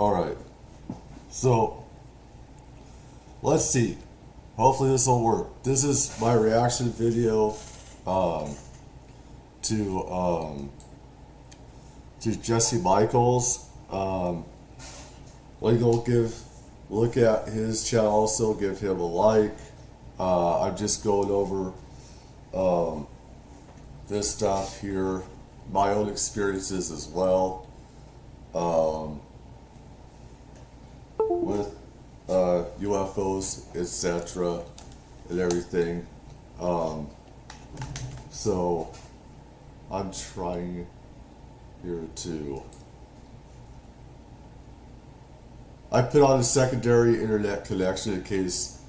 All right. So, let's see. Hopefully this will work. This is my reaction video to Jesse Michaels. Look at his channel. Also, give him a like. I'm just going over this stuff here, my own experiences as well, with UFOs, etc., and everything. So I'm trying here to. I put on a secondary internet connection in case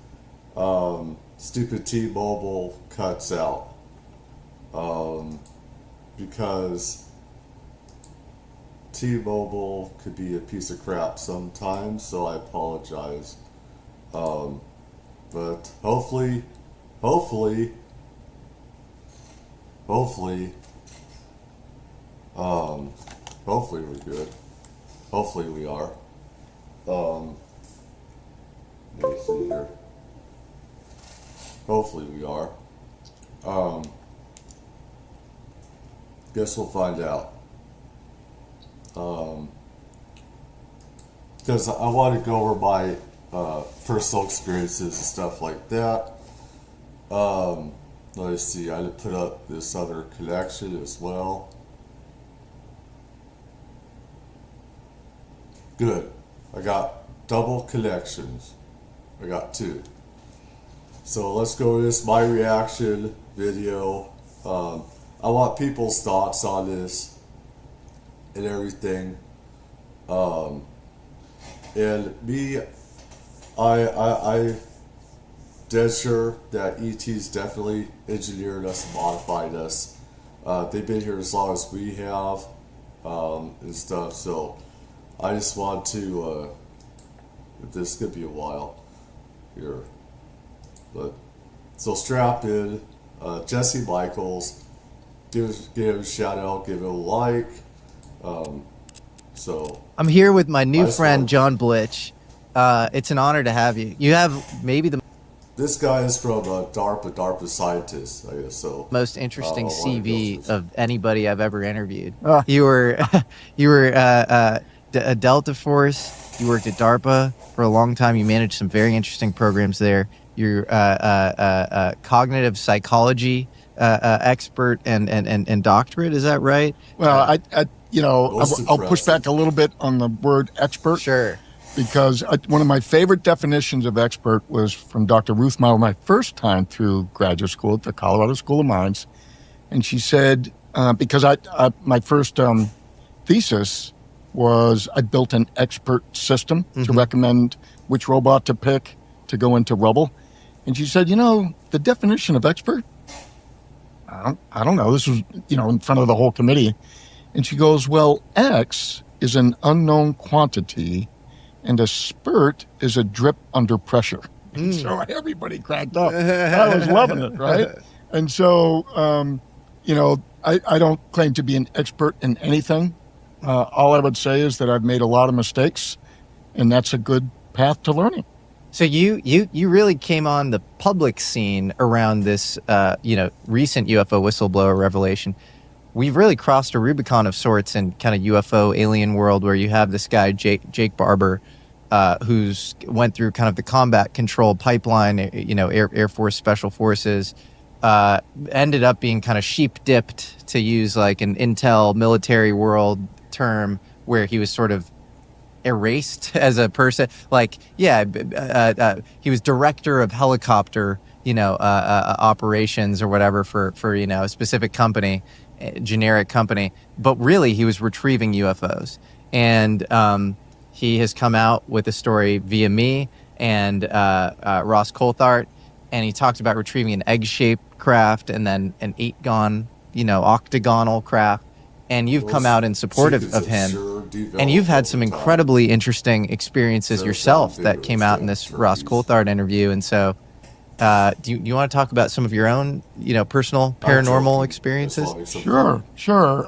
stupid T-Mobile cuts out. Because T-Mobile could be a piece of crap sometimes, so I apologize. But hopefully we're good. Hopefully we are. Let me see here. Hopefully we are. Guess we'll find out. Because I want to go over my personal experiences and stuff like that. Let me see. I had to put up this other connection as well. Good. I got double connections. I got two. So let's go to this my reaction video. I want people's thoughts on this and everything. And me, I dead sure that ET's definitely engineered us and modified us. They've been here as long as we have, and stuff. So I just want to. This could be a while here, but so strap in. Jesse Michaels, give him a shout out, give him a like. So I'm here with my new friend John Blitch. It's an honor to have you. You have maybe the this guy is from DARPA scientist, I guess. So most interesting CV of anybody I've ever interviewed. Ah. You were a Delta Force. You worked at DARPA for a long time. You managed some very interesting programs there. You're a cognitive psychology expert and doctorate. Is that right? Well, I'll push back a little bit on the word expert. Sure. Because one of my favorite definitions of expert was from Dr. Ruth Meyer my first time through graduate school at the Colorado School of Mines. And she said, because my first thesis was I built an expert system to recommend which robot to pick to go into rubble. And she said, the definition of expert, I don't know. This was, in front of the whole committee. And she goes, well, X is an unknown quantity and a spurt is a drip under pressure. So everybody cracked up. I was loving it, right? And so, I don't claim to be an expert in anything. All I would say is that I've made a lot of mistakes, and that's a good path to learning. So you really came on the public scene around this, recent UFO whistleblower revelation. We've really crossed a Rubicon of sorts in kind of UFO alien world, where you have this guy Jake Barber, who's went through kind of the combat control pipeline, Air Force Special Forces, ended up being kind of sheep dipped, to use like an intel military world term, where he was sort of erased as a person. He was director of helicopter, operations or whatever for a specific company, generic company, but really he was retrieving UFOs. And he has come out with a story via me and Ross Coulthart, and he talked about retrieving an egg-shaped craft and then an octagonal craft. And you've come out in support of him, and you've had some incredibly interesting experiences yourself that came out in this Ross Coulthart interview. And so, do you want to talk about some of your own, personal paranormal experiences? Sure.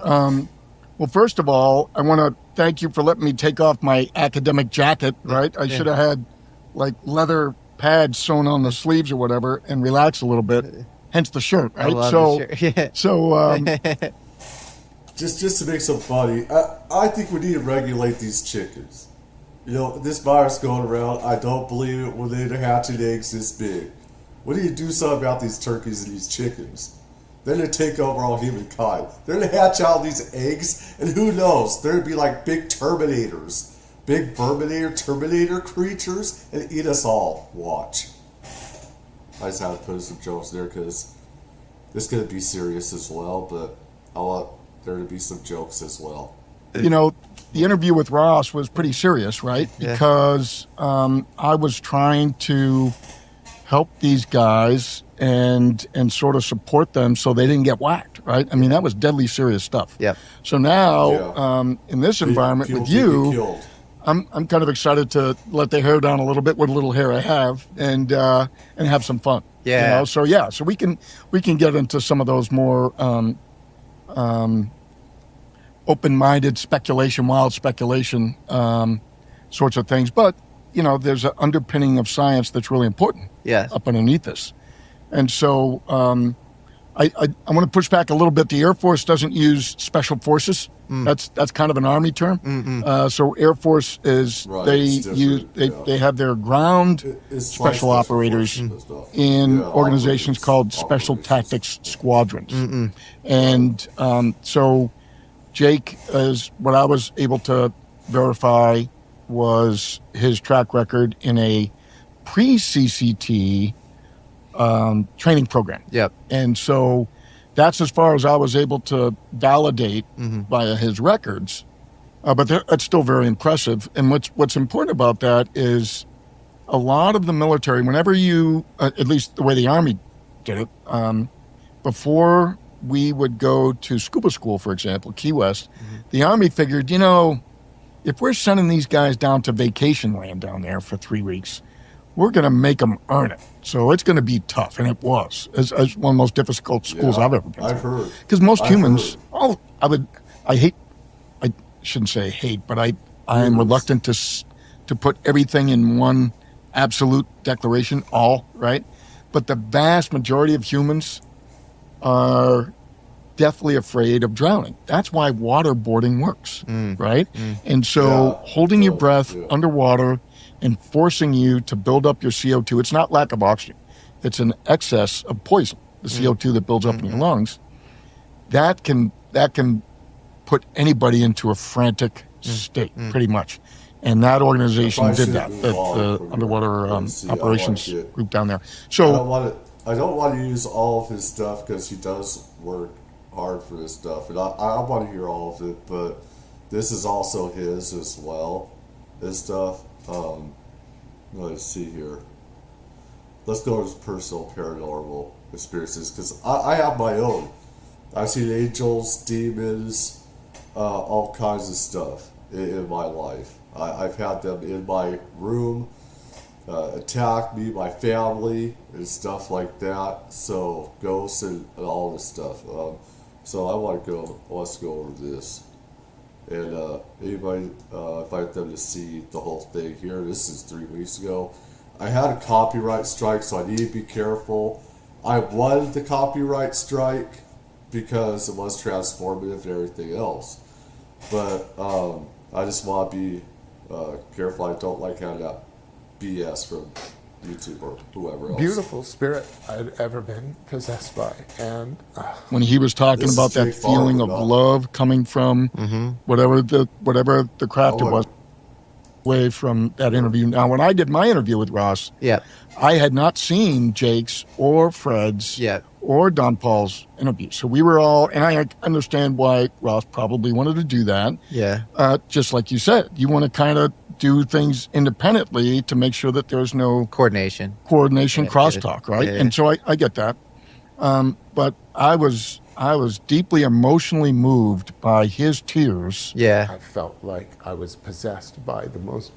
Well, first of all, I want to thank you for letting me take off my academic jacket, right? I Yeah. should have had like leather pads sewn on the sleeves or whatever and relax a little bit. Hence the shirt, I right? love So, the shirt. Yeah. so Just to make some funny, I think we need to regulate these chickens. You know, this virus going around, I don't believe it when they're hatching eggs this big. We need to do something about these turkeys and these chickens. They're going to take over all humankind. They're going to hatch out these eggs, and who knows, they're going to be like big Terminators. Big Terminator creatures, and eat us all. Watch. I just had to put some jokes there because it's going to be serious as well, but I want there to be some jokes as well. you know, the interview with Ross was pretty serious, right? Yeah. Because I was trying to help these guys and sort of support them so they didn't get whacked, right? I mean, that was deadly serious stuff. Yep. So now, Yeah. in this environment People with do get you, killed. I'm kind of excited to let the hair down a little bit, what little hair I have, and have some fun. Yeah. You know? So we can get into some of those more open-minded speculation, wild speculation sorts of things. But you know, there's an underpinning of science that's really important Yes. up underneath this. And so I want to push back a little bit. The Air Force doesn't use special forces. That's kind of an Army term. So Air Force is Right, they it's different, use they have their ground It's special like operators forces and stuff. in Yeah, organizations called operations. Special Tactics Squadrons. And so Jake, is what I was able to verify was his track record in a pre-CCT training program. Yep. And so that's as far as I was able to validate via his records. But that's still very impressive. And what's important about that is a lot of the military, whenever you, at least the way the Army did it, before we would go to scuba school, for example, Key West, the Army figured, you know, if we're sending these guys down to vacation land down there for 3 weeks, we're going to make them earn it. So it's going to be tough, and it was. It's one of the most difficult schools Yeah, I've ever been to. I've heard. Because most I've humans, heard. I shouldn't say hate, but I'm reluctant to put everything in one absolute declaration, all, right? But the vast majority of humans are deathly afraid of drowning. That's why waterboarding works, right? And so Yeah, holding your breath yeah. underwater and forcing you to build up your CO2, it's not lack of oxygen. It's an excess of poison, the CO2 that builds up in your lungs. That can put anybody into a frantic state, pretty much. And that organization I did should that, move the on from underwater here. See, I operations like it. group down there. I So don't want to use all of his stuff because he does work hard for this stuff, and I want to hear all of it. But this is also his as well, his stuff. Let's see here. Let's go to his personal paranormal experiences because I have my own. I've seen angels, demons, all kinds of stuff in my life. I've had them in my room. Attack me, my family, and stuff like that. So ghosts and all this stuff. So let's go over this. And anybody invite them to see the whole thing here. This is 3 weeks ago. I had a copyright strike, so I need to be careful. I won the copyright strike because it was transformative and everything else. But I just want to be careful. I don't like having that BS from YouTube or whoever else. Beautiful spirit I'd ever been possessed by. And when he was talking This is about that Jake feeling Farber, of not- love coming from whatever the craft it Oh, was, away from that interview. Now, when I did my interview with Ross, Yep. I had not seen Jake's or Fred's Yep. or Don Paul's interview. So we were all, and I understand why Ross probably wanted to do that. Yeah. Just like you said, you want to kind of do things independently to make sure that there's no Coordination. coordination, Yeah, crosstalk, right? yeah. And so I get that. But I was deeply emotionally moved by his tears. Yeah. I felt like I was possessed by the most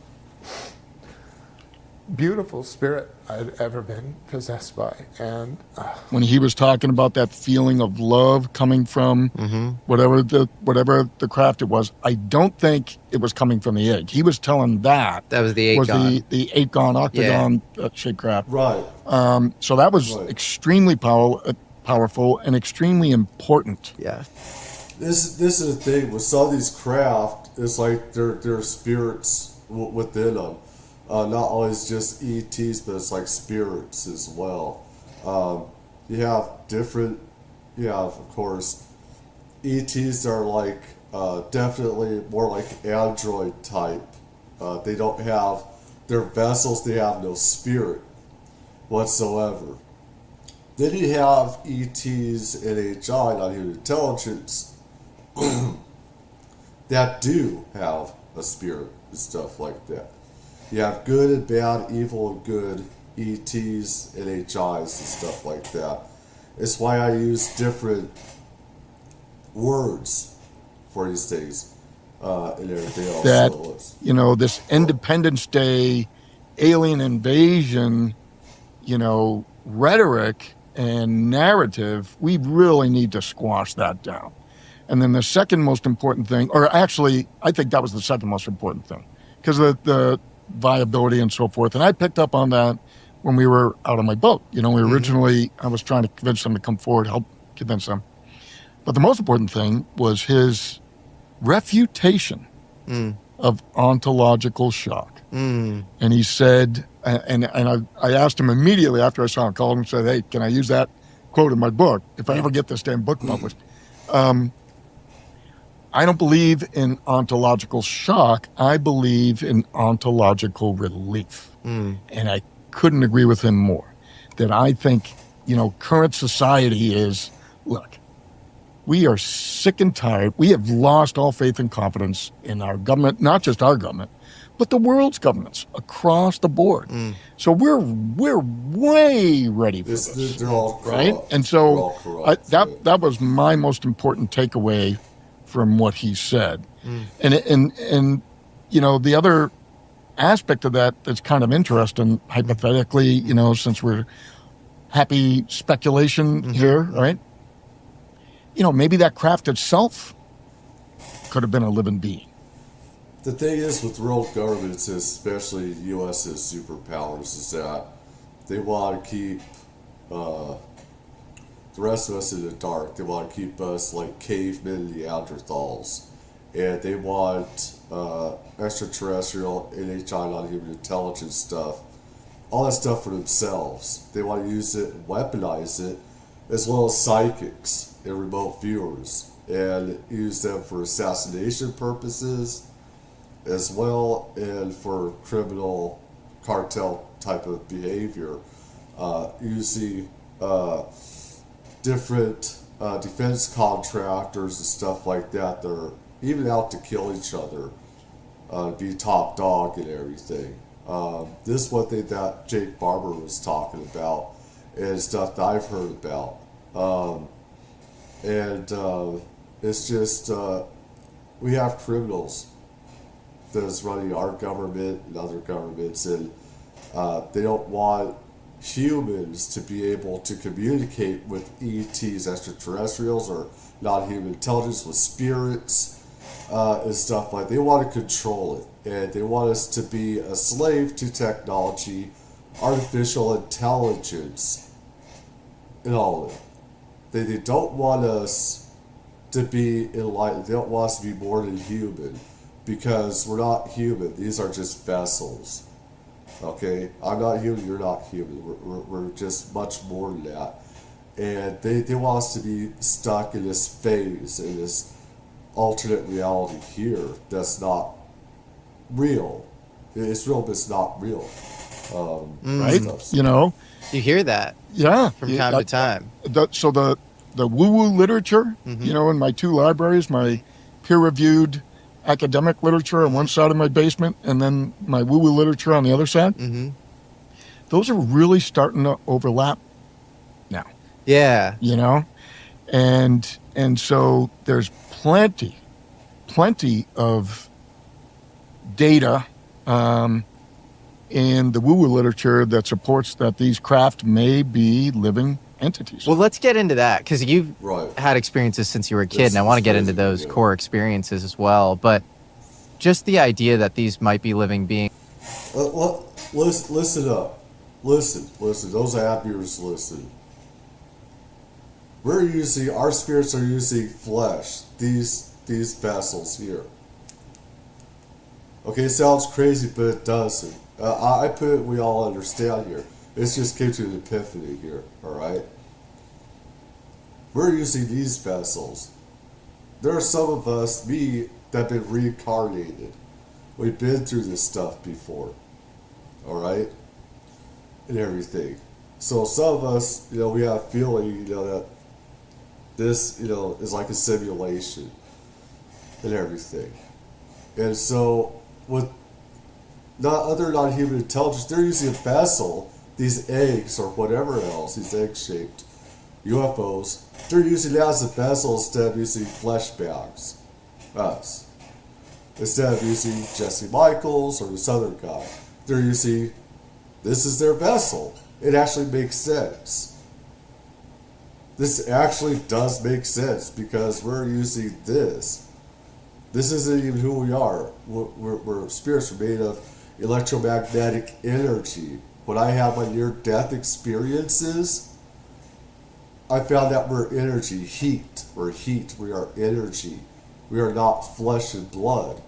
beautiful spirit I'd ever been possessed by. And When he was talking about that feeling of love coming from whatever the craft it was, I don't think it was coming from the egg. He was telling that That was the eight was gon. the eight-gon octagon shaped craft. Right. So that was Right. extremely powerful and extremely important. Yeah. This is the thing with some of these craft. It's like they're spirits within them. Not always just ETs, but it's like spirits as well. You have different. You have, of course, ETs are like definitely more like android type. They don't have their vessels. They have no spirit whatsoever. Then you have ETs and HI, non-human intelligence, that do have a spirit and stuff like that. You have good and bad, evil and good ETs and HIs and stuff like that. It's why I use different words for these things and everything else. That, So it's- this Independence Day alien invasion, rhetoric and narrative, we really need to squash that down. And then the second most important thing, or actually, I think that was the second most important thing, because the viability and so forth. And I picked up on that when we were out on my boat. We originally, I was trying to convince them to come forward, help convince them. But the most important thing was his refutation of ontological shock. And he said, and I asked him immediately after I saw him, called him and said, hey, can I use that quote in my book if I ever get this damn book published? I don't believe in ontological shock. I believe in ontological relief. And I couldn't agree with him more. That I think, current society is, look, we are sick and tired. We have lost all faith and confidence in our government, not just our government, but the world's governments across the board. So we're way ready for this. They're all corrupt. Right? And They're so all corrupt, right. that was my most important takeaway from what he said. And the other aspect of that that's kind of interesting, hypothetically, since we're happy speculation here, right? Maybe that craft itself could have been a living being. The thing is with world governments, especially U.S.'s superpowers, is that they want to keep the rest of us in the dark. They want to keep us like cavemen, Neanderthals. And they want extraterrestrial, NHI, non-human intelligence stuff, all that stuff for themselves. They want to use it and weaponize it, as well as psychics and remote viewers, and use them for assassination purposes as well, and for criminal cartel type of behavior, using different defense contractors and stuff like that. They're even out to kill each other, be top dog and everything. This is one thing that Jake Barber was talking about, and stuff that I've heard about. It's just, we have criminals that's running our government and other governments, and they don't want humans to be able to communicate with ETs, extraterrestrials, or non-human intelligence, with spirits and stuff like that. They want to control it, and they want us to be a slave to technology, artificial intelligence, and all of it. They don't want us to be enlightened. They don't want us to be more than human, because we're not human. These are just vessels. Okay? I'm not human, you're not human. We're just much more than that. And they want us to be stuck in this phase, in this alternate reality here that's not real. It's real, but it's not real. Right? Stuff. You hear that Yeah. from time to time. So the woo-woo literature, in my two libraries, my peer-reviewed academic literature on one side of my basement, and then my woo-woo literature on the other side, those are really starting to overlap now. Yeah. And so there's plenty in the woo-woo literature that supports that these craft may be living entities. Well, let's get into that, because you've Right. had experiences since you were a kid, This and I want to is get into crazy, those yeah. core experiences as well. But just the idea that these might be living beings. Listen up. Listen. Those app viewers, listen. Our spirits are using flesh. These vessels here. Okay, it sounds crazy, but it doesn't. I put it, we all understand here. It's just came to an epiphany here, alright? We're using these vessels. There are some of us, me, that have been reincarnated. We've been through this stuff before. Alright? And everything. So some of us, we have a feeling, that this, is like a simulation. And everything. And so, with other non-human intelligence, they're using a vessel, these eggs or whatever else, these egg-shaped UFOs, they're using that as a vessel instead of using flesh bags. Us. Instead of using Jesse Michaels or this other guy. They're using, this is their vessel. It actually makes sense. This actually does make sense because we're using this. This isn't even who we are. We're spirits are made of electromagnetic energy. When I have my near-death experiences, I found that we're energy, heat. We're heat. We are energy. We are not flesh and blood.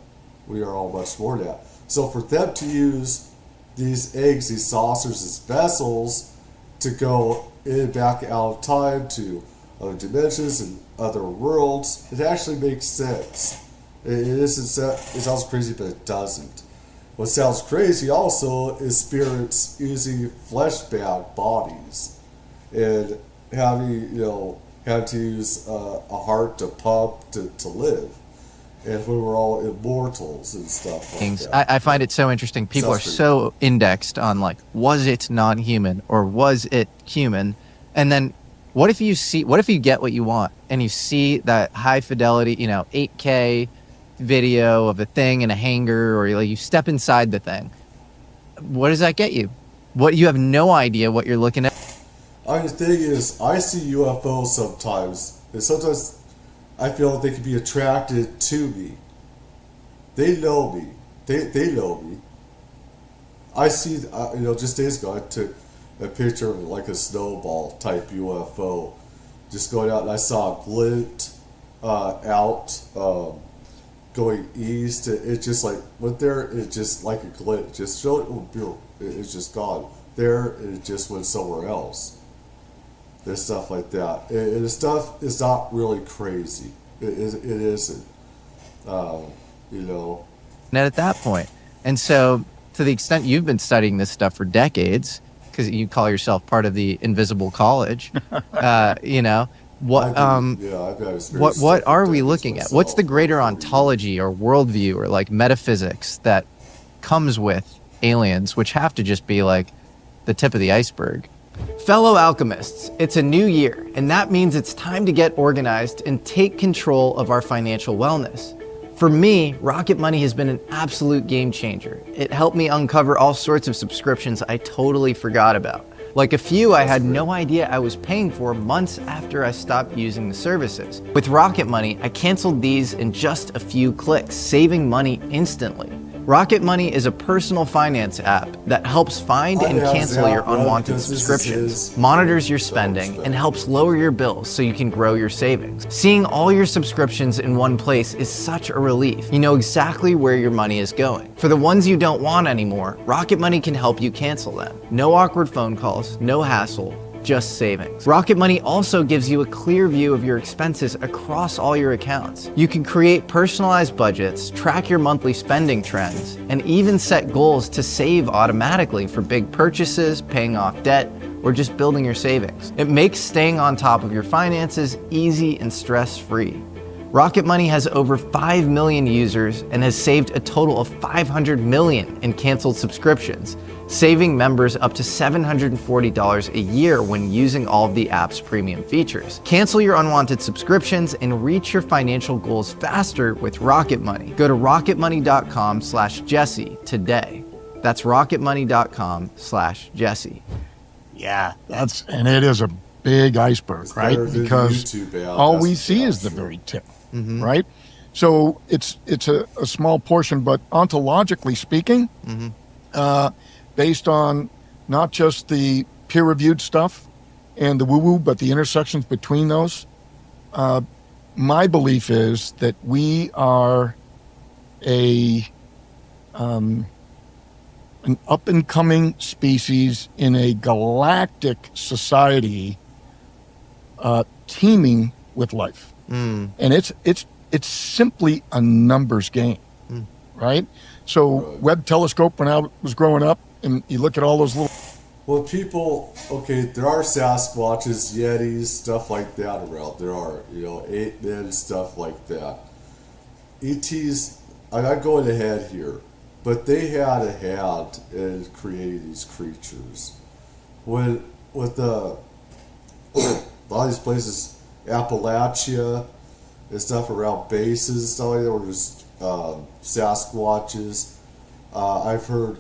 We are all much more than that. So for them to use these eggs, these saucers as vessels to go in and back out of time to other dimensions and other worlds, it actually makes sense. It sounds crazy, but it doesn't. What sounds crazy also is spirits using flesh bag bodies and having to use a heart to pump to live. And when we're all immortals and stuff like Things. that. I find it so interesting. People are Sounds so indexed on was it non-human or was it human? And then what if you get what you want and you see that high fidelity, 8K video of a thing in a hangar, or you step inside the thing? What does that get you? You have no idea what you're looking at. The thing is, I see UFOs sometimes, and sometimes I feel like they can be attracted to me. They know me. They know me. I see, just days ago, I took a picture of a snowball type UFO, just going out, and I saw a glint out, going east. It just went there. It just like a glint, just showed it's just gone there. It just went somewhere else. There's stuff like that, and the stuff is not really crazy. It isn't, At that point. And so, to the extent you've been studying this stuff for decades, because you call yourself part of the invisible college, what what are we looking at? What's the greater ontology or worldview or metaphysics that comes with aliens, which have to just be the tip of the iceberg? Fellow alchemists, it's a new year, and that means it's time to get organized and take control of our financial wellness. For me, Rocket Money has been an absolute game changer. It helped me uncover all sorts of subscriptions I totally forgot about. Like a few I had no idea I was paying for months after I stopped using the services. With Rocket Money, I canceled these in just a few clicks, saving money instantly. Rocket Money is a personal finance app that helps find and cancel your unwanted subscriptions, monitors your spending, and helps lower your bills so you can grow your savings. Seeing all your subscriptions in one place is such a relief. You know exactly where your money is going. For the ones you don't want anymore, Rocket Money can help you cancel them. No awkward phone calls, no hassle, just savings. Rocket Money also gives you a clear view of your expenses across all your accounts. You can create personalized budgets, track your monthly spending trends, and even set goals to save automatically for big purchases, paying off debt, or just building your savings. It makes staying on top of your finances easy and stress-free. Rocket Money has over 5 million users and has saved a total of 500 million in canceled subscriptions, saving members up to $740 a year when using all of the app's premium features. Cancel your unwanted subscriptions and reach your financial goals faster with Rocket Money. Go to rocketmoney.com/Jesse today. That's rocketmoney.com/Jesse. Yeah, and it is a big iceberg, It's right? better than Because YouTube ad, all that's we for see damn is the sure. very tip, right? So it's a small portion, but ontologically speaking, based on not just the peer-reviewed stuff and the woo-woo, but the intersections between those, my belief is that we are an up-and-coming species in a galactic society teeming with life. And it's simply a numbers game, right? So Right. Webb telescope, when I was growing up, and you look at all those little Well, people, okay, there are Sasquatches, Yetis, stuff like that around. There are, ape men, stuff like that. ETs, I'm not going ahead here, but they had a hand in creating these creatures. With a lot of these places, Appalachia and stuff around bases and stuff like that, were just Sasquatches. I've heard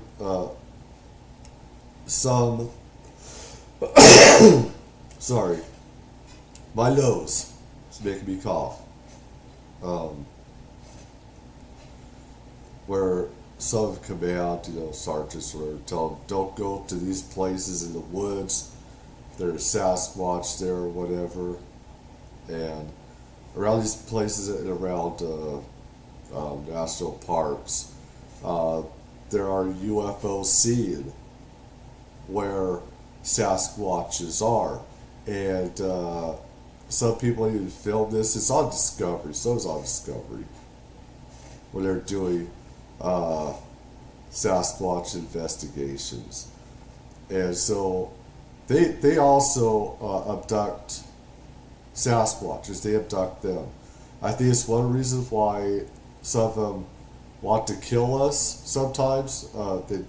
some. Sorry, my nose is making me cough. Where some command, sergeants were telling them, don't go to these places in the woods. There's Sasquatch there or whatever. And around these places and around national parks, there are UFOs seen where Sasquatches are. And some people even film this. It's on Discovery. So it's on Discovery. When they're doing Sasquatch investigations. And so they also abduct Sasquatches. They abduct them. I think it's one reason why some of them want to kill us sometimes. They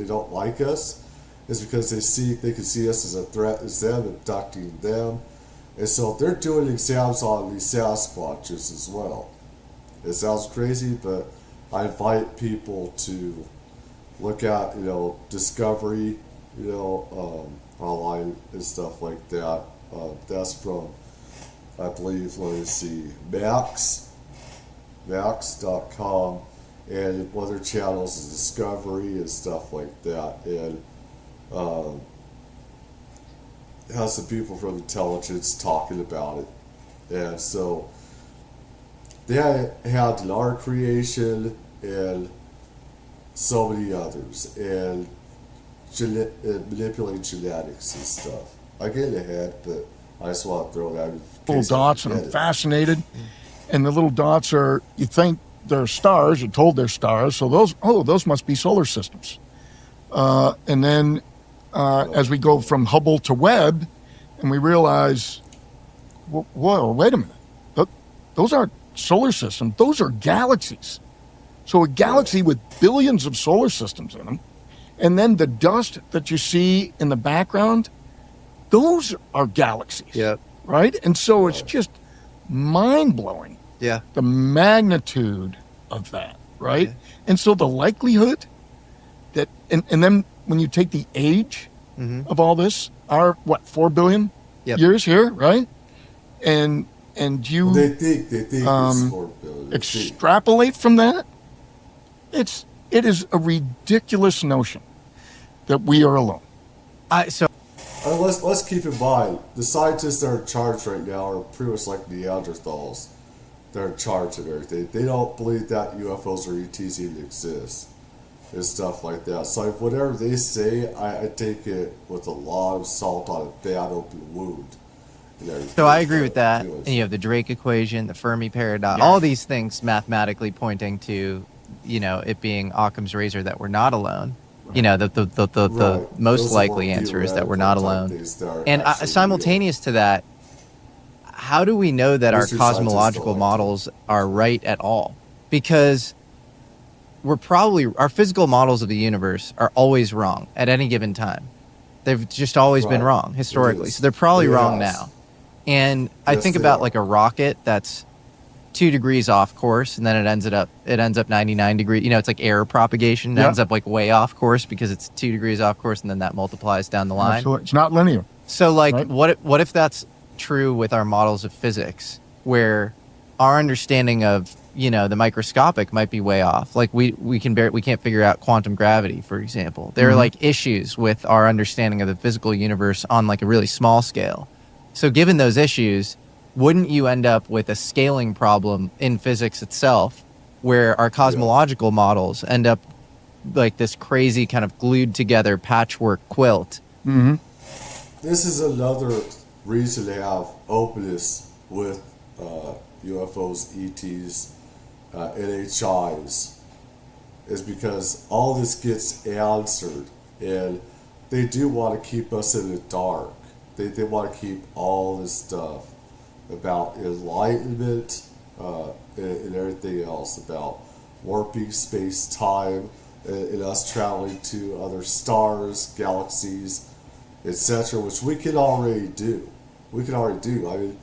don't like us. Is because they can see us as a threat, as them abducting them. And so they're doing exams on these Sasquatches as well. It sounds crazy, but I invite people to look at, Discovery, online and stuff like that. That's from, I believe, let me see, Max.com, and one of their channels is Discovery and stuff like that. And has some people from intelligence talking about it. And so they had in our creation and so many others, and manipulate genetics and stuff. I get ahead, but I just want to throw that in little case I dots, and I'm forget it. fascinated. And the little dots are, you think they're stars, you're told they're stars, so those must be solar systems. And then as we go from Hubble to Webb, and we realize, whoa, wait a minute, those aren't solar systems, those are galaxies. So a galaxy with billions of solar systems in them, and then the dust that you see in the background, those are galaxies. Yep. Right? And so it's just mind-blowing, Yeah. the magnitude of that, right? Yeah. And so the likelihood that, and then when you take the age of all this, are 4 billion Yep. years here, right? And you They think it's 4 billion. They think. extrapolate from that, it is a ridiculous notion that we are alone. Let's keep in mind, the scientists that are in charge right now are pretty much like Neanderthals. They're in charge of everything. They don't believe that UFOs or ETs even exist and stuff like that. So whatever they say, I take it with a lot of salt on a bad open wound. And everything. So I agree with that. Anyways. And you have the Drake equation, the Fermi paradox, all these things mathematically pointing to, it being Occam's razor that we're not alone. The Right. most Those are likely more answer is that we're not theoretical type alone. things that are And actually simultaneous to that, how do we know that our Mystery scientists cosmological don't like models are right at all? Because our physical models of the universe are always wrong at any given time. They've just always been Right. wrong historically. It is. So they're probably wrong Yes. now. And I Yes, think they about are. like a rocket that's 2 degrees off course, and then it ends up 99 degrees. You know, it's like air propagation. It Yeah. ends up like way off course because it's 2 degrees off course, and then that multiplies down the line. Absolutely. It's not linear. So, like, Right. what if that's true with our models of physics, where our understanding of, you know, the microscopic might be way off? Like, we can't figure out quantum gravity, for example. There are like issues with our understanding of the physical universe on like a really small scale. So, given those issues, wouldn't you end up with a scaling problem in physics itself, where our cosmological models end up like this crazy kind of glued together patchwork quilt? This is another reason to have openness with UFOs, ETs, NHIs, is because all this gets answered, and they do want to keep us in the dark. They want to keep all this stuff about enlightenment and everything else, about warping space-time and us traveling to other stars, galaxies, etc., which we can already do. I mean,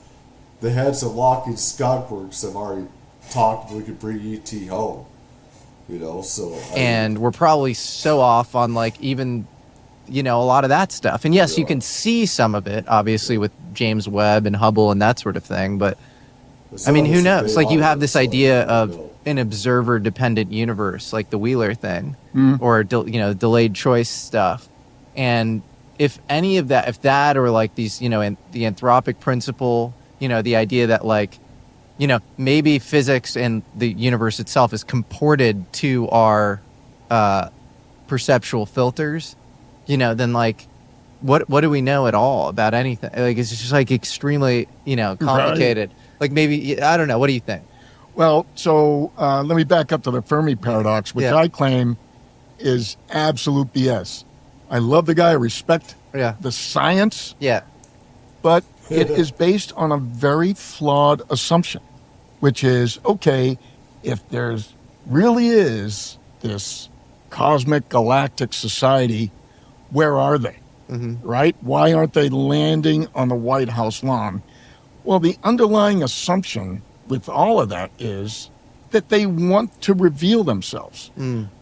the heads of Lockheed Skunkworks have already talked. We could bring ET home, you know. So And we're probably so off on like even, you know, a lot of that stuff. And yes, you can see some of it obviously with James Webb and Hubble and that sort of thing, but I mean, who knows? Like, you have this idea of an observer dependent universe, like the Wheeler thing, or you know, delayed choice stuff. And if any of that, if that, or like these, you know, and the anthropic principle, you know, the idea that like, you know, maybe physics and the universe itself is comported to our perceptual filters, you know, then like, what do we know at all about anything? Like, it's just like extremely, you know, complicated. Right. Like, maybe, I don't know. What do you think? Well, so let me back up to the Fermi paradox, which I claim is absolute BS. I love the guy. I respect the science. Yeah. But it is based on a very flawed assumption, which is, okay, if there's really is this cosmic galactic society, where are they? Right? Why aren't they landing on the White House lawn? Well, the underlying assumption with all of that is that they want to reveal themselves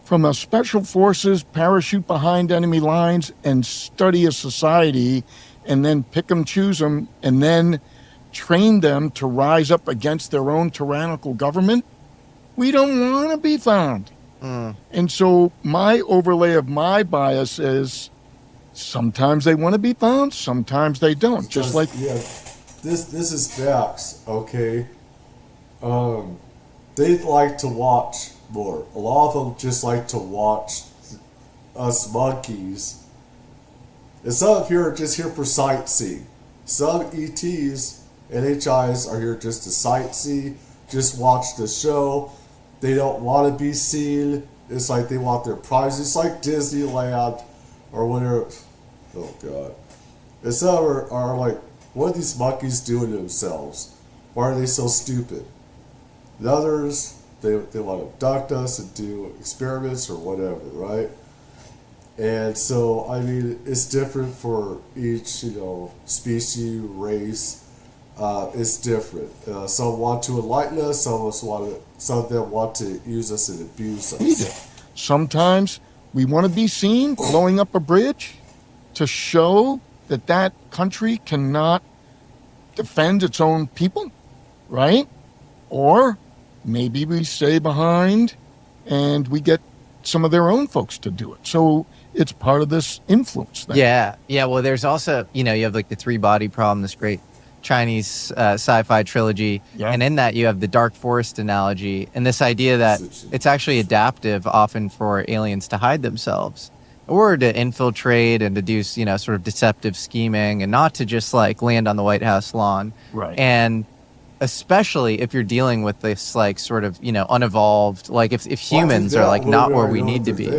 from a special forces parachute behind enemy lines and study a society and then pick them, choose them, and then train them to rise up against their own tyrannical government. We don't want to be found. And so my overlay of my bias is sometimes they want to be found, sometimes they don't. Just like this is facts, okay? They like to watch more. A lot of them just like to watch us monkeys. And some of you are just here for sightseeing. Some ETs, NHIs, are here just to sightsee, just watch the show. They don't want to be seen. It's like they want their privacy. It's like Disneyland or whatever. Oh, God. And some are like, what are these monkeys doing to themselves? Why are they so stupid? And others, they want to abduct us and do experiments or whatever, right? And so, I mean, it's different for each, you know, species, race. It's different. Some want to enlighten us. Some of them want to use us and abuse us. Sometimes we want to be seen blowing up a bridge to show that that country cannot defend its own people, right? Or maybe we stay behind and we get some of their own folks to do it. So it's part of this influence thing. Yeah. Well, there's also, you know, you have like the 3-body problem, this great Chinese sci-fi trilogy. Yeah. And in that you have the dark forest analogy and this idea that it's actually adaptive often for aliens to hide themselves or to infiltrate and to do, you know, sort of deceptive scheming and not to just like land on the White House lawn. Right. And especially if you're dealing with this like sort of, you know, unevolved, like if humans are like not where we need to be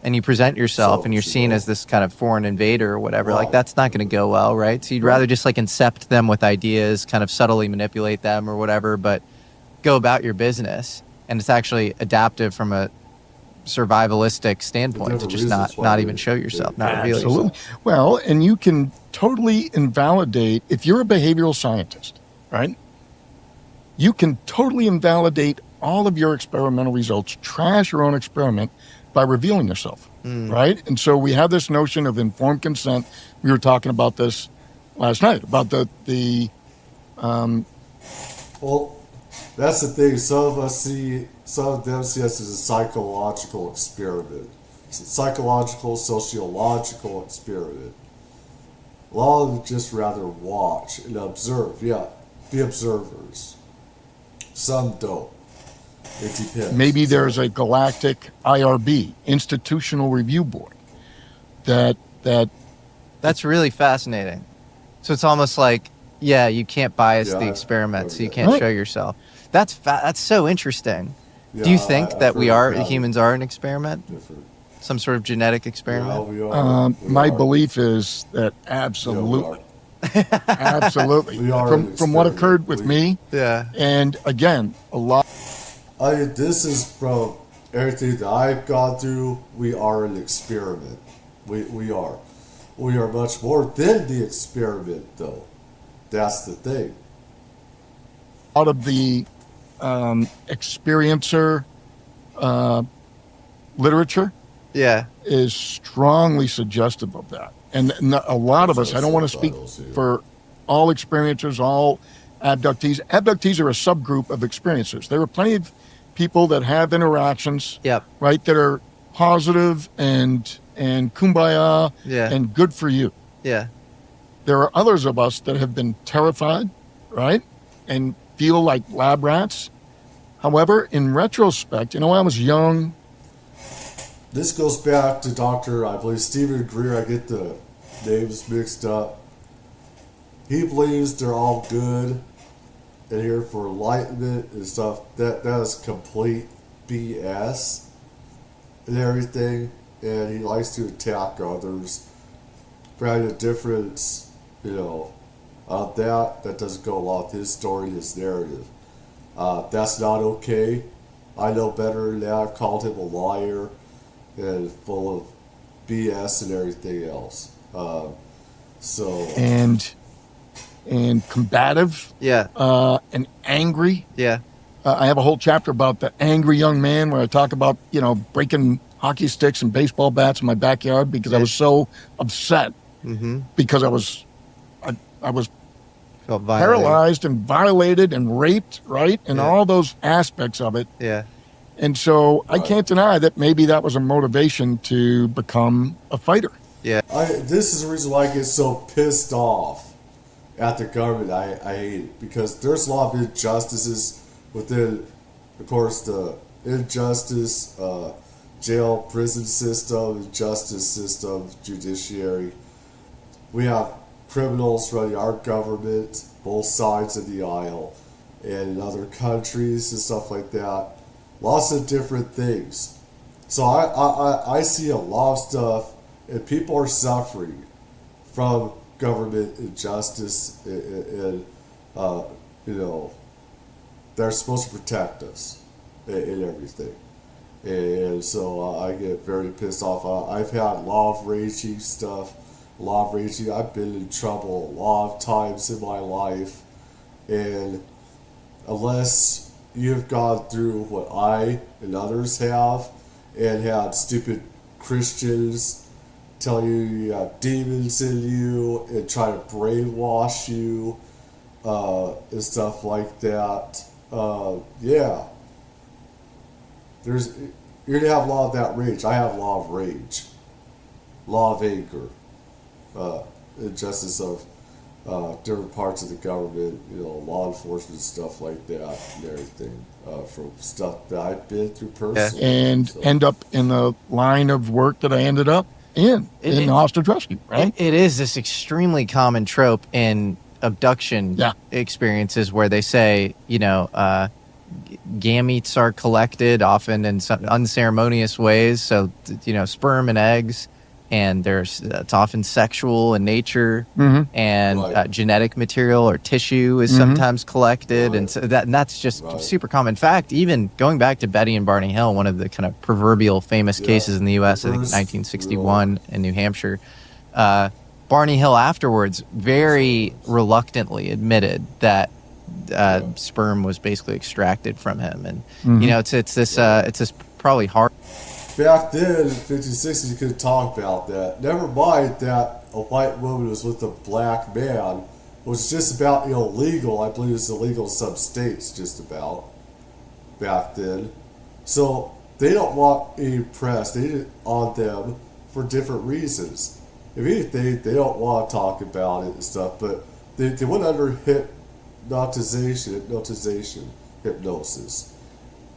and you present yourself and you're seen as this kind of foreign invader or whatever, like that's not going to go well, right? So you'd rather just like incept them with ideas, kind of subtly manipulate them or whatever, but go about your business. And it's actually adaptive from a survivalistic standpoint to just not even show yourself, not reveal yourself. Well, and you can totally invalidate, if you're a behavioral scientist, right? you can totally invalidate all of your experimental results, trash your own experiment by revealing yourself, right? And so we have this notion of informed consent. We were talking about this last night, about the Well, that's the thing. Some of them see us as a psychological experiment. It's a psychological, sociological experiment. A lot of them just rather watch and observe. Yeah, be observers. Some don't. It depends. maybe there's a galactic IRB, Institutional Review Board, that That's really fascinating. So it's almost like, yeah, you can't bias Yeah, the experiment, so you yeah. can't Right. show yourself. That's so interesting. Do you Yeah, think I've that we heard are about it. humans are an experiment, Different. some sort of genetic Yeah, experiment? we are. We my are. belief is that Yeah, we absolutely, are. absolutely. We are From what an occurred with experiment. me, Yeah. and again, a lot. This is from everything that I've gone through. We are an experiment. We are. We are much more than the experiment, though. That's the thing. Out of the experiencer literature Yeah. is strongly suggestive of that. And a lot of us, I don't want to speak Subtitles, yeah. for all experiencers, all abductees. Abductees are a subgroup of experiencers. There are plenty of people that have interactions, Yep. right, that are positive and kumbaya Yeah. and good for you. Yeah. There are others of us that have been terrified, right, and feel like lab rats. However, in retrospect, I was young. This goes back to Dr. I believe Stephen Greer. I get the names mixed up. He believes they're all good and here for enlightenment and stuff. That is complete BS and everything. And he likes to attack others for having a difference, of that doesn't go along with his story, his narrative. That's not okay. I know better than that. I've called him a liar and full of BS and everything else. And combative, Yeah. and angry. Yeah. I have a whole chapter about the angry young man where I talk about, breaking hockey sticks and baseball bats in my backyard because I was so upset because I was Felt violated. paralyzed and violated and raped, right? And Yeah. all those aspects of it. Yeah. And so I can't deny that maybe that was a motivation to become a fighter. Yeah. This is the reason why I get so pissed off at the government. I hate it because there's a lot of injustices within, of course, the injustice, jail, prison system, justice system, judiciary. We have criminals running our government, both sides of the aisle, and in other countries and stuff like that. Lots of different things. So I see a lot of stuff, and people are suffering from government injustice, and they're supposed to protect us and everything. And so I get very pissed off. I've had law of raging stuff. Law of raging. I've been in trouble a lot of times in my life. And unless you've gone through what I and others have and had stupid Christians tell you you have demons in you and try to brainwash you and stuff like that, yeah. You're gonna have a lot of that rage. I have a lot of rage, law of anger, injustice of different parts of the government, law enforcement stuff like that, and everything from stuff that I've been through personally. And So, end up in the line of work that I ended up in hostage rescue, right? It is this extremely common trope in abduction experiences where they say, gametes are collected often in some unceremonious ways. So, sperm and eggs, and it's often sexual in nature, and Right. genetic material or tissue is sometimes collected, Right. and so that's just Right. super common. In fact, even going back to Betty and Barney Hill, one of the kind of proverbial famous Yeah. cases in the U.S., I think First, 1961 in New Hampshire. Barney Hill afterwards very reluctantly admitted that sperm was basically extracted from him, and you know, it's this probably hard. Back then, in the 50s, 60s, you could talk about that. Never mind that a white woman was with a black man, was just about illegal. I believe it's illegal in some states, just about, back then. So they don't want any press on them for different reasons. If anything, they don't want to talk about it and stuff, but they went under hypnosis.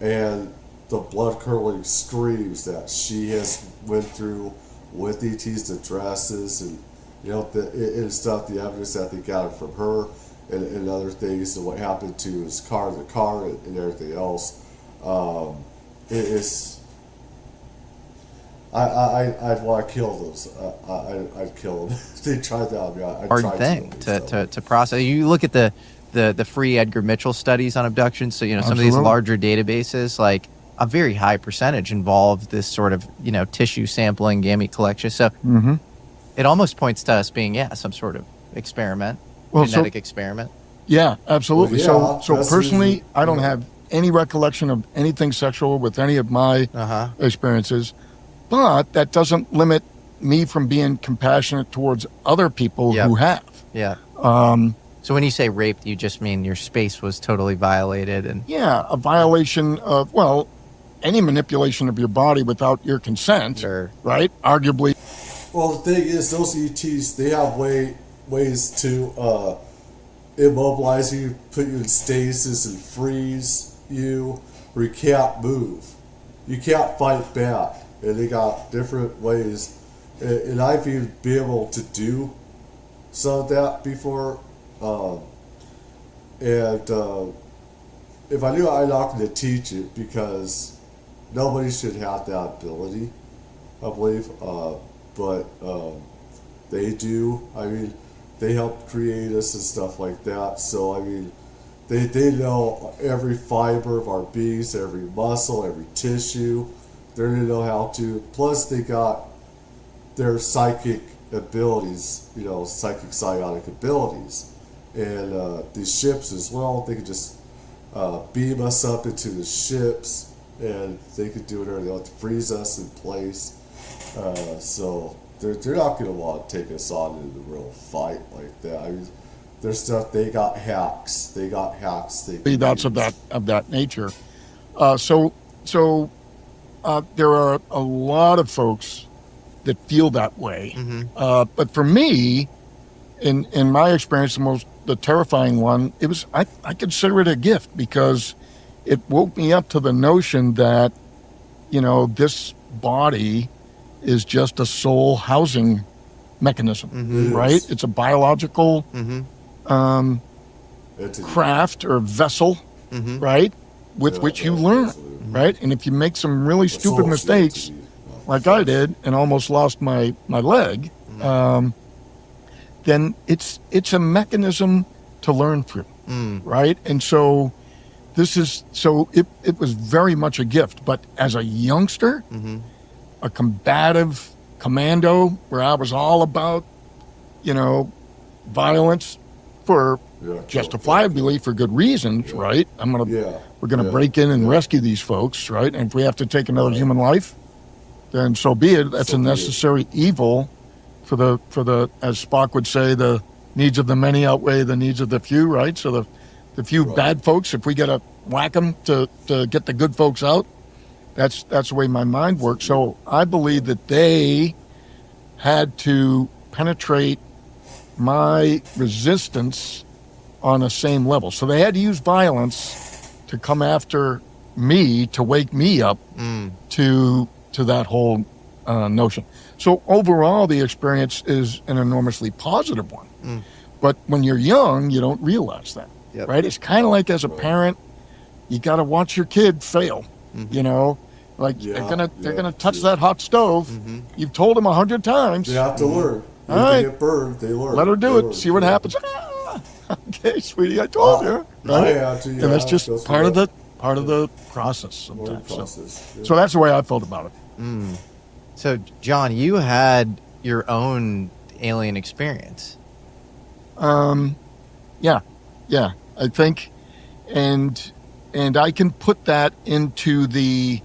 And the blood curdling screams that she has went through with ET's addresses and and stuff, the evidence that they got from her and other things, and what happened to his car, and everything else. I'd want to kill those. I'd kill them. They tried that on me. I'd hard try thing to to process. You look at the free Edgar Mitchell studies on abduction. So some of these Absolutely. larger databases, like a very high percentage involve this sort of tissue sampling, gamete collection. So it almost points to us being some sort of experiment, genetic experiment. Yeah, absolutely. Well, yeah, so that's personally, usually- I don't have any recollection of anything sexual with any of my experiences, but that doesn't limit me from being compassionate towards other people who have. Yeah. So when you say raped, you just mean your space was totally violated, and Yeah, a violation of, any manipulation of your body without your consent, Sure. right? Arguably. Well, the thing is, those ETs, they have ways to immobilize you, put you in stasis and freeze you, where you can't move. You can't fight back. And they got different ways. And I've even been able to do some of that before. If I knew, I'm not going to teach it, because nobody should have that ability, I believe. But they do. I mean, they helped create us and stuff like that. So, I mean, they know every fiber of our beings, every muscle, every tissue. They're going to know how to. Plus, they got their psychic abilities, psychic psionic abilities. And these ships as well, they could just beam us up into the ships, and they could do whatever they want to freeze us in place. So they're not going to want to take us on into the real fight like that. I mean, there's stuff, they got hacks. They can That's use. of that nature. So there are a lot of folks that feel that way. But for me, in my experience, the terrifying one, I consider it a gift, because it woke me up to the notion that this body is just a soul housing mechanism, right? It's a biological craft or vessel, right, with which you learn, right? And if you make some really stupid mistakes, like I did, and almost lost my leg, then it's a mechanism to learn through, right? And so it was very much a gift. But as a youngster, a combative commando, where I was all about, violence for justifiably for good reasons, right? We're gonna break in and rescue these folks, right? And if we have to take another human life, then so be it. That's a necessary evil for the, as Spock would say, the needs of the many outweigh the needs of the few, right? So the few bad folks, if we gotta whack them to get the good folks out, that's the way my mind works. So I believe that they had to penetrate my resistance on the same level. So they had to use violence to come after me, to wake me up to that whole notion. So overall, the experience is an enormously positive one. But when you're young, you don't realize that, right? It's kind of like, as a parent, you got to watch your kid fail, Like they're gonna touch that hot stove. You've told them 100 times. They have to learn. All If right. they get burned, they learn. Let her do They it. learn. See what happens. Okay, sweetie, I told you. Right? And that's just part of the process Learning sometimes. process. So that's the way I felt about it. So, John, you had your own alien experience. Yeah. I think, and I can put that into the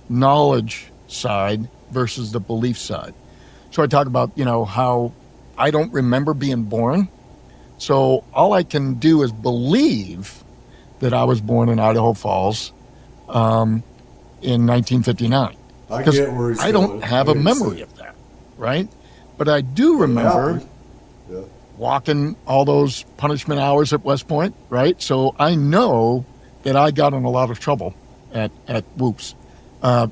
knowledge side versus the belief side. So I talk about, how I don't remember being born. So all I can do is believe that I was born in Idaho Falls in 1959. I Because get where he's I going. don't have a memory of that, right? But I do remember Yeah. walking all those punishment hours at West Point, right? So I know that I got in a lot of trouble at Whoops,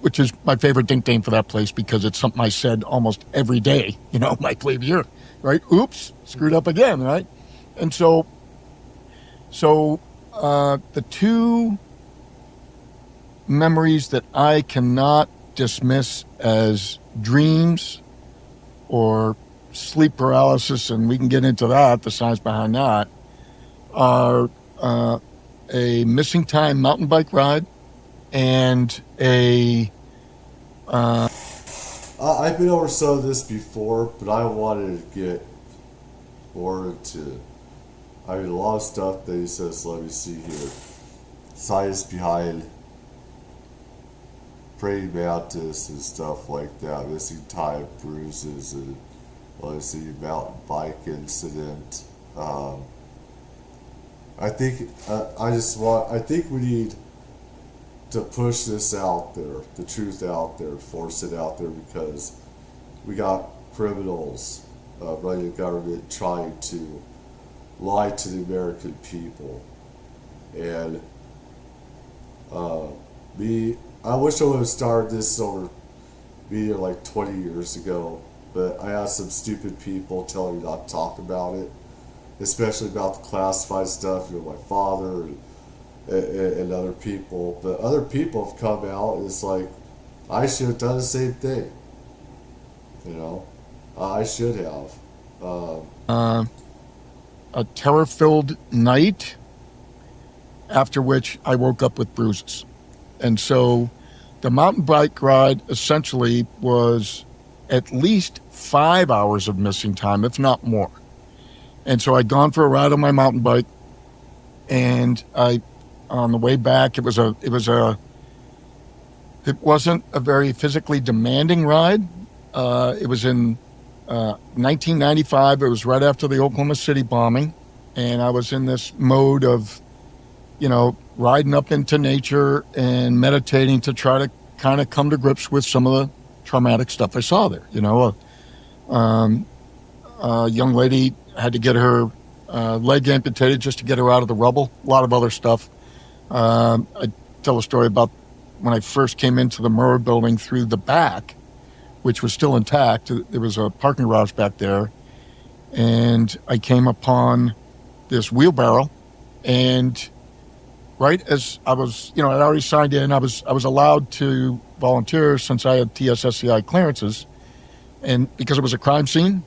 which is my favorite nickname for that place because it's something I said almost every day, my plebe year, right? Oops, screwed up again, right? And so the two memories that I cannot dismiss as dreams or sleep paralysis, and we can get into that, the science behind that, are a missing time mountain bike ride and I've been over some of this before, but I wanted to get more into. I mean, a lot of stuff that he says. Let me see here. Science behind praying mantis and stuff like that. Missing time bruises and let's see, mountain bike incident. I think I think we need to push this out there, the truth out there, force it out there because we got criminals running the government trying to lie to the American people. And I wish I would have started this over media like 20 years ago, but I had some stupid people telling me not to talk about it, especially about the classified stuff, my father and other people. But other people have come out and it's like, I should have done the same thing. I should have. a terror-filled night, after which I woke up with bruises. And so the mountain bike ride essentially was at least 5 hours of missing time, if not more. And so I'd gone for a ride on my mountain bike, and on the way back, it wasn't a very physically demanding ride. It was in 1995. It was right after the Oklahoma City bombing, and I was in this mode of, riding up into nature and meditating to try to kind of come to grips with some of the traumatic stuff I saw there. A young lady had to get her leg amputated just to get her out of the rubble. A lot of other stuff. I tell a story about when I first came into the Murrah building through the back, which was still intact. There was a parking garage back there, and I came upon this wheelbarrow, and right as I was, I'd already signed in. I was allowed to volunteer since I had TSSCI clearances, and because it was a crime scene,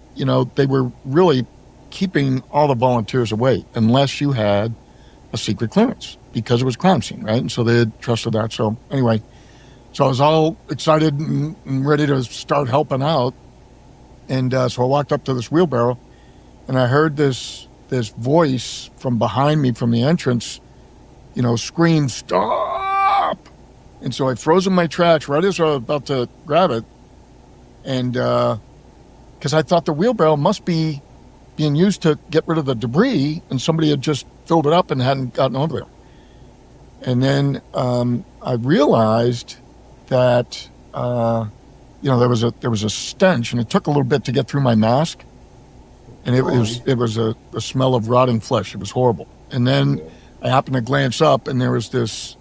they were really keeping all the volunteers away unless you had a secret clearance because it was a crime scene, right? And so they had trusted that. So anyway, so I was all excited and ready to start helping out, and so I walked up to this wheelbarrow, and I heard this voice from behind me from the entrance, scream, "Stop!" And so I froze in my tracks right as I was about to grab it. And because I thought the wheelbarrow must be being used to get rid of the debris, and somebody had just filled it up and hadn't gotten over there. And then I realized that there was a stench, and it took a little bit to get through my mask, and it was a smell of rotting flesh. It was horrible. And then I happened to glance up, and there was this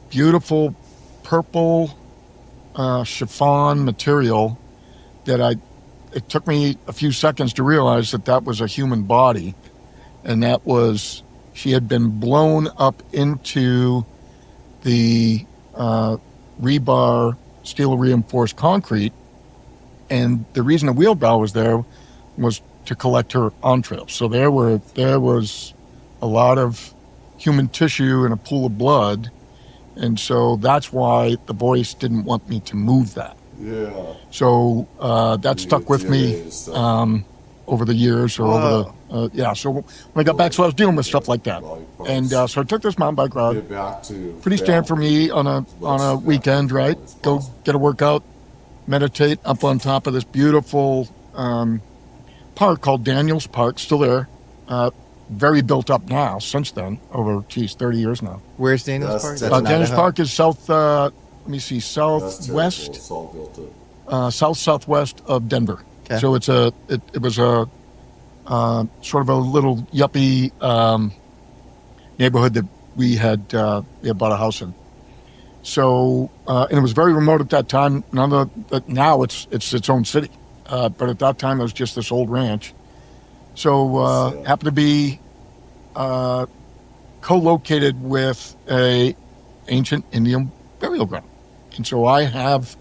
beautiful purple chiffon material that it took me a few seconds to realize that was a human body, and she had been blown up into the rebar steel reinforced concrete, and the reason the wheelbarrow was there was to collect her entrails. So there was a lot of human tissue and a pool of blood, and so that's why the voice didn't want me to move that. Yeah. So that stuck with me over the years, or over Yeah, so when I got back, so I was dealing with stuff like that. And so I took this mountain bike ride. Get back to Pretty standard for me on a weekend, right? Go get a workout, meditate up on top of this beautiful park called Daniels Park, still there. Very built up now since then, over, 30 years now. Where's Daniels That's Park? terrible. Daniels Idaho? Park is southwest, That's terrible. southwest, It's all built up. southwest of Denver. Okay. So it was a sort of a little yuppie neighborhood that we had bought a house in. So and it was very remote at that time. Now it's its own city, but at that time it was just this old ranch. So happened to be co-located with a ancient Indian burial ground, and so I have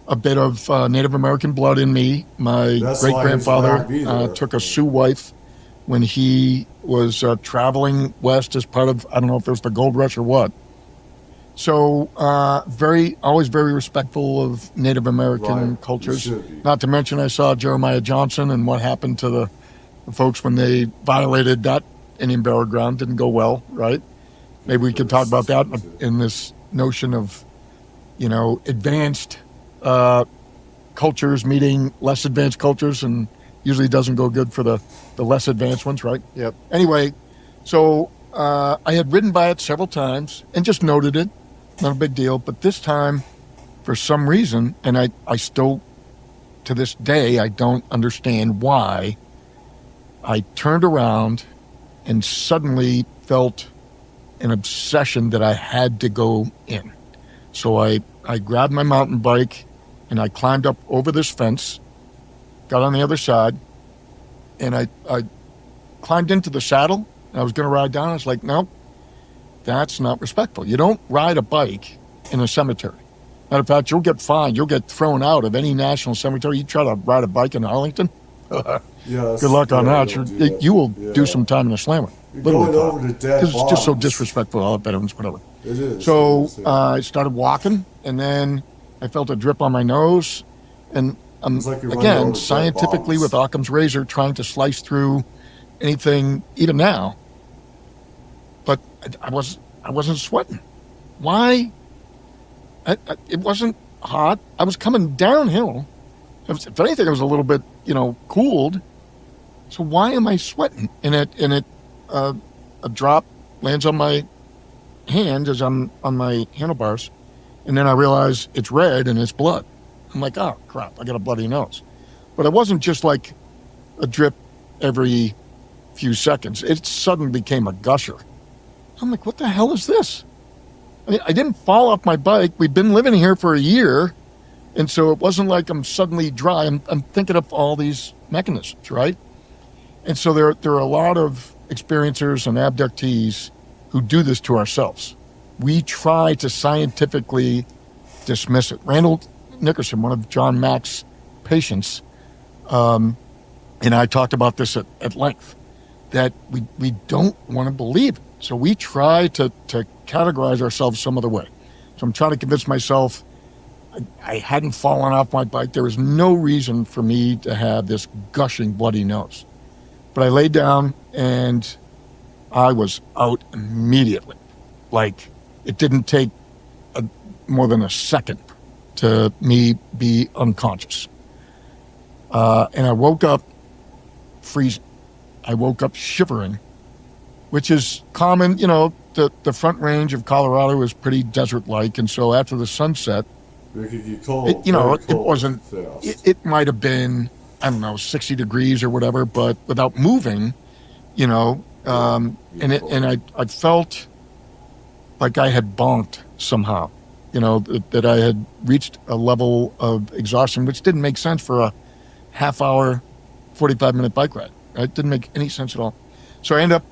a bit of Native American blood in me. My That's why great-grandfather he's allowed to be there. took a Sioux wife when he was traveling west as part of, I don't know if it was the gold rush or what. So always very respectful of Native American Right. cultures. You should be. Not to mention I saw Jeremiah Johnson and what happened to the folks when they violated that Indian burial ground. Didn't go well, right? Maybe we could talk about that in this notion of, advanced cultures meeting less advanced cultures, and usually doesn't go good for the less advanced ones, right? Yep. Anyway, so I had ridden by it several times and just noted it. Not a big deal. But this time, for some reason, and I still, to this day, I don't understand why, I turned around and suddenly felt an obsession that I had to go in. So I grabbed my mountain bike and I climbed up over this fence, got on the other side, and I climbed into the saddle. And I was going to ride down. I was like, nope, that's not respectful. You don't ride a bike in a cemetery. Matter of fact, you'll get fined. You'll get thrown out of any national cemetery. You try to ride a bike in Arlington, Yes. good luck on Yeah, that. don't do that. You will Yeah. do some time in a slammer. You're Literally going over to dead because it's just so bodies. disrespectful. All veterans, whatever. It is. So It is, yeah. I started walking, and then I felt a drip on my nose, and I'm It's like you're running over again dead scientifically bodies. with Occam's razor trying to slice through anything, even now. But I wasn't sweating. Why? It wasn't hot. I was coming downhill. If anything, it was a little bit, cooled. So why am I sweating? And a drop lands on my hand as I'm on my handlebars, and then I realize it's red and it's blood. I'm like, oh crap, I got a bloody nose. But it wasn't just like a drip every few seconds. It suddenly became a gusher. I'm like, what the hell is this? I mean, I didn't fall off my bike. We've been living here for a year, and so it wasn't like I'm suddenly dry. I'm thinking of all these mechanisms, right? And so there are a lot of experiencers and abductees who do this to ourselves. We try to scientifically dismiss it. Randall Nickerson, one of John Mack's patients, and I talked about this at length, that we don't want to believe it. So we try to categorize ourselves some other way. So I'm trying to convince myself I hadn't fallen off my bike. There was no reason for me to have this gushing bloody nose. But I laid down and I was out immediately. Like, it didn't take more than a second to me be unconscious. And I woke up freezing. I woke up shivering, which is common. The front range of Colorado is pretty desert-like. And so after the sunset, It could get cold. it very cold wasn't, fast. it might have been, I don't know, 60 degrees or whatever, but without moving, and I felt like I had bonked somehow, that I had reached a level of exhaustion, which didn't make sense for a half hour, 45-minute bike ride. It didn't make any sense at all. So I end up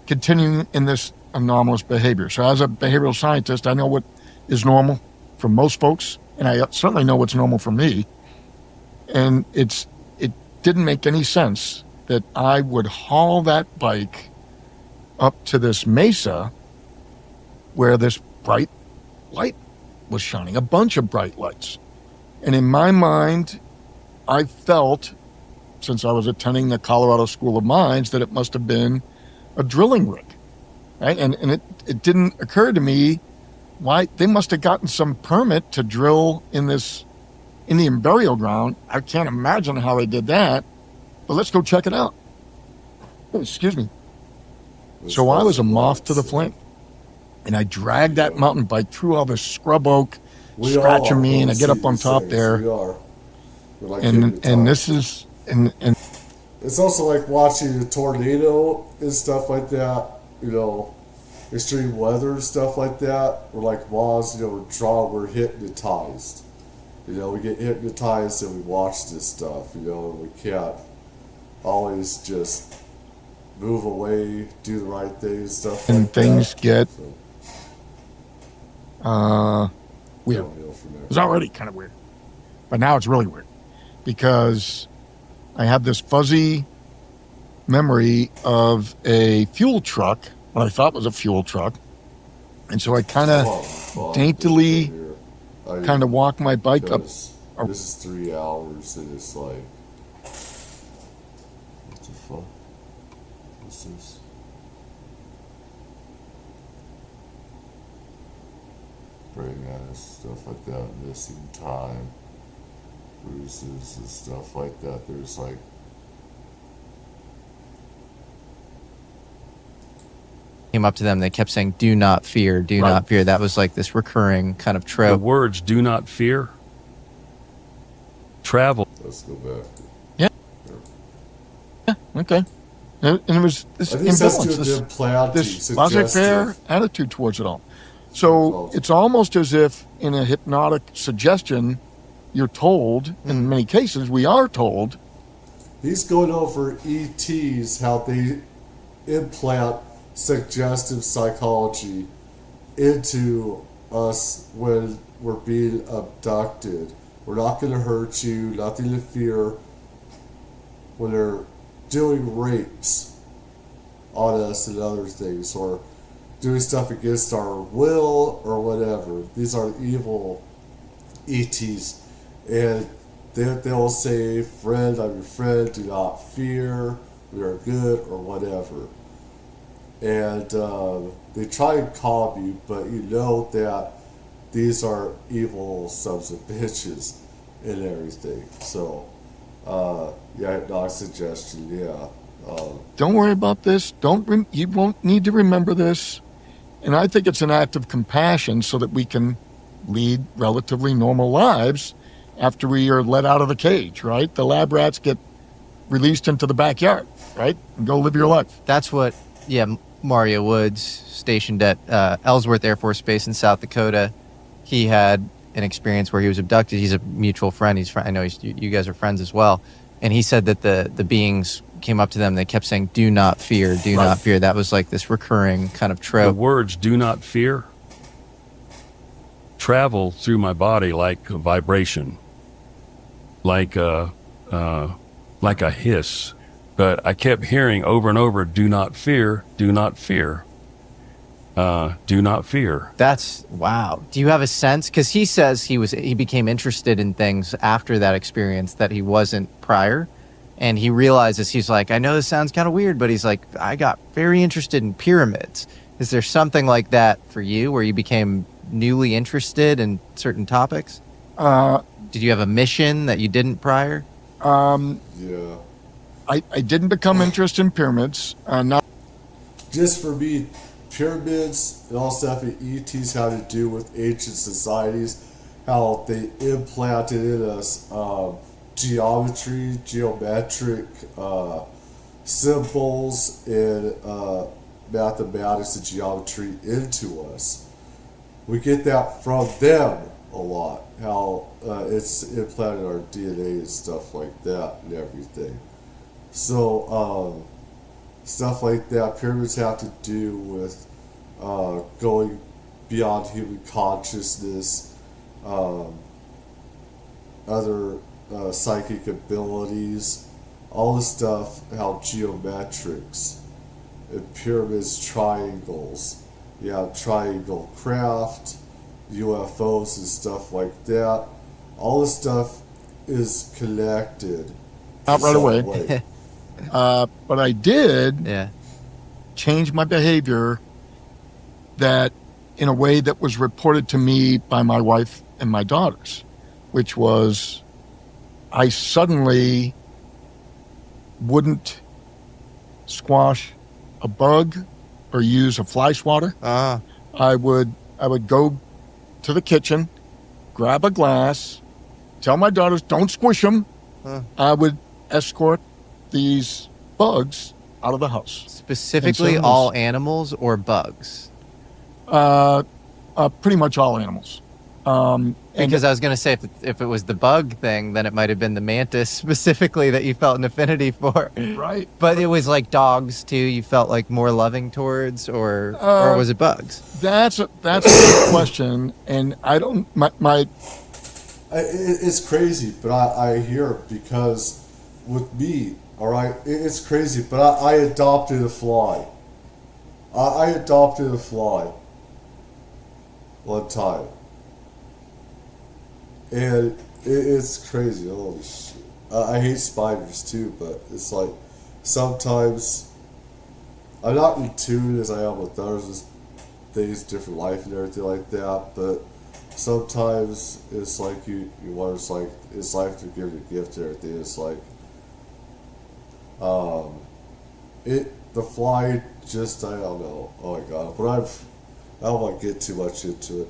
continuing in this anomalous behavior. So as a behavioral scientist, I know what is normal for most folks, and I certainly know what's normal for me. And it didn't make any sense that I would haul that bike up to this mesa where this bright light was shining, a bunch of bright lights. And in my mind, I felt, since I was attending the Colorado School of Mines, that it must have been a drilling rig, right? And it didn't occur to me why they must have gotten some permit to drill in this Indian burial ground. I can't imagine how they did that, but let's go check it out. Oh, excuse me. So I was a moth to the flame, and I dragged that mountain bike through all this scrub oak, scratching me, and I get up on top there. We are. We're like And this is and it's also like watching a tornado and stuff like that. You know, extreme weather and stuff like that. We're like moths. You know, we're hypnotized. You know, we get hypnotized and we watch this stuff. You know, and we can't always just move away, do the right thing, and stuff like things that. get So, weird. downhill from there. It was already kind of weird, but now it's really weird because I have this fuzzy memory of a fuel truck, what I thought was a fuel truck, and so I kind of daintily kind of walk my bike up. This is 3 hours, and it's like, what the fuck? What's this? Brain mass, stuff like that, missing time, bruises and stuff like that. There's like, Came up to them, they kept saying, "Do not fear, do Right. not fear." That was like this recurring kind of The trope. words "do not fear," travel. let's go back. Okay. And it was this I think that's imbalance, just them planting this laissez-faire suggestive. attitude towards it all. So it's almost as if in a hypnotic suggestion, you're told, in many cases, we are told, He's going over ETs, how they implant suggestive psychology into us when we're being abducted. We're not going to hurt you, nothing to fear. When they're doing rapes on us and other things, or doing stuff against our will or whatever. These are evil ETs. And they'll say, "Friend, I'm your friend, do not fear, we are good," or whatever. And they try and calm you, but you know that these are evil sons of bitches and everything. So, yeah, not suggestion, yeah. don't worry about this. You won't need to remember this. And I think it's an act of compassion so that we can lead relatively normal lives after we are let out of the cage, right? The lab rats get released into the backyard, right? And go live your life. That's what, Mario Woods, stationed at Ellsworth Air Force Base in South Dakota, he had an experience where he was abducted. He's a mutual friend. I know you guys are friends as well. And he said that the beings came up to them. They kept saying, "Do not fear, do Right. not fear." That was like this recurring kind of The trope. words "do not fear" travel through my body like a vibration, like a hiss. But I kept hearing over and over, "Do not fear, do not fear, do not fear." That's wow. Do you have a sense? Because he says he became interested in things after that experience that he wasn't prior, and he realizes, he's like, I know this sounds kind of weird, but he's like, I got very interested in pyramids. Is there something like that for you where you became newly interested in certain topics? Did you have a mission that you didn't prior? Yeah. I didn't become interested in pyramids. Not Just for me, pyramids and all stuff that ETs had to do with ancient societies, how they implanted in us geometry, geometric symbols, and mathematics and geometry into us. We get that from them a lot, how it's implanted our DNA and stuff like that and everything. So, stuff like that. Pyramids have to do with going beyond human consciousness, other psychic abilities, all the stuff, how geometrics, and pyramids, triangles. You have triangle craft, UFOs and stuff like that. All the stuff is connected. Not right some away. way. But I did Yeah. change my behavior that in a way that was reported to me by my wife and my daughters, which was I suddenly wouldn't squash a bug or use a fly swatter. Ah. I would go to the kitchen, grab a glass, tell my daughters, don't squish them. Huh. I would escort these bugs out of the house. Specifically, And so all animals or bugs? Pretty much all animals. And Because I was going to say, if it was the bug thing, then it might have been the mantis specifically that you felt an affinity for. right. But it was like dogs too. You felt like more loving towards, or was it bugs? That's a good question, and I don't. It's crazy, but I hear it because with me, all right, it's crazy, but I adopted a fly. I adopted a fly one time. And it's crazy. Holy shit. I hate spiders too, but it's like sometimes I'm not in tune as I am with others, things, different life and everything like that, but sometimes it's like you wonder, it's like, it's life to give you a gift and everything. It's like, the fly just, I don't know. Oh my god. But I don't want to get too much into it.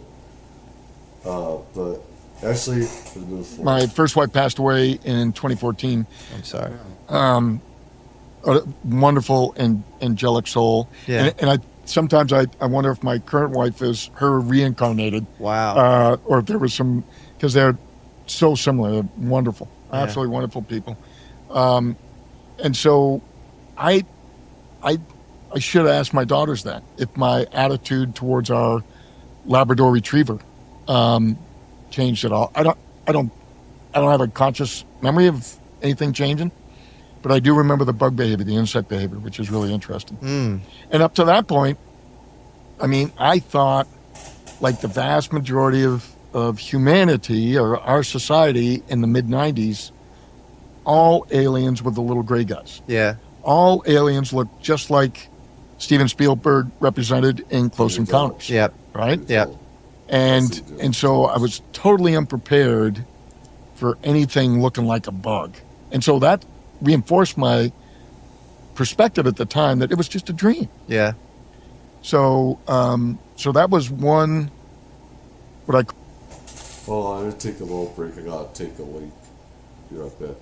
But actually, we'll move forward. My first wife passed away in 2014. I'm sorry. A wonderful and angelic soul. Yeah. And I sometimes I wonder if my current wife is her reincarnated. Wow. Or if there was some, because they're so similar. They're wonderful, Yeah. absolutely wonderful people. And so I should have asked my daughters that, if my attitude towards our Labrador Retriever changed at all. I don't have a conscious memory of anything changing, but I do remember the bug behavior, the insect behavior, which is really interesting. And up to that point, I mean, I thought, like the vast majority of humanity or our society in the mid-90s, all aliens were the little gray guys. Yeah. All aliens look just like Steven Spielberg represented in Close Encounters. Yep. Right? Yep. And so I was totally unprepared for anything looking like a bug. And so that reinforced my perspective at the time that it was just a dream. Yeah. So so that was one, what I Well, I'm going to take a little break. I got to take a leak. Be right back.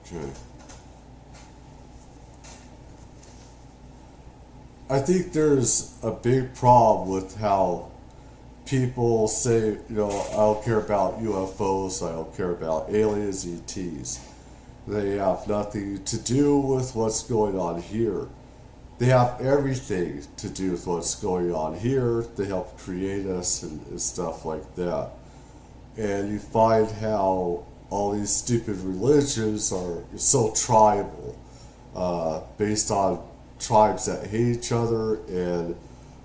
Okay. I think there's a big problem with how people say, you know, I don't care about UFOs, I don't care about aliens, ETs. They have nothing to do with what's going on here. They have everything to do with what's going on here. They help create us and stuff like that. And you find how all these stupid religions are so tribal, based on tribes that hate each other and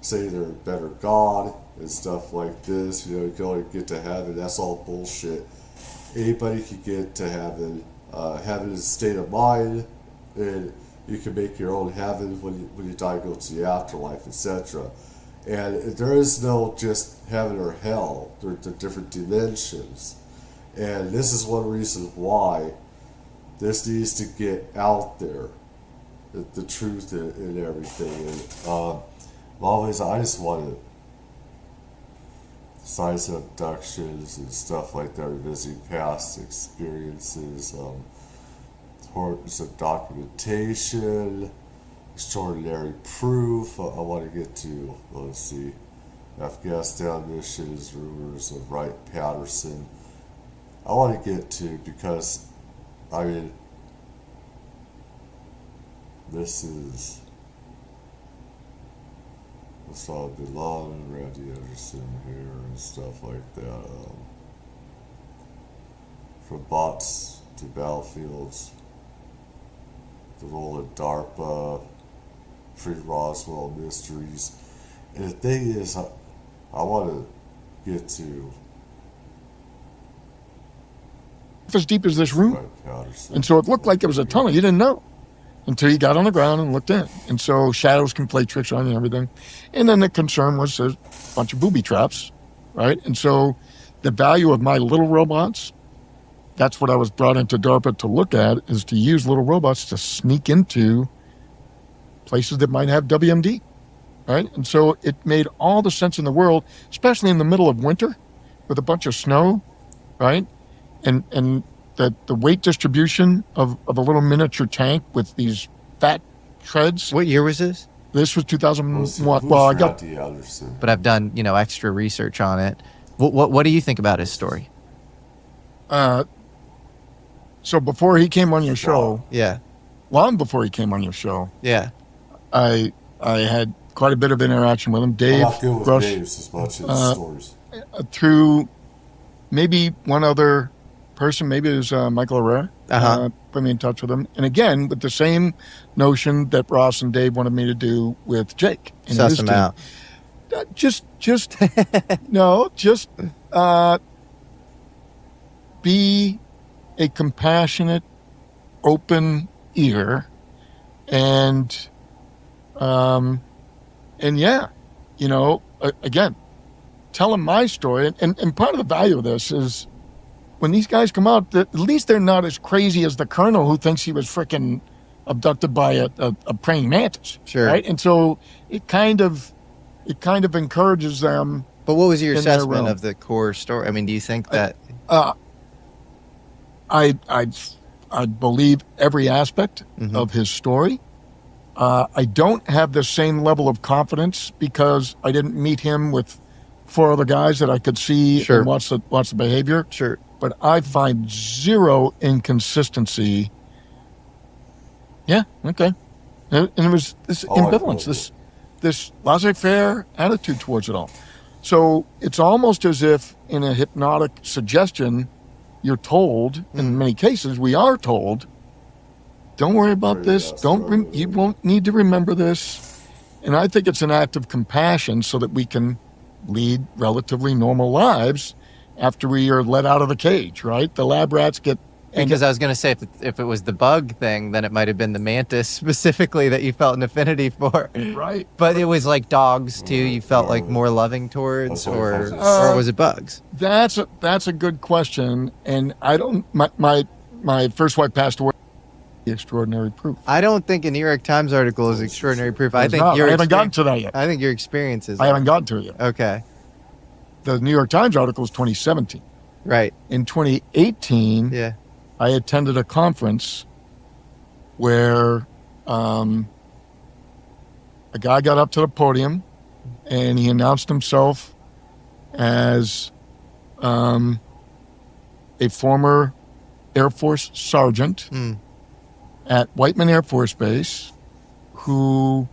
say they're a better God and stuff like this. You know, you can only get to heaven. That's all bullshit. Anybody can get to heaven. Heaven is a state of mind, and you can make your own heaven when you die, go to the afterlife, etc. And there is no just heaven or hell. There are different dimensions. And this is one reason why this needs to get out there, the truth and everything. And always, I just wanted science abductions and stuff like that, revisiting past experiences, importance of documentation, extraordinary proof. I want to get to, let's see, Afghanistan missions, rumors of Wright-Patterson. I want to get to, because, I mean, this is Osama bin Laden, Randy Anderson here, and stuff like that. From bots to battlefields, the role of DARPA, Free Roswell mysteries. And the thing is, I want to get to as deep as this room. Wright-Patterson. And so it looked like it was a tunnel. You didn't know until you got on the ground and looked in. And so shadows can play tricks on you and everything. And then the concern was there's a bunch of booby traps, right? And so the value of my little robots, that's what I was brought into DARPA to look at, is to use little robots to sneak into places that might have WMD, right? And so it made all the sense in the world, especially in the middle of winter with a bunch of snow, right? And the weight distribution of a little miniature tank with these fat treads. What year was this? This was 2001. Who's Well, I got Randy Anderson? But I've done, extra research on it. What do you think about his story? so before he came on your show, Yeah. long before he came on your show, Yeah. I had quite a bit of interaction with him. Dave I'm not good with Rush, names as much as stories. through maybe one other person, maybe it was Michael Herrera, put me in touch with him. And again, with the same notion that Ross and Dave wanted me to do with Jake. And Suss his him team. out. Just be a compassionate, open ear, and yeah, again, tell them my story. And part of the value of this is when these guys come out, at least they're not as crazy as the colonel who thinks he was freaking abducted by a praying mantis. Sure. Right. And so it kind of encourages them. But what was your in their assessment realm. of the core story? I mean, do you think that... I believe every aspect of his story. I don't have the same level of confidence because I didn't meet him with 4 other guys that I could see Sure. and watch the behavior. Sure. But I find zero inconsistency. Yeah, okay. And it was this Oh, I ambivalence, know. this laissez-faire attitude towards it all. So it's almost as if in a hypnotic suggestion, you're told, in many cases, we are told, don't worry about this. Yes, You won't need to remember this. And I think it's an act of compassion so that we can lead relatively normal lives after we are let out of the cage, right? The lab rats get... Because I was going to say, if it was the bug thing, then it might have been the mantis specifically that you felt an affinity for. Right. But it was like dogs too. You felt like more loving towards, That's what or I thought. was it bugs? That's a good question. And I don't... My first wife passed away. The extraordinary proof. I don't think a New York Times article is extraordinary proof. I It's think not. I haven't gotten to that yet. I think your experiences. I haven't gotten to it yet. Okay. The New York Times article is 2017. Right. In 2018, Yeah. I attended a conference where a guy got up to the podium and he announced himself as a former Air Force sergeant at Whiteman Air Force Base who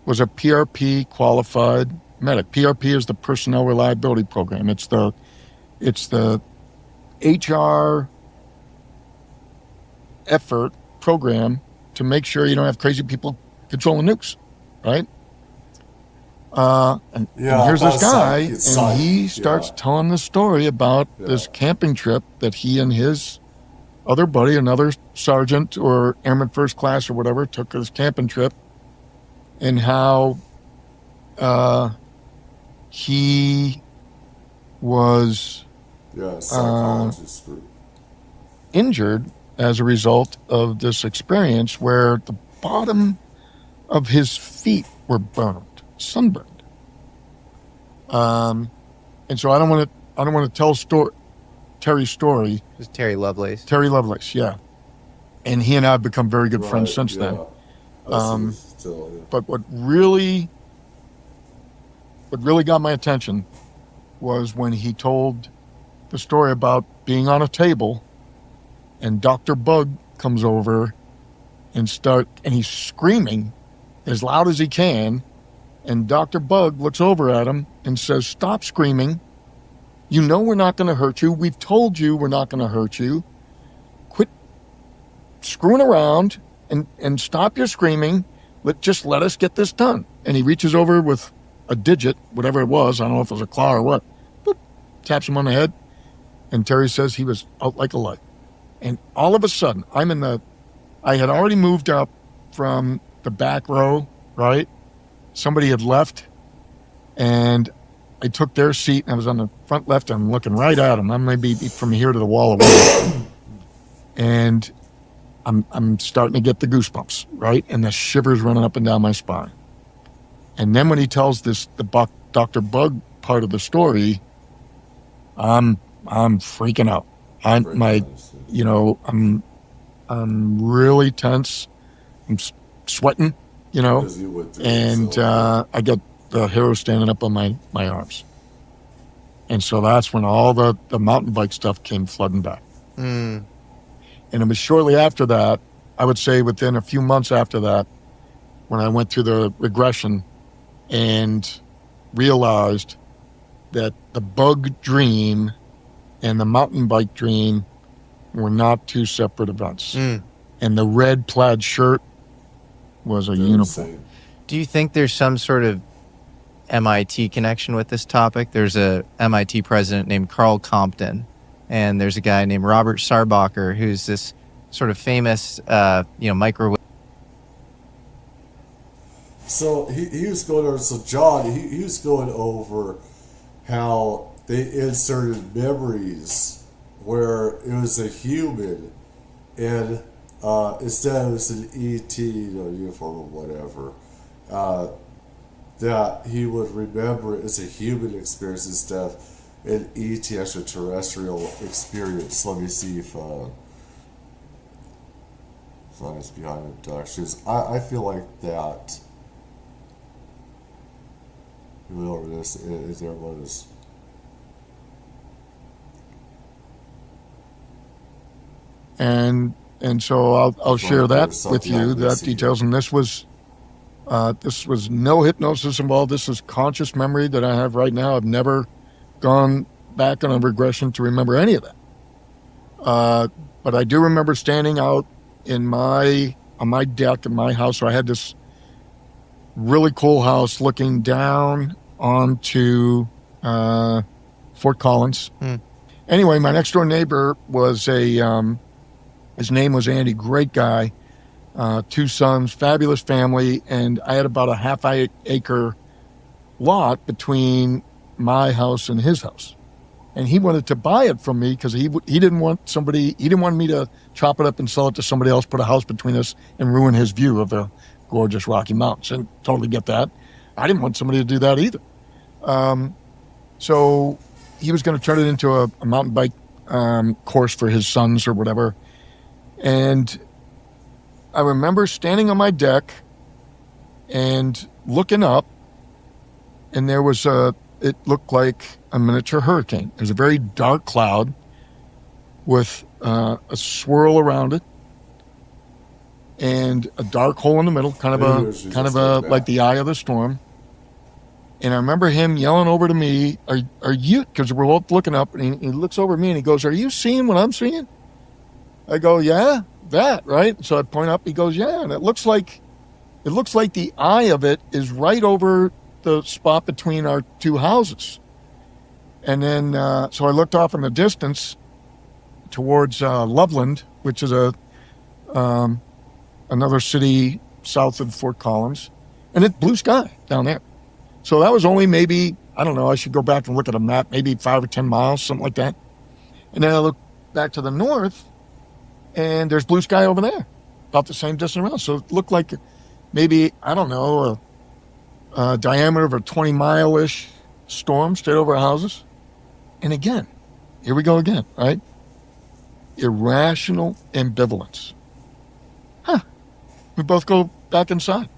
was a PRP qualified medic. PRP is the Personnel Reliability Program. It's the HR effort program to make sure you don't have crazy people controlling nukes, right? And here's this guy, and he starts telling the story about this camping trip that he and his other buddy, another sergeant or airman first class or whatever, took this camping trip, and how he was psychologist group. injured as a result of this experience where the bottom of his feet were sunburned. And so I don't want to tell Terry's story. It was Terry Lovelace. Terry Lovelace, yeah. And he and I have become very good friends since then. But what really got my attention was when he told the story about being on a table and Dr. Bug comes over and he's screaming as loud as he can, and Dr. Bug looks over at him and says, "Stop screaming. You know we're not going to hurt you. We've told you we're not going to hurt you. Quit screwing around and stop your screaming. Just let us get this done." And he reaches over with a digit, whatever it was, I don't know if it was a claw or what, boop, taps him on the head, and Terry says he was out like a light. And all of a sudden, I had already moved up from the back row, right? Somebody had left, and I took their seat, and I was on the front left, and I'm looking right at them. I'm maybe from here to the wall away. And I'm starting to get the goosebumps, right? And the shivers running up and down my spine. And then when he tells the Dr. Bug part of the story, I'm freaking out. I'm really tense. I'm sweating, and I get the hair standing up on my arms. And so that's when all the mountain bike stuff came flooding back. And it was shortly after that, I would say within a few months after that, when I went through the regression and realized that the bug dream and the mountain bike dream were not two separate events. And the red plaid shirt was a uniform. Do you think there's some sort of MIT connection with this topic? There's a MIT president named Carl Compton, and there's a guy named Robert Sarbacher, who's this sort of famous, microwave. So he was going over. So John, he was going over how they inserted memories where it was a human, and instead it was an ET, uniform or whatever. That he would remember it as a human experience instead of an ET extraterrestrial experience. Let me see if as long as behind the dark shoes. I feel like that whoever this is, everyone is. And so I'll share that There's with something you, I'm that missing details. And this was no hypnosis involved. This is conscious memory that I have right now. I've never gone back on a regression to remember any of that. But I do remember standing out on my deck in my house. So I had this really cool house looking down onto Fort Collins. Anyway, my next door neighbor was his name was Andy, great guy, 2 sons, fabulous family, and I had about a half-acre lot between my house and his house. And he wanted to buy it from me because he didn't want me to chop it up and sell it to somebody else, put a house between us, and ruin his view of the gorgeous Rocky Mountains. And totally get that. I didn't want somebody to do that either. So he was going to turn it into a mountain bike course for his sons or whatever. And I remember standing on my deck and looking up, and there was it looked like a miniature hurricane. It was a very dark cloud with a swirl around it and a dark hole in the middle, kind of a like the eye of the storm. And I remember him yelling over to me, are you, because we're both looking up, and he looks over at me and he goes, "Are you seeing what I'm seeing?" I go, "Yeah, that," right? So I point up, he goes, "Yeah," and it looks like the eye of it is right over the spot between our 2 houses. And then, so I looked off in the distance towards Loveland, which is another city south of Fort Collins, and it's blue sky down there. So that was only maybe, I don't know, I should go back and look at a map, maybe 5 or 10 miles, something like that. And then I look back to the north, and there's blue sky over there, about the same distance around. So it looked like maybe, I don't know, a diameter of a 20-mile-ish storm straight over our houses. And again, here we go again, right? Irrational ambivalence. We both go back inside,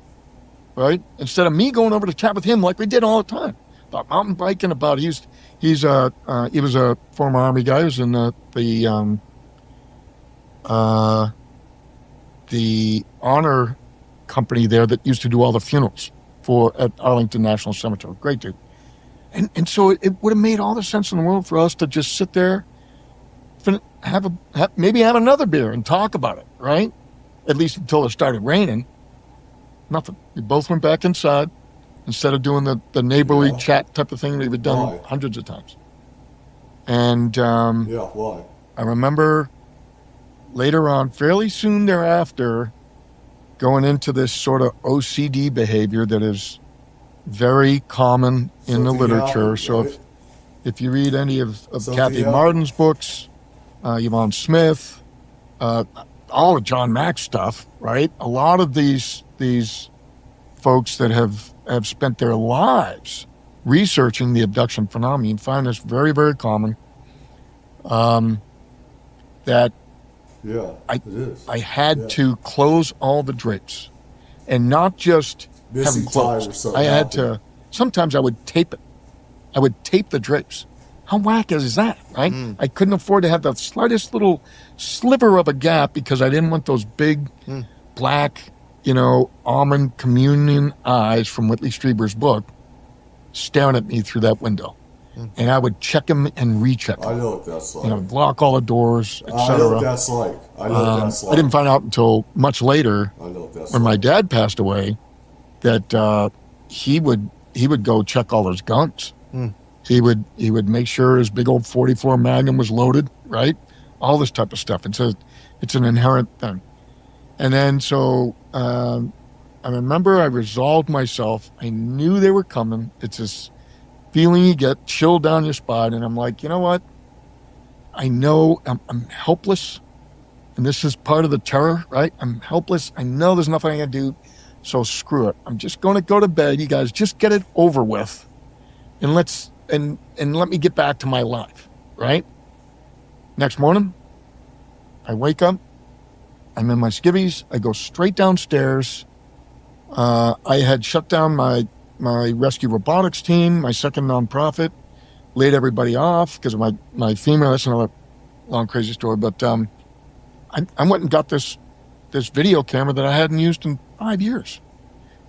right? Instead of me going over to chat with him like we did all the time about mountain biking, about he was a former Army guy. He was in the honor company there that used to do all the funerals at Arlington National Cemetery. Great dude. And so it would have made all the sense in the world for us to just sit there, maybe have another beer and talk about it, right? At least until it started raining. Nothing. We both went back inside instead of doing the neighborly chat type of thing we've done hundreds of times. And why? I remember later on, fairly soon thereafter, going into this sort of OCD behavior that is very common in the literature. So if you read any of Kathy Martin's books, Yvonne Smith, all of John Mack's stuff, right? A lot of these folks that have spent their lives researching the abduction phenomenon, you find this very, very common. That it is. I had to close all the drapes, and not just have them closed. I had to. Sometimes I would tape it. I would tape the drapes. How whack is that, right? I couldn't afford to have the slightest little sliver of a gap because I didn't want those big black, almond communion eyes from Whitley Strieber's book staring at me through that window. And I would check them and recheck them. I know what that's like. Lock all the doors, etc. I know what that's like. I didn't find out until much later, when my dad passed away, that he would go check all his guns. He would make sure his big old 44 Magnum was loaded, right? All this type of stuff. It's an inherent thing. And then so I remember I resolved myself. I knew they were coming. It's this feeling you get, chill down your spine, and I'm like, you know what? I know I'm helpless, and this is part of the terror, right? I'm helpless. I know there's nothing I can do, so screw it. I'm just going to go to bed. You guys just get it over with, and let me get back to my life, right? Next morning, I wake up. I'm in my skivvies. I go straight downstairs. I had shut down my my rescue robotics team, my second nonprofit, laid everybody off because of my female. That's another long, crazy story. But I went and got this video camera that I hadn't used in 5 years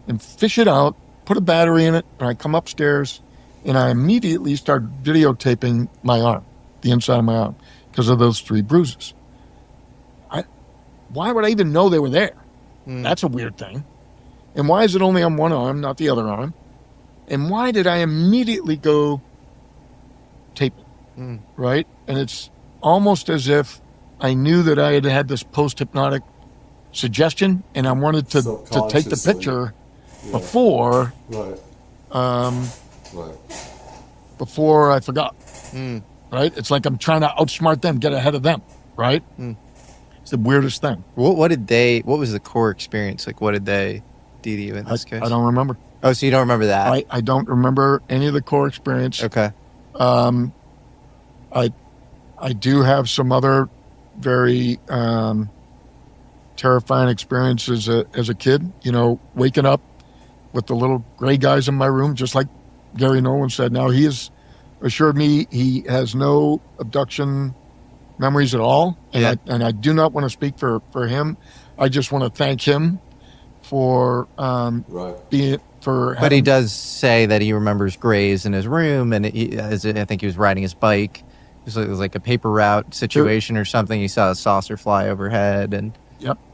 and fish it out, put a battery in it, and I come upstairs and I immediately start videotaping my arm, the inside of my arm, because of those 3 bruises. Why would I even know they were there? That's a weird thing. And why is it only on one arm, not the other arm? And why did I immediately go tape it, right? And it's almost as if I knew that I had had this post-hypnotic suggestion, and I wanted to take the picture before, before I forgot, right? It's like I'm trying to outsmart them, get ahead of them, right? It's the weirdest thing. What was the core experience? Like, what did they do to you in this case? I don't remember. Oh, so you don't remember that? I don't remember any of the core experience. Okay. I do have some other very terrifying experiences as a kid. You know, waking up with the little gray guys in my room, just like Gary Nolan said. Now, he has assured me he has no abduction memories at all, and I do not want to speak for him. I just want to thank him for being for. But he does say that he remembers grays in his room, and I think he was riding his bike. It was like a paper route situation or something. You saw a saucer fly overhead, and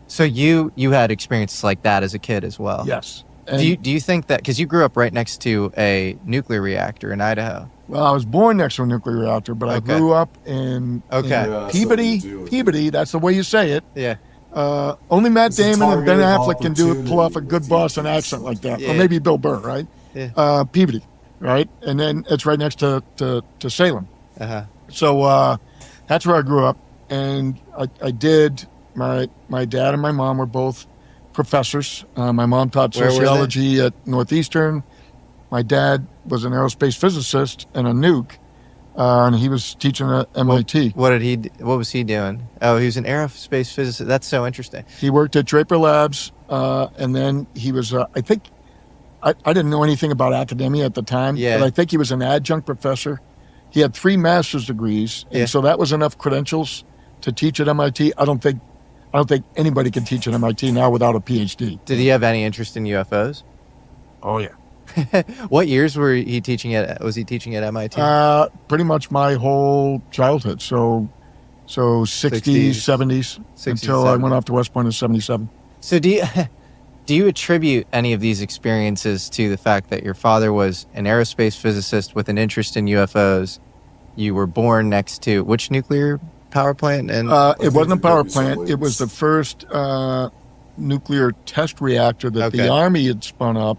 so you had experiences like that as a kid as well. Yes. And do you think that because you grew up right next to a nuclear reactor in Idaho? Well, I was born next to a nuclear reactor, but I grew up in Peabody. That's the way you say it. Yeah. Only Matt Damon and Ben Affleck can pull off a good Boston accent like that, or maybe Bill Burr, right? Yeah. Peabody, right? And then it's right next to Salem. So that's where I grew up, and I did. My dad and my mom were both professors. My mom taught sociology at Northeastern. My dad was an aerospace physicist and a nuke, and he was teaching at MIT. What was he doing? Oh, he was an aerospace physicist. That's so interesting. He worked at Draper Labs, and then he was, I think, I didn't know anything about academia at the time, but I think he was an adjunct professor. He had 3 master's degrees, and so that was enough credentials to teach at MIT. I don't think anybody can teach at MIT now without a PhD. Did he have any interest in UFOs? Oh, yeah. What years was he teaching at MIT? Pretty much my whole childhood. So 60s, 70s, until I went off to West Point in 77. So do you attribute any of these experiences to the fact that your father was an aerospace physicist with an interest in UFOs? You were born next to which nuclear power plant? And it wasn't a power plant. It was the first nuclear test reactor that the Army had spun up.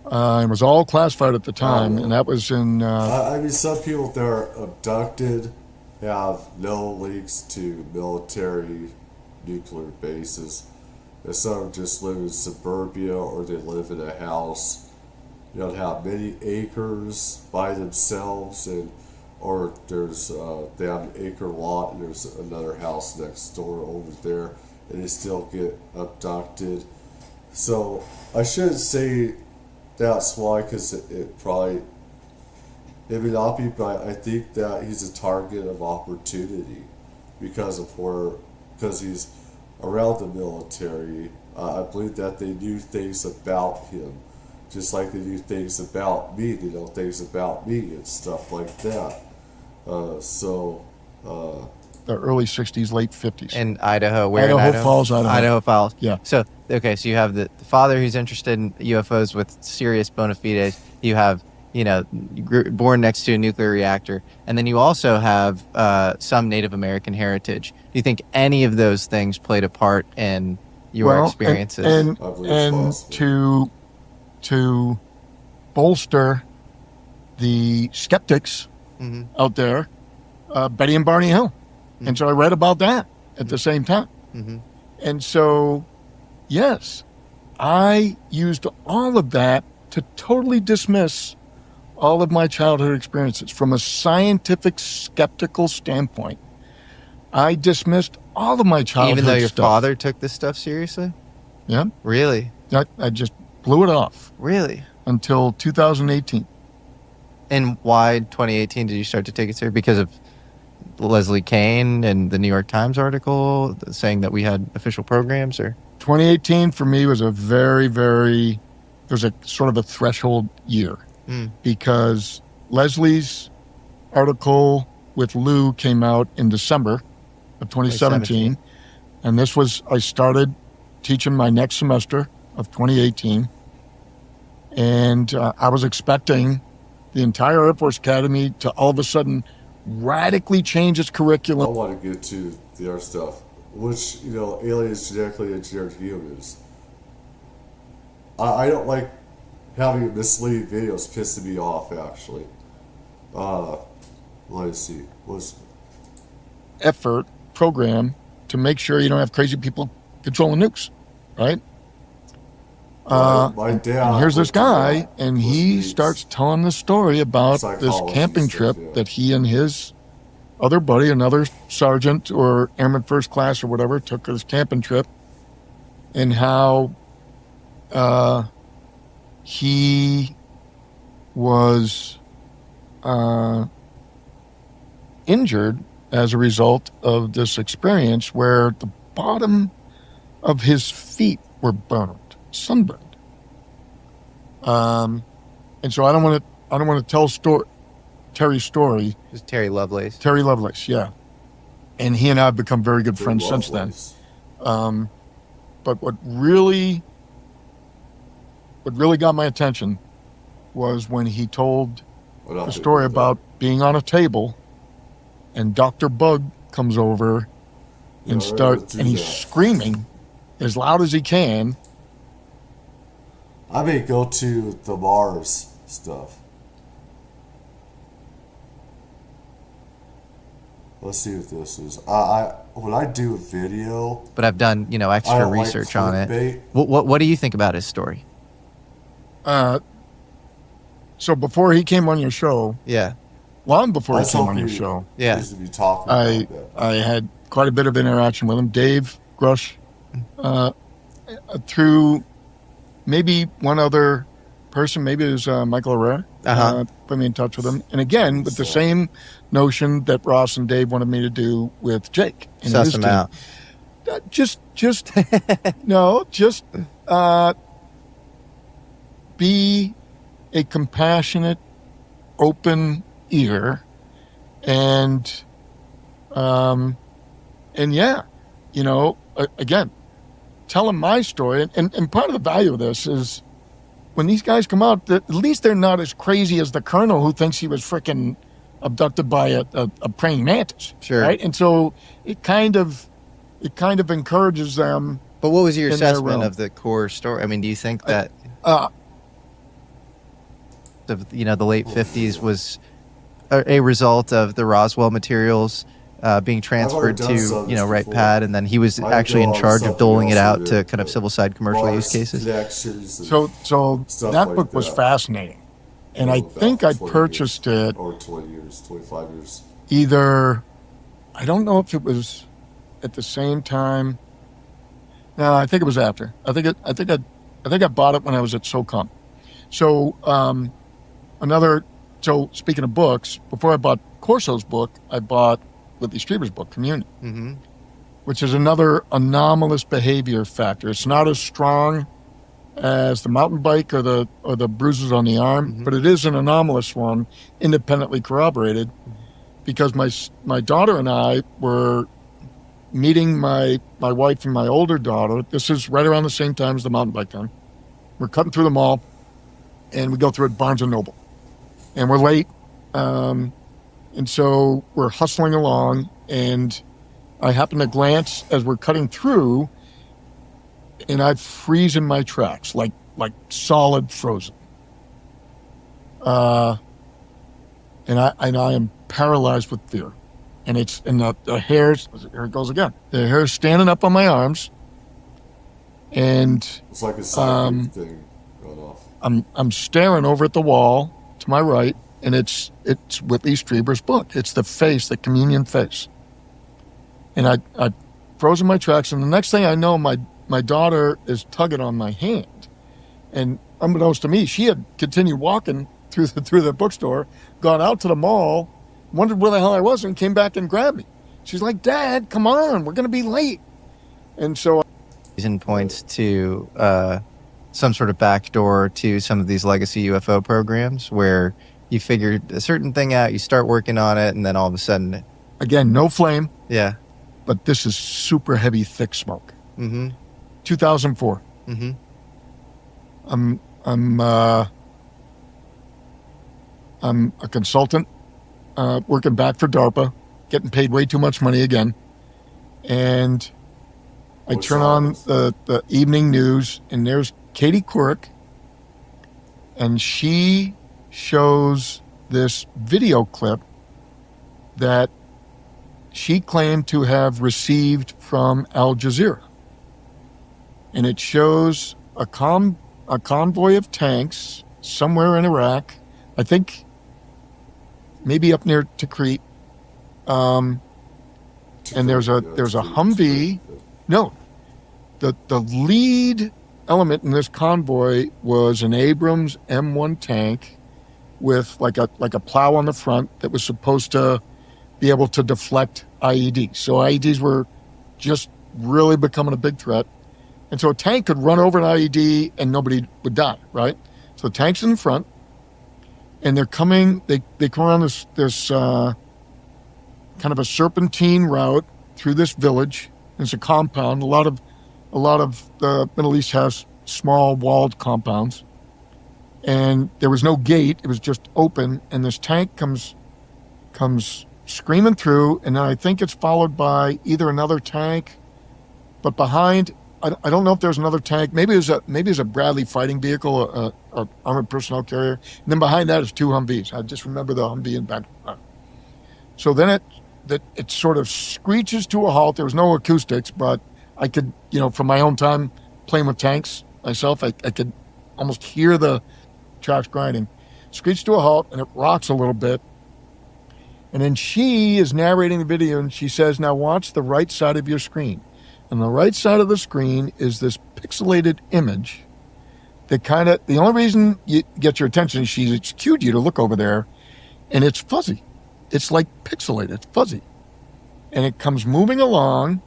It was all classified at the time, and that was in... I mean, some people that are abducted have no links to military nuclear bases. And some just live in suburbia, or they live in a house, have many acres by themselves, or there's they have an acre lot, and there's another house next door over there, and they still get abducted. So I shouldn't say that's why, because it may not be, but I think that he's a target of opportunity because he's around the military. I believe that they knew things about him, just like they knew things about me. They know things about me and stuff like that. The early 60s, late 50s. In Idaho, where Idaho in Idaho? Falls, Idaho. Idaho Falls. Yeah. So you have the father who's interested in UFOs with serious bona fides. You have, born next to a nuclear reactor, and then you also have some Native American heritage. Do you think any of those things played a part in your experiences? And to bolster the skeptics out there, Betty and Barney Hill. And so I read about that at the same time. And so, yes, I used all of that to totally dismiss all of my childhood experiences. From a scientific, skeptical standpoint, I dismissed all of my childhood Even though your stuff. father took this stuff seriously? Yeah. Really? I just blew it off. Really? until 2018. And why 2018 did you start to take it serious? Because of Leslie Kane and the New York Times article saying that we had official programs, or 2018 for me was a very, very, it was a sort of a threshold year because Leslie's article with Lou came out in December of 2017. And this was, I started teaching my next semester of 2018. And I was expecting the entire Air Force Academy to all of a sudden radically change its I curriculum. want to get to the other stuff, which, aliens genetically engineered humans. I don't like having misleading videos pissing me off, actually. Let's see. Effort program to make sure you don't have crazy people controlling nukes, right? My dad. And here's this went to guy, that and with he me. starts telling the story about this Psychology camping stuff, trip yeah. that he and his other buddy, another sergeant or airman first class or whatever, took this camping trip, and how he was injured as a result of this experience where the bottom of his feet were burned, sunburned. And so I don't want to tell Terry's story. is Terry Lovelace? Terry Lovelace, yeah. And he and I have become very good friends since then. But what really got my attention was when he told a story about being on a table and Dr. Bug comes over and he's screaming as loud as he can. I may go to the Mars stuff. Let's see what this is. When I do a video, But I've done, I extra don't like research on it. clickbait. What do you think about his story? So before he came on your show, Yeah. long before he That's came how on your we show, Yeah. used to be talking I about that. I had quite a bit of interaction with him. Dave Grush, through maybe one other person, maybe it was Michael Herrera, put me in touch with him. And again, with the same notion that Ross and Dave wanted me to do with Jake. And Suss his him team. out. Just be a compassionate, open ear, and yeah, again, tell them my story. And part of the value of this is when these guys come out, at least they're not as crazy as the colonel who thinks he was freaking abducted by a praying mantis. Sure. Right. And so it kind of encourages them. But what was your in their assessment realm. of the core story? I mean, do you think that the late 50s was a result of the Roswell materials being transferred done some to, of this Wright before. Pad, and then he was I actually in go on charge of something doling it else out with to it, kind of but civil side commercial Mars use cases? connections and So stuff that like book was that. fascinating. And I About think I 20 purchased years, it or 20 years, 25 years. either, I don't know if it was at the same time. No, I think it was after. I think I bought it when I was at SOCOM. So so speaking of books, before I bought Corso's book, I bought Whitley Strieber's book, Communion, Mm-hmm. which is another anomalous behavior factor. It's not as strong as the mountain bike or the bruises on the arm, but it is an anomalous one, independently corroborated, because my daughter and I were meeting my wife and my older daughter. This is right around the same time as the mountain bike time. We're cutting through the mall, and we go through at Barnes & Noble. And we're late, and so we're hustling along, and I happen to glance as we're cutting through, and I freeze in my tracks, like solid frozen. And I am paralyzed with fear. And the hairs, here it goes again. The hair's standing up on my arms, and It's like a psychic thing going off. I'm staring over at the wall to my right, and it's Whitley Strieber's book. It's the face, the communion face. And I froze in my tracks, and the next thing I know, my daughter is tugging on my hand. And unbeknownst to me, she had continued walking through the bookstore, gone out to the mall, wondered where the hell I was, and came back and grabbed me. She's like, "Dad, come on, we're going to be late." And so Reason points to some sort of backdoor to some of these legacy UFO programs where you figure a certain thing out, you start working on it, and then all of a sudden, again, no flame, yeah. but this is super heavy, thick smoke. Mm-hmm. 2004. Mm-hmm. I'm a consultant, working back for DARPA, getting paid way too much money again, and I turn on the evening news, and there's Katie Couric, and she shows this video clip that she claimed to have received from Al Jazeera. And it shows a convoy of tanks somewhere in Iraq, I think maybe up near Tikrit. And there's a Humvee. No, the lead element in this convoy was an Abrams M1 tank with like a plow on the front that was supposed to be able to deflect IEDs. So IEDs were just really becoming a big threat. And so a tank could run over an IED and nobody would die, right? So the tank's in the front, and they're coming, they come around this kind of a serpentine route through this village. It's a compound. A lot of the Middle East has small walled compounds. And there was no gate, it was just open, and this tank comes screaming through, and then I think it's followed by either another tank, but behind, I don't know if there's another tank. Maybe it's a Bradley fighting vehicle, a armored personnel carrier, and then behind that is two Humvees. I just remember the Humvee in back. So then it sort of screeches to a halt. There was no acoustics, but I could, from my own time playing with tanks myself, I could almost hear the tracks grinding. Screech to a halt, and it rocks a little bit. And then she is narrating the video, and she says, "Now watch the right side of your screen." On the right side of the screen is this pixelated image that the only reason you get your attention is she's cued you to look over there, and it's fuzzy. It's like pixelated, it's fuzzy. And it comes moving along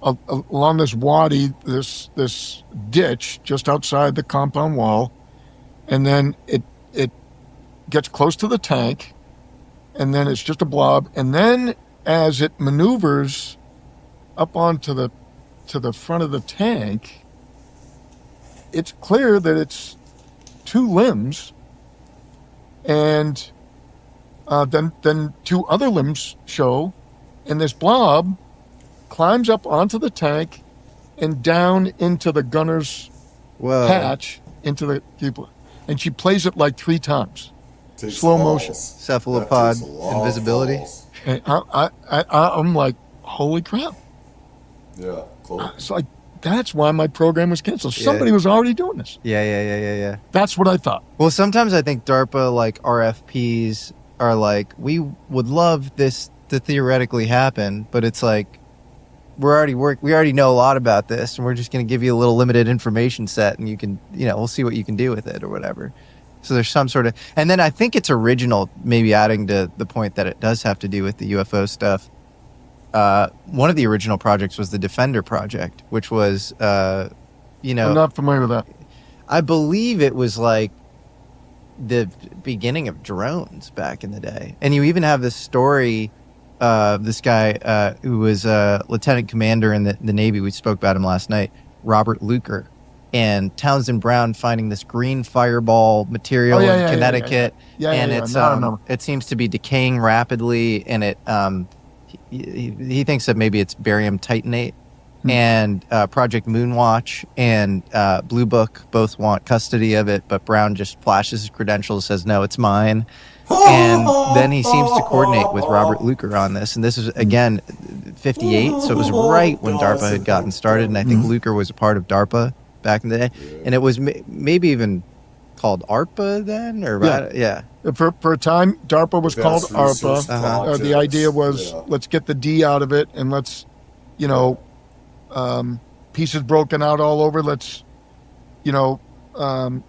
this wadi, this ditch just outside the compound wall, and then it gets close to the tank, and then it's just a blob, and then as it maneuvers up onto the front of the tank, it's clear that it's two limbs, and then two other limbs show, and this blob climbs up onto the tank and down into the gunner's hatch into the cupola, and she plays it like 3 times, slow motion, cephalopod invisibility. and I'm like, holy crap. Yeah, cool. It's like, that's why my program was canceled. Somebody was already doing this. Yeah. That's what I thought. Well, sometimes I think DARPA, like RFPs, are like, we would love this to theoretically happen, but it's like, we already know a lot about this, and we're just going to give you a little limited information set, and you can, we'll see what you can do with it or whatever. So there's some sort of, and then I think it's original, maybe adding to the point that it does have to do with the UFO stuff. One of the original projects was the Defender Project, which was, I'm not familiar with that. I believe it was like the beginning of drones back in the day. And you even have this story of this guy who was a lieutenant commander in the Navy. We spoke about him last night, Robert Luker, and Townsend Brown finding this green fireball material in Connecticut. It seems to be decaying rapidly, and it he thinks that maybe it's barium titanate. And Project Moonwatch and Blue Book both want custody of it, but Brown just flashes his credentials, says, "No, it's mine." And then he seems to coordinate with Robert Luker on this. And this is, again, 58, so it was right when DARPA had gotten started. And I think Luker was a part of DARPA back in the day. And it was maybe even called ARPA then? For a time, DARPA was called ARPA. The idea was, let's get the D out of it, and let's, pieces broken out all over. Let's,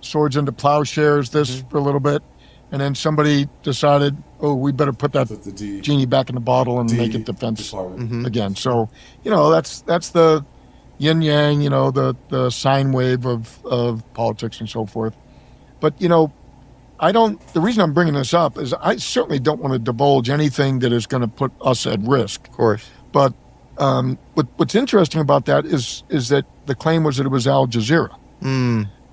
swords into plowshares this for a little bit, and then somebody decided, oh, we better put that Put the D, genie back in the bottle and D make it defense department. again. So, that's the yin yang, the sine wave of politics and so forth. But, the reason I'm bringing this up is I certainly don't want to divulge anything that is going to put us at risk. Of course. But what's interesting about that is that the claim was that it was Al Jazeera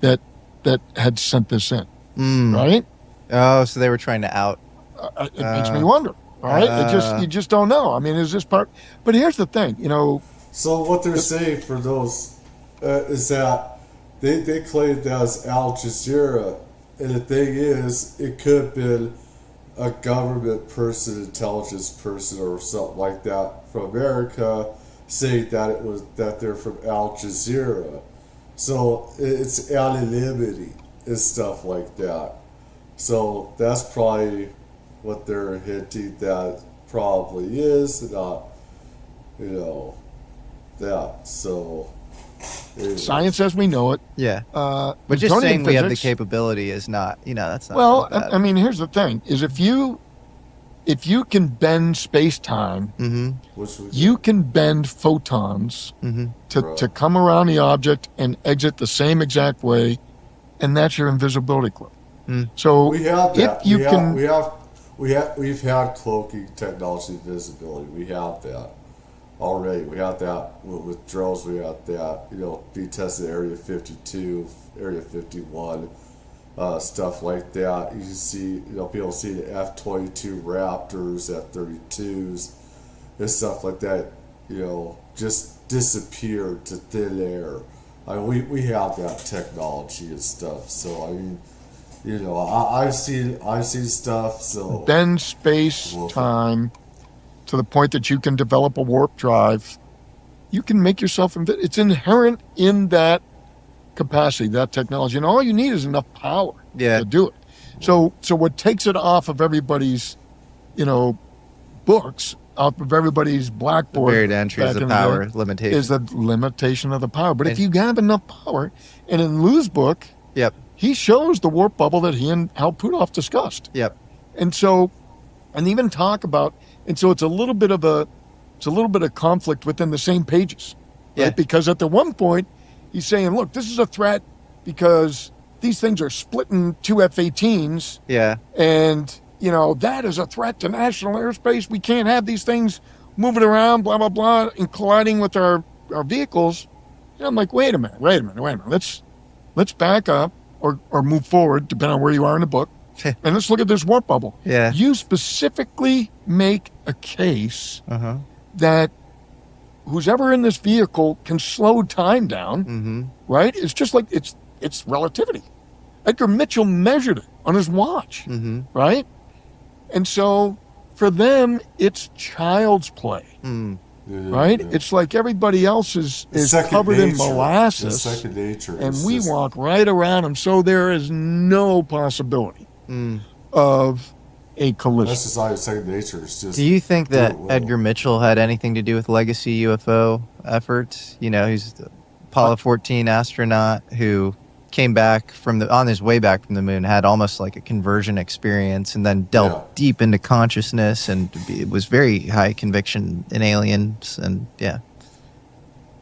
that had sent this in, right? Oh, so they were trying to out. It makes me wonder, right? You just don't know. I mean, is this part? But here's the thing, So what they're saying for those is that they claim that was Al Jazeera, and the thing is, it could have been a government person, intelligence person, or something like that from America, saying that they're from Al Jazeera. So it's anonymity and stuff like that. So that's probably what they're hinting that probably is, not, that. So anyway. Science as we know it. Yeah. But just Newtonian saying we have the physics- capability is not, that's not. Well, bad. I mean, here's the thing: is if you can bend space-time, Which we you can bend photons to Right. come around the object and exit the same exact way, and that's your invisibility cloak. So we have that. if you can, We've had cloaking technology, visibility. We have that already. We have that with drones. We have that. Be tested Area 52, Area 51, stuff like that. You can see, people see the F-22 Raptors, F-32s, and stuff like that. Just disappeared to thin air. I mean, we have that technology and stuff. So I mean. I've seen stuff. So bend space-time to the point that you can develop a warp drive, you can make yourself invisible. It's inherent in that capacity, that technology, and all you need is enough power to do it. So what takes it off of everybody's, books, off of everybody's blackboard, buried entries of power limitation is the limitation of the power. But if you have enough power, and in Lou's book, he shows the warp bubble that he and Hal Puthoff discussed. And so, and even talk about, and so it's a little bit of conflict within the same pages, right? Because at the one point, he's saying, look, this is a threat because these things are splitting two F-18s. And, that is a threat to national airspace. We can't have these things moving around, blah, blah, blah, and colliding with our vehicles. And I'm like, wait a minute. Let's back up or move forward, depending on where you are in the book. And let's look at this warp bubble. You specifically make a case that who's ever in this vehicle can slow time down, right? It's just like it's relativity. Edgar Mitchell measured it on his watch, right? And so for them, it's child's play, right? It's like everybody else is covered in molasses, it's second nature. and we walk right around them. So there is no possibility of a collision. That's just not second nature. It's just. Do you think that Edgar Mitchell had anything to do with legacy UFO efforts? He's the Apollo 14 astronaut who came back on his way back from the moon, had almost like a conversion experience, and then delved deep into consciousness, and it was very high conviction in aliens, and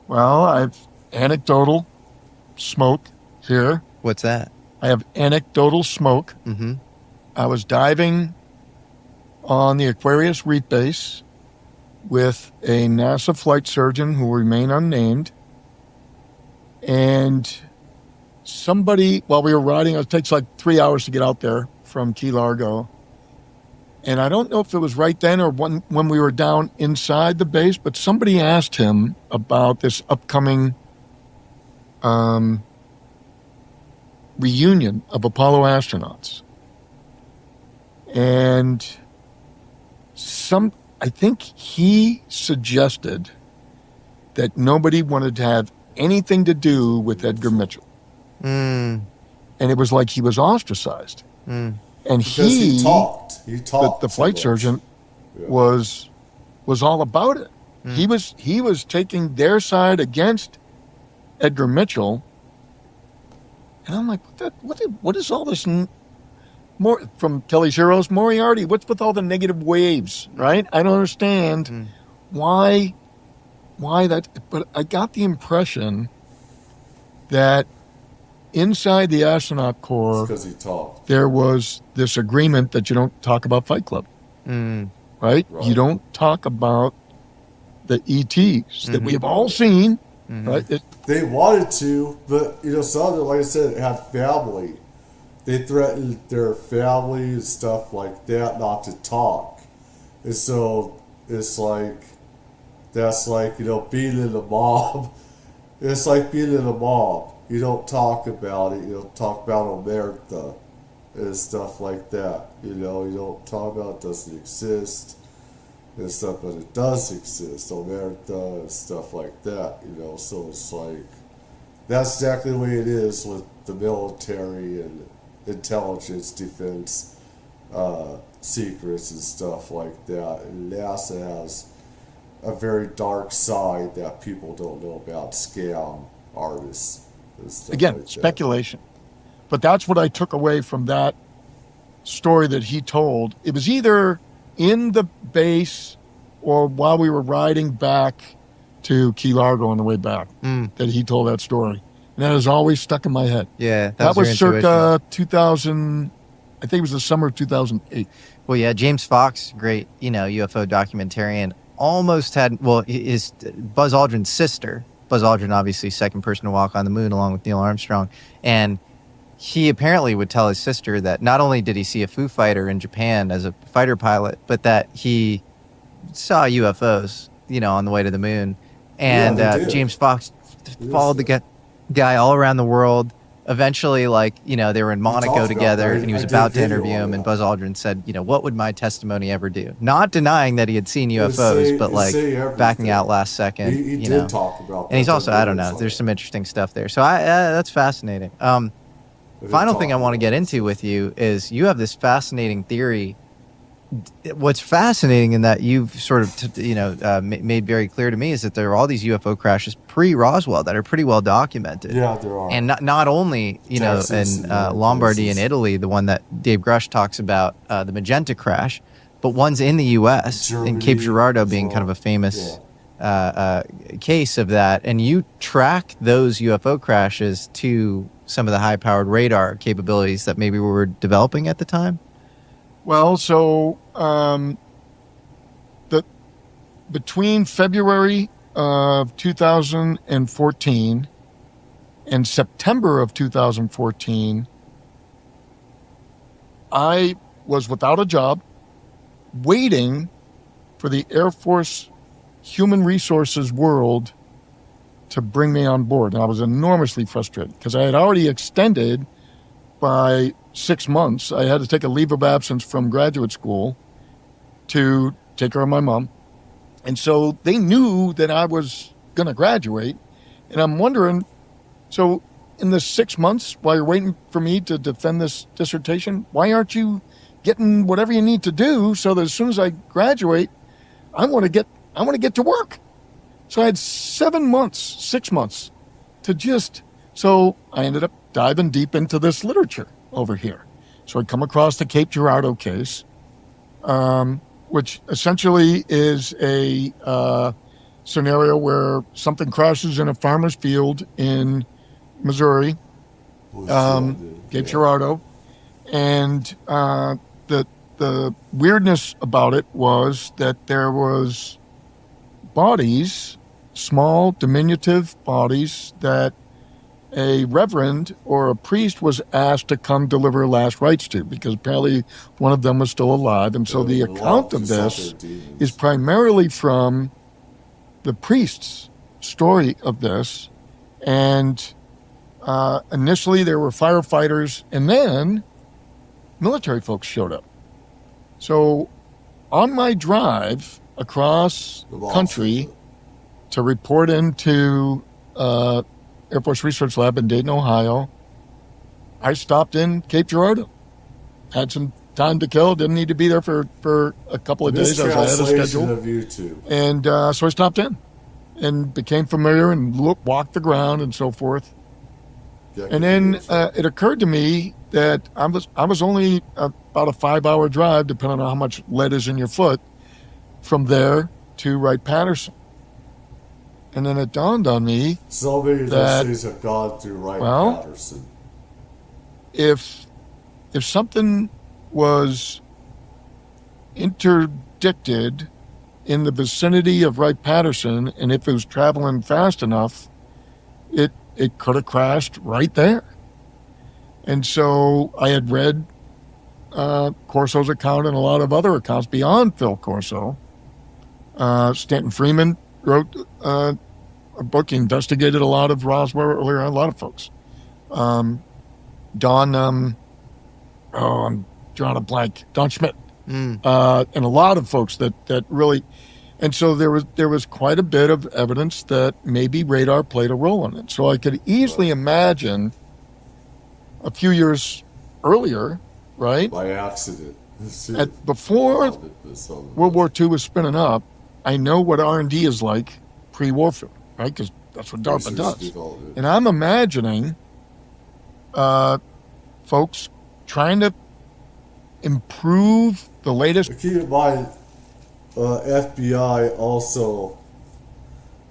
Well, I've anecdotal smoke here. What's that? I have anecdotal smoke. I was diving on the Aquarius Reef Base with a NASA flight surgeon who will remain unnamed. And somebody, while we were riding, it takes like 3 hours to get out there from Key Largo. And I don't know if it was right then or when we were down inside the base, but somebody asked him about this upcoming reunion of Apollo astronauts. And I think he suggested that nobody wanted to have anything to do with Edgar Mitchell. And it was like he was ostracized. And because he talked. The flight surgeon was all about it. He was taking their side against Edgar Mitchell, And I'm like, what is all this more from Kelly's Heroes? Moriarty, what's with all the negative waves, right? I don't understand why that, but I got the impression that inside the astronaut corps, because he talked. there was this agreement that you don't talk about Fight Club, right? You don't talk about the ETs that we have all seen, right? They wanted to, but some of them, like I said, had family. They threatened their family and stuff like that not to talk, and so it's like that's like being in the mob. It's like being in a mob. You don't talk about it. You don't talk about Omerta and stuff like that. You don't talk about it doesn't exist and stuff, but it does exist. Omerta and stuff like that. So it's like that's exactly the way it is with the military and intelligence, defense, secrets and stuff like that. And NASA has a very dark side that people don't know about. Scam artists. Again, like speculation. But that's what I took away from that story that he told. It was either in the base or while we were riding back to Key Largo on the way back that he told that story. And that has always stuck in my head. Yeah, that was your circa 2000. I think it was the summer of 2008. Well, yeah, James Fox, great, UFO documentarian, almost had, his Buzz Aldrin's sister. Buzz Aldrin, obviously, second person to walk on the moon along with Neil Armstrong. And he apparently would tell his sister that not only did he see a Foo Fighter in Japan as a fighter pilot, but that he saw UFOs, on the way to the moon. And James Fox followed the guy all around the world. Eventually, they were in Monaco together, and he was about to interview him, and Buzz Aldrin said, what would my testimony ever do? Not denying that he had seen UFOs, but backing out last second. He did talk about that. And he's also, I don't know, there's some interesting stuff there. So that's fascinating. Final thing I want to get into with you is you have this fascinating theory. What's fascinating in that you've sort of, made very clear to me is that there are all these UFO crashes pre-Roswell that are pretty well documented. Yeah, there are. And not only, Texas in Lombardy and Italy, the one that Dave Grush talks about, the Magenta crash, but ones in the U.S., Germany, and Cape Girardeau being kind of a famous case of that. And you track those UFO crashes to some of the high-powered radar capabilities that maybe we were developing at the time? Well, so between February of 2014 and September of 2014, I was without a job, waiting for the Air Force Human Resources world to bring me on board. And I was enormously frustrated because I had already extended by 6 months. I had to take a leave of absence from graduate school to take care of my mom. And so they knew that I was going to graduate. And I'm wondering, so in the 6 months while you're waiting for me to defend this dissertation, why aren't you getting whatever you need to do so that as soon as I graduate, I want to get to work? So I had 6 months so I ended up diving deep into this literature over here. So I come across the Cape Girardeau case, which essentially is a scenario where something crashes in a farmer's field in Missouri, Cape Girardeau, and the weirdness about it was that there was bodies, small, diminutive bodies that a reverend or a priest was asked to come deliver last rites to, because apparently one of them was still alive. And so the account of this is primarily from the priest's story of this. And initially there were firefighters, and then military folks showed up. So on my drive across country to report into Air Force Research Lab in Dayton, Ohio, I stopped in Cape Girardeau. Had some time to kill. Didn't need to be there for a couple of days as I had a schedule. Of YouTube. And so I stopped in and became familiar and walked the ground and so forth. Yeah, And then it occurred to me that I was only about a 5-hour drive, depending on how much lead is in your foot, from there to Wright-Patterson. And then it dawned on me, so many of those that- things have gone through well, Wright-Patterson. if something was interdicted in the vicinity of Wright-Patterson, and if it was traveling fast enough, it could have crashed right there. And so I had read Corso's account and a lot of other accounts beyond Phil Corso. Stanton Freeman wrote a book. He investigated a lot of Roswell earlier on, a lot of folks. Don, I'm drawing a blank. Don Schmidt, and a lot of folks that really, and so there was quite a bit of evidence that maybe radar played a role in it. So I could easily imagine a few years earlier, right? By accident. Before World War II was spinning up, I know what R&D is like pre-warfare, right? Because that's what DARPA does. And I'm imagining folks trying to improve the latest. Keep in mind, FBI also,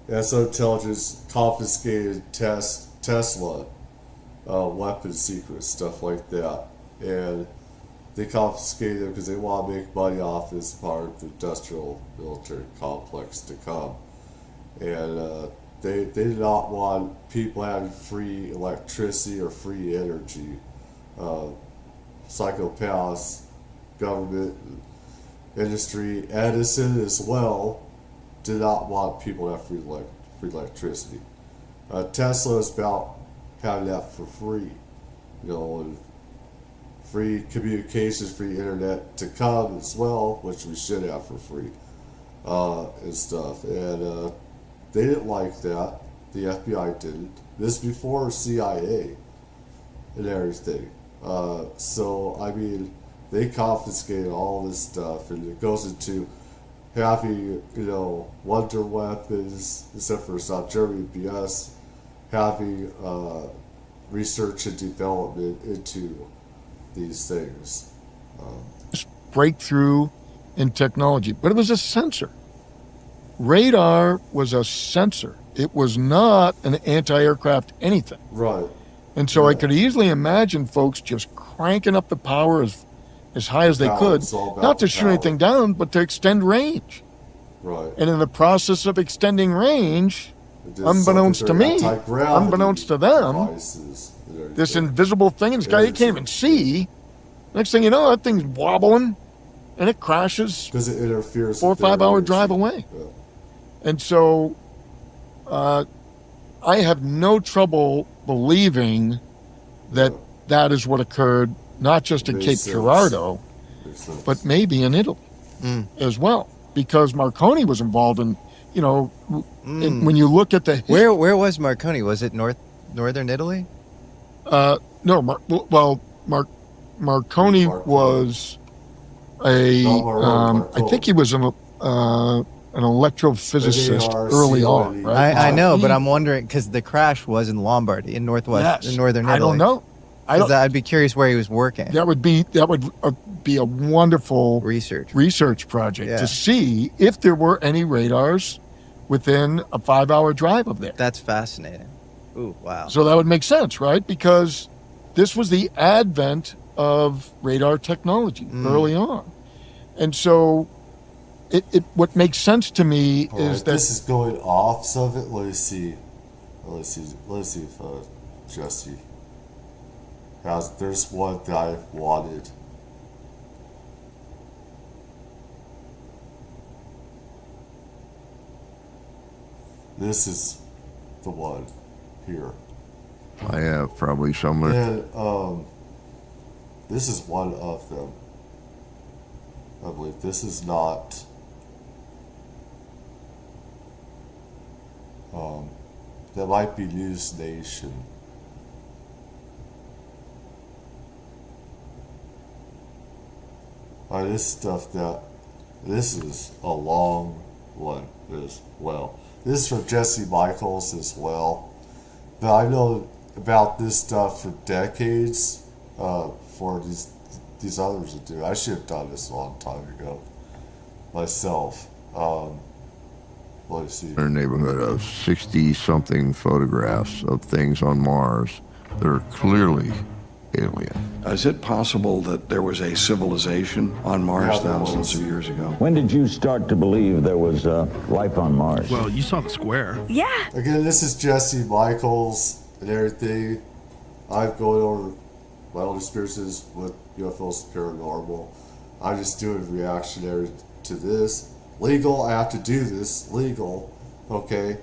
as intelligence, confiscated Tesla weapon secrets, stuff like that. And they confiscated them because they want to make money off this part of the industrial military complex to come. And they did not want people having free electricity or free energy. Psychopaths, government, industry, Edison as well, did not want people to have free electricity. Tesla is about having that for free, and free communications, free internet to come as well, which we should have for free, and stuff. And they didn't like that. The FBI didn't. This before CIA and everything. So, I mean, they confiscated all this stuff, and it goes into having, wonder weapons, except for it's not German BS, having research and development into these things. Breakthrough in technology, but it was a sensor. Radar was a sensor. It was not an anti-aircraft anything. Right. And so I could easily imagine folks just cranking up the power as high as they could, not to shoot anything down, but to extend range. Right. And in the process of extending range, unbeknownst to me, unbeknownst to them, this invisible thing in the sky you can't even see. Next thing you know, that thing's wobbling, and it crashes because it interferes 4 or 5 hour drive away. Yeah. And so I have no trouble believing that that is what occurred, not just in Cape Girardeau, but maybe in Italy as well, because Marconi was involved in, when you look at the Where was Marconi? Was it northern Italy? No, Marconi was I think he was an electrophysicist early on, right? I know, but I'm wondering because the crash was in Lombardy, in northern Italy. I don't know. I'd be curious where he was working. That would be a wonderful research project to see if there were any radars within a 5 hour drive of there. That's fascinating. Ooh, wow. So that would make sense, right? Because this was the advent of radar technology early on. And so what makes sense to me is that this is going off some of it. Let's see if Jesse has. There's one that I wanted. This is the one here. I have probably somewhere. And this is one of them. I believe this is not. That might be News Nation. This is a long one as well. This is from Jesse Michaels as well. But I know about this stuff for decades for these others to do. I should have done this a long time ago myself. Let's see. In our neighborhood of 60-something photographs of things on Mars that are clearly alien. Is it possible that there was a civilization on Mars Yeah, there thousands was. of years ago? When did you start to believe there was life on Mars? Well, you saw the square. Yeah. Again, this is Jesse Michaels and everything. I've gone over my own experiences with UFOs paranormal. I'm just doing reactionary to this. Legal, I have to do this. Legal, okay?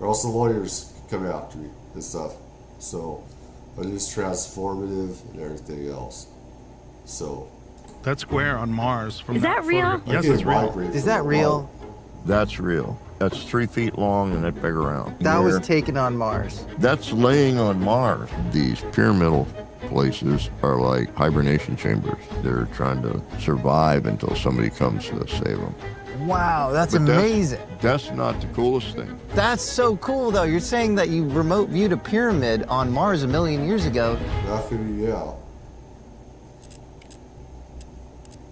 Or else the lawyers come after me and stuff. So, but it's transformative and everything else. So, That square on Mars. From Is that real? photograph- Yes, I it's can't real. migrate Is from that the real? bottom. That's real. That's 3 feet long and that big around. That was There- taken on Mars. That's laying on Mars. These pyramidal places are like hibernation chambers. They're trying to survive until somebody comes to save them. Wow, that's But amazing. That's not the coolest thing. That's so cool, though. You're saying that you remote viewed a pyramid on Mars 1,000,000 years ago. Definitely, yeah.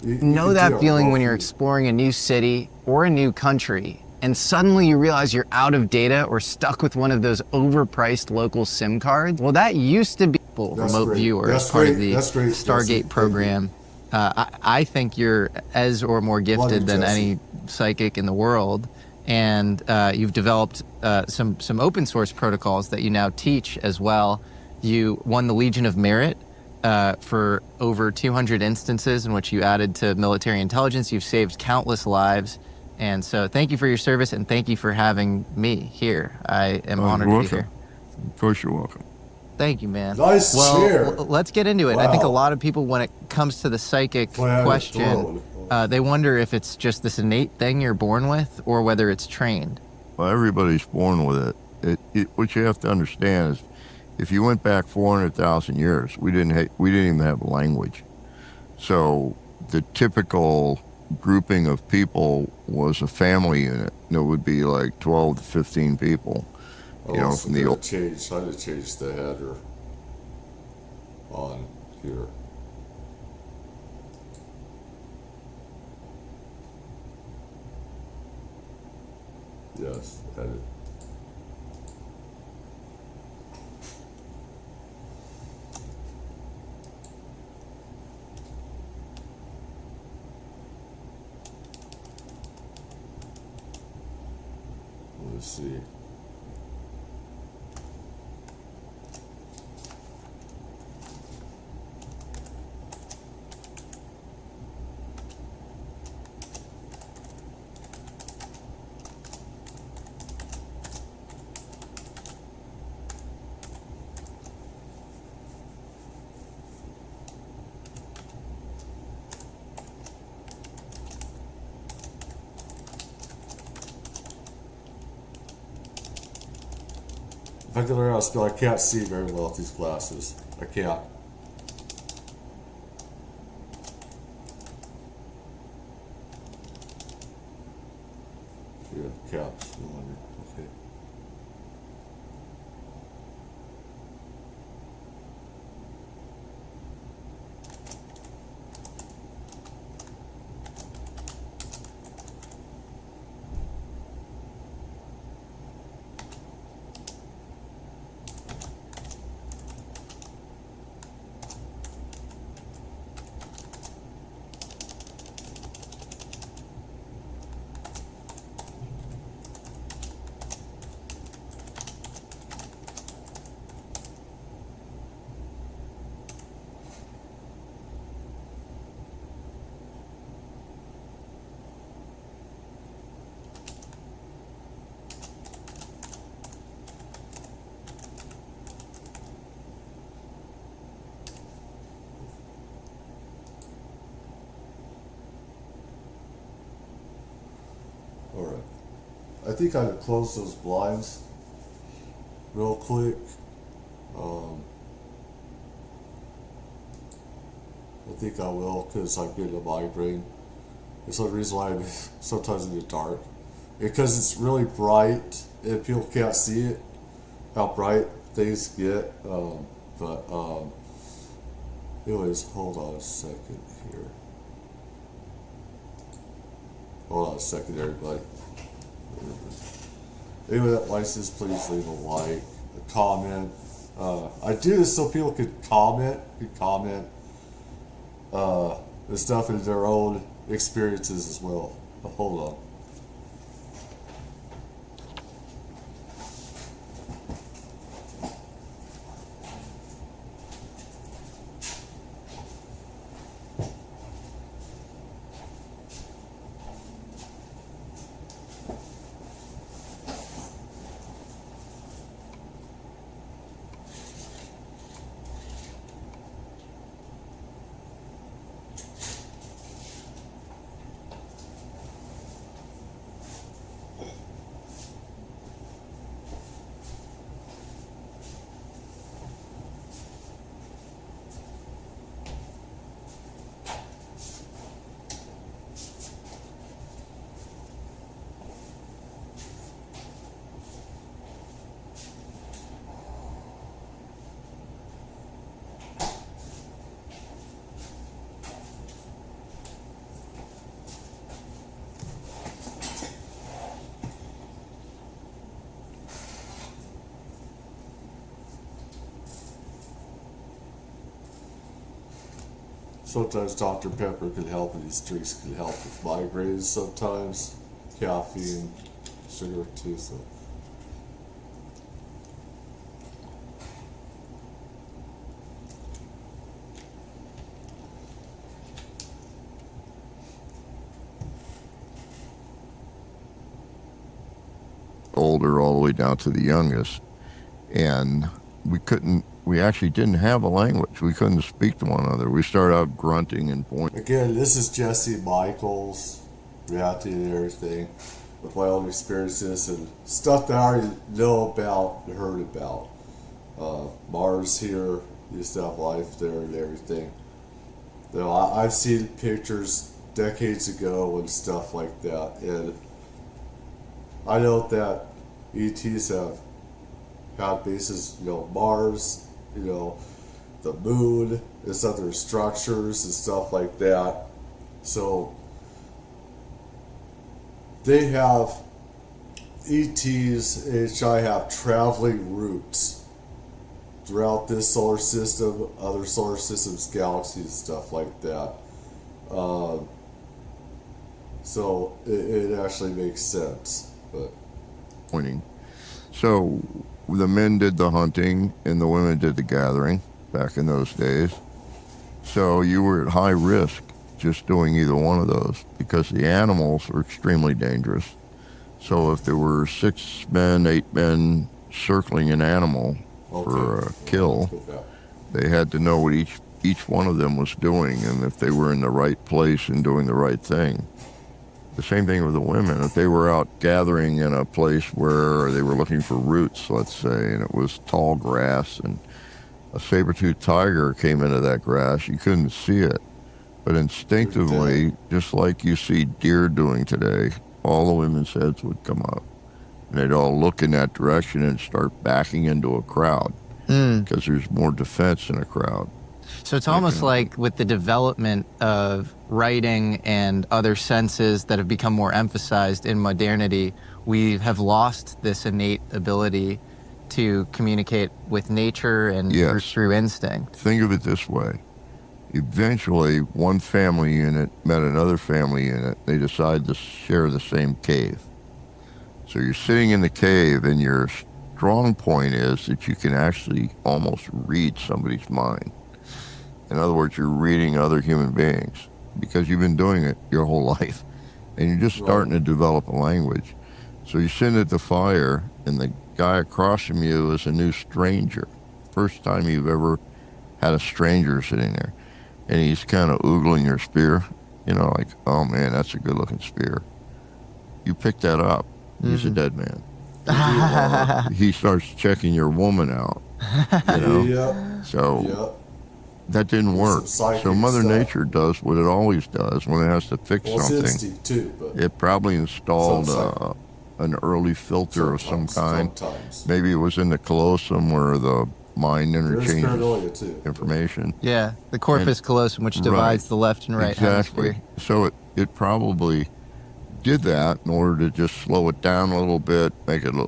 You Know can that do it feeling when both you're ways. exploring a new city or a new country, and suddenly you realize you're out of data or stuck with one of those overpriced local SIM cards? Well, that used to be That's remote great. viewer That's as part of great. the That's great, Jesse. Thank you. Stargate program. I think you're as or more gifted than Jesse. any psychic in the world, and you've developed some open source protocols that you now teach as well. You won the Legion of Merit for over 200 instances in which you added to military intelligence. You've saved countless lives, and so thank you for your service, and thank you for having me here. I am honored to be welcome. here. Of course you're welcome. Thank you, man. Nice well, share. let's get into it. I think a Wow. lot of people, when it comes to the psychic Plan of question, throne. they wonder if it's just this innate thing you're born with or whether it's trained. Well, everybody's born with it. What you have to understand is, if you went back 400,000 years, we didn't even have language. So the typical grouping of people was a family unit. And it would be like 12 to 15 people. You know, from the old. Change. I had to change the header on here. Yes, edit. Let's see. If I can learn how to spell, I can't see very well with these glasses. I can't. Yeah, caps. No wonder. Okay. All right. I think I could close those blinds real quick. I think I will because I'm getting a migraine. It's the reason why I'm sometimes in the dark. Because it's really bright and people can't see it, how bright things get. Anyways, hold on a second here. Hold on a second, everybody. Anyone that likes this, please leave a like, a comment. I do this so people could comment the stuff in their own experiences as well. But hold on. Sometimes Dr. Pepper can help, and these drinks can help with migraines sometimes. Caffeine, sugar too, so. Older all the way down to the youngest. And we actually didn't have a language. We couldn't speak to one another. We started out grunting and pointing. Again, this is Jesse Michaels, reacting and everything, with my own experiences and stuff that I already know about and heard about. Mars here, used to have life there and everything. You know, I've seen pictures decades ago and stuff like that, and I know that ETs have had bases, you know, Mars, you know, the moon, and other structures and stuff like that. So they have ETs, HI have traveling routes throughout this solar system, other solar systems, galaxies, stuff like that. So it actually makes sense. But Pointing. So the men did the hunting and the women did the gathering back in those days. So you were at high risk just doing either one of those because the animals were extremely dangerous. So if there were 6 men, 8 men circling an animal for a kill, they had to know what each one of them was doing and if they were in the right place and doing the right thing. The same thing with the women. If they were out gathering in a place where they were looking for roots, let's say, and it was tall grass and a saber-toothed tiger came into that grass, you couldn't see it. But instinctively, just like you see deer doing today, all the women's heads would come up. And they'd all look in that direction and start backing into a crowd because there's more defense in a crowd. So it's almost like with the development of writing and other senses that have become more emphasized in modernity, we have lost this innate ability to communicate with nature and through instinct. Think of it this way. Eventually, one family unit met another family unit. They decided to share the same cave. So you're sitting in the cave, and your strong point is that you can actually almost read somebody's mind. In other words, you're reading other human beings because you've been doing it your whole life. And you're just starting to develop a language. So you're sitting at the fire, and the guy across from you is a new stranger. First time you've ever had a stranger sitting there. And he's kind of oogling your spear. You know, like, oh, man, that's a good-looking spear. You pick that up. He's a dead man. He starts checking your woman out. You know? So that didn't work. So Mother Nature does what it always does when it has to fix something. It's instinct too, but it probably installed an early filter of some kind. Sometimes. Maybe it was in the callosum where the mind There's paranoia interchanges too. information. Yeah, the corpus callosum, which divides Right. the left and right Exactly. hemisphere. So it probably did that in order to just slow it down a little bit, make it a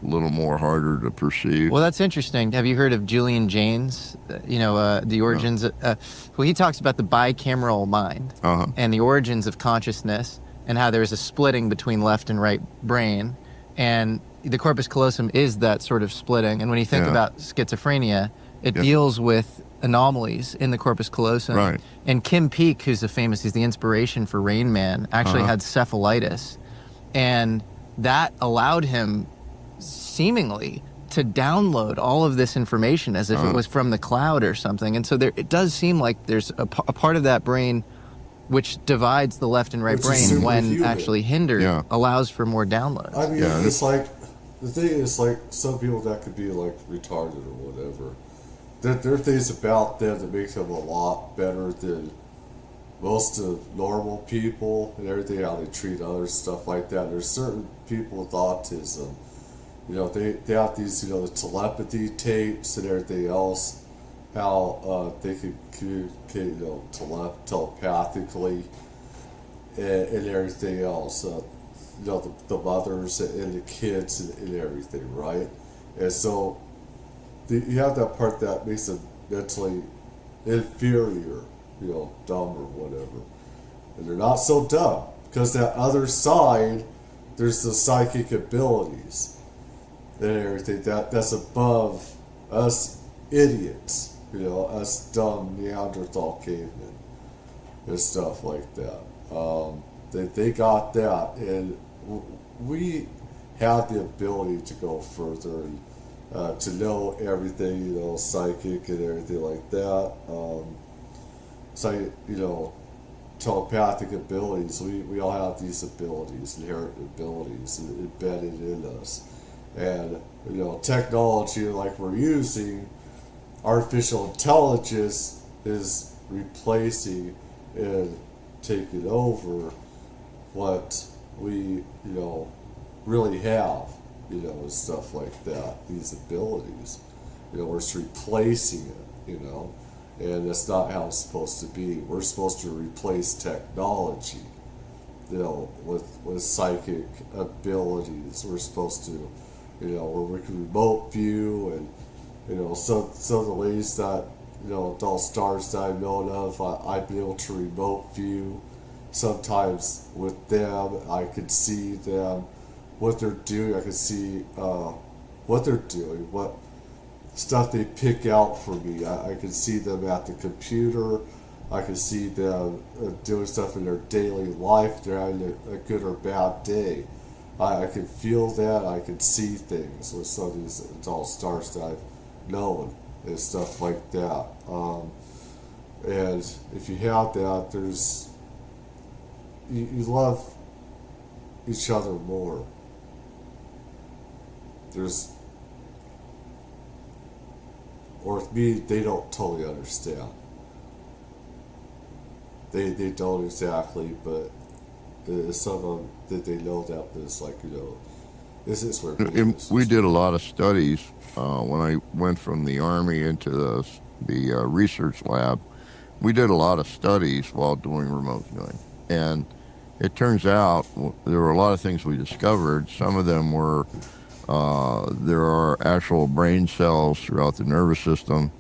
little more harder to perceive. Well, that's interesting. Have you heard of Julian Jaynes? The origins. Well, he talks about the bicameral mind Uh-huh. and the origins of consciousness, and how there's a splitting between left and right brain, and the corpus callosum is that sort of splitting. And when you think Yeah. about schizophrenia, it Yeah. deals with anomalies in the corpus callosum. Right. And Kim Peek, he's the inspiration for Rain Man, actually had cephalitis, and that allowed him seemingly to download all of this information as if it was from the cloud or something. And so it does seem like there's a part of that brain which divides the left and right Which is brain when superhuman. actually hindered Yeah. allows for more downloads. I mean, Yeah, it's like, the thing is, like, some people that could be, like, retarded or whatever. There are things about them that make them a lot better than most of normal people and everything, how they treat others, stuff like that. There's certain people with autism, they have these, the telepathy tapes and everything else, how they can communicate, telepathically and everything else. The mothers and the kids and everything, right? And so you have that part that makes them mentally inferior, dumb or whatever. And they're not so dumb, because that other side, there's the psychic abilities and everything that's above us idiots, us dumb Neanderthal cavemen and stuff like that. They got that, and we have the ability to go further and to know everything, psychic and everything like that. Telepathic abilities. We all have these abilities, inherent abilities embedded in us. And, technology like we're using, artificial intelligence is replacing and taking over what we, really have, and stuff like that, these abilities. We're just replacing it, and that's not how it's supposed to be. We're supposed to replace technology, with psychic abilities. We're supposed to, where we can remote view and, some of the ways that, adult stars that I've known of, I've been able to remote view. Sometimes with them, I could see them, what they're doing. I could see what they're doing, what stuff they pick out for me. I can see them at the computer. I can see them doing stuff in their daily life. They're having a good or bad day. I can feel that. I can see things with some of these adult stars that I've known and stuff like that. And if you have that, you love each other more. Or with me, they don't totally understand. They don't exactly, but some of them that they know that it's like, this is where We did a lot of studies when I went from the Army into the research lab. We did a lot of studies while doing remote viewing. And it turns out there were a lot of things we discovered. Some of them were there are actual brain cells throughout the nervous system.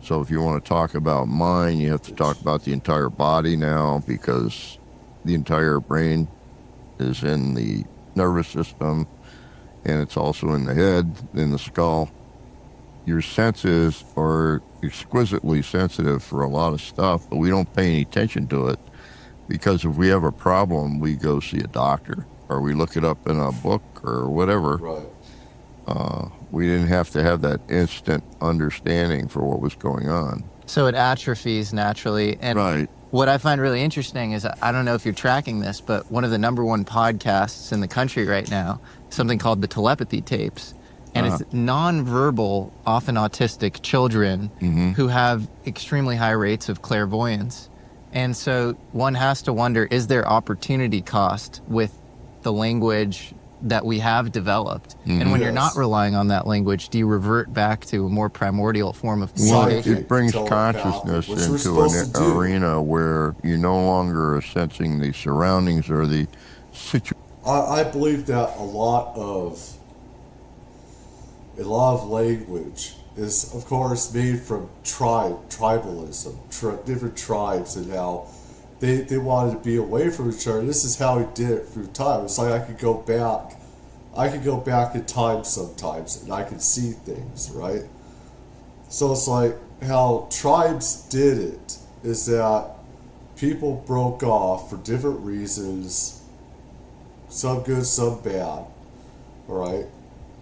So if you want to talk about mind, you have to talk about the entire body now, because the entire brain is in the nervous system, and it's also in the head, in the skull. Your senses are exquisitely sensitive for a lot of stuff, but we don't pay any attention to it, because if we have a problem, we go see a doctor, or we look it up in a book or whatever. Right. We didn't have to have that instant understanding for what was going on. So it atrophies naturally. And Right. what I find really interesting is, I don't know if you're tracking this, but one of the #1 podcasts in the country right now, something called the Telepathy Tapes. And it's nonverbal, often autistic children who have extremely high rates of clairvoyance. And so one has to wonder, is there opportunity cost with the language that we have developed. And when you're Yes. not relying on that language, do you revert back to a more primordial form of Well, communication? Psychic, it brings telepathic, consciousness which we're into supposed to an do. arena where you no longer are sensing the surroundings or the situation. I believe that a lot of language is, of course, made from tribalism, different tribes, and how they wanted to be away from each other. This is how he did it through time. It's like I could go back in time sometimes, and I could see things, right? So it's like how tribes did it is that people broke off for different reasons, some good, some bad, all right?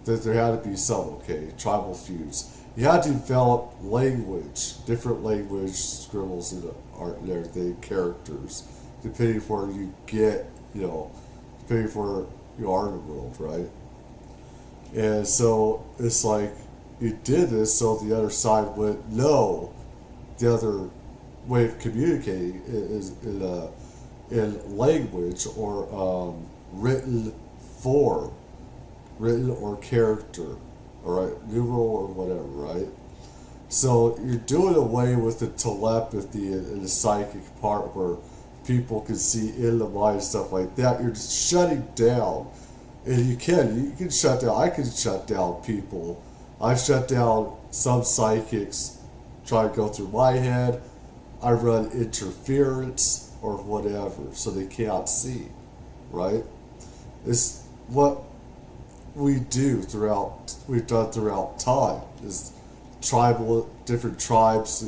That there had to be some, okay, tribal feuds. You had to develop language, different language, scribbles and art and everything, characters, depending where you get, depending where you are in the world, right? And so it's like you did this so the other side would know the other way of communicating is in language or written form, written or character, all right, numeral or whatever, right? So you're doing away with the telepathy and the psychic part where people can see in the mind and stuff like that. You're just shutting down. And you can shut down. I can shut down people. I've shut down some psychics try to go through my head. I run interference or whatever so they can't see, right? It's what we've done throughout time is different tribes,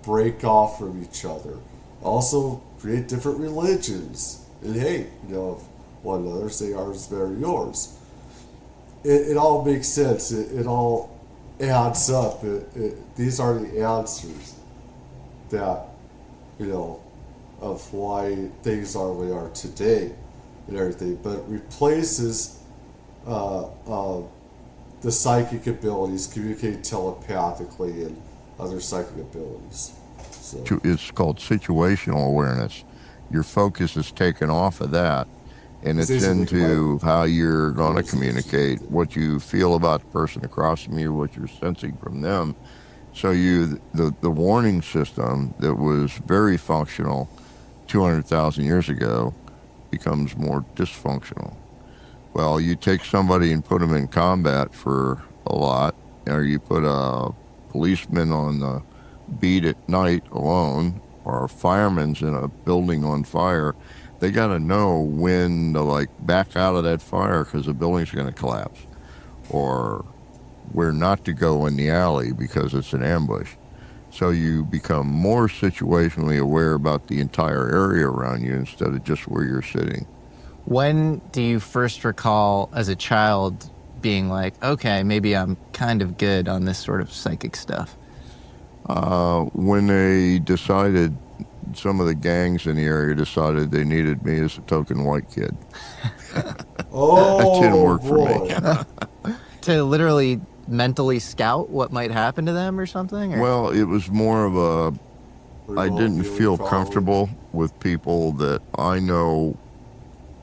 break off from each other. Also create different religions and hate, of one another, say ours is better than yours. It all makes sense. It all adds up. These are the answers that, of why things are the way they are today and everything. But it replaces the psychic abilities, communicate telepathically, and other psychic abilities. So. It's called situational awareness. Your focus is taken off of that, and it's into how you're going to communicate, what you feel about the person across from you, what you're sensing from them. So the warning system that was very functional 200,000 years ago becomes more dysfunctional. Well, you take somebody and put them in combat for a lot, or you put a policeman on the beat at night alone, or a fireman's in a building on fire. They got to know when to back out of that fire because the building's going to collapse, or where not to go in the alley because it's an ambush. So you become more situationally aware about the entire area around you instead of just where you're sitting. When do you first recall as a child being like, okay, maybe I'm kind of good on this sort of psychic stuff? When they decided, some of the gangs in the area decided they needed me as a token white kid. Oh, that didn't work boy. for me. To literally mentally scout what might happen to them or something? Or? Well, it was more of I didn't feel comfortable with people that I know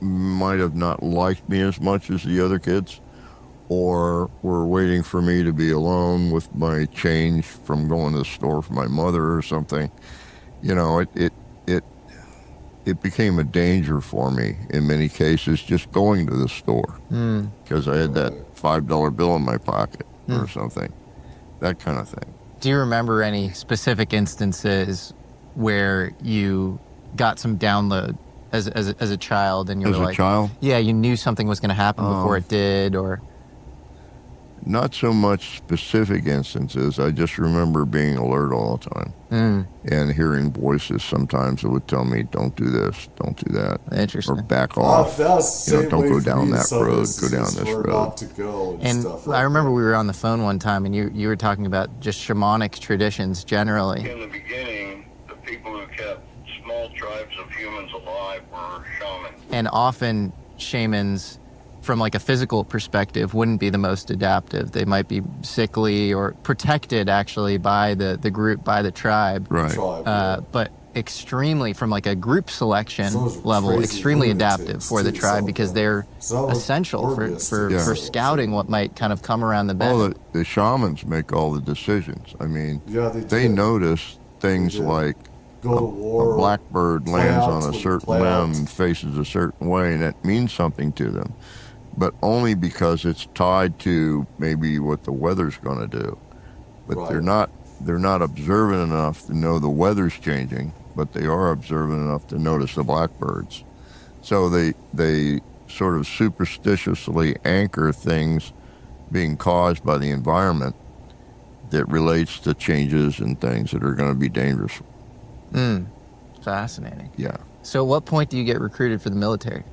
might have not liked me as much as the other kids, or were waiting for me to be alone with my change from going to the store for my mother or something. It became a danger for me in many cases just going to the store because I had that $5 bill in my pocket or something, that kind of thing. Do you remember any specific instances where you got some download as a child and you were like, as a child? Yeah, you knew something was going to happen before it did, or? Not so much specific instances. I just remember being alert all the time and hearing voices sometimes that would tell me, don't do this, don't do that. Interesting. Or back off. Don't go down that road, go down this road. Not to go and stuff I remember we were on the phone one time and you were talking about just shamanic traditions generally. In the beginning, the people who kept small tribes of humans alive were shamans. And often shamans, from a physical perspective, wouldn't be the most adaptive. They might be sickly or protected actually by the group, by the tribe. Right. But extremely, from like a group selection Some of those level, crazy extremely lunatics, adaptive for the too, tribe some because of them. they're Some of them essential were for mystics. scouting what might kind of come around the bend. Well, the shamans make all the decisions. I mean, Yeah, they did. notice things They did. like Go to a war. blackbird lands play out on a when you certain play out. limb and faces a certain way, and that means something to them, but only because it's tied to maybe what the weather's going to do. But Right. they're not observant enough to know the weather's changing, but they are observant enough to notice the blackbirds. So they sort of superstitiously anchor things being caused by the environment that relates to changes and things that are going to be dangerous. Fascinating. Yeah. So at what point do you get recruited for the military?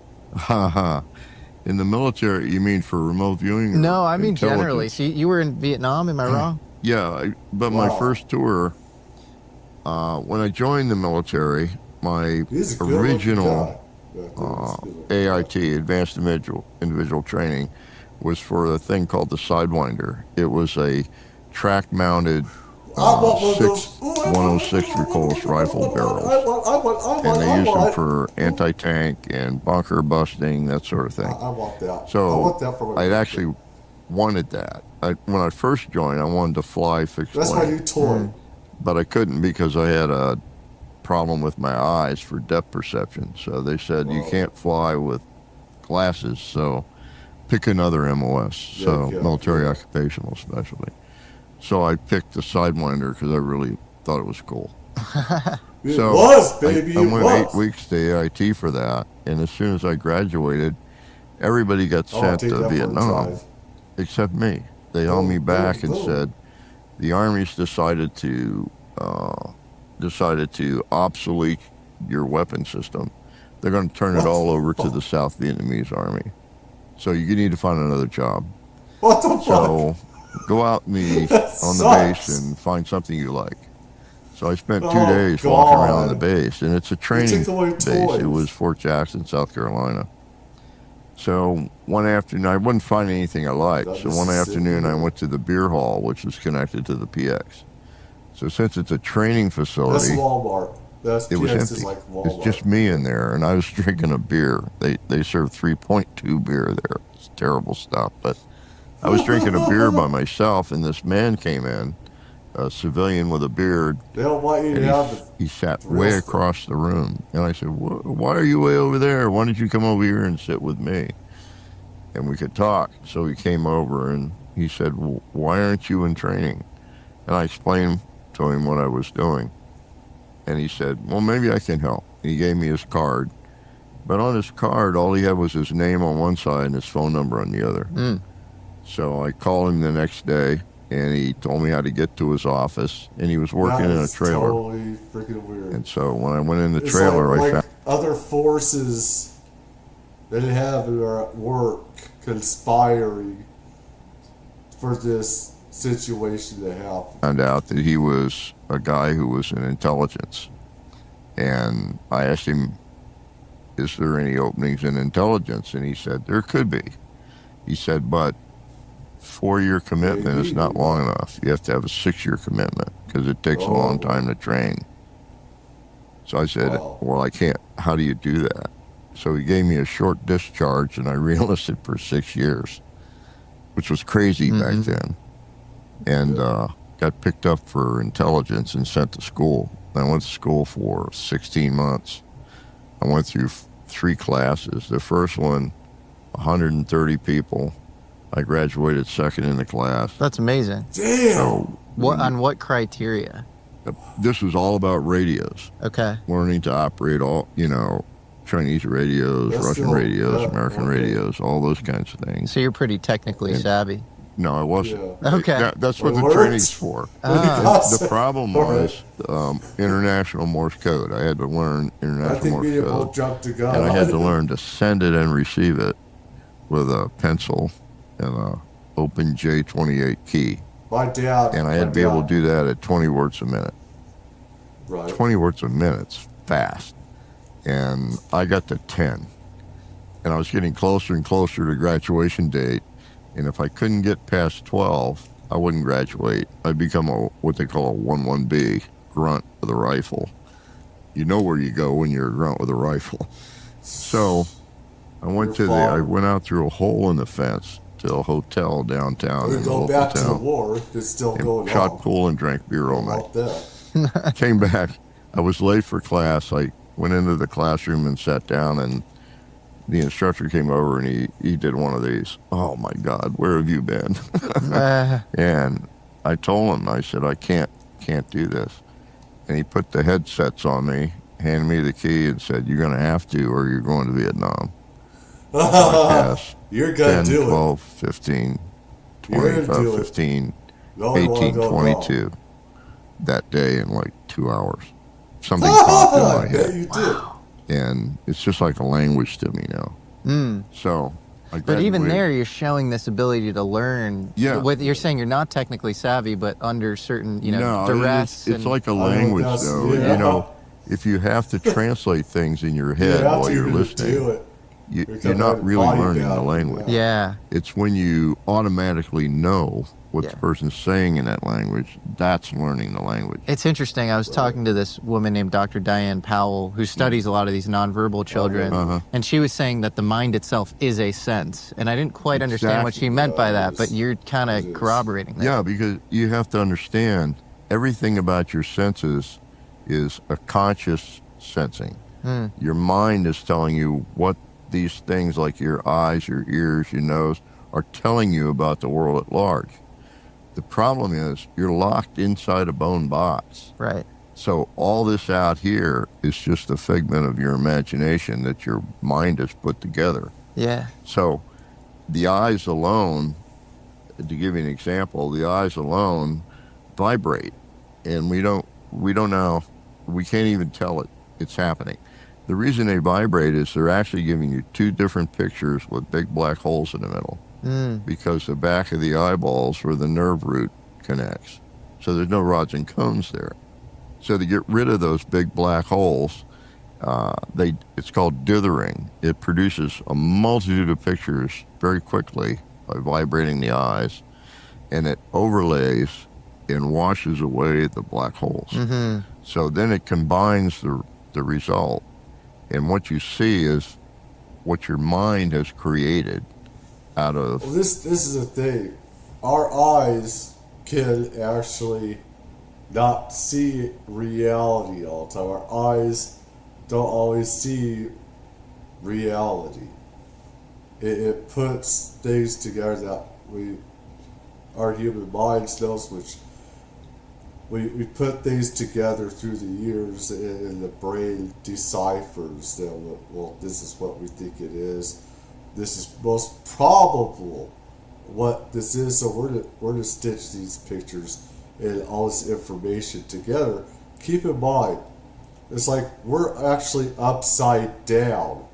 In the military, you mean for remote viewing? Or No, I mean generally. intelligence? So you were in Vietnam, am I wrong? Yeah, but Wow. my first tour, when I joined the military, my He's a good-looking original guy. Yeah, I think he's a good-looking guy. AIT, Advanced Individual Training, was for a thing called the Sidewinder. It was a track-mounted I want one of those. 106 recoilless rifle barrels. And they use them for anti-tank and bunker busting, that sort of thing. I want that. I want So that for my I'd birthday. actually wanted that. When I first joined, I wanted to fly fixed That's my wing, new toy. but I couldn't because I had a problem with my eyes for depth perception. So they said you Whoa. can't fly with glasses, so pick another MOS, Yeah, so yeah, military yeah. occupational specialty. So I picked the Sidewinder because I really thought it was cool. It So was, baby. I it went was. 8 weeks to AIT for that, and as soon as I graduated, everybody got I'll sent take to that for a Vietnam drive. except me. They held me Boom, back boom, and boom. said the Army's decided to obsolete your weapon system. They're going to turn it What all the over to fuck? the South Vietnamese Army. So you need to find another job. What the fuck? So go out on the sucks. base and find something you like. So I spent 2 Oh, days walking around the God. base, and it's a training took away base. toys. It was Fort Jackson, South Carolina. So one afternoon, I wouldn't find anything I liked. That So one Mississippi. afternoon, I went to the beer hall, which was connected to the PX. So since it's a training That's facility, Walmart. That's it was PX empty. is like Walmart. It's just me in there, and I was drinking a beer. They serve 3.2 beer there. It's terrible stuff, but I was drinking a beer by myself, and this man came in, a civilian with a beard, They don't want you to and have the. he sat real way stuff. across the room. And I said, why are you way over there? Why don't you come over here and sit with me? And we could talk. So he came over, and he said, well, why aren't you in training? And I explained to him what I was doing. And he said, well, maybe I can help. He gave me his card. But on his card, all he had was his name on one side and his phone number on the other. So I called him the next day, and he told me how to get to his office. And he was working That in a is trailer. Totally freaking weird. And so when I went in the It's trailer, I like found other forces that have who are at work conspiring for this situation to happen. out that he was a guy who was in intelligence. And I asked him, is there any openings in intelligence? And he said, there could be. He said, but 4-year commitment is not long enough. You have to have a 6-year commitment because it takes a long time to train. So I said, Wow. well, I can't. How do you do that? So he gave me a short discharge, and I re-enlisted for 6 years, which was crazy back then. And got picked up for intelligence and sent to school. I went to school for 16 months. I went through 3 classes. The first one, 130 people. I graduated second in the class. That's amazing. Damn. So On what criteria? this was all about radios. Okay. Learning to operate all, Chinese radios, That's Russian still- radios, yeah, American okay. radios, all those kinds of things. So you're pretty technically savvy. No, I wasn't. Yeah. Okay. That's what the Alerts. training's for. Ah. The problem was international Morse code. I had to learn I international think Morse me and both code. jumped the gun. And I had to learn to send it and receive it with a pencil and a open J28 key. My dad. And I had to be able to do that at 20 words a minute. Right. 20 words a minute's fast. And I got to 10. And I was getting closer and closer to graduation date. And if I couldn't get past 12, I wouldn't graduate. I'd become what they call a 11B, grunt with a rifle. you know where you go when you're a grunt with a rifle. So I went out through a hole in the fence to a hotel downtown. We in go the back to the town, war. It's still going shot on. pool and drank beer all night. About that. Came back. I was late for class. I went into the classroom and sat down, and the instructor came over and he did one of these. Oh my God, where have you been? And I told him, I said, I can't do this. And he put the headsets on me, handed me the key, and said, you're going to have to, or you're going to Vietnam. So I passed You're going to 10, do 12, 15, You're 20, gonna do 15, No one wanna 18, go 22 that day in like 2 hours. Something popped in my Yeah, head. you did. And it's just like a language to me now. So I But even graduated. there, you're showing this ability to learn. Yeah. You're saying you're not technically savvy, but under certain, No, duress. it's like a language, that's- though. yeah. You know, if you have to translate things in your head while you're do listening, it. you're not really body learning the down, language. Yeah. It's when you automatically know what the person's saying in that language, that's learning the language. It's interesting. I was talking to this woman named Dr. Diane Powell, who studies a lot of these nonverbal children, and she was saying that the mind itself is a sense. And I didn't quite understand what she meant by that, but you're kind of corroborating that. Yeah, because you have to understand everything about your senses is a conscious sensing. Your mind is telling you what these things like your eyes, your ears, your nose are telling you about the world at large. The problem is you're locked inside a bone box. Right. So all this out here is just a figment of your imagination that your mind has put together. Yeah. So the eyes alone, to give you an example, the eyes alone vibrate, and we don't know, we can't even tell it's happening. The reason they vibrate is they're actually giving you two different pictures with big black holes in the middle, because the back of the eyeballs where the nerve root connects. So there's no rods and cones there. So to get rid of those big black holes, it's called dithering. It produces a multitude of pictures very quickly by vibrating the eyes, and it overlays and washes away the black holes. So then it combines the result, and what you see is what your mind has created out of. Well, this is the thing. Our eyes can actually not see reality all the time. Our eyes don't always see reality. It puts things together that our human minds knows, which we put things together through the years, and the brain deciphers that, well, this is what we think it is. This is most probable what this is, so we're to stitch these pictures and all this information together. Keep in mind, it's like we're actually upside down,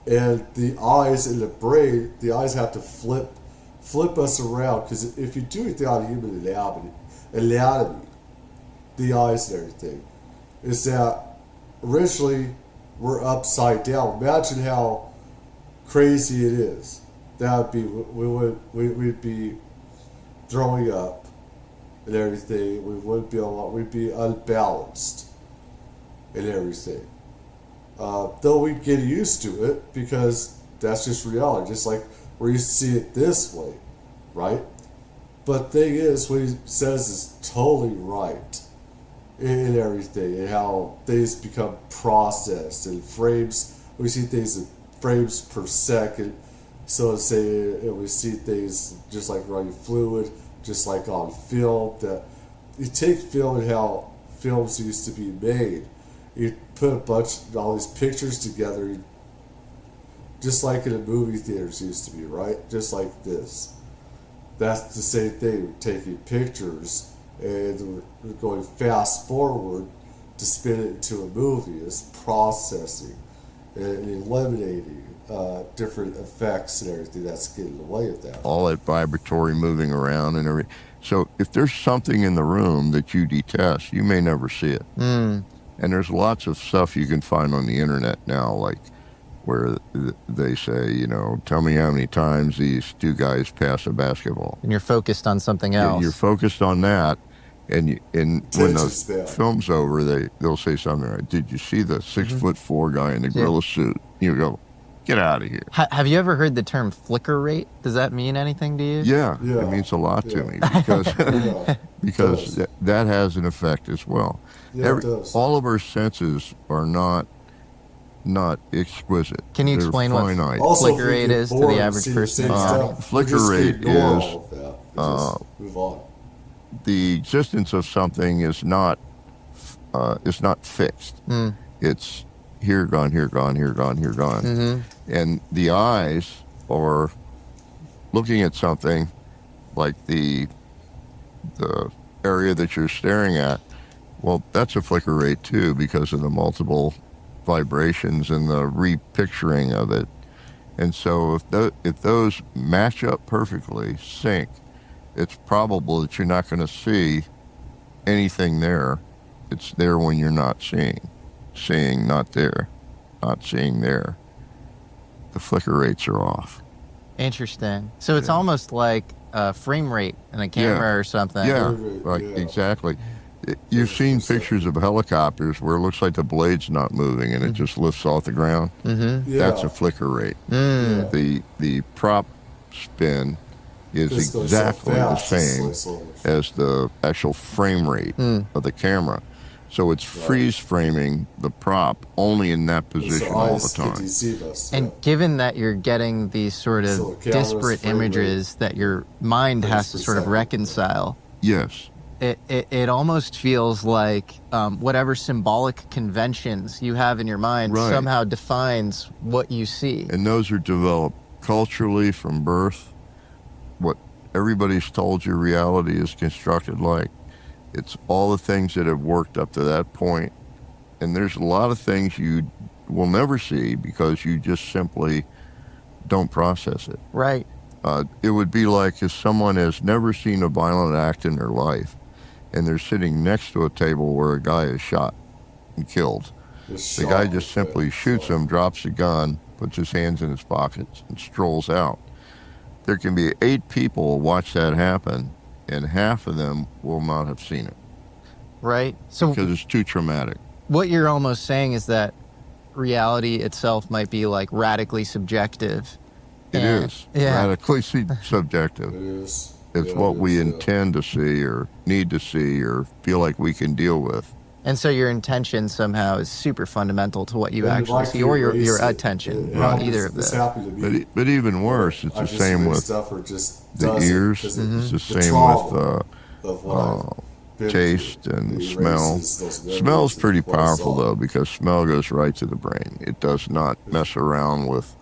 and the eyes in the brain, the eyes have to flip us around, because if you do anything on human anatomy, the eyes and everything, is that originally we're upside down. Imagine how crazy it is. That would be, we'd be throwing up and everything. We'd be unbalanced and everything. Though we get used to it, because that's just reality. Just like we're used to see it this way, right? But thing is, what he says is totally right in everything, and how things become processed and frames. We see things in frames per second. So to say, and we see things just like running fluid, just like on film. That you take film and how films used to be made. You put all these pictures together, just like in a movie theaters used to be, right? Just like this. That's the same thing. We're taking pictures and we're going fast forward to spin it into a movie. It's processing and eliminating different effects and everything that's getting in the way of that. All that vibratory moving around and everything. So if there's something in the room that you detest, you may never see it. And there's lots of stuff you can find on the internet now, like where they say, tell me how many times these two guys pass a basketball. And you're focused on something else. You're focused on that, And when Attention the span. film's over, they'll say something like, "Did you see the 6'4" guy in the gorilla suit?" You go, "Get out of here." Have you ever heard the term flicker rate? Does that mean anything to you? Yeah, Yeah. it means a lot to Yeah. me because Yeah. because that has an effect as well. Yeah, it does. All of our senses are not exquisite. Can you They're explain what finite. Also, flicker if we rate get is to bored the and average see person? the same Yeah. stuff, Flicker we just rate ignore is, all of that and just move on. The existence of something is not fixed. It's here, gone, here, gone, here, gone, here, gone. And the eyes are looking at something like the area that you're staring at. Well, that's a flicker rate too, because of the multiple vibrations and the repicturing of it. And so if those match up perfectly, sync, it's probable that you're not going to see anything there. It's there when you're not seeing. Seeing, not there. Not seeing there. The flicker rates are off. Interesting. So it's almost like a frame rate in a camera or something. Yeah, Frame rate, right, yeah. Exactly. You've seen pictures of helicopters where it looks like the blade's not moving and it just lifts off the ground. Yeah. That's a flicker rate. Yeah. The prop spin is It's going exactly so the fast, it's same slowly. as the actual frame rate of the camera. So it's freeze framing the prop only in that position So all the eyes can time. deceive us. And given that you're getting these sort of So cameras, disparate frame rate, images that your mind has to sort of 30%. reconcile, Yes. it almost feels like whatever symbolic conventions you have in your mind Right. somehow defines what you see. And those are developed culturally from birth. What everybody's told you reality is constructed like. It's all the things that have worked up to that point. And there's a lot of things you will never see because you just simply don't process it. Right. It would be like if someone has never seen a violent act in their life and they're sitting next to a table where a guy is shot and killed. The guy just simply shoots him, drops the gun, puts his hands in his pockets, and strolls out. There can be 8 people watch that happen, and half of them will not have seen it Right. So because it's too traumatic. what you're almost saying is that reality itself might be like radically subjective. It And- is Yeah. radically subjective. It is. It's Yeah, what it we is, yeah. intend to see or need to see or feel like we can deal with. And so your intention somehow is super fundamental to what you And actually like see, you or your erase it. attention, It not happens- either of it's those. happy to be. But even worse, it's I the just same erase with stuff or just the does it ears. 'cause It's the the same trauma with of what I've been taste through. and It smell. erases those memories Smell's of pretty what I powerful saw. though, because smell goes right to the brain. It does not mess around with,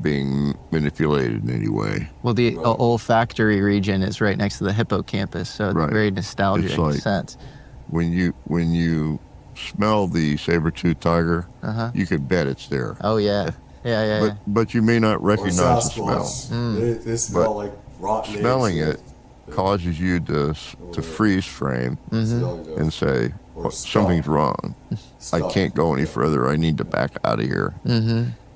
being manipulated in any way. Well, the olfactory region is right next to the hippocampus, so it's Right. very nostalgic It's like- sense. When you smell the saber-toothed tiger, Uh-huh. you could bet it's there. Oh, yeah. Yeah. But you may not Or recognize the smell. Sasquatch. They smell like rotten eggs. Smelling it causes you to freeze frame and say, Or something's wrong. I can't go any further. I need to back out of here.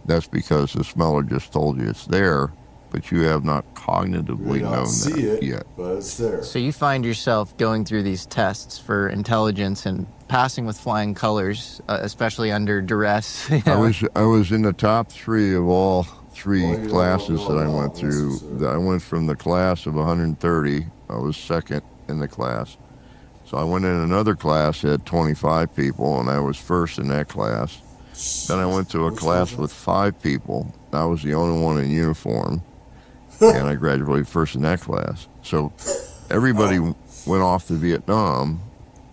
That's because the smeller just told you it's there, but you have not cognitively You may known not see that it, yet. but it's there. So you find yourself going through these tests for intelligence and passing with flying colors, especially under duress. You know? I was in the top 3 of all 3 Well, you don't classes know that I about went this, through. so- I went from the class of 130. I was second in the class. So I went in another class that had 25 people, and I was first in that class. Then I went to a Which class was it? with 5 people. I was the only one in uniform, and I graduated first in that class. So everybody went off to Vietnam,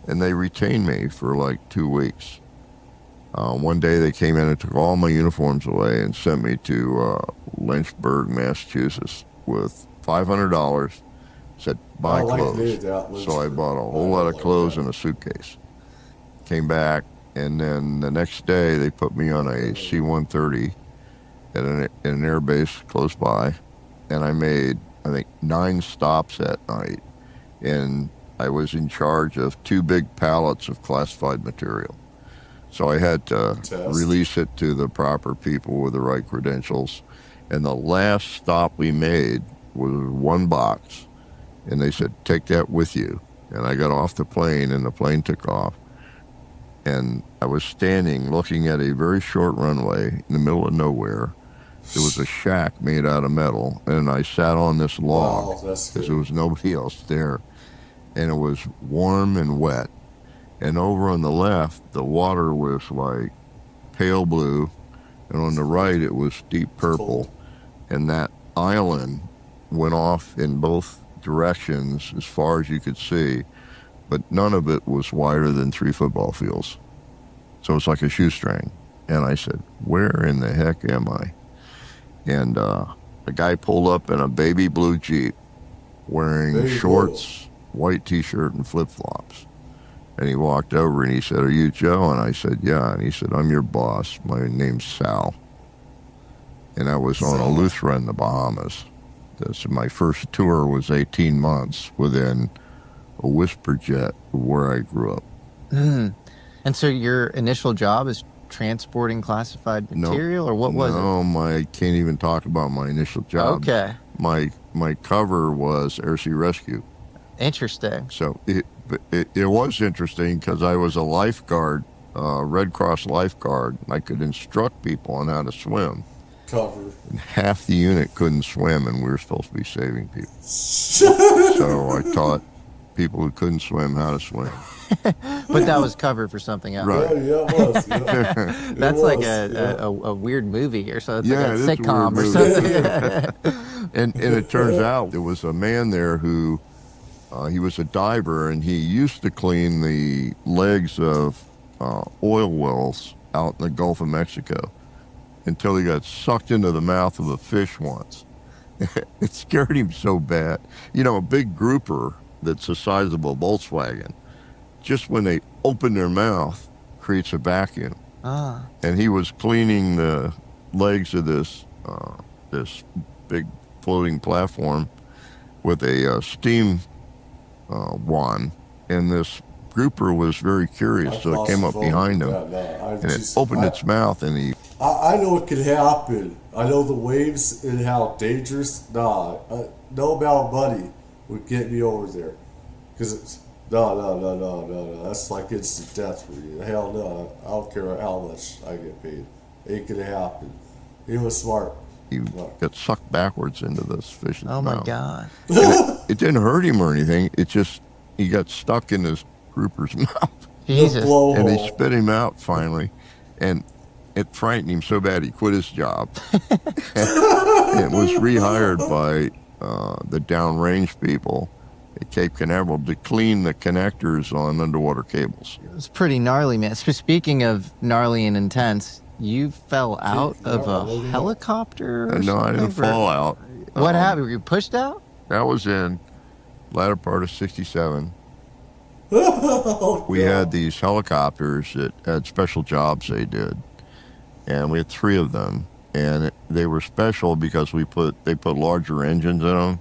and they retained me for like 2 weeks. One day they came in and took all my uniforms away and sent me to Lynchburg, Massachusetts with $500. Said, buy I like clothes. it, that So I Lynchburg. bought a whole I lot like of clothes that. in a suitcase. Came back, and then the next day they put me on a C-130 at an air base close by, and I made, I think, 9 stops that night, and I was in charge of 2 big pallets of classified material. So I had to Test. release it to the proper people with the right credentials, and the last stop we made was 1 box, and they said, take that with you. And I got off the plane, and the plane took off. And I was standing looking at a very short runway in the middle of nowhere. There was a shack made out of metal, and I sat on this log because there was nobody else there. And it was warm and wet. And over on the left, the water was like pale blue, and on the right, it was deep purple. And that island went off in both directions as far as you could see, but none of it was wider than 3 football fields. So it's like a shoestring. And I said, where in the heck am I? And a guy pulled up in a baby blue Jeep wearing shorts, white T-shirt, and flip-flops. And he walked over and he said, are you Joe? And I said, yeah. And he said, I'm your boss. My name's Sal. And I was on Eleuthera in the Bahamas. So my first tour was 18 months within a whisper jet of where I grew up. And so your initial job is transporting classified material, or what was it? No, I can't even talk about my initial job. Okay. My cover was Air Sea Rescue. Interesting. So it was interesting because I was a lifeguard, Red Cross lifeguard. I could instruct people on how to swim. Cover. And half the unit couldn't swim, and we were supposed to be saving people. So I taught people who couldn't swim how to swim. But that was covered for something else. Right. Yeah, it was. Yeah. That's like a weird movie or something. Yeah, It's like a sitcom or something. And it turns out there was a man there who, he was a diver, and he used to clean the legs of oil wells out in the Gulf of Mexico until he got sucked into the mouth of a fish once. It scared him so bad. You know, a big grouper that's the size of a Volkswagen, just when they open their mouth, creates a vacuum. And he was cleaning the legs of this big floating platform with a steam wand, and this grouper was very curious, so it came up behind him, and it opened its mouth, and he... I know it could happen. I know the waves and how dangerous. No amount of money would get me over there, because it's no. That's like instant death for you. Hell no. I don't care how much I get paid. Ain't gonna happen. He was smart. He got sucked backwards into this fish's mouth. Oh my God. It didn't hurt him or anything. It just, he got stuck in this grouper's mouth. Jesus. And they spit him out finally. And it frightened him so bad he quit his job. And was rehired by the downrange people at Cape Canaveral to clean the connectors on underwater cables. It's pretty gnarly, man. Speaking of gnarly and intense, you fell out of a helicopter or No, I didn't fall out. What happened? Were you pushed out? That was in latter part of 67. Oh, We had these helicopters that had special jobs they did. And we had 3 of them. And they were special because they put larger engines in them.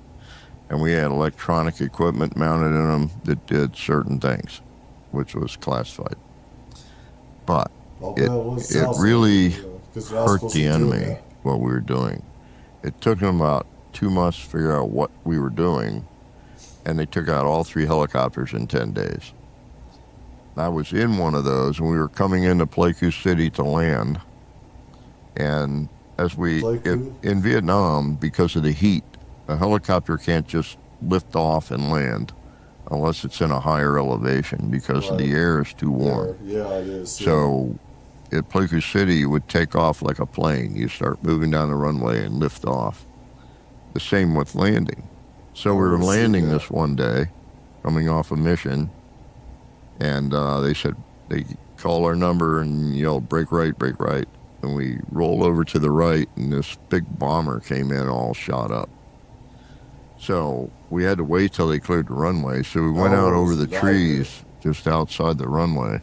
And we had electronic equipment mounted in them that did certain things, which was classified. But it really hurt the enemy, what we were doing. It took them about 2 months to figure out what we were doing, and they took out all 3 helicopters in 10 days. I was in one of those, and we were coming into Pleiku City to land. And as in Vietnam, because of the heat, a helicopter can't just lift off and land unless it's in a higher elevation because the air is too warm. Yeah, it is. So at Pleiku City, you would take off like a plane. You start moving down the runway and lift off. The same with landing. So we were landing this one day, coming off a mission, and they called our number and yelled, brake right, brake right. And we rolled over to the right, and this big bomber came in all shot up. So we had to wait till they cleared the runway. So we went out over the trees just outside the runway,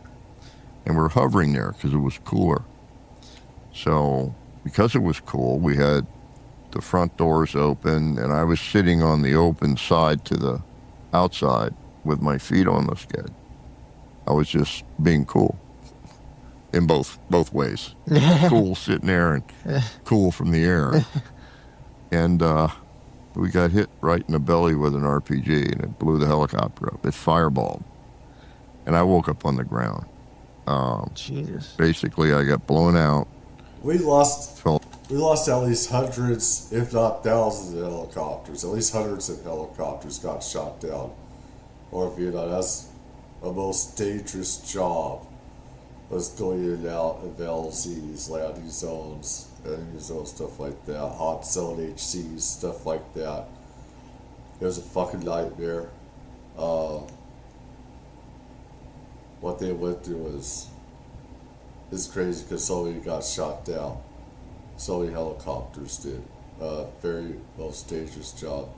and we're hovering there because it was cooler. So because it was cool, we had the front doors open, and I was sitting on the open side to the outside with my feet on the skid. I was just being cool in both ways. Cool sitting there and cool from the air. And we got hit right in the belly with an RPG, and it blew the helicopter up. It fireballed, and I woke up on the ground. Jesus. Basically, I got blown out. We lost Felt at least hundreds, if not thousands, of helicopters. At least hundreds of helicopters got shot down. Or Vietnam, that's a most dangerous job. Was going in and out of LZs, landing zones, enemy zones, stuff like that. Hot zone HCs, stuff like that. It was a fucking nightmare. What they went through is crazy because so many got shot down. So many helicopters did. Very most dangerous job.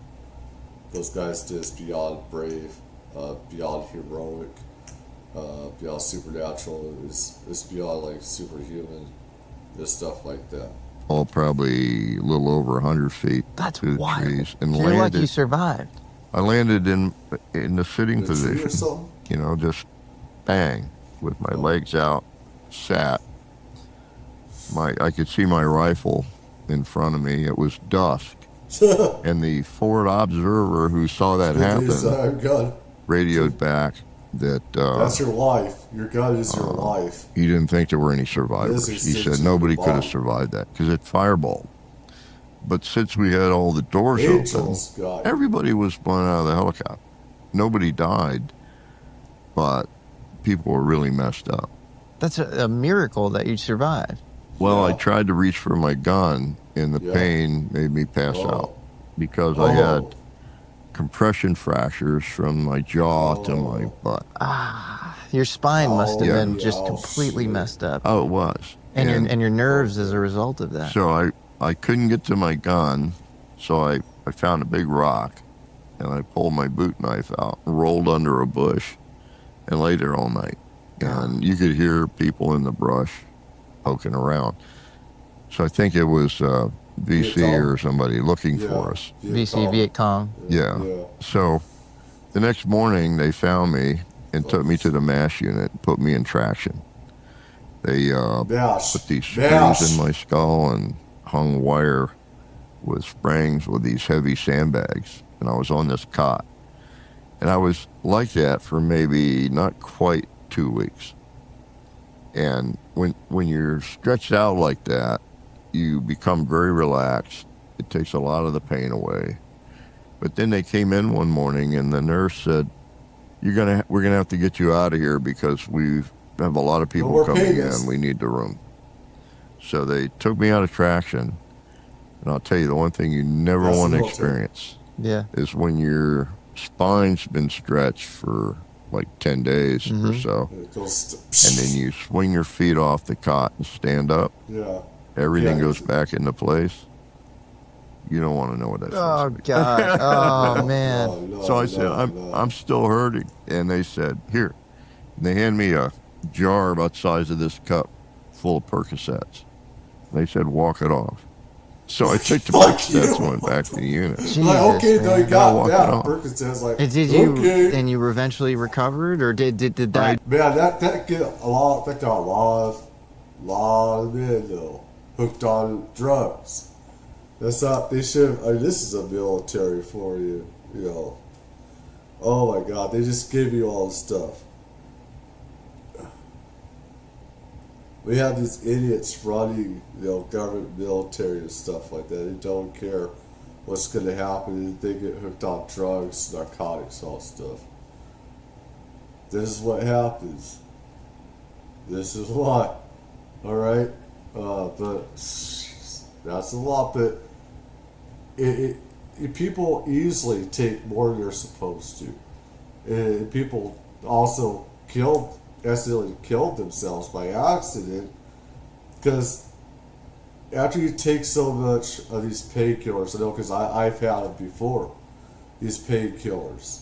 Those guys did is beyond brave, beyond heroic, beyond supernatural. It's beyond like superhuman. Just stuff like that. all probably a little over 100 feet That's to the wild. trees, and You're lucky landed. you survived. I landed in the sitting The tree or position. something? You know, just bang, with my legs out, sat. I could see my rifle in front of me. It was dusk, and the forward observer who saw that happen Gun. radioed back that That's your life. Your gun is your life. he didn't think there were any survivors. This is He six said to nobody the could have bottom. survived that because it fireballed. But since we had all the doors Angels open, got you. everybody was blown out of the helicopter. Nobody died, but people were really messed up. That's a miracle that you survived. Well, I Yeah. tried to reach for my gun, and the Yeah. pain made me pass Oh. out because Oh. I had compression fractures from my jaw to my butt. Your spine must have Yeah. been just Oh, completely shit. messed up, Oh, it was. and your nerves as a result of that. So I couldn't get to my gun, so I found a big rock, and I pulled my boot knife out, rolled under a bush, and lay there all night. And you could hear people in the brush poking around. So I think it was VC Viet Cong? or somebody looking Yeah. for us. VC, Viet Cong. Yeah. Yeah. So the next morning they found me and took me to the MASH unit and put me in traction. They Mash. put these Mash. screws in my skull and hung wire with springs with these heavy sandbags. And I was on this cot. And I was like that for maybe not quite 2 weeks. And when you're stretched out like that, you become very relaxed. It takes a lot of the pain away. But then they came in one morning and the nurse said, we're gonna have to get you out of here because we have a lot of people more coming pagans. in. We need the room. So they took me out of traction. And I'll tell you, the one thing you never That's want to the military. experience Yeah. is when your spine's been stretched for like 10 days or so, It goes and then you swing your feet off the cot and stand up, yeah. everything Yeah. goes back into place. You don't want to know what that feels Oh like. God. Oh man. No, So I no, said, no. I'm still hurting. And they said, here. And they hand me a jar about the size of this cup full of Percocets. They said, walk it off. So I took the Fuck Percocets you. and went back to the unit. Jesus, Like, okay, no, you man. got walk that. it off. Percocets, like, And did you okay. and you eventually recovered, or did that? Man, that get a lot. That got a lot of men though hooked on drugs. That's not. They should. I mean, this is a military for you. You know. Oh my God! They just give you all this stuff. We have these idiots running, government, military, and stuff like that. They don't care what's going to happen. They get hooked on drugs, narcotics, all stuff. This is what happens. This is what. All right, but that's a lot. But people easily take more than they're supposed to, and people also accidentally killed themselves by accident because after you take so much of these painkillers, I know because I've had them before, these painkillers,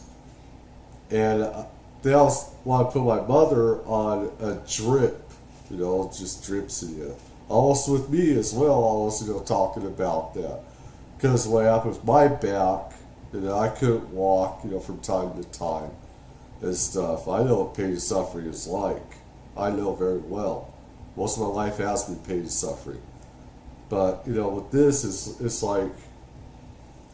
and they also want to put my mother on a drip, just drips in you. Almost with me as well, almost, talking about that. Because what happened with my back, I couldn't walk, from time to time and stuff. I know what pain and suffering is like. I know very well. Most of my life has been pain and suffering. But, with this, it's like,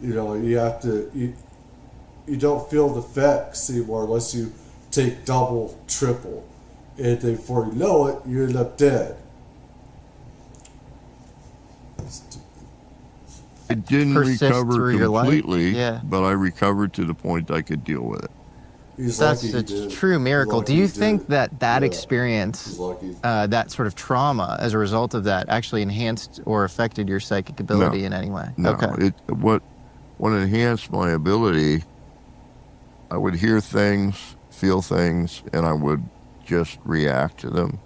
You know, you have to. You don't feel the effects anymore unless you take double, triple, and then before you know it, you end up dead. I didn't Persist recover through your life? completely, Yeah. but I recovered to the point I could deal with it. He's That's lucky he a did. true miracle. He's Do lucky you he think did. that Yeah. experience, He's lucky. that sort of trauma as a result of that, actually enhanced or affected your psychic ability in any way? No, Okay. what enhanced my ability, I would hear things, feel things, and I would just react to them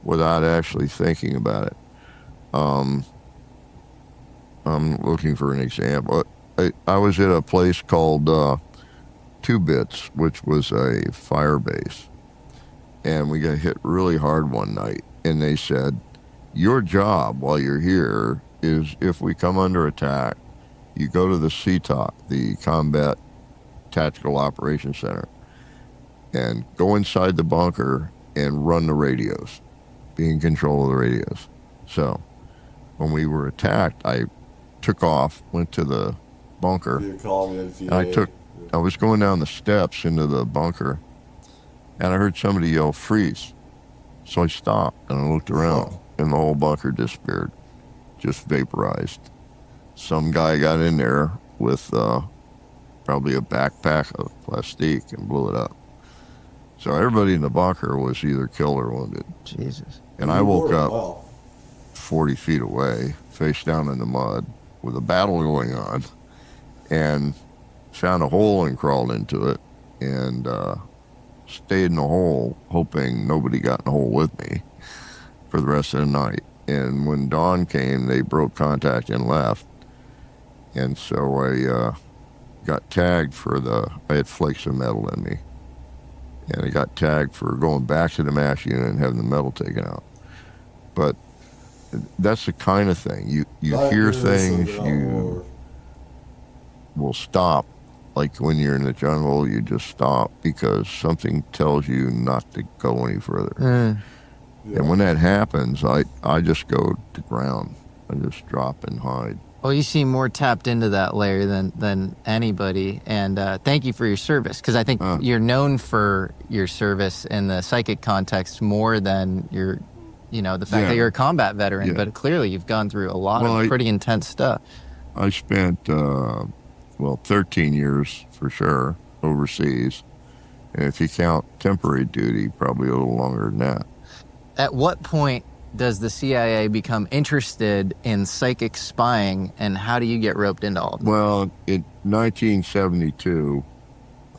without actually thinking about it. I'm looking for an example. I was at a place called Two Bits, which was a fire base, and we got hit really hard one night, and they said, your job while you're here is if we come under attack, you go to the CTOC, the Combat Tactical Operations Center, and go inside the bunker and run the radios, be in control of the radios. So when we were attacked, I took off, went to the bunker, You call me NVA. and I was going down the steps into the bunker, and I heard somebody yell, freeze. So I stopped, and I looked around, and the whole bunker disappeared, just vaporized. Some guy got in there with probably a backpack of plastique and blew it up. So everybody in the bunker was either killed or wounded. Jesus. And I woke up Wow. 40 feet away, face down in the mud, with a battle going on, and found a hole and crawled into it, and stayed in the hole, hoping nobody got in the hole with me for the rest of the night. And when dawn came, they broke contact and left. And so I got tagged I had flakes of metal in me. And I got tagged for going back to the MASH unit and having the metal taken out. But that's the kind of thing. You hear things, you will stop. Like when you're in the jungle, you just stop because something tells you not to go any further. And when that happens, I just go to ground. I just drop and hide. Well, you seem more tapped into that layer than anybody, and thank you for your service, because I think you're known for your service in the psychic context more than the fact that you're a combat veteran, but clearly you've gone through a lot of pretty intense stuff. I spent, 13 years for sure overseas, and if you count temporary duty, probably a little longer than that. At what point does the CIA become interested in psychic spying, and how do you get roped into all of that? Well, in 1972,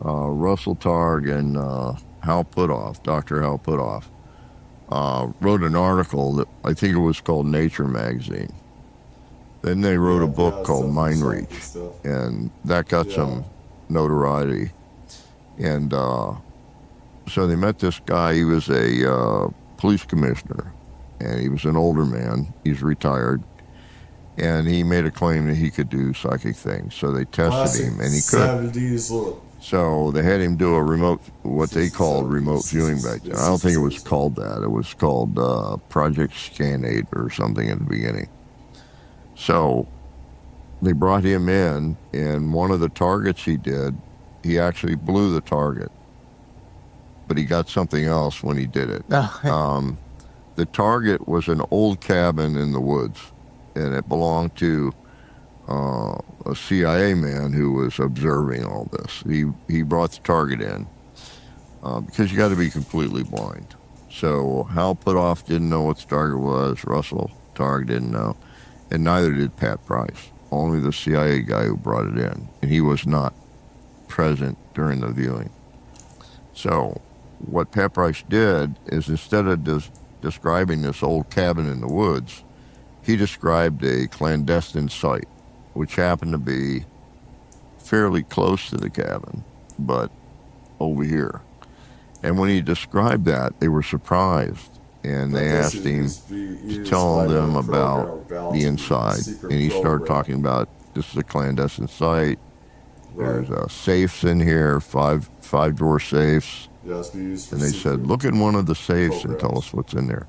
Russell Targ and Dr. Hal Puthoff, wrote an article that I think it was called Nature Magazine. Then they wrote a book called Mind Reach, and that got some notoriety. And so they met this guy. He was a police commissioner, and he was an older man. He's retired, and he made a claim that he could do psychic things. So they tested him, and he could. 70s look. So they had him do what they called remote viewing back then. I don't think it was called that. It was called Project Scan-8 or something in the beginning. So they brought him in, and one of the targets he did, he actually blew the target. But he got something else when he did it. The target was an old cabin in the woods, and it belonged to a CIA man who was observing all this. He brought the target in because you got to be completely blind. So Hal Puthoff didn't know what the target was. Russell Targ didn't know, and neither did Pat Price. Only the CIA guy who brought it in, and he was not present during the viewing. So what Pat Price did is, instead of describing this old cabin in the woods, he described a clandestine site, which happened to be fairly close to the cabin, but over here. And when he described that, they were surprised, and they asked him to tell them about the inside. And he started talking about, this is a clandestine site. There's safes in here, five drawer safes. And they said, look in one of the safes and tell us what's in there.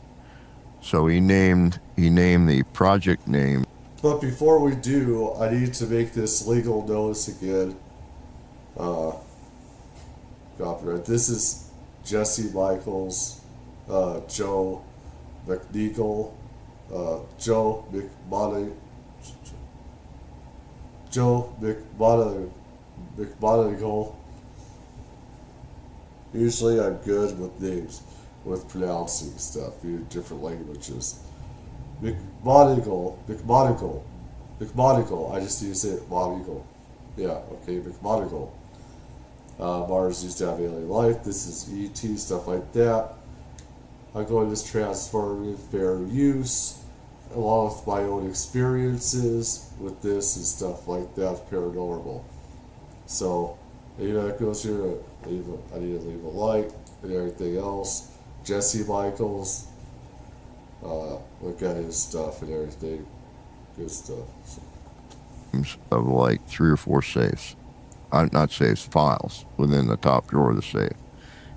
So he named the project name But before we do, I need to make this legal notice again. Copyright. This is Jesse Michaels, Joe McNeagle, Joe McMonigal. Usually I'm good with names, with pronouncing stuff in different languages. McMonigal. I just need to say it, Monigal. Yeah, okay, McMonigal. Mars used to have alien life. This is ET, stuff like that. I'm going to transformative fair use, along with my own experiences with this and stuff like that, paranormal. So, that goes here. I need to leave a like and everything else. Jesse Michaels, look at his stuff and everything. Good stuff. So. Of like 3 or 4 safes. Not safes, files within the top drawer of the safe.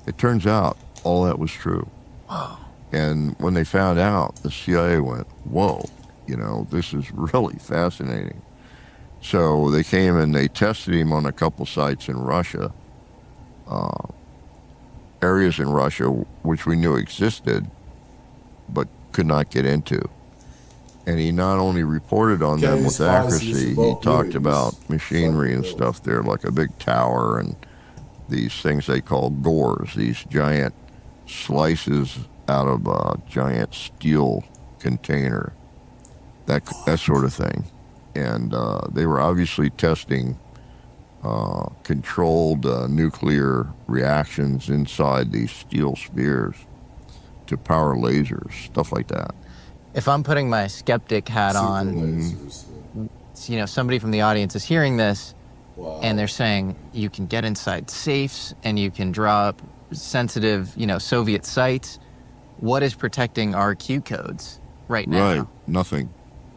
It turns out all that was true. Wow. And when they found out, the CIA went, whoa, this is really fascinating. So they came and they tested him on a couple sites in Russia, areas in Russia which we knew existed, but could not get into. And he not only reported on them with accuracy, he talked about machinery and stuff there, like a big tower and these things they call gores, these giant slices out of a giant steel container, that sort of thing. And they were obviously testing controlled nuclear reactions inside these steel spheres to power lasers, stuff like that. If I'm putting my skeptic hat on, somebody from the audience is hearing this, and they're saying you can get inside safes and you can draw up sensitive, Soviet sites. What is protecting our Q codes right now? Right, nothing.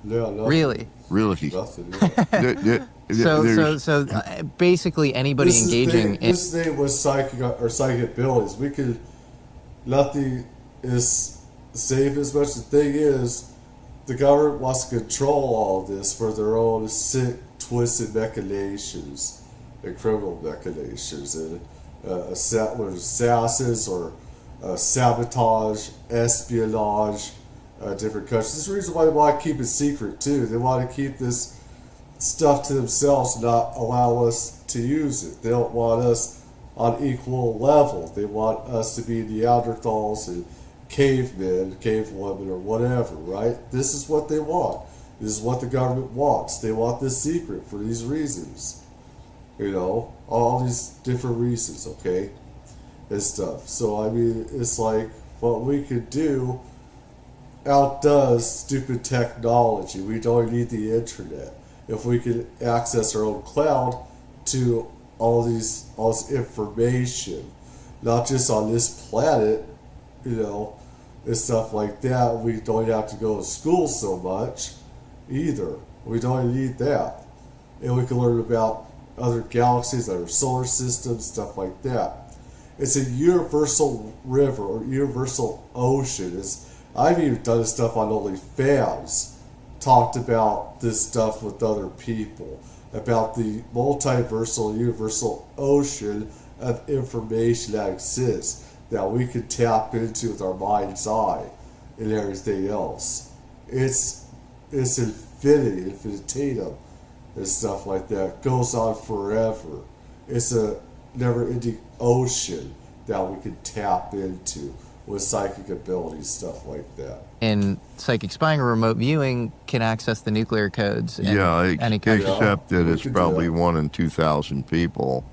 Yeah, nothing. Really? Nothing. Yeah. So basically anybody engaging in this thing was psychic abilities. Nothing is safe as much. The thing is, the government wants to control all this for their own sick, twisted machinations and criminal machinations and assassins or sabotage, espionage, different countries. This is the reason why they want to keep it secret too. They want to keep this stuff to themselves, not allow us to use it. They don't want us on equal level. They want us to be Neanderthals and cavemen, cavewomen, or whatever, right? This is what they want. This is what the government wants. They want this secret for these reasons. All these different reasons, okay? And stuff. So, it's like what we could do outdoes stupid technology. We don't need the internet. If we could access our own cloud to all this information, not just on this planet, and stuff like that. We don't have to go to school so much either. We don't need that. And we can learn about other galaxies, other solar systems, stuff like that. It's a universal river or universal ocean. I've even done this stuff on OnlyFans, talked about this stuff with other people, about the multiversal, universal ocean of information that exists, that we could tap into with our mind's eye and everything else. It's infinity, infinitum, and stuff like that. It goes on forever. It's a never-ending ocean that we can tap into with psychic abilities, stuff like that. And psychic spying or remote viewing can access the nuclear codes. Except that it's probably 1 in 2,000 people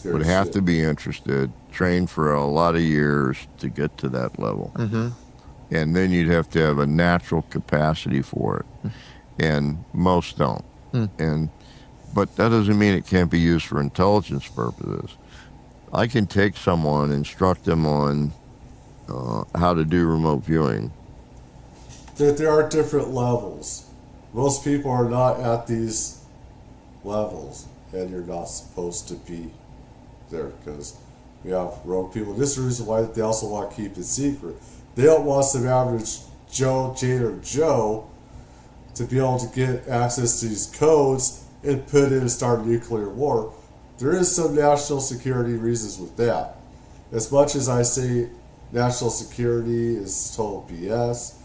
would have to be interested, train for a lot of years to get to that level. Mm-hmm. And then you'd have to have a natural capacity for it. And most don't. But that doesn't mean it can't be used for intelligence purposes. I can take someone, instruct them on how to do remote viewing. There are different levels. Most people are not at these levels, and you're not supposed to be there because we have rogue people. This is the reason why they also want to keep it secret. They don't want some average Joe, Jane, or Joe to be able to get access to these codes and put in and start a nuclear war. There is some national security reasons with that. As much as I say national security is total BS,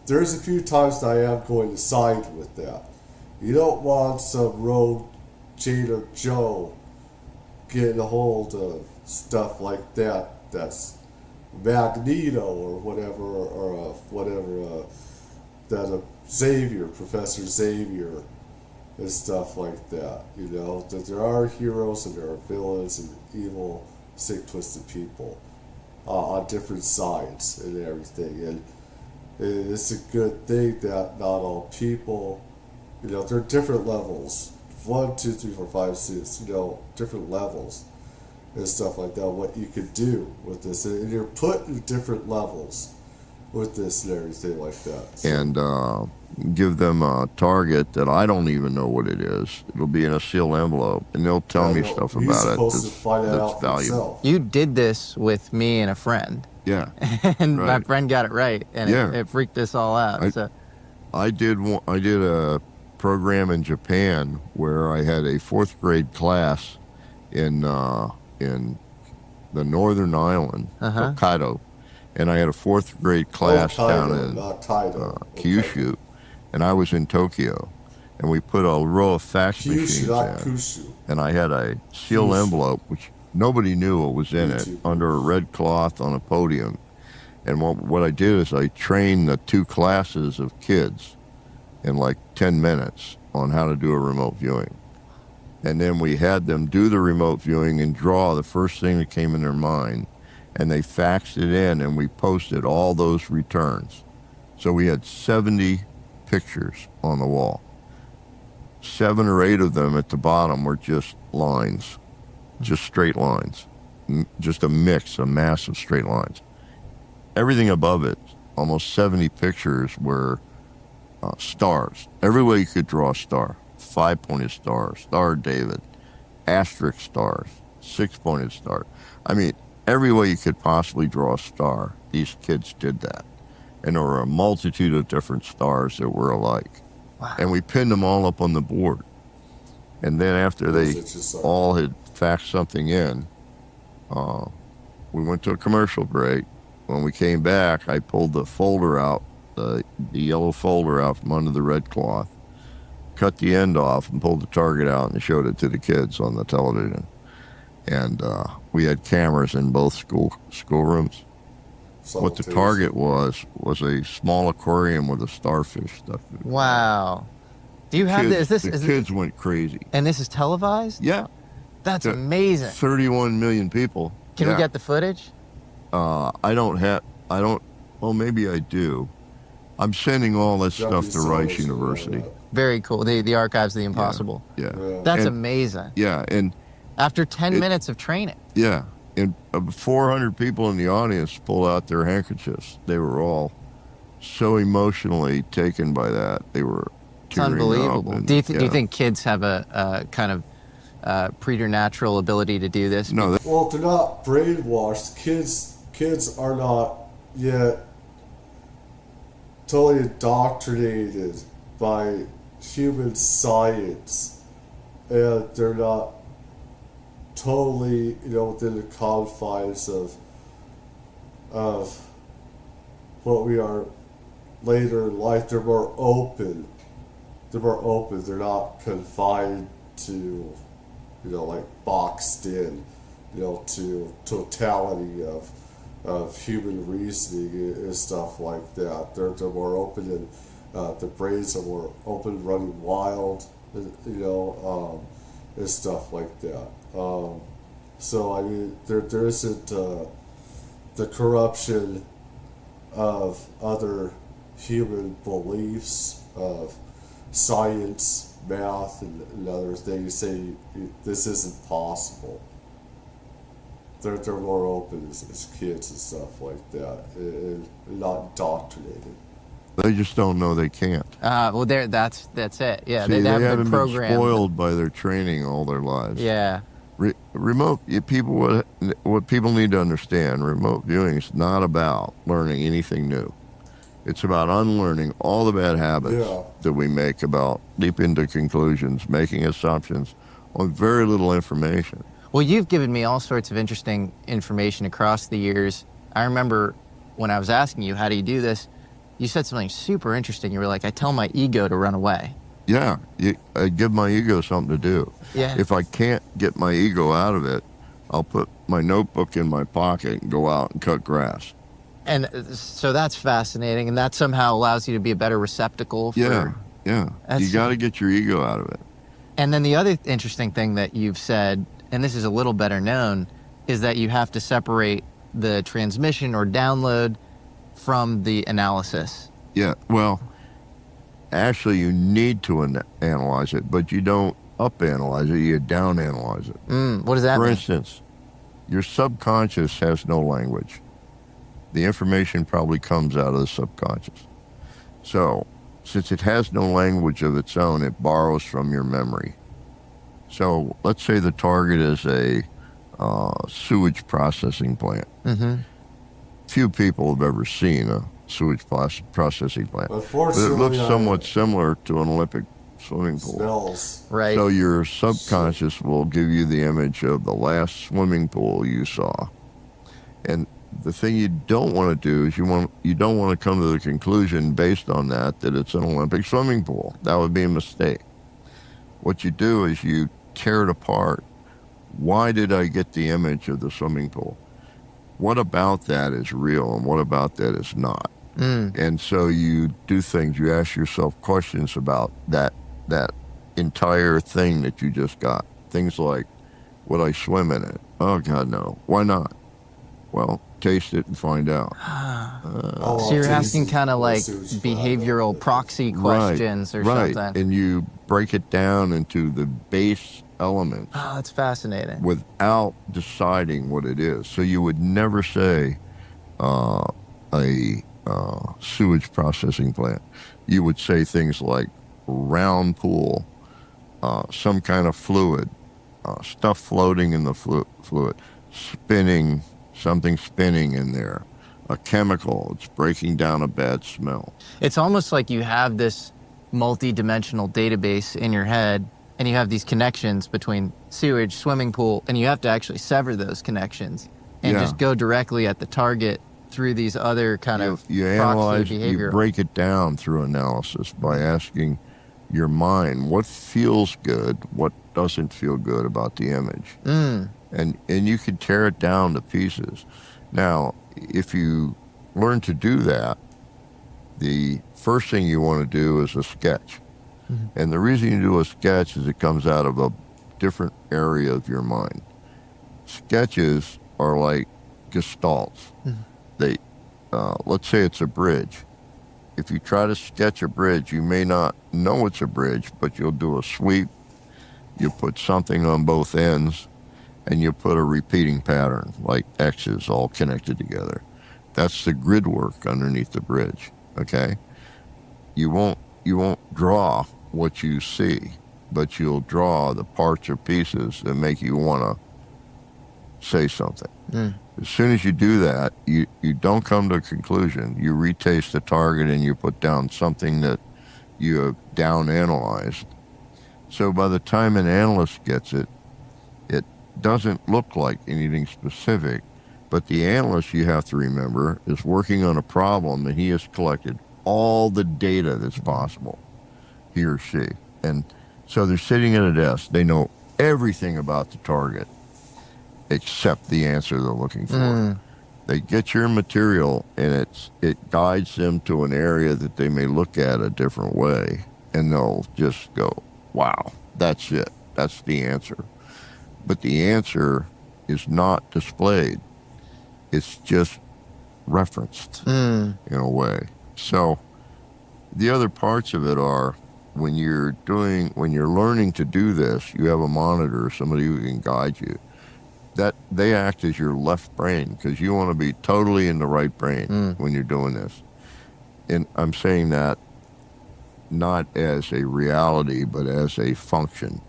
there's a few times that I am going to side with that. You don't want some rogue Jane or Joe getting a hold of stuff like that. That's Magneto or whatever, that Xavier, Professor Xavier, and stuff like that. You know, that there are heroes and there are villains and evil, sick, twisted people on different sides and everything. And it's a good thing that not all people, you know, there are different levels. 1, 2, 3, 4, 5, 6, you know, different levels and stuff like that, what you could do with this. And you're put in different levels with this and everything like that. So, And give them a target that I don't even know what it is. It'll be in a sealed envelope, and they'll tell me stuff he's about it supposed to find that out for valuable. himself. You did this with me and a friend, Yeah. and my Right. friend got it right, and Yeah. it freaked us all out. So I did a program in Japan where I had a 4th grade class in the northern island, Hokkaido, and I had a 4th grade class down in Kyushu, and I was in Tokyo, and we put a row of fax Kyushu, machines not in, Kushu. and I had a sealed Kyushu. envelope which nobody knew what was in it YouTube. under a red cloth on a podium. And what I did is I trained the 2 classes of kids in like 10 minutes on how to do a remote viewing. And then we had them do the remote viewing and draw the first thing that came in their mind. And they faxed it in, and we posted all those returns. So we had 70 pictures on the wall. 7 or 8 of them at the bottom were just lines, just straight lines, just a mix, a mass of straight lines. Everything above it, almost 70 pictures, were stars. Every way you could draw a star. 5-pointed star, Star of David, asterisk stars, 6-pointed star. I mean, every way you could possibly draw a star, these kids did that. And there were a multitude of different stars that were alike. Wow. And we pinned them all up on the board. And then after they all had faxed something in, we went to a commercial break. When we came back, I pulled the folder out, the yellow folder out from under the red cloth, cut the end off and pulled the target out and showed it to the kids on the television. And we had cameras in both schoolrooms. What the target was a small aquarium with a starfish stuffed in it. wow. Do you have Kids, this? the kids went crazy. And this is televised? Yeah. That's amazing. 31 million people. Can we get the footage? Well, maybe I do. I'm sending all this stuff to Rice University. Very cool. The Archives of the Impossible. Yeah. That's amazing. Yeah, and After 10 minutes of training. yeah, and 400 people in the audience pulled out their handkerchiefs. They were all so emotionally taken by that. They were It's tearing unbelievable. up. And, Do you think kids have a kind of preternatural ability to do this? No. Well, they're not brainwashed. Kids are not yet totally indoctrinated by human science, and they're not totally, within the confines of what we are later in life. They're more open. They're not confined to, like boxed in, to totality of human reasoning and stuff like that. They're more open, and the brains are more open, running wild, and stuff like that. So I mean, there isn't the corruption of other human beliefs, of science, math, and other things. Say this isn't possible. They're more open as kids and stuff like that, and not indoctrinated. They just don't know they can't. Well, that's it. Yeah, See, they haven't haven't been been programmed. spoiled by their training all their lives. Yeah. Remote people. What people need to understand: remote viewing is not about learning anything new. It's about unlearning all the bad habits that we make about leaping to conclusions, making assumptions on very little information. Well, you've given me all sorts of interesting information across the years. I remember when I was asking you, how do you do this? You said something super interesting. You were like, I tell my ego to run away. Yeah, I give my ego something to do. Yeah. If I can't get my ego out of it, I'll put my notebook in my pocket and go out and cut grass. And so that's fascinating, and that somehow allows you to be a better receptacle for... Yeah. You got to get your ego out of it. And then the other interesting thing that you've said, and this is a little better known, is that you have to separate the transmission or download from the analysis. Yeah, well, actually you need to analyze it, but you don't up-analyze it, you down-analyze it. What does that mean? For instance, your subconscious has no language. The information probably comes out of the subconscious. So, since it has no language of its own, it borrows from your memory. So, let's say the target is a sewage processing plant. Few people have ever seen a sewage processing plant. But it looks somewhat similar to an Olympic swimming pool. Smells. Right. So your subconscious will give you the image of the last swimming pool you saw. And the thing you don't want to do is you don't want to come to the conclusion based on that it's an Olympic swimming pool. That would be a mistake. What you do is you tear it apart. Why did I get the image of the swimming pool? What about that is real and what about that is not? And so you do things, you ask yourself questions about that entire thing that you just got. Things like, would I swim in it? Oh, God, no. Why not? Well, taste it and find out. So you're asking kind of like behavioral proxy questions or something. And you break it down into the base elements. Oh, that's fascinating. Without deciding what it is. So you would never say a sewage processing plant. You would say things like round pool, some kind of fluid, stuff floating in the fluid, spinning, something spinning in there, a chemical, it's breaking down a bad smell. It's almost like you have this multi-dimensional database in your head, and you have these connections between sewage, swimming pool, and you have to actually sever those connections and just go directly at the target through these other kind of you proxy analyze, behavior. you break it down through analysis by asking your mind what feels good, what doesn't feel good about the image. And you can tear it down to pieces. Now, if you learn to do that, the first thing you want to do is a sketch. And the reason you do a sketch is it comes out of a different area of your mind. Sketches are like gestalts. They, let's say it's a bridge. If you try to sketch a bridge, you may not know it's a bridge, but you'll do a sweep, you put something on both ends, and you put a repeating pattern, like X's all connected together. That's the grid work underneath the bridge, okay? You won't draw what you see, but you'll draw the parts or pieces that make you want to say something. As soon as you do that, you don't come to a conclusion. You retaste the target and you put down something that you have down analyzed. So by the time an analyst gets it, it doesn't look like anything specific, but the analyst, you have to remember, is working on a problem and he has collected all the data that's possible, he or she. And so they're sitting at a desk. They know everything about the target except the answer they're looking for. They get your material and it guides them to an area that they may look at a different way, and they'll just go, wow, that's it. That's the answer. But the answer is not displayed. It's just referenced in a way. So the other parts of it are when you're learning to do this, you have a monitor, somebody who can guide you. That they act as your left brain because you want to be totally in the right brain when you're doing this. And I'm saying that not as a reality, but as a function.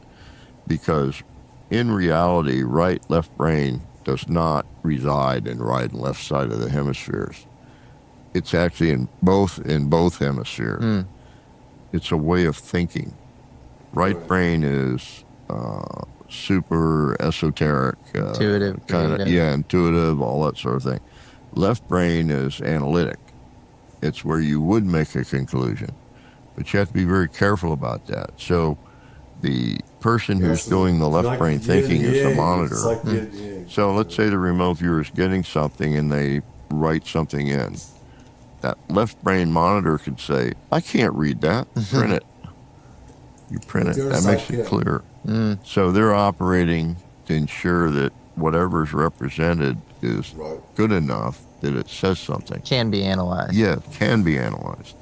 Because in reality, right, left brain does not reside in right and left side of the hemispheres. it's actually in both hemispheres. It's a way of thinking. Right brain is super esoteric, Intuitive, kind of, creative. intuitive, all that sort of thing. Left brain is analytic. It's where you would make a conclusion, but you have to be very careful about that. So the person who's doing the left brain thinking is the monitor. So let's say the remote viewer is getting something and they write something in. That left brain monitor could say, I can't read that. Print it. You print it. That makes it clear. So they're operating to ensure that whatever's represented is good enough that it says something. Can be analyzed. Yeah, it can be analyzed.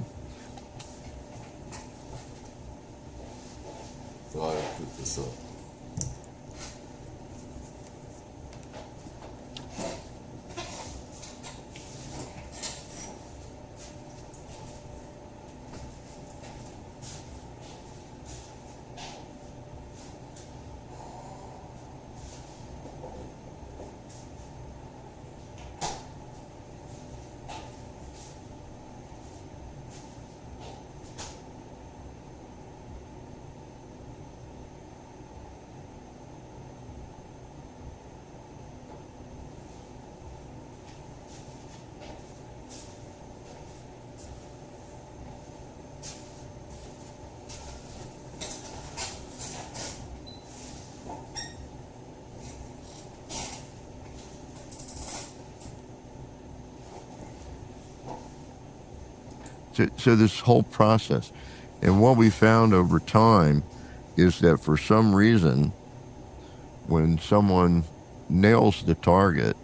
So I put this up. So this whole process, and what we found over time is that for some reason, when someone nails the target,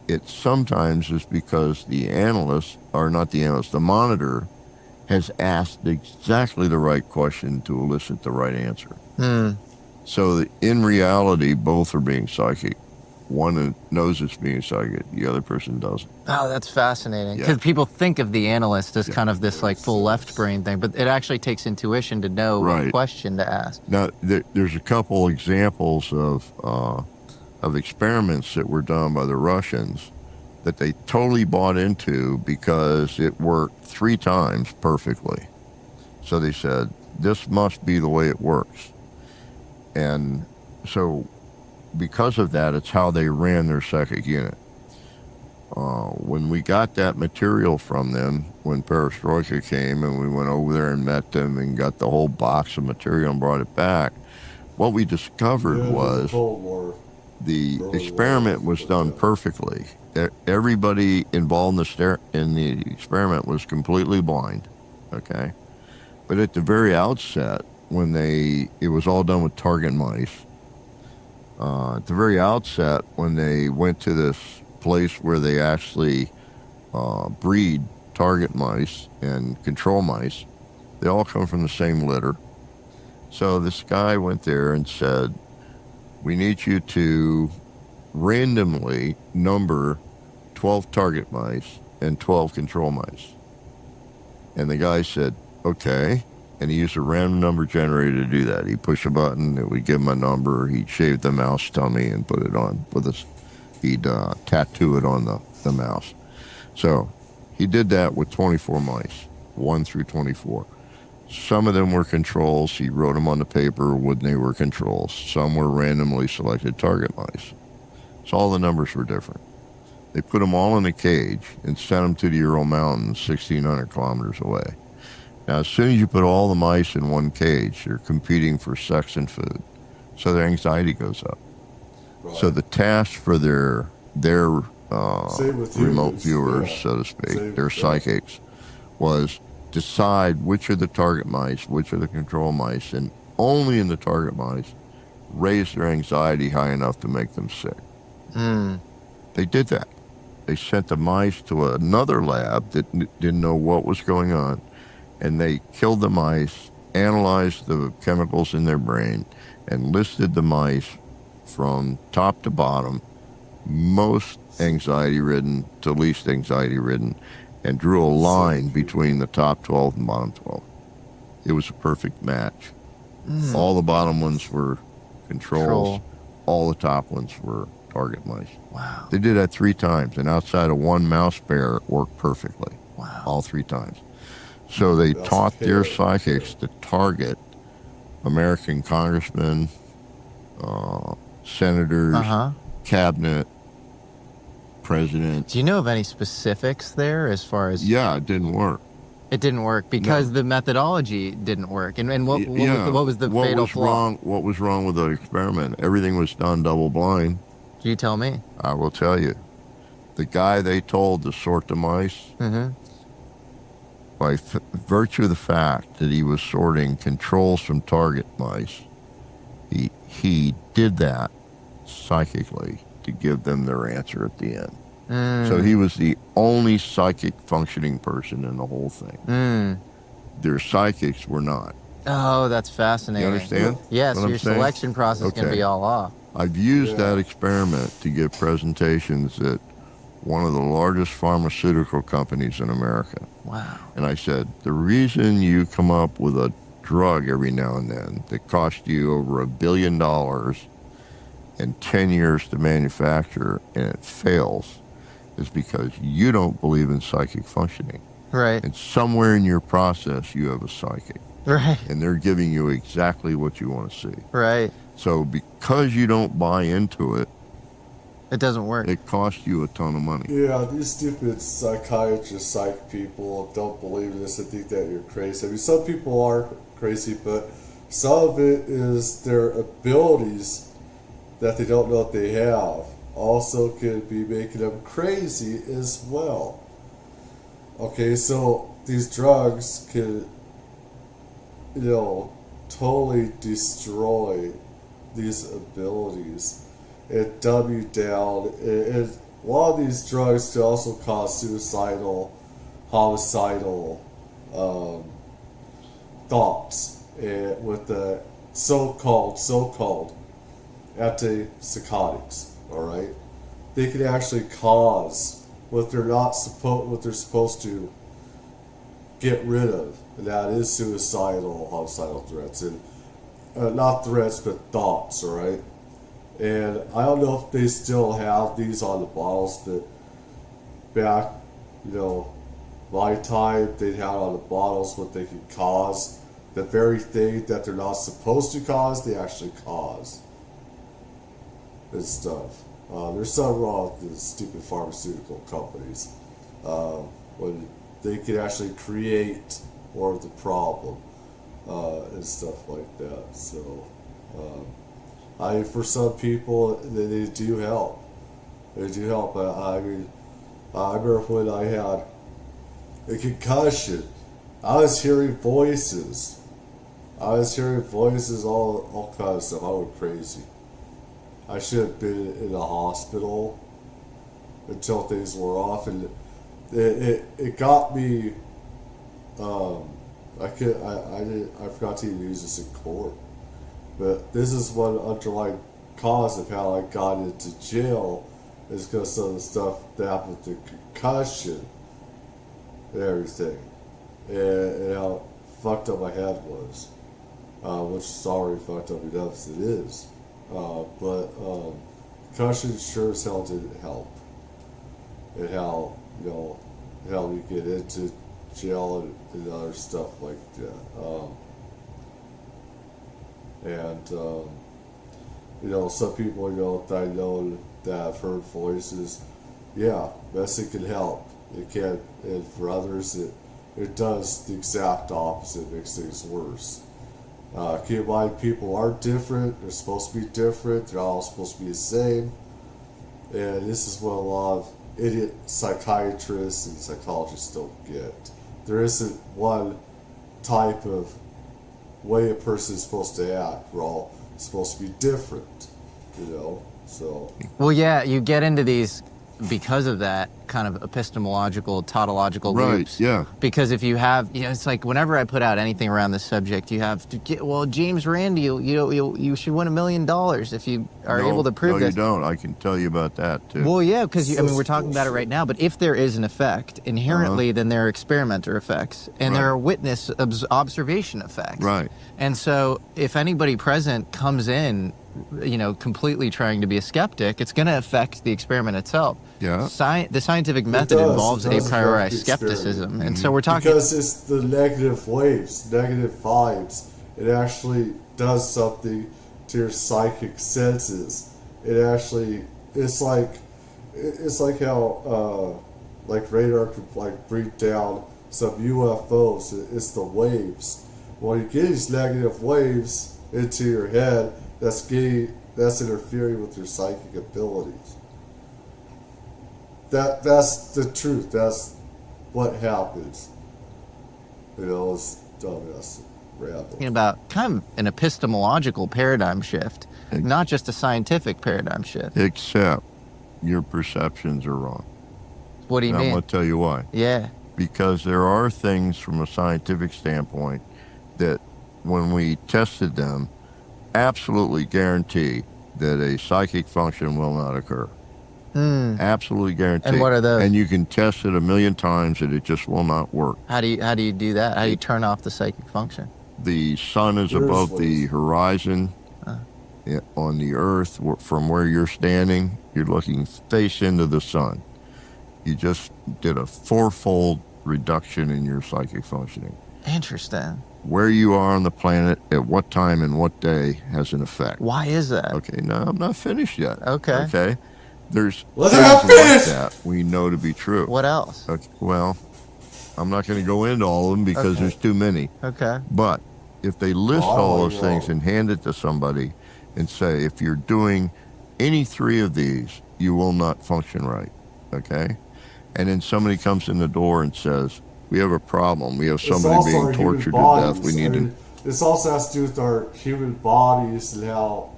it sometimes is because the the monitor has asked exactly the right question to elicit the right answer. So in reality, both are being psychic. One knows it's being psychic, the other person doesn't. Oh, that's fascinating. Yeah. Because people think of the analyst as kind of this like full left brain thing, but it actually takes intuition to know what question to ask. Now, there's a couple examples of experiments that were done by the Russians that they totally bought into because it worked 3 times perfectly. So they said, this must be the way it works. And so because of that, it's how they ran their psychic unit. When we got that material from them, when Perestroika came and we went over there and met them and got the whole box of material and brought it back, what we discovered was the experiment was done perfectly. Everybody involved in the experiment was completely blind, okay? But at the very outset, when it was all done with target mice, at the very outset, when they went to this place where they actually breed target mice and control mice, they all come from the same litter. So this guy went there and said, we need you to randomly number 12 target mice and 12 control mice. And the guy said, okay. And he used a random number generator to do that. He'd push a button, it would give him a number, he'd shave the mouse tummy and put it on with his, he'd tattoo it on the mouse. So he did that with 24 mice, 1 through 24. Some of them were controls. He wrote them on the paper when they were controls. Some were randomly selected target mice. So all the numbers were different. They put them all in a cage and sent them to the Ural Mountains, 1,600 kilometers away. Now, as soon as you put all the mice in one cage, they're competing for sex and food. So their anxiety goes up. Right. So the task for their remote viewers, so to speak, their psychics, was decide which are the target mice, which are the control mice, and only in the target mice raise their anxiety high enough to make them sick. They did that. They sent the mice to another lab that didn't know what was going on, and they killed the mice, analyzed the chemicals in their brain, and listed the mice from top to bottom, most anxiety-ridden to least anxiety-ridden, and drew a line between the top 12 and bottom 12. It was a perfect match. All the bottom ones were controls. All the top ones were target mice. Wow. They did that 3 times, and outside of one mouse bear, it worked perfectly. Wow. All 3 times. So they That's taught their scary. psychics to target American congressmen, senators, Uh-huh. cabinet, president. Do you know of any specifics there as far as... Yeah, it didn't work. It didn't work because the methodology didn't work. And what was the fatal flaw? What was wrong with the experiment? Everything was done double blind. You tell me. I will tell you. The guy they told to sort the mice, by virtue of the fact that he was sorting controls from target mice, he did that psychically to give them their answer at the end. So he was the only psychic functioning person in the whole thing. Their psychics were not. Oh, that's fascinating. You understand? Yes, what your I'm saying? selection process can Okay. be all off. I've used that experiment to give presentations at one of the largest pharmaceutical companies in America. Wow. And I said, the reason you come up with a drug every now and then that costs you over $1 billion and 10 years to manufacture and it fails is because you don't believe in psychic functioning. Right. And somewhere in your process, you have a psychic. Right. And they're giving you exactly what you want to see. Right. So because you don't buy into it, it doesn't work. It costs you a ton of money. Yeah, these stupid psychiatrists, psych people don't believe in this and think that you're crazy. I mean, some people are crazy, but some of it is their abilities that they don't know that they have also could be making them crazy as well. Okay, so these drugs can, totally destroy these abilities and dumb you down. And a lot of these drugs can also cause suicidal, homicidal thoughts, with the so-called antipsychotics. All right, they can actually cause what they're supposed to get rid of, and that is suicidal, homicidal threats, and not threats but thoughts. All right. And I don't know if they still have these on the bottles, but back, my time, they'd have on the bottles what they could cause. The very thing that they're not supposed to cause, they actually cause. And stuff. There's something wrong with these stupid pharmaceutical companies. When they could actually create more of the problem and stuff like that. So, for some people, they do help. They do help. I remember when I had a concussion, I was hearing voices. All kinds of stuff. I went crazy. I should have been in a hospital until things were off, and it got me. I forgot to even use this in court. But this is one underlying cause of how I got into jail, is because some of the stuff that happened with the concussion and everything, and how fucked up my head was, which is already fucked up enough as it is. But concussion sure as hell didn't help, and how how you get into jail and other stuff like that. And some people, that I know that have heard voices, yeah, medicine can help. It can, and for others, it does the exact opposite. It makes things worse. Keep in mind, people are different. They're supposed to be different. They're all supposed to be the same. And this is what a lot of idiot psychiatrists and psychologists don't get. There isn't one type of way a person is supposed to act. We're all supposed to be different, so. Well, yeah, you get into these because of that kind of epistemological, tautological loops. Right, yeah. Because if you have, it's like whenever I put out anything around this subject, you have to get, James Randi, you should win $1 million if you are able to prove this. this. No, you don't. I can tell you about that, too. Well, yeah, because, we're talking about it right now, but if there is an effect, inherently, then there are experimenter effects, and there are witness observation effects. Right. And so if anybody present comes in completely trying to be a skeptic, it's going to affect the experiment itself. Yeah. The scientific method involves a priori skepticism. And so we're talking... Because it's the negative waves, negative vibes. It actually does something to your psychic senses. It's like how like radar could like bring down some UFOs. It's the waves. When you get these negative waves into your head, that's interfering with your psychic abilities. That's the truth. That's what happens. It's dumbass rabble. Talking about kind of an epistemological paradigm shift, not just a scientific paradigm shift. Except your perceptions are wrong. What do you And mean? I'm going to tell you why. Yeah. Because there are things from a scientific standpoint that when we tested them, absolutely guarantee that a psychic function will not occur. Absolutely guarantee. And what are those? And you can test it a million times and it just will not work. How do you do that? How do you turn off the psychic function? The sun is above the horizon. On the earth, from where you're standing, you're looking face into the sun. You just did a fourfold reduction in your psychic functioning. Interesting. Where you are on the planet, at what time and what day has an effect. Why is that? Okay, no, I'm not finished yet. Okay. Okay. There's Let things her like finish! that we know to be true. What else? Okay, well, I'm not going to go into all of them because there's too many. Okay. But if they list all those things and hand it to somebody and say, if you're doing any three of these, you will not function right. Okay? And then somebody comes in the door and says, we have a problem. We have somebody being tortured to death. We need to... This also has to do with our human bodies and how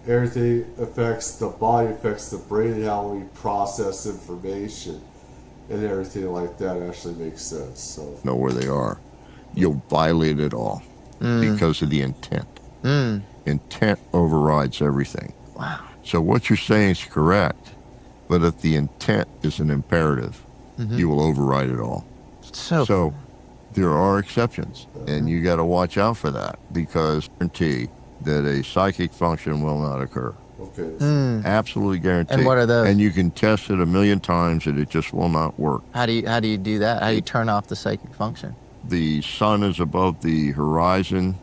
everything affects the body, affects the brain, and how we process information and everything like that actually makes sense. So know where they are. You'll violate it all because of the intent. Intent overrides everything. Wow. So what you're saying is correct, but if the intent is an imperative, you will override it all. So there are exceptions, and you got to watch out for that because guarantee that a psychic function will not occur. okay. Absolutely guarantee. And what are those? And you can test it a million times and it just will not work. How do you do that? How do you turn off the psychic function? The sun is above the horizon.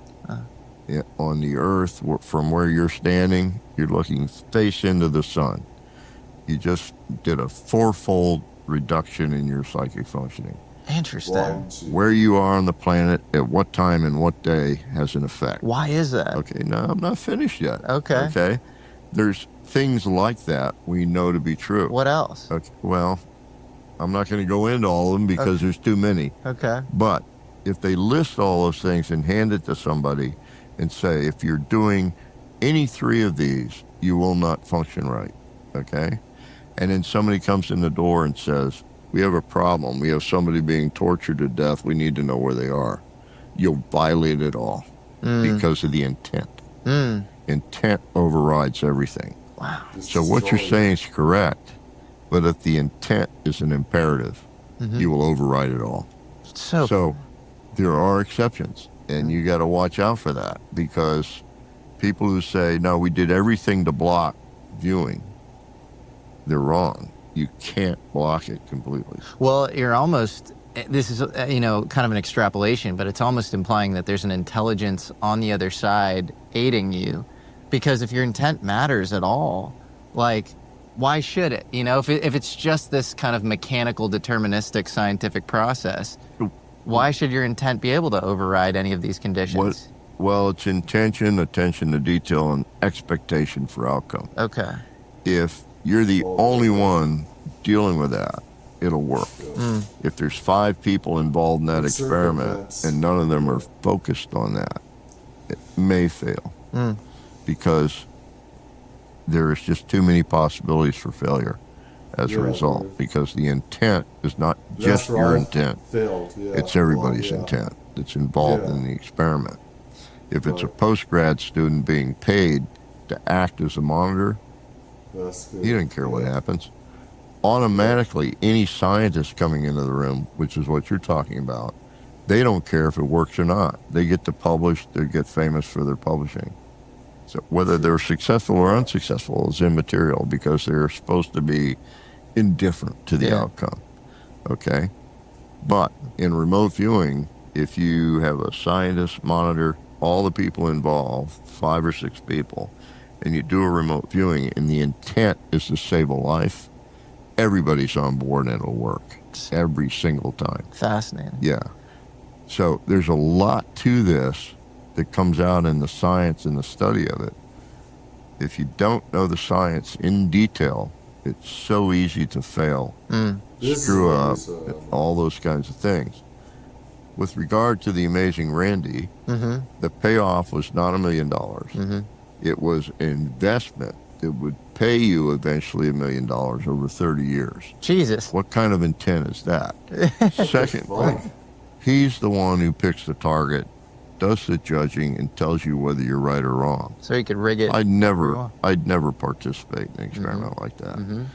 On the earth, from where you're standing, you're looking face into the sun. You just did a fourfold reduction in your psychic functioning. Interesting. Where you are on the planet, at what time and what day has an effect. Why is that? Okay, no, I'm not finished yet. Okay. Okay? There's things like that we know to be true. What else? Okay, well, I'm not going to go into all of them because there's too many. Okay. But if they list all those things and hand it to somebody and say, if you're doing any three of these, you will not function right. Okay? And then somebody comes in the door and says, we have a problem. We have somebody being tortured to death. We need to know where they are. You'll violate it all because of the intent. Intent overrides everything. Wow. So what you're saying is correct, but if the intent is an imperative, you will override it all. So there are exceptions, and you got to watch out for that because people who say, no, we did everything to block viewing, they're wrong. You can't block it completely. Well, you're almost, this is, kind of an extrapolation, but it's almost implying that there's an intelligence on the other side aiding you. Because if your intent matters at all, like, why should it? If it's just this kind of mechanical, deterministic, scientific process, why should your intent be able to override any of these conditions? Well, it's intention, attention to detail, and expectation for outcome. Okay. If you're the only one dealing with that, it'll work. If there's 5 people involved in that experiment and none of them are focused on that, it may fail because there's just too many possibilities for failure as a result because the intent is not just your intent. It's everybody's intent that's involved in the experiment. If it's a post-grad student being paid to act as a monitor, he doesn't care what happens. Automatically, any scientist coming into the room, which is what you're talking about, they don't care if it works or not. They get to publish, they get famous for their publishing. So whether they're successful or unsuccessful is immaterial because they're supposed to be indifferent to the outcome. Okay? But in remote viewing, if you have a scientist monitor all the people involved, 5 or 6 people, and you do a remote viewing and the intent is to save a life, everybody's on board and it'll work every single time. Fascinating. Yeah. So there's a lot to this that comes out in the science and the study of it. If you don't know the science in detail, it's so easy to fail, screw up, all those kinds of things. With regard to the Amazing Randy, the payoff was not $1 million. It was an investment that would pay you eventually $1 million over 30 years. Jesus. What kind of intent is that? Secondly, he's the one who picks the target, does the judging, and tells you whether you're right or wrong. So you could rig it. I'd never participate in an experiment like that.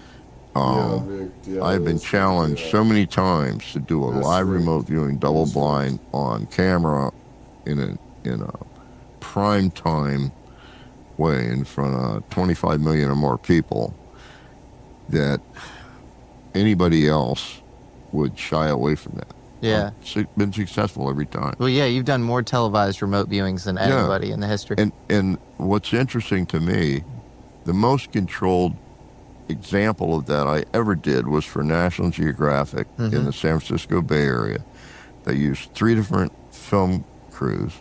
I've been challenged so many times to do a live remote viewing double blind on camera in a prime time way in front of 25 million or more people that anybody else would shy away from that. Yeah. I've been successful every time. Well, yeah, you've done more televised remote viewings than anybody in the history. And what's interesting to me, the most controlled example of that I ever did was for National Geographic in the San Francisco Bay Area. They used 3 different film crews,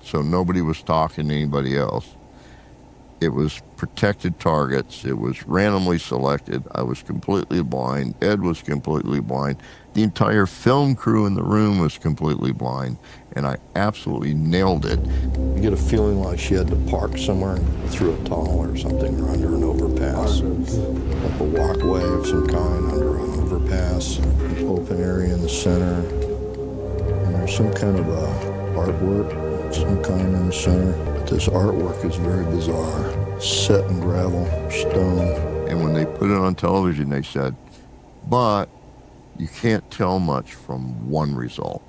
so nobody was talking to anybody else. It was protected targets. It was randomly selected. I was completely blind. Ed was completely blind. The entire film crew in the room was completely blind, and I absolutely nailed it. You get a feeling like she had to park somewhere through a tunnel or something, or under an overpass. Up a walkway of some kind under an overpass, an open area in the center. And there's some kind of artwork of some kind in the center. But this artwork is very bizarre. Set in gravel, stone. And when they put it on television, they said, but you can't tell much from one result.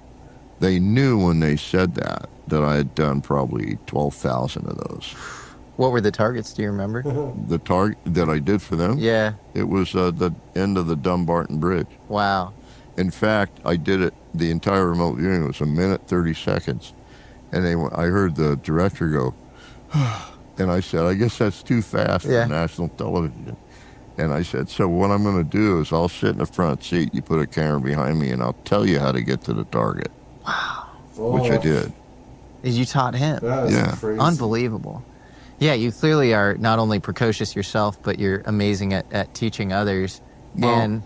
They knew when they said that I had done probably 12,000 of those. What were the targets? Do you remember? The target that I did for them? Yeah. It was the end of the Dumbarton Bridge. Wow. In fact, I did it, the entire remote viewing was 1 minute, 30 seconds. And I heard the director go, and I said, I guess that's too fast for national television. And I said, so what I'm going to do is I'll sit in the front seat, you put a camera behind me, and I'll tell you how to get to the target. Wow. Which I did. You taught him. That is crazy. Unbelievable. Yeah, you clearly are not only precocious yourself, but you're amazing at teaching others. Well, and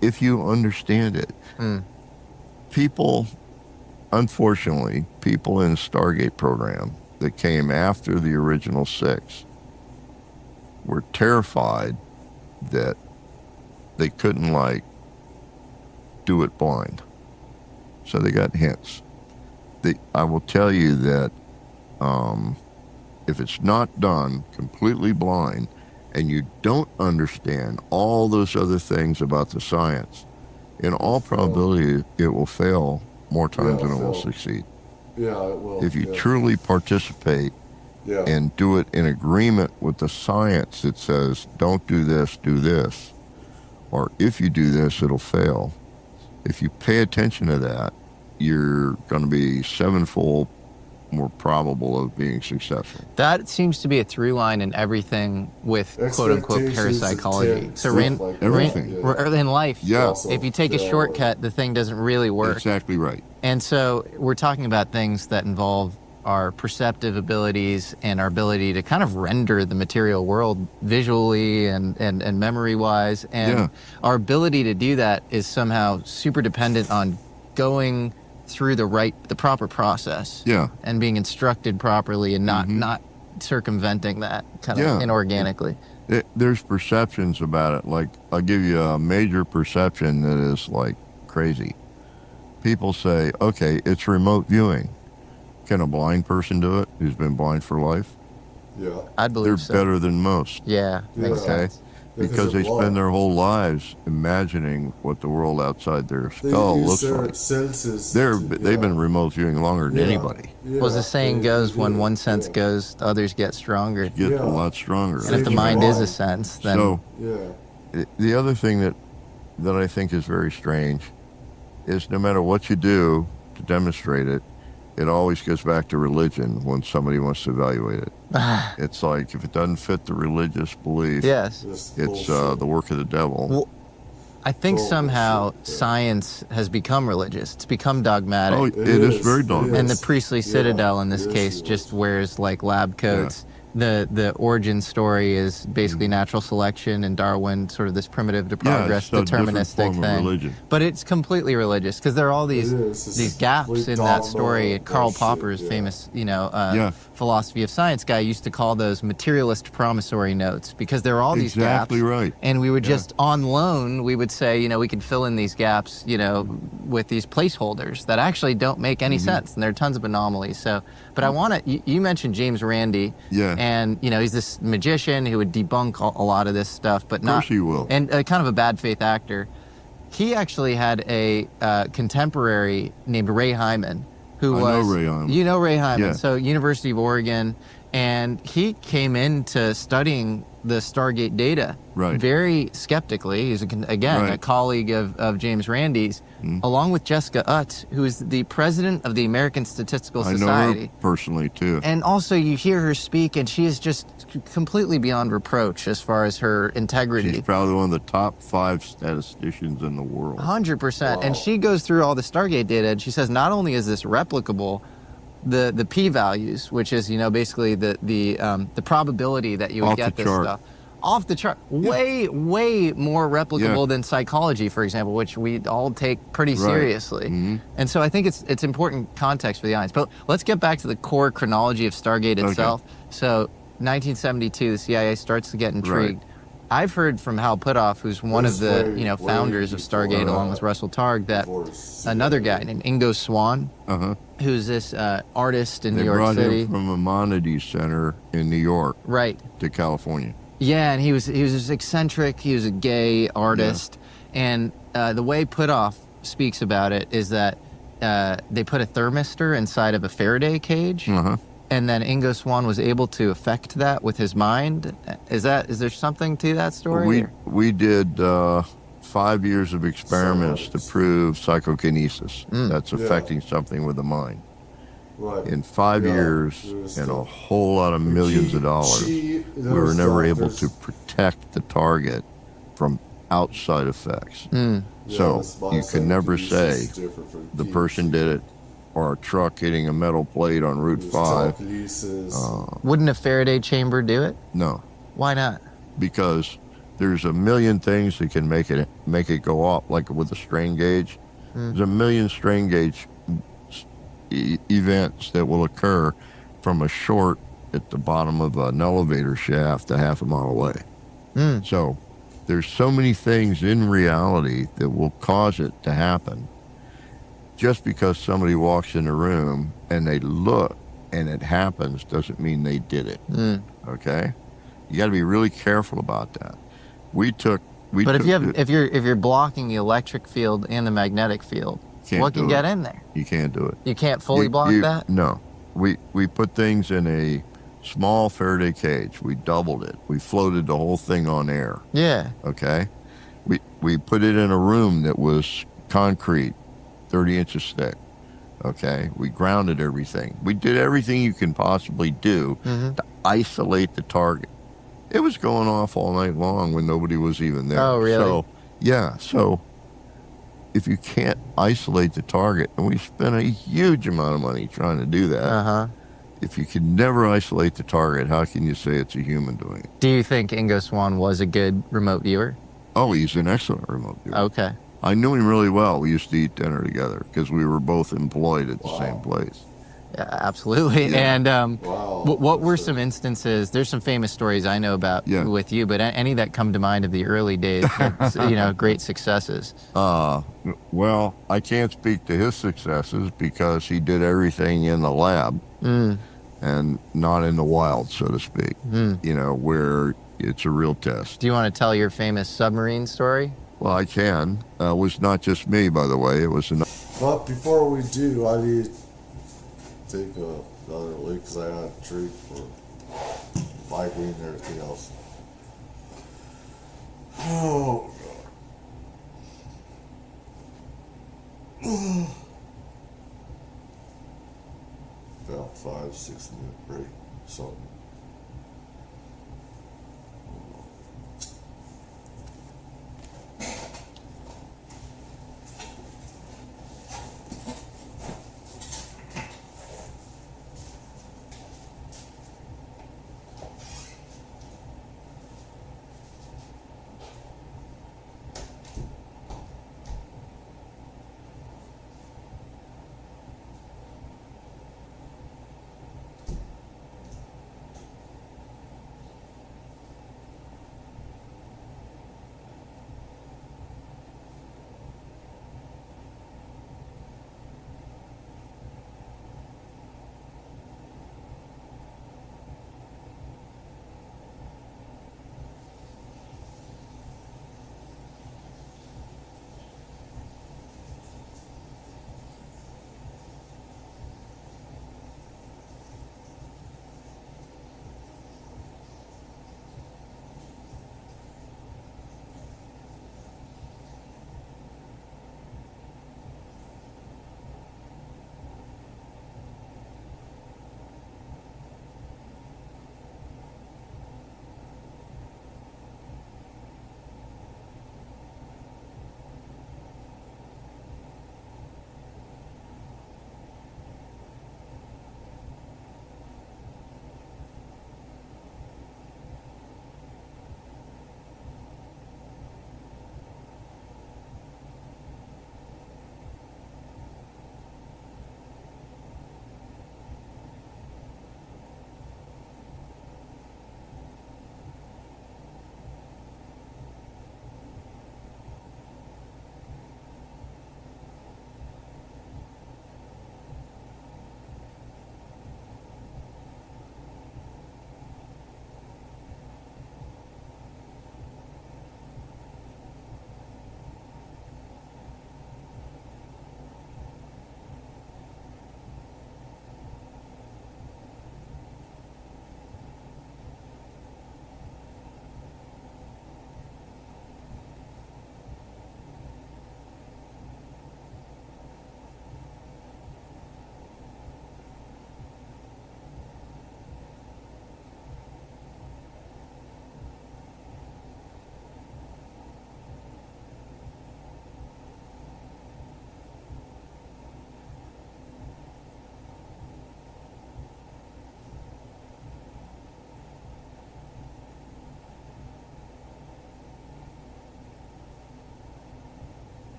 if you understand it, people, unfortunately, people in the Stargate program that came after the original 6 were terrified that they couldn't, do it blind. So they got hints. I will tell you that if it's not done completely blind and you don't understand all those other things about the science, in all probability, it will fail more times than it will succeed. Yeah, it will. If you truly participate and do it in agreement with the science that says, don't do this, or if you do this, it'll fail. If you pay attention to that, you're going to be 7-fold more probable of being successful. that seems to be a through line in everything with quote-unquote parapsychology. So everything. in life, Yeah. if you take a shortcut, the thing doesn't really work. Exactly right. And so we're talking about things that involve our perceptive abilities and our ability to kind of render the material world visually and memory-wise. And our ability to do that is somehow super dependent on going through the proper process. Yeah. And being instructed properly and not circumventing that kind of inorganically. There's perceptions about it. Like, I'll give you a major perception that is crazy. People say, okay, it's remote viewing. Can a blind person do it who's been blind for life? Yeah. I'd believe They're so. better than most. Yeah, makes sense. because they spend their whole lives imagining what the world outside their skull looks like. Senses. They've been remote viewing longer than anybody. Well, as the saying goes, when one sense goes, the others get stronger. Get a lot stronger. And if the mind is a sense, then so the other thing that I think is very strange is no matter what you do to demonstrate it, it always goes back to religion when somebody wants to evaluate it. It's like if it doesn't fit the religious belief, yes, it's the work of the devil. Well, I think somehow science has become religious. It's become dogmatic. Oh, it is very dogmatic. And the priestly citadel in this case just wears like lab coats. The origin story is basically natural selection and Darwin, sort of this primitive to progress deterministic thing. Religion. But it's completely religious because there are all these gaps in that story. Karl Popper's famous, philosophy of science guy used to call those materialist promissory notes because there are all these gaps. Exactly right. And we would just on loan, we would say, we can fill in these gaps, with these placeholders that actually don't make any sense, and there are tons of anomalies. So, but I want to. You mentioned James Randi. Yeah. And, he's this magician who would debunk a lot of this stuff, but not... Of course he will. And kind of a bad faith actor. He actually had a contemporary named Ray Hyman, who I know Ray Hyman. You know Ray Hyman. Yeah. So University of Oregon. And he came into studying the Stargate data very skeptically. He's, a colleague of James Randi's, along with Jessica Utts, who is the president of the American Statistical Society. I know her personally, too. And also you hear her speak, and she is just completely beyond reproach as far as her integrity. She's probably one of the top 5 statisticians in the world. 100%. Wow. And she goes through all the Stargate data, and she says not only is this replicable, the p-values, which is basically the probability that you would get this stuff off the chart, way more replicable than psychology, for example, which we all take pretty seriously. And so I think it's important context for the audience. But let's get back to the core chronology of Stargate itself. So 1972, the CIA starts to get intrigued. I've heard from Hal Puthoff, who's one of the founders of Stargate, along with Russell Targ, that another guy named Ingo Swann, who's this artist in New York City. They brought him from Maimonides Center in New York, to California. Yeah, and he was this eccentric. He was a gay artist, and the way Puthoff speaks about it is that they put a thermistor inside of a Faraday cage. And then Ingo Swann was able to affect that with his mind. Is there something to that story? We did 5 years of experiments to prove psychokinesis. That's affecting something with the mind. In 5 years and a whole lot of millions of dollars, we were never able to protect the target from outside effects. So you can never say the person did it, or a truck hitting a metal plate on Route 5. Wouldn't a Faraday chamber do it? No. Why not? Because there's a million things that can make it go off, like with a strain gauge. There's a million strain gauge events that will occur from a short at the bottom of an elevator shaft a half a mile away. So there's so many things in reality that will cause it to happen. Just because somebody walks in a room and they look and it happens doesn't mean they did it. Okay? You got to be really careful about that. If you're blocking the electric field and the magnetic field, what can get in there? You can't do it. You can't fully block that? No. We put things in a small Faraday cage. We doubled it. We floated the whole thing on air. Yeah. Okay? We put it in a room that was concrete, 30 inches thick. Okay? We grounded everything. We did everything you can possibly do to isolate the target. It was going off all night long when nobody was even there. Oh, really? So, yeah. So if you can't isolate the target, and we spent a huge amount of money trying to do that, if you can never isolate the target, how can you say it's a human doing it? Do you think Ingo Swann was a good remote viewer? Oh, he's an excellent remote viewer. Okay. I knew him really well. We used to eat dinner together because we were both employed at the same place. Yeah, absolutely. Yeah. And what were some instances? There's some famous stories I know about with you, but any that come to mind of the early days, great successes? Well, I can't speak to his successes because he did everything in the lab. and not in the wild, so to speak. You know, where it's a real test. Do you want to tell your famous submarine story? Well, I can. It was not just me, by the way. It was But before we do, I need to take another leak because I got a treat for migraine and everything else. Oh, God. About 5-6 minute break, something.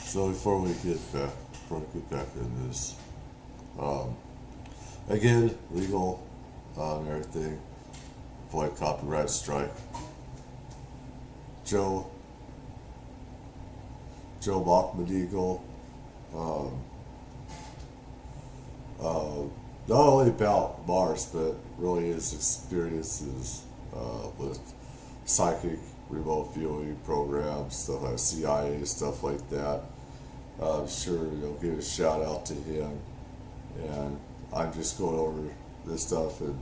So before we get back in this, again, legal and everything, avoid copyright strike. Joe Bachman Eagle, not only about Mars, but really his experiences with psychic remote viewing programs, stuff like CIA, stuff like that. I'm sure you'll give a shout out to him. And I'm just going over this stuff and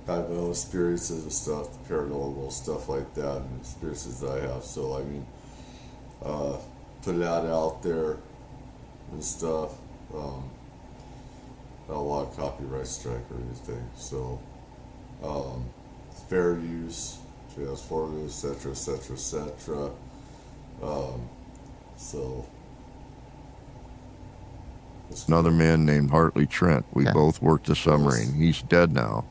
kind of my own experiences and stuff, the paranormal stuff like that, and experiences that I have. So, I mean, put that out there and stuff. Not a lot of copyright strike or anything. So, fair use, transformative, etc., etc., etc. So, Another man named Hartley Trent. We Okay. both worked the submarine. He's dead now.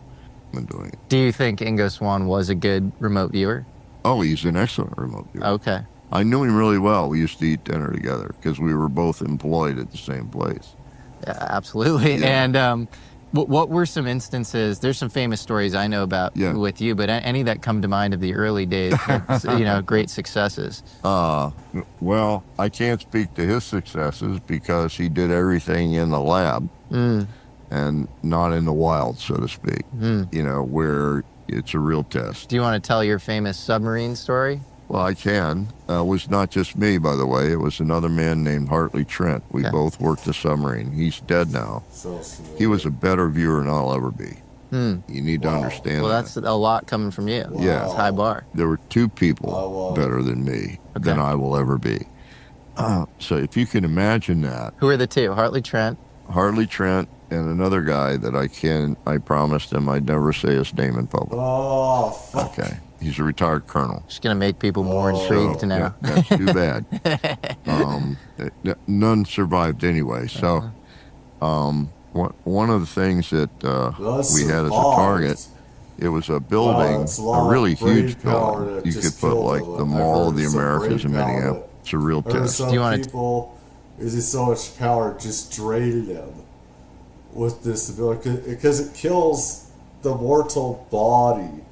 Been doing it. Do you think Ingo Swann was a good remote viewer? Oh, he's an excellent remote viewer. Okay. I knew him really well. We used to eat dinner together because we were both employed at the same place. Yeah, absolutely. Yeah. And what were some instances? There's some famous stories I know about Yeah. with you, but any that come to mind of the early days, great successes? Well, I can't speak to his successes because he did everything in the lab and not in the wild, so to speak, where it's a real test. Do you want to tell your famous submarine story? Well, I can. It was not just me, by the way. It was another man named Hartley Trent. We Okay. both worked the submarine. He's dead now. sounds familiar. He was a better viewer than I'll ever be. You need to understand Well, that. that's a lot coming from you. Yeah. It's high bar. There were two people Wow. better than me Okay. than I will ever be. So if you can imagine that, Who are the two? Hartley Trent. Hartley Trent and another guy that I promised him I'd never say his name in public. Oh, fuck. Okay. He's a retired colonel. Just gonna make people more intrigued to know. Yeah, that's too bad. None survived anyway. So one of the things that we had as a target, it was a building, it's a a lot really of brain huge power building. that You just could put killed like them. the I've Mall of heard the some Americas in brain power Minneapolis. It's a real There's test. some Do you wanna people, is it so much power just draining them with this ability because it kills the mortal body.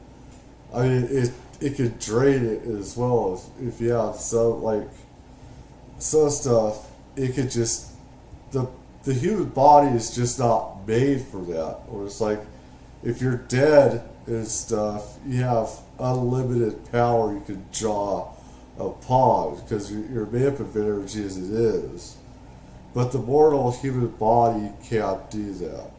I mean, it could drain it as well if you have some stuff. It could just the human body is just not made for that. Or it's like if you're dead and stuff, you have unlimited power you can draw upon because you're made up of energy as it is. But the mortal human body can't do that,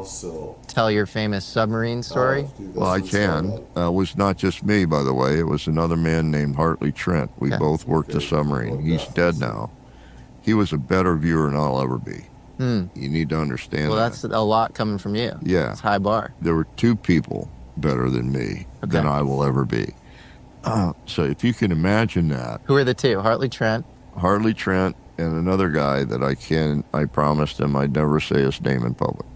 so... Tell your famous submarine story. Well, I can. It was not just me, by the way. It was another man named Hartley Trent. We Okay. both worked the submarine. He's dead now. He was a better viewer than I'll ever be. Hmm. You need to understand Well, that. that's a lot coming from you. Yeah. It's high bar. There were two people better than me than I will ever be. So if you can imagine that. Who are the two? Hartley Trent? Hartley Trent and another guy that I promised him I'd never say his name in public.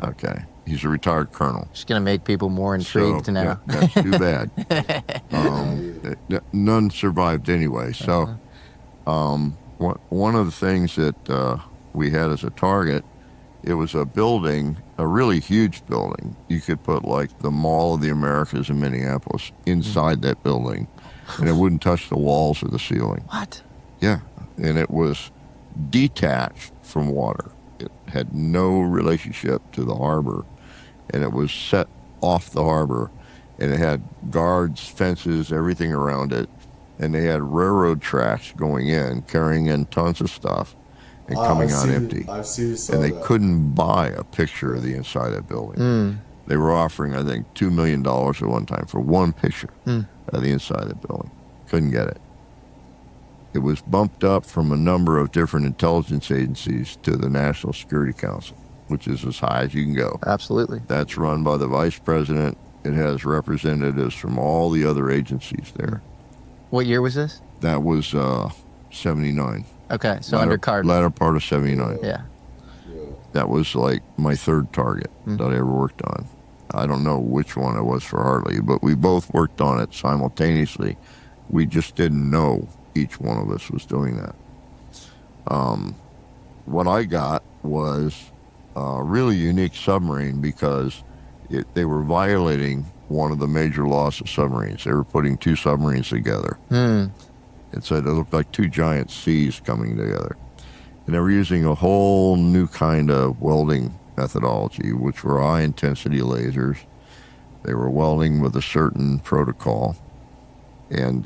Okay. He's a retired colonel. Just going to make people more intrigued to know. Yeah, that's too bad. None survived anyway. So one of the things that we had as a target, it was a building, a really huge building. You could put like the Mall of the Americas in Minneapolis inside that building, and it wouldn't touch the walls or the ceiling. What? Yeah, and it was detached from water. It had no relationship to the harbor, and it was set off the harbor, and it had guards, fences, everything around it, and they had railroad tracks going in, carrying in tons of stuff, and coming out empty. I've seen some And they of that. couldn't buy a picture of the inside of that building. They were offering, I think, $2 million at one time for one picture of the inside of the building. Couldn't get it. It was bumped up from a number of different intelligence agencies to the National Security Council, which is as high as you can go. Absolutely. That's run by the vice president. It has representatives from all the other agencies there. What year was this? That was 79. Okay, so under Cardinal. Latter part of 79. Yeah. That was like my third target that I ever worked on. I don't know which one it was for Hartley, but we both worked on it simultaneously. We just didn't know each one of us was doing that. What I got was a really unique submarine because they were violating one of the major laws of submarines. They were putting two submarines together. And so they looked like two giant seas coming together. And they were using a whole new kind of welding methodology, which were high-intensity lasers. They were welding with a certain protocol. And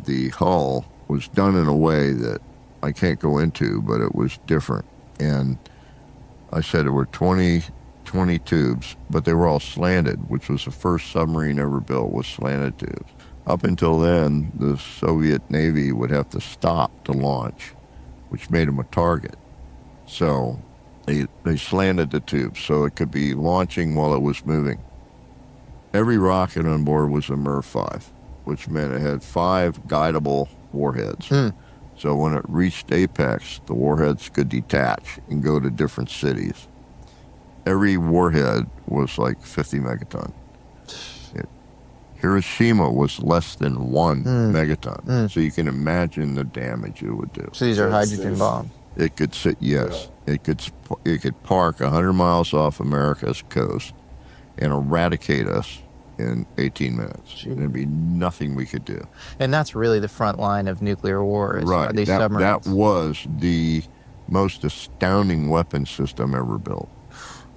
the hull was done in a way that I can't go into, but it was different. And I said there were 20 tubes, but they were all slanted, which was the first submarine ever built with slanted tubes. Up until then, the Soviet Navy would have to stop to launch, which made them a target. So they slanted the tubes so it could be launching while it was moving. Every rocket on board was a MER-5, which meant it had 5 guidable warheads. So when it reached apex, the warheads could detach and go to different cities. Every warhead was like 50 megaton. Hiroshima was less than 1 megaton. So you can imagine the damage it would do. So these are hydrogen bombs. It could sit, yes. Yeah. It could park 100 miles off America's coast and eradicate us in 18 minutes. There'd be nothing we could do. And that's really the front line of nuclear war, is Right. these That submarines. was the most astounding weapon system ever built.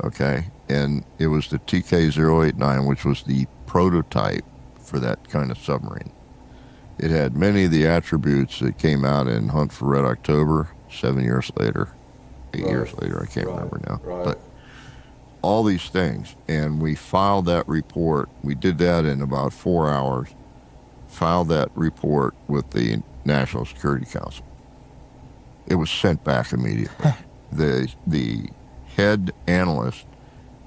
Okay? And it was the TK-089, which was the prototype for that kind of submarine. It had many of the attributes that came out in Hunt for Red October 7 years later, 8 years later, I can't remember now. But all these things, and we filed that report. We did that in about 4 hours, filed that report with the National Security Council. It was sent back immediately. The head analyst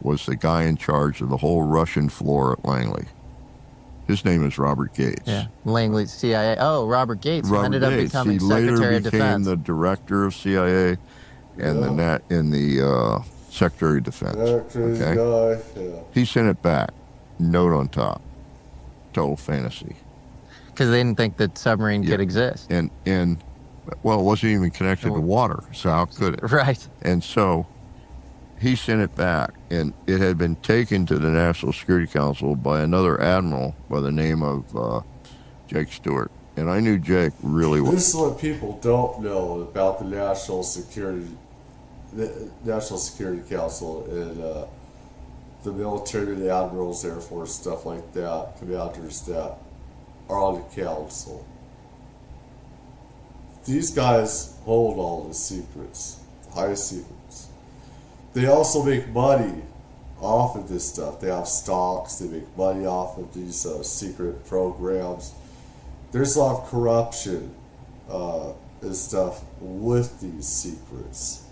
was the guy in charge of the whole Russian floor at Langley. His name is Robert Gates. Yeah, Langley, CIA. Oh, Robert Gates Robert ended up Gates. becoming He Secretary later of became Defense. the director of CIA and the Secretary of Defense. Okay? He sent it back. Note on top. Total fantasy. Because they didn't think that submarine could exist. And well, it wasn't even connected to water, so how could it? Right. And so he sent it back, and it had been taken to the National Security Council by another admiral by the name of Jake Stewart. And I knew Jake really well. This is what people don't know about the National Security Council and the military, the admirals, Air Force, stuff like that, commanders that are on the council. These guys hold all the secrets, high secrets. They also make money off of this stuff. They have stocks. They make money off of these secret programs. There's a lot of corruption and stuff with these secrets.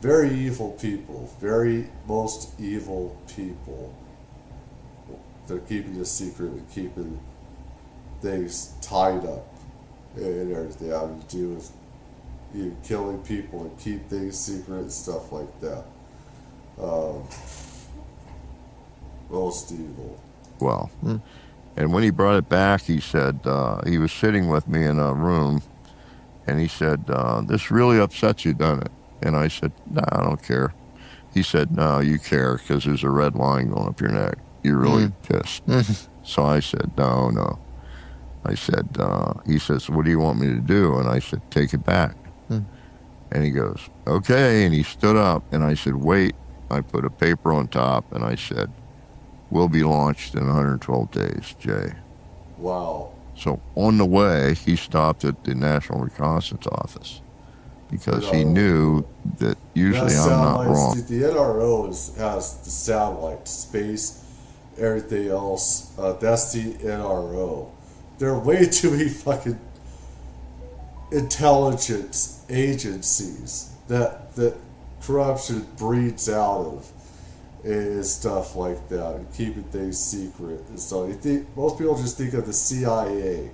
Very evil people, very most evil people. They're keeping the secret and keeping things tied up and everything having to do with you killing people and keep things secret and stuff like that. Most evil. Well, and when he brought it back, he said, he was sitting with me in a room, and he said, this really upsets you, doesn't it? And I said, no, I don't care. He said, no, you care because there's a red line going up your neck. You're really pissed. So I said, no. I said, he says, what do you want me to do? And I said, take it back. And he goes, okay. And he stood up, and I said, wait. I put a paper on top, and I said, will be launched in 112 days, Jay. Wow. So on the way, he stopped at the National Reconnaissance Office because he knew that usually I'm not wrong. The NRO has the satellite, space, everything else. That's the NRO. There are way too many fucking intelligence agencies that corruption breeds out of. And stuff like that, and keeping things secret and stuff. Most people just think of the CIA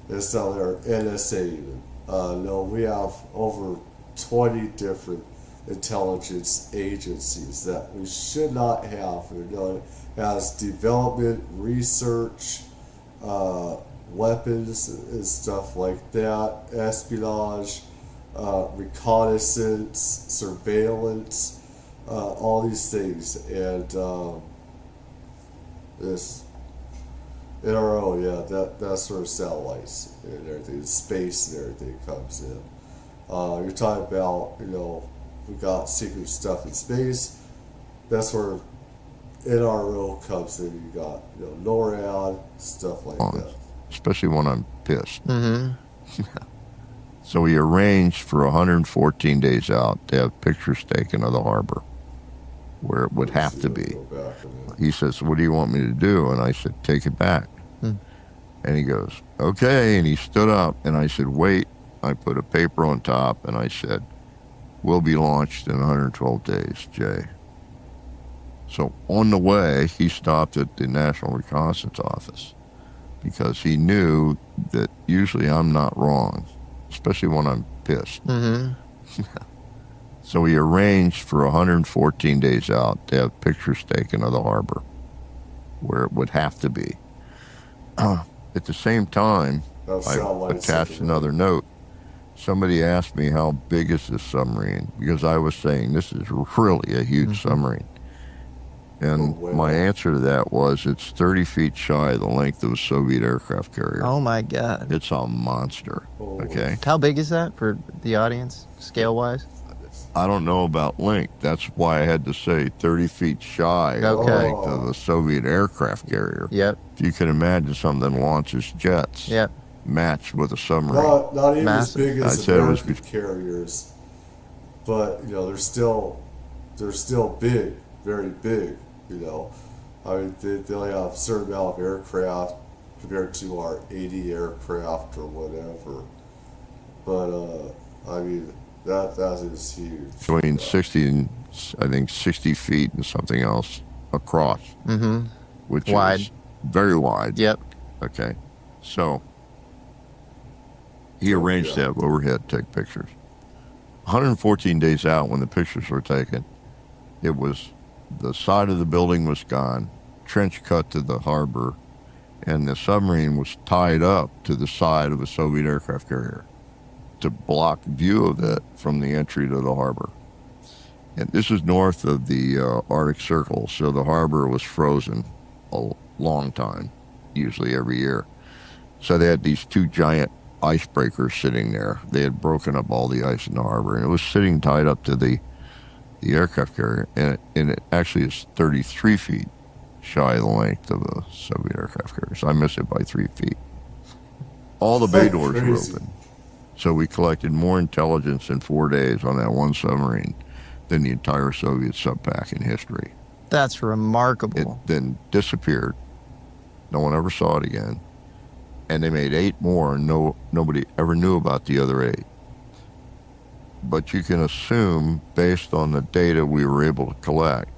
and stuff, or NSA even. No, we have over 20 different intelligence agencies that we should not have. It has development, research, weapons and stuff like that, espionage, reconnaissance, surveillance. All these things, and this NRO, yeah, that's where satellites and everything, space and everything comes in. You're talking about, we got secret stuff in space. That's where NRO comes in. You got, NORAD, stuff like that. Especially when I'm pissed. So we arranged for 114 days out to have pictures taken of the harbor, where it would have to be. He says, what do you want me to do? And I said, take it back. And he goes, okay. And he stood up, and I said, wait. I put a paper on top, and I said, will be launched in 112 days, Jay. So on the way, he stopped at the National Reconnaissance Office because he knew that usually I'm not wrong, especially when I'm pissed. So we arranged for 114 days out to have pictures taken of the harbor, where it would have to be. At the same time, I attached another note. Somebody asked me how big is this submarine, because I was saying this is really a huge submarine. And my answer to that was it's 30 feet shy of the length of a Soviet aircraft carrier. Oh my God. It's a monster. Okay. How big is that for the audience, scale-wise? I don't know about length. That's why I had to say 30 feet shy of the length of a Soviet aircraft carrier. Yep. If you can imagine something that launches jets. Yep. Matched with a submarine. Not even Massive. as big as American carriers, but they're still big, very big. I mean, they only have a certain amount of aircraft compared to our 80 aircraft or whatever. But I mean, that is huge. Between 60 and I think 60 feet and something else across, which wide. Is very wide. Yep. Okay, so he arranged to have overhead take pictures. 114 days out, when the pictures were taken, it was the side of the building was gone, trench cut to the harbor, and the submarine was tied up to the side of a Soviet aircraft carrier to block view of it from the entry to the harbor. And this is north of the Arctic Circle, so the harbor was frozen a long time, usually every year. So they had these two giant icebreakers sitting there. They had broken up all the ice in the harbor, and it was sitting tied up to the aircraft carrier, and it actually is 33 feet shy of the length of a Soviet aircraft carrier. So I missed it by 3 feet. All the bay doors were open. So we collected more intelligence in 4 days on that one submarine than the entire Soviet subpack in history. That's remarkable. It then disappeared. No one ever saw it again. and they made 8 more, and nobody ever knew about the other 8. But you can assume, based on the data we were able to collect,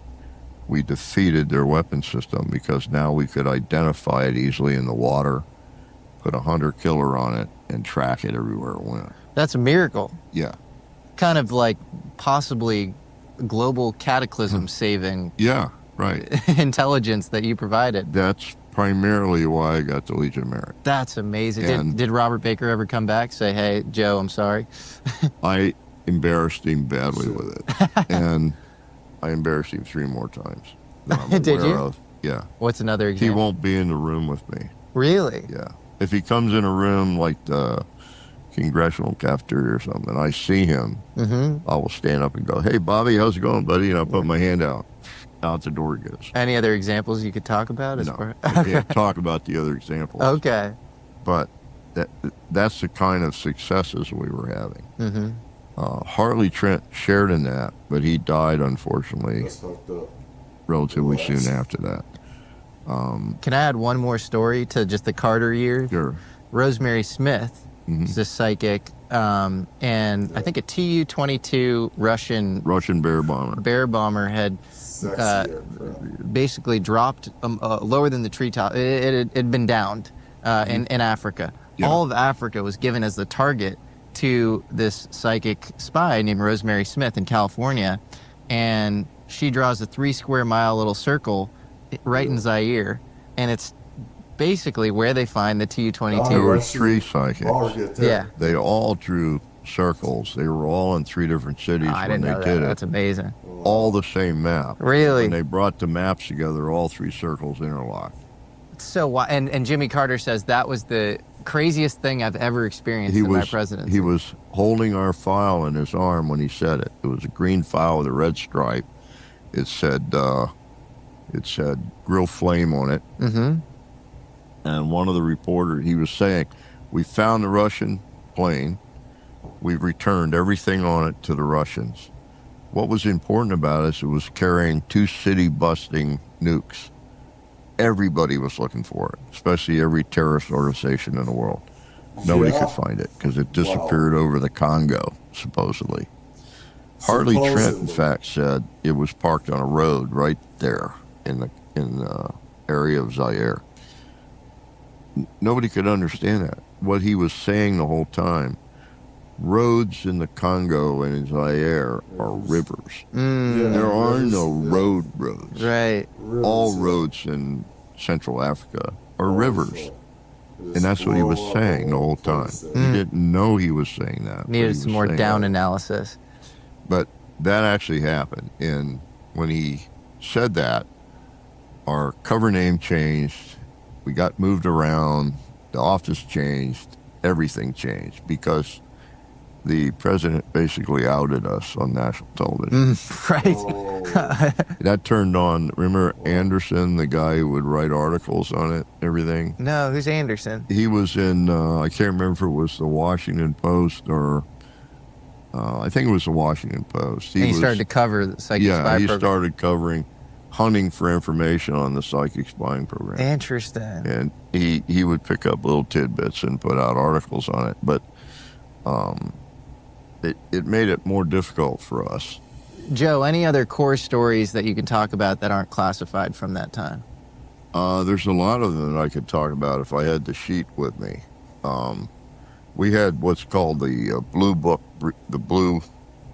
we defeated their weapon system, because now we could identify it easily in the water, put a hunter killer on it, and track it everywhere it went. That's a miracle. Yeah. Kind of like possibly global cataclysm saving Yeah, right. intelligence that you provided. That's primarily why I got the Legion of Merit. That's amazing. And- Did Robert Baker ever come back, say, hey, Joe, I'm sorry? I embarrassed him badly with it. And I embarrassed him 3 more times that I'm Did aware you? of. Yeah. What's another He example? won't be in the room with me. Really? Yeah. If he comes in a room like the congressional cafeteria or something, and I see him, I will stand up and go, hey, Bobby, how's it going, buddy? And I'll put my hand out. Out the door he goes. Any other examples you could talk about? No, I can't talk about the other examples. Okay. But that's the kind of successes we were having. Harley Trent shared in that, but he died, unfortunately, That's fucked up. relatively soon after that. Can I add one more story to just the Carter years? Sure. Rosemary Smith is a psychic, and I think a Tu-22 Russian Bear bomber had Sexy aircraft. basically dropped lower than the treetop. It had been downed in Africa. Yeah. All of Africa was given as the target to this psychic spy named Rosemary Smith in California, and she draws a 3 square mile little circle right in Zaire, and it's basically where they find the Tu-22. There were 3 psychics. Ball get there. Yeah. They all drew circles. They were all in 3 different cities I when didn't they know did that. it. That's amazing. All the same map. Really? When they brought the maps together, all 3 circles interlocked. So and Jimmy Carter says that was the craziest thing I've ever experienced in my presidency. He was holding our file in his arm when he said it. It was a green file with a red stripe. It said grill flame on it. And one of the reporters, he was saying, we found the Russian plane. We've returned everything on it to the Russians. What was important about it is it was carrying 2 city-busting nukes. Everybody was looking for it, especially every terrorist organization in the world. Nobody could find it because it disappeared over the Congo, supposedly. Harley Trent, in fact, said it was parked on a road right there in the area of Zaire. Nobody could understand that. What he was saying the whole time, roads in the Congo and in Zaire are rivers. There are no roads. Right. All roads in Central Africa are rivers. And that's what he was saying the whole time. He didn't know he was saying that. but he Needed was some more saying down that. analysis. But that actually happened. And when he said that, our cover name changed. We got moved around. The office changed. Everything changed because the president basically outed us on national television. Right. That turned on, remember Anderson, the guy who would write articles on it, everything? No, who's Anderson? He was in, I can't remember if it was the Washington Post or, I think it was the Washington Post. He started to cover the psychic spy he program. started covering, hunting for information on the psychic spying program. Interesting. And he would pick up little tidbits and put out articles on it. But it made it more difficult for us. Joe, any other core stories that you can talk about that aren't classified from that time? There's a lot of them that I could talk about if I had the sheet with me. We had what's called the blue book, the blue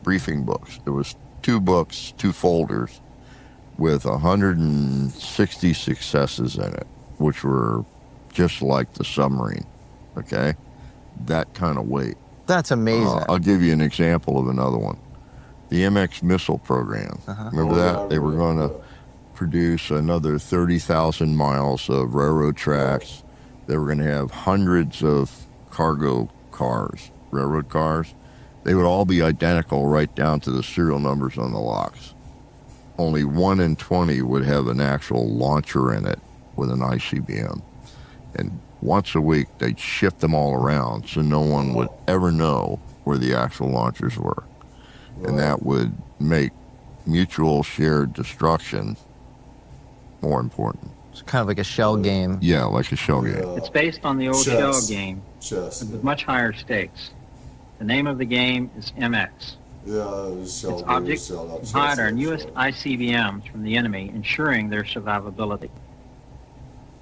briefing books. There was 2 books, 2 folders with 160 successes in it, which were just like the submarine. Okay, that kind of weight. That's amazing. I'll give you an example of another one. The MX missile program. Remember that? They were going to produce another 30,000 miles of railroad tracks. They were going to have hundreds of cargo cars, railroad cars. They would all be identical right down to the serial numbers on the locks. Only 1 in 20 would have an actual launcher in it with an ICBM. And once a week, they'd shift them all around so no one would ever know where the actual launchers were. And that would make mutual shared destruction more important. It's kind of like a shell game. Yeah, like a shell game. It's based on the old Chess. shell game, Chess. but with much higher stakes. The name of the game is MX. Yeah, shell Its game, object shell, not is to hide chess, our yeah, newest shell. ICBMs from the enemy, ensuring their survivability.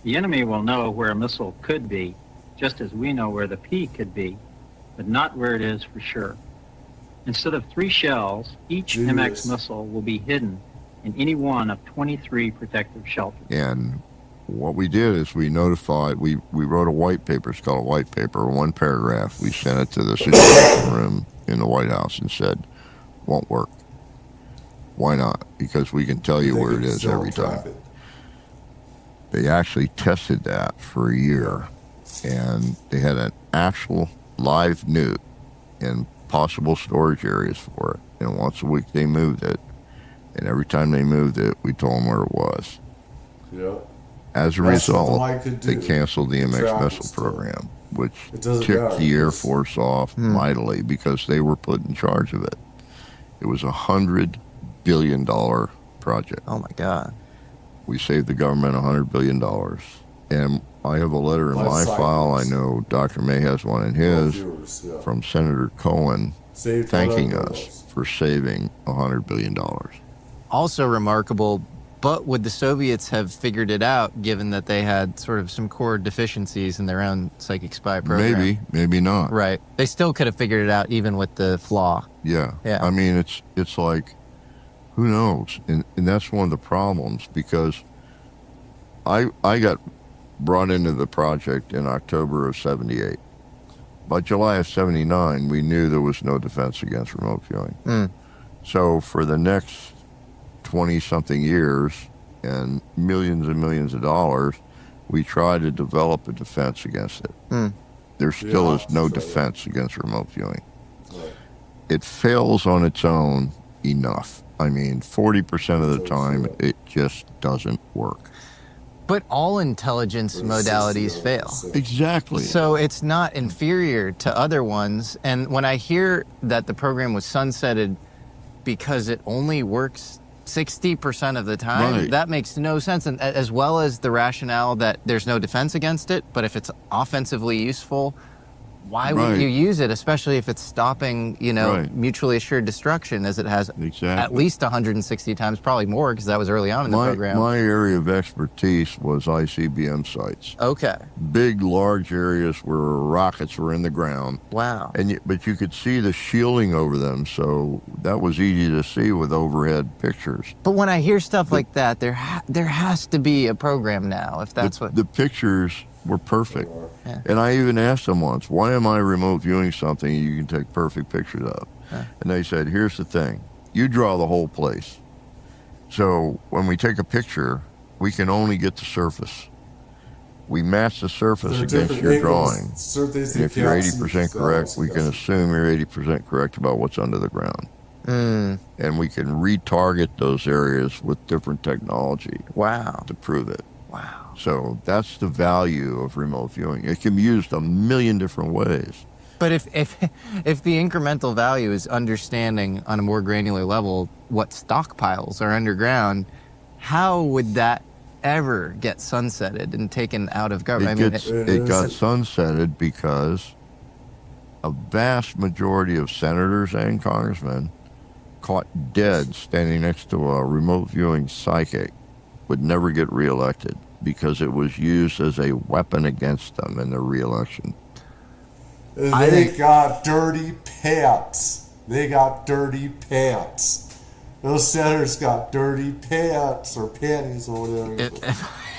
The enemy will know where a missile could be, just as we know where the P could be, but not where it is for sure. Instead of 3 shells, each Genius. MX missile will be hidden in any one of 23 protective shelters. And what we did is we notified, we wrote a white paper, it's called a white paper, 1 paragraph. We sent it to the Situation Room in the White House and said, won't work. Why not? Because we can tell you They where it can is still every track time. it. They actually tested that for a year, and they had an actual live newt in possible storage areas for it. And once a week they moved it, and every time they moved it, we told them where it was. Yeah. As a That's what the result, light could they do. canceled the MX Track missile still. program, which It doesn't ticked matter, the Air because- Force off mightily because they were put in charge of it. It was $100 billion project. Oh my God. We saved the government $100 billion. And I have a letter in Life my file. I cycles. know Dr. May has one in his Viewers, yeah. from Senator Cohen Saved thanking $100 us for saving $100 billion. Also remarkable, but would the Soviets have figured it out given that they had sort of some core deficiencies in their own psychic spy program? Maybe, maybe not. Right. They still could have figured it out even with the flaw. Yeah. Yeah. I mean, it's like, who knows? And that's one of the problems because I got brought into the project in October of 78. By July of 79, we knew there was no defense against remote viewing. Mm. So for the next 20-something years and millions of dollars, we tried to develop a defense against it. Mm. There still Yeah, is no so- defense against remote viewing. Right. It fails on its own enough. I mean, 40% of the time, it just doesn't work. But all intelligence Or modalities 60%. fail. Exactly. So it's not inferior to other ones. And when I hear that the program was sunsetted because it only works 60% of the time, Right. that makes no sense. And as well as the rationale that there's no defense against it, but if it's offensively useful, why would Right. you use it, especially if it's stopping, Right. mutually assured destruction as it has Exactly. at least 160 times, probably more because that was early on in the program. My area of expertise was ICBM sites. Okay. Big, large areas where rockets were in the ground. Wow. But you could see the shielding over them, so that was easy to see with overhead pictures. But when I hear stuff like that, there has to be a program now, if that's the, what... the pictures were perfect. Yeah. And I even asked them once, why am I remote viewing something you can take perfect pictures of? Yeah. And they said, here's the thing. You draw the whole place. So when we take a picture, we can only get the surface. We match the surface There are against different your angles, drawing. certain things And they if you're can't see 80% correct, themselves, we can yes. assume you're 80% correct about what's under the ground. Mm, And we can retarget those areas with different technology wow. to prove it. Wow. So that's the value of remote viewing. It can be used a million different ways. But if the incremental value is understanding on a more granular level what stockpiles are underground, how would that ever get sunsetted and taken out of government? It got sunsetted because a vast majority of senators and congressmen caught dead standing next to a remote viewing psychic would never get reelected because it was used as a weapon against them in their reelection. They got dirty pants. They got dirty pants. Those senators got dirty pants or panties or whatever.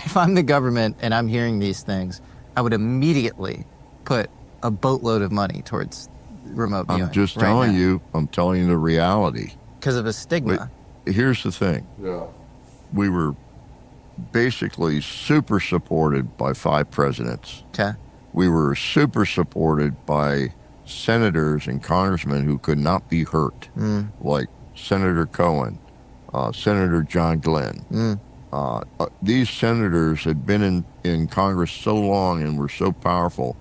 If I'm the government and I'm hearing these things, I would immediately put a boatload of money towards remote viewing. I'm just right telling now. you, I'm telling you the reality. Because of a stigma. Here's the thing. Yeah. We were basically super supported by 5 presidents. Okay. We were super supported by senators and congressmen who could not be hurt, like Senator Cohen, Senator John Glenn. These senators had been in Congress so long and were so powerful.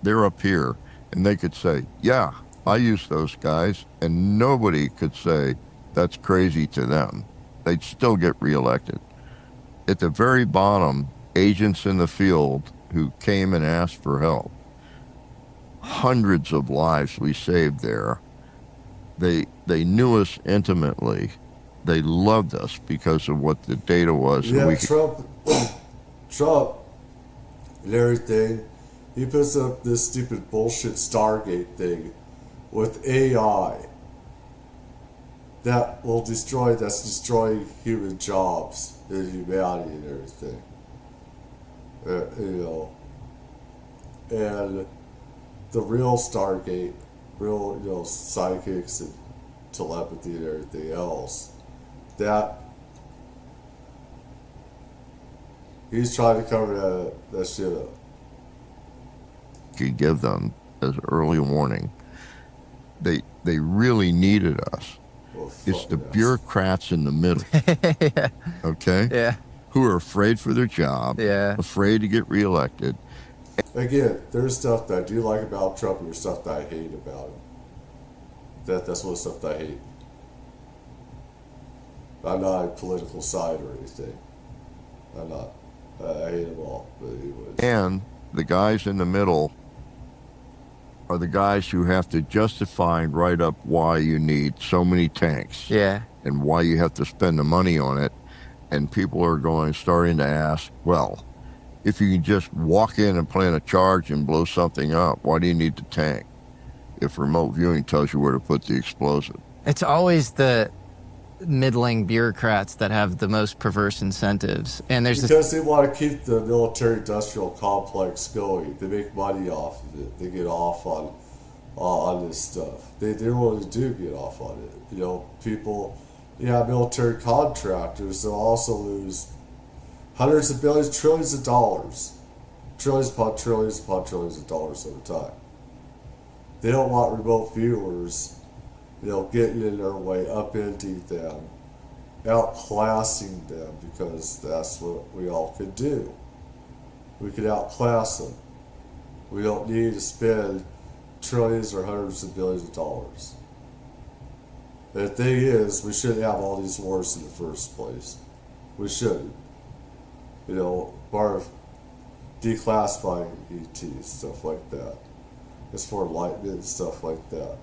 They're up here, and they could say, yeah, I use those guys, and nobody could say that's crazy to them. They'd still get reelected. at the very bottom, agents in the field who came and asked for help. Hundreds of lives we saved there. They knew us intimately. They loved us because of what the data was. Yeah, we Trump and everything, he puts up this stupid bullshit Stargate thing with AI that's destroying human jobs and humanity and everything. And the real Stargate, real, psychics and telepathy and everything else, that he's trying to cover that shit up. could give them as early warning. They really needed us. Well, It's the fucking bureaucrats in the middle, Yeah. okay? Yeah. Who are afraid for their job, Yeah. afraid to get reelected. Again, there's stuff that I do like about Trump and there's stuff that I hate about him. That's what stuff that I hate. I'm not a political side or anything. I'm not. I hate them all. But anyways. And the guys in the middle are the guys who have to justify and write up why you need so many tanks. Yeah. And why you have to spend the money on it. And people are starting to ask, well, if you can just walk in and plant a charge and blow something up, why do you need the tank? If remote viewing tells you where to put the explosive. It's always the middling bureaucrats that have the most perverse incentives. And there's because they want to keep the military-industrial complex going. They make money off of it. They get off on this stuff. They really do get off on it. People, military contractors, they'll also lose hundreds of billions, trillions of dollars. Trillions upon trillions upon trillions of dollars over time. They don't want remote viewers, getting in their way, upending them, outclassing them, because that's what we all could do. We could outclass them. We don't need to spend trillions or hundreds of billions of dollars. And the thing is, we shouldn't have all these wars in the first place. We shouldn't. Part of declassifying ETs, stuff like that. It's for enlightenment and stuff like that.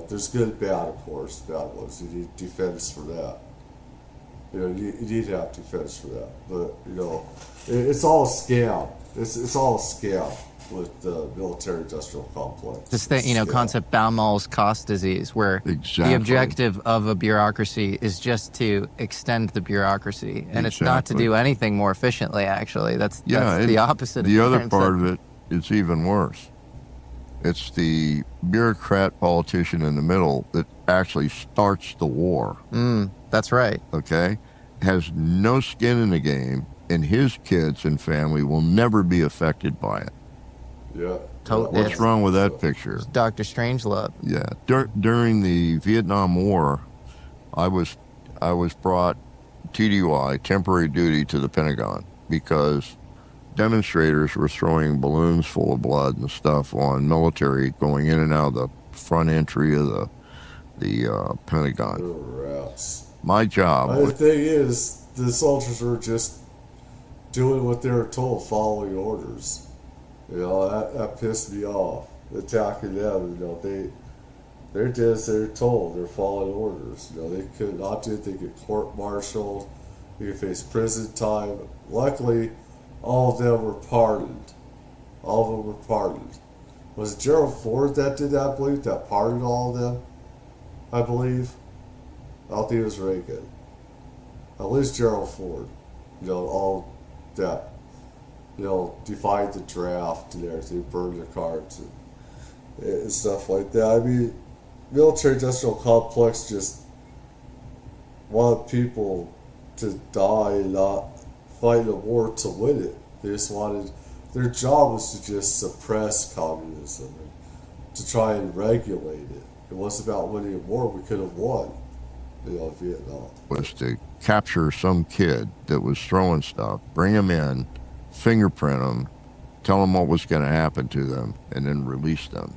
There's good and bad, of course, bad ones. You need defense for that. You need to have defense for that. But, it's all a scam. It's all a scam with the military-industrial complex. this thing, concept Baumol's cost disease, where Exactly. the objective of a bureaucracy is just to extend the bureaucracy, and it's not to Exactly. do anything more efficiently. Actually, that's and the opposite. The other of part of it is even worse. It's the bureaucrat politician in the middle that actually starts the war. That's right. Okay? Has no skin in the game, and his kids and family will never be affected by it. Yeah. Totally. What's wrong with that picture? Dr. Strangelove. Yeah. During the Vietnam War, I was brought TDY, temporary duty, to the Pentagon because demonstrators were throwing balloons full of blood and stuff on military going in and out of the front entry of the Pentagon. Little rats. My job The was, thing is, the soldiers were just doing what they were told, following orders. That pissed me off. Attacking them, they're just as they're told. They're following orders. They could not do it. They get court-martialed. They could face prison time. Luckily, all of them were pardoned. All of them were pardoned. Was it Gerald Ford that did that, I believe, that pardoned all of them? I believe. I don't think it was Reagan. At least Gerald Ford. All that. Defied the draft and everything, burned the cards and stuff like that. I mean, military-industrial complex just wanted people to die and not fight a war to win it. They just wanted, their job was to just suppress communism and to try and regulate it. It wasn't about winning a war. We could have won, Vietnam. was to capture some kid that was throwing stuff, bring him in, fingerprint them, tell them what was going to happen to them, and then release them.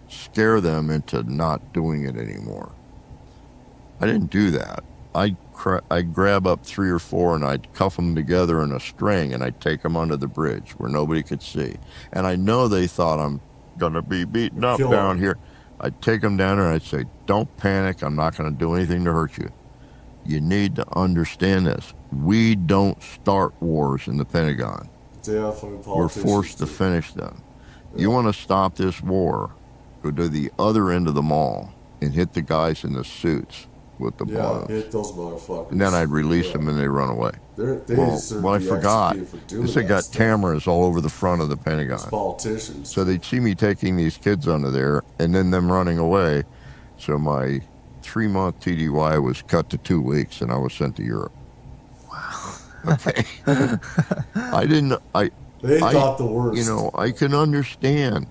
Scare them into not doing it anymore. I didn't do that. I'd grab up 3 or 4 and I'd cuff them together in a string and I'd take them under the bridge where nobody could see. And I know they thought I'm going to be beaten up down here. I'd take them down there and I'd say, don't panic. I'm not going to do anything to hurt you. You need to understand this. We don't start wars in the Pentagon. We're forced to finish them. You want to stop this war, go to the other end of the mall and hit the guys in the suits with the balloons. Hit those motherfuckers. And then I'd release them and they run away. Well, I forgot. This had got cameras all over the front of the Pentagon. It's politicians. So they'd see me taking these kids under there and then them running away. So my 3-month TDY was cut to 2 weeks and I was sent to Europe. Wow. Okay. They thought the worst. You know, I can understand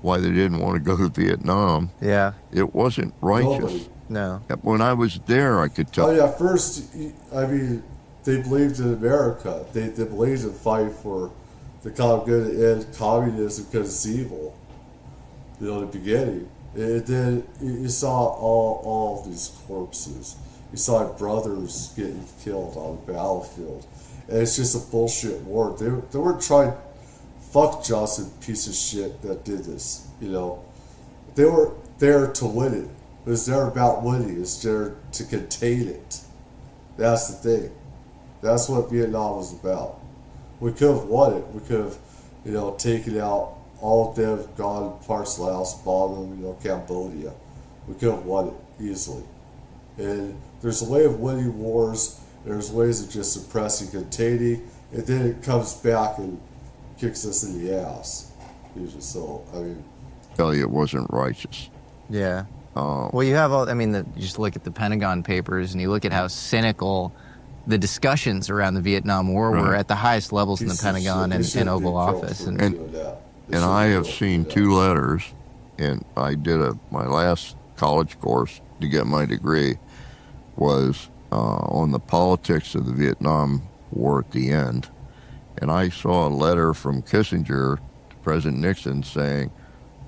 why they didn't want to go to Vietnam. Yeah. It wasn't righteous. Nobody. No. When I was there, I could tell. Oh yeah, first, I mean, they believed in America. They believed in fight for the common good and end communism because it's evil. You know, in the beginning. And then you saw all of these corpses. You saw brothers getting killed on the battlefield. And it's just a bullshit war. They weren't trying, fuck Johnson, piece of shit that did this, you know. They were there to win it. It was never about winning. It's there to contain it. That's the thing. That's what Vietnam was about. We could have won it. We could have, you know, taken out all of them, gone parts of Laos, bombed them, you know, Cambodia. We could have won it easily. And there's a way of winning wars. There's ways of just suppressing, containing, and then it comes back and kicks us in the ass. Usually, so I mean, tell you, it wasn't righteous. Yeah. Well, you have all. I mean, you just look at the Pentagon Papers, and you look at how cynical the discussions around the Vietnam War were at the highest levels in the Pentagon and Oval Office. And I have seen 2 letters, and I did my last college course to get my degree was on the politics of the Vietnam War at the end. And I saw a letter from Kissinger to President Nixon saying,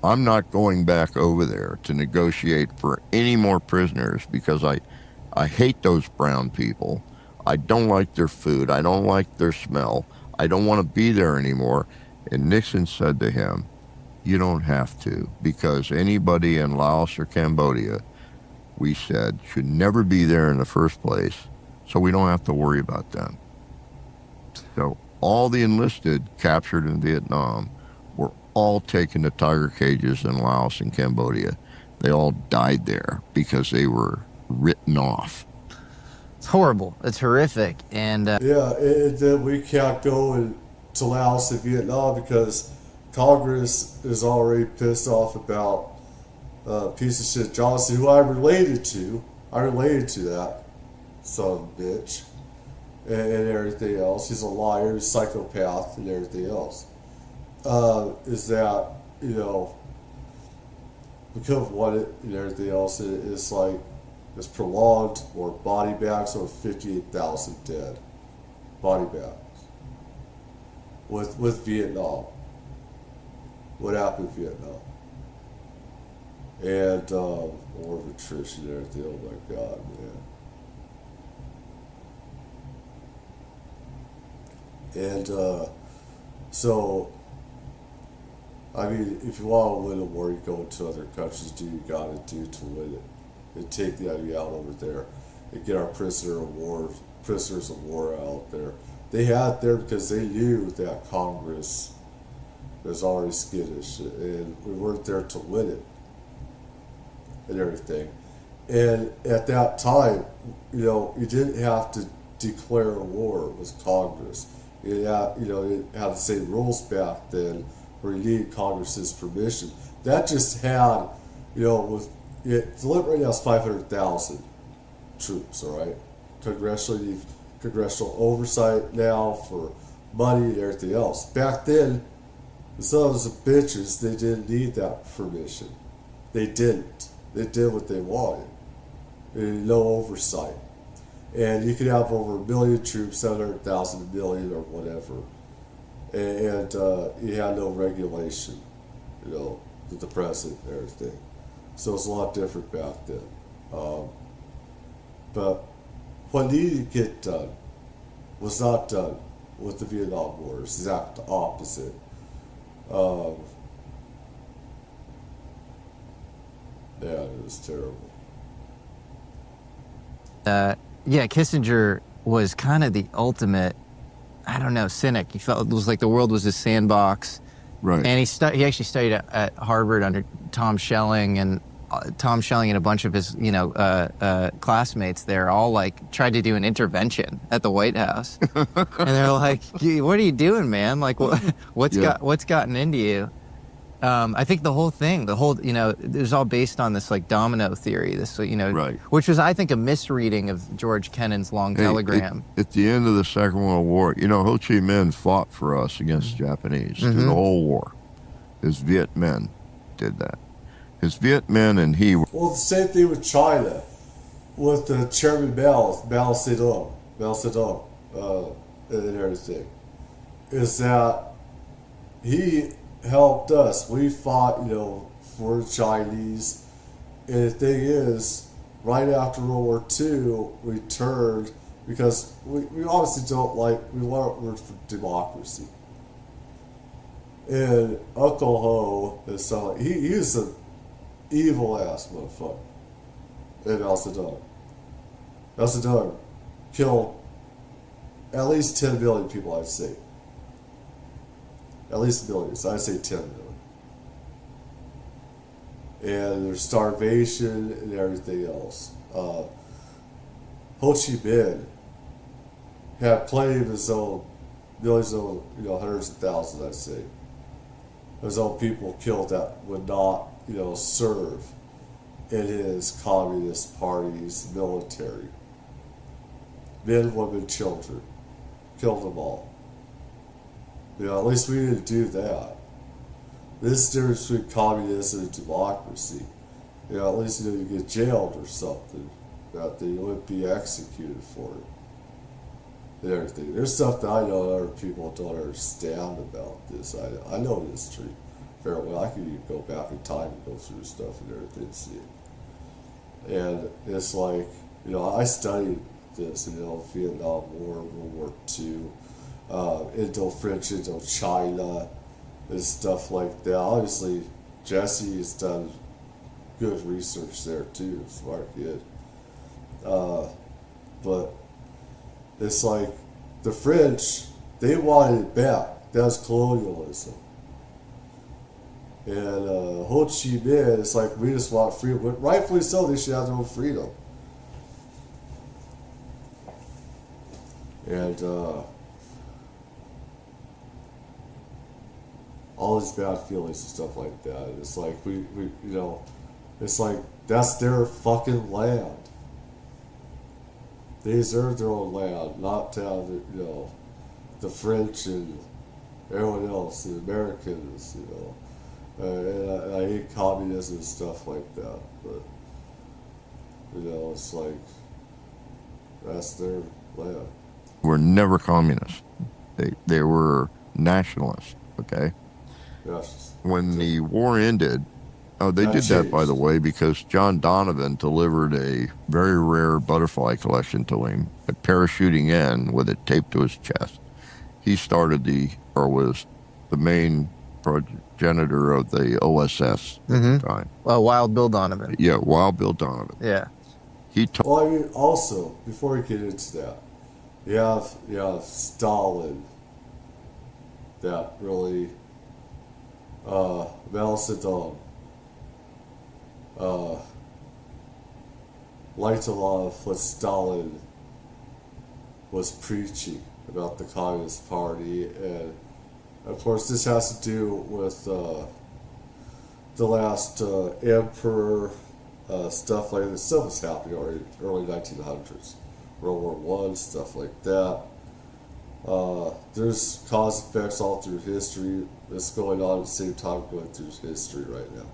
I'm not going back over there to negotiate for any more prisoners because I hate those brown people. I don't like their food. I don't like their smell. I don't want to be there anymore. And Nixon said to him, you don't have to, because anybody in Laos or Cambodia, we said, should never be there in the first place, so we don't have to worry about them. So all the enlisted captured in Vietnam were all taken to tiger cages in Laos and Cambodia. They all died there because they were written off. It's horrible. It's horrific. And then we can't go to Laos and Vietnam because Congress is already pissed off about piece of shit Johnson, who I'm related to. I related to that son of a bitch and everything else. He's a liar, he's a psychopath, and everything else. Is that, you know, because of what it and everything else, it's like it's prolonged, or body bags, or 58,000 dead body bags with Vietnam. What happened in Vietnam? And war of attrition and everything. Oh my God, man. And so, I mean, if you want to win a war, you go to other countries, do you got to do to win it. And take the enemy out over there. And get our prisoners of war out there. They had it there because they knew that Congress was already skittish. And we weren't there to win it. And everything. And at that time, you know, you didn't have to declare a war with Congress. It had, you know, it had the same rules back then where you needed Congress's permission. That just had, you know, the limit right now is 500,000 troops, all right? Congressional oversight now for money and everything else. Back then, the sons of bitches, they didn't need that permission. They didn't. They did what they wanted. And no oversight. And you could have over 1 million troops, 700,000, million, or whatever. And you had no regulation, you know, with the president and everything. So it's a lot different back then. But what needed to get done was not done with the Vietnam War. It's the exact opposite. Yeah, it was terrible. Yeah, Kissinger was kind of the ultimate, I don't know, cynic. He felt it was like the world was a sandbox. Right. And he actually studied at Harvard under Tom Schelling, and Tom Schelling and a bunch of his, classmates there all like tried to do an intervention at the White House. And they're like, what are you doing, man? Like, what's gotten into you? I think the whole thing, it was all based on this like domino theory, Right. which was, I think, a misreading of George Kennan's long telegram. At the end of the Second World War, Ho Chi Minh fought for us against the Japanese through the whole war. His Viet Minh did that. His Viet Minh and he were... Well, the same thing with China, with the Chairman Mao Zedong, and everything, is that he helped us. We fought, for the Chinese. And the thing is, right after World War II, we turned, because we obviously we want for democracy. And Uncle Ho is something, he was an evil ass motherfucker. And Mao Zedong. Mao Zedong killed at least 10 million people, I'd say. At least millions. I'd say 10 million. And there's starvation and everything else. Ho Chi Minh had plenty of his own, millions of, hundreds of thousands, I'd say. His own people killed that would not, serve in his communist party's military. Men, women, children. Killed them all. At least we didn't do that. This is the difference between communism and democracy. At least you get jailed or something. That you wouldn't be executed for it. And everything. There's stuff that I know other people don't understand about this. I know history fairly well. I could even go back in time and go through stuff and everything and see it. And it's like, I studied this, Vietnam War, World War II. Indo-French, Indo-China, and stuff like that. Obviously, Jesse has done good research there too, smart kid. But it's like the French, they wanted it back. That was colonialism. And Ho Chi Minh, it's like we just want freedom, but rightfully so, they should have their own freedom. And all these bad feelings and stuff like that. It's like it's like that's their fucking land. They deserve their own land, not to have the French and everyone else, the Americans, and I hate communism and stuff like that, but it's like that's their land. Were never communists. They were nationalists, okay? Yes. When the war ended, they That did that, changed. by the way, because John Donovan delivered a very rare butterfly collection to him, parachuting in with it taped to his chest. He started was the main progenitor of the OSS at the time. Well, Wild Bill Donovan. Yeah, Wild Bill Donovan. Yeah. Well, I mean, also, before we get into that, you have Stalin that really Mao Zedong liked a lot of what Stalin was preaching about the Communist Party, and of course this has to do with the last emperor, stuff like this. Stuff was happening already early 1900s, World War I, stuff like that. There's cause and effects all through history that's going on at the same time going through history right now.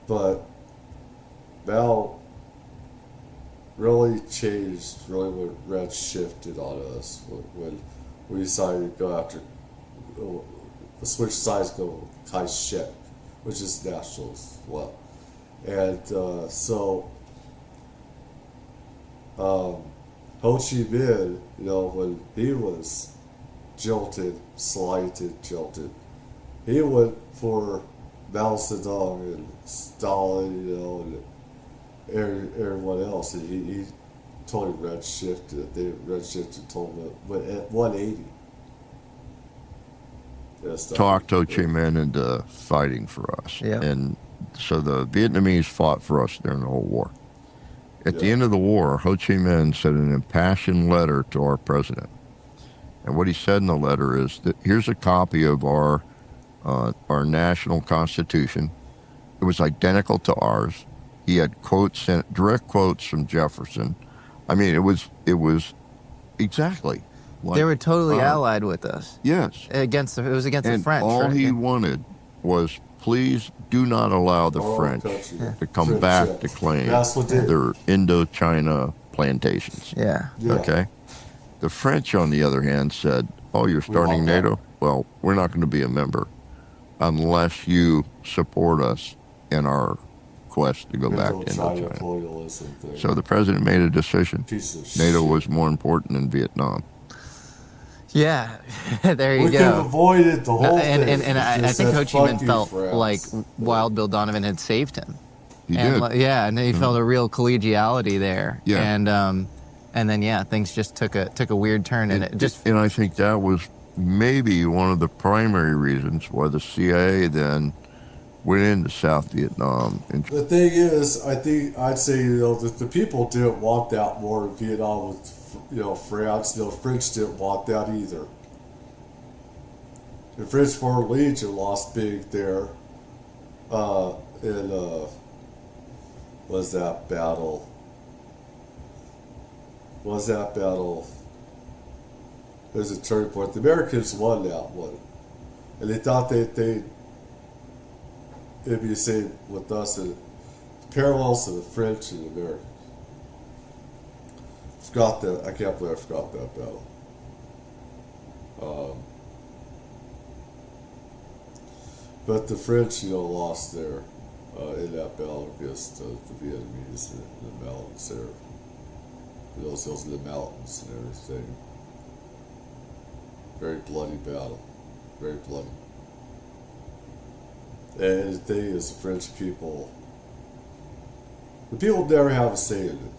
But Mao really changed, really when Red shifted on us, when we decided to go after, switch sides, go Kai-shek, which is nationalist as well. And so Ho Chi Minh, when he was jilted, he went for Mao Zedong and Stalin, and everyone else. And he totally redshifted it. They redshifted, told him it went at 180. Talked Ho Chi Minh into fighting for us. Yeah. And so the Vietnamese fought for us during the whole war. At the end of the war, Ho Chi Minh sent an impassioned letter to our president. And what he said in the letter is that here's a copy of our national constitution. It was identical to ours. He had quotes, direct quotes from Jefferson. I mean, it was exactly like They were totally allied with us. Yes. It was against the French. All right? he wanted was, please do not allow the French to come back to claim their Indochina plantations. Yeah. Okay? The French, on the other hand, said, oh, you're starting NATO? Well, we're not going to be a member unless you support us in our quest to go back to Indochina. So the president made a decision. NATO was more important than Vietnam. Yeah, there you go. We could have avoided the whole thing. And I think Ho Chi Minh felt like Wild Bill Donovan had saved him. He did. And he felt a real collegiality there. Yeah. And then things just took a weird turn, and it just. And I think that was maybe one of the primary reasons why the CIA then went into South Vietnam. The thing is, I'd say that the people didn't want that war in Vietnam with France. The French didn't want that either. The French Foreign Legion lost big there. Was that battle? It was a turning point. The Americans won that one, and they thought it'd be the same with us, and parallels to the French and the Americans. I can't believe I forgot that battle. But the French, lost there in that battle against the Vietnamese in the mountains there. Those hills in the mountains and everything. Very bloody battle. Very bloody. And the thing is, the French people, the people never have a say in it.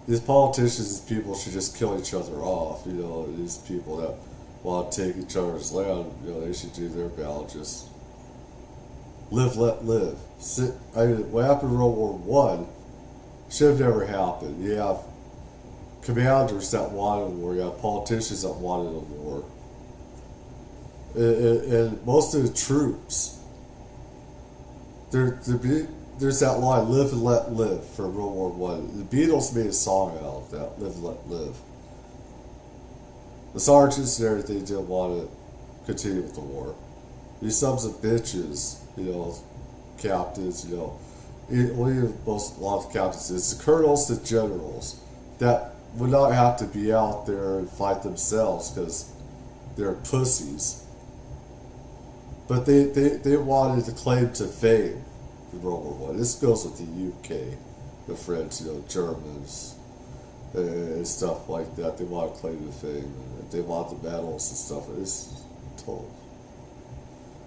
These politicians, these people should just kill each other off. These people that want to take each other's land, they should do their battle. Just live, let live. What happened in World War I should have never happened. You have commanders that wanted a war. You have politicians that wanted a war. And most of the troops, there's that line, live and let live, for World War I. The Beatles made a song out of that, live and let live. The sergeants and everything didn't want to continue with the war. These sons of bitches, captains, a lot of captains, it's the colonels, the generals, that would not have to be out there and fight themselves because they're pussies. But they wanted to claim to fame in World War I. This goes with the UK, the French, Germans, and stuff like that. They want to claim to fame. And they want the medals and stuff. It's a total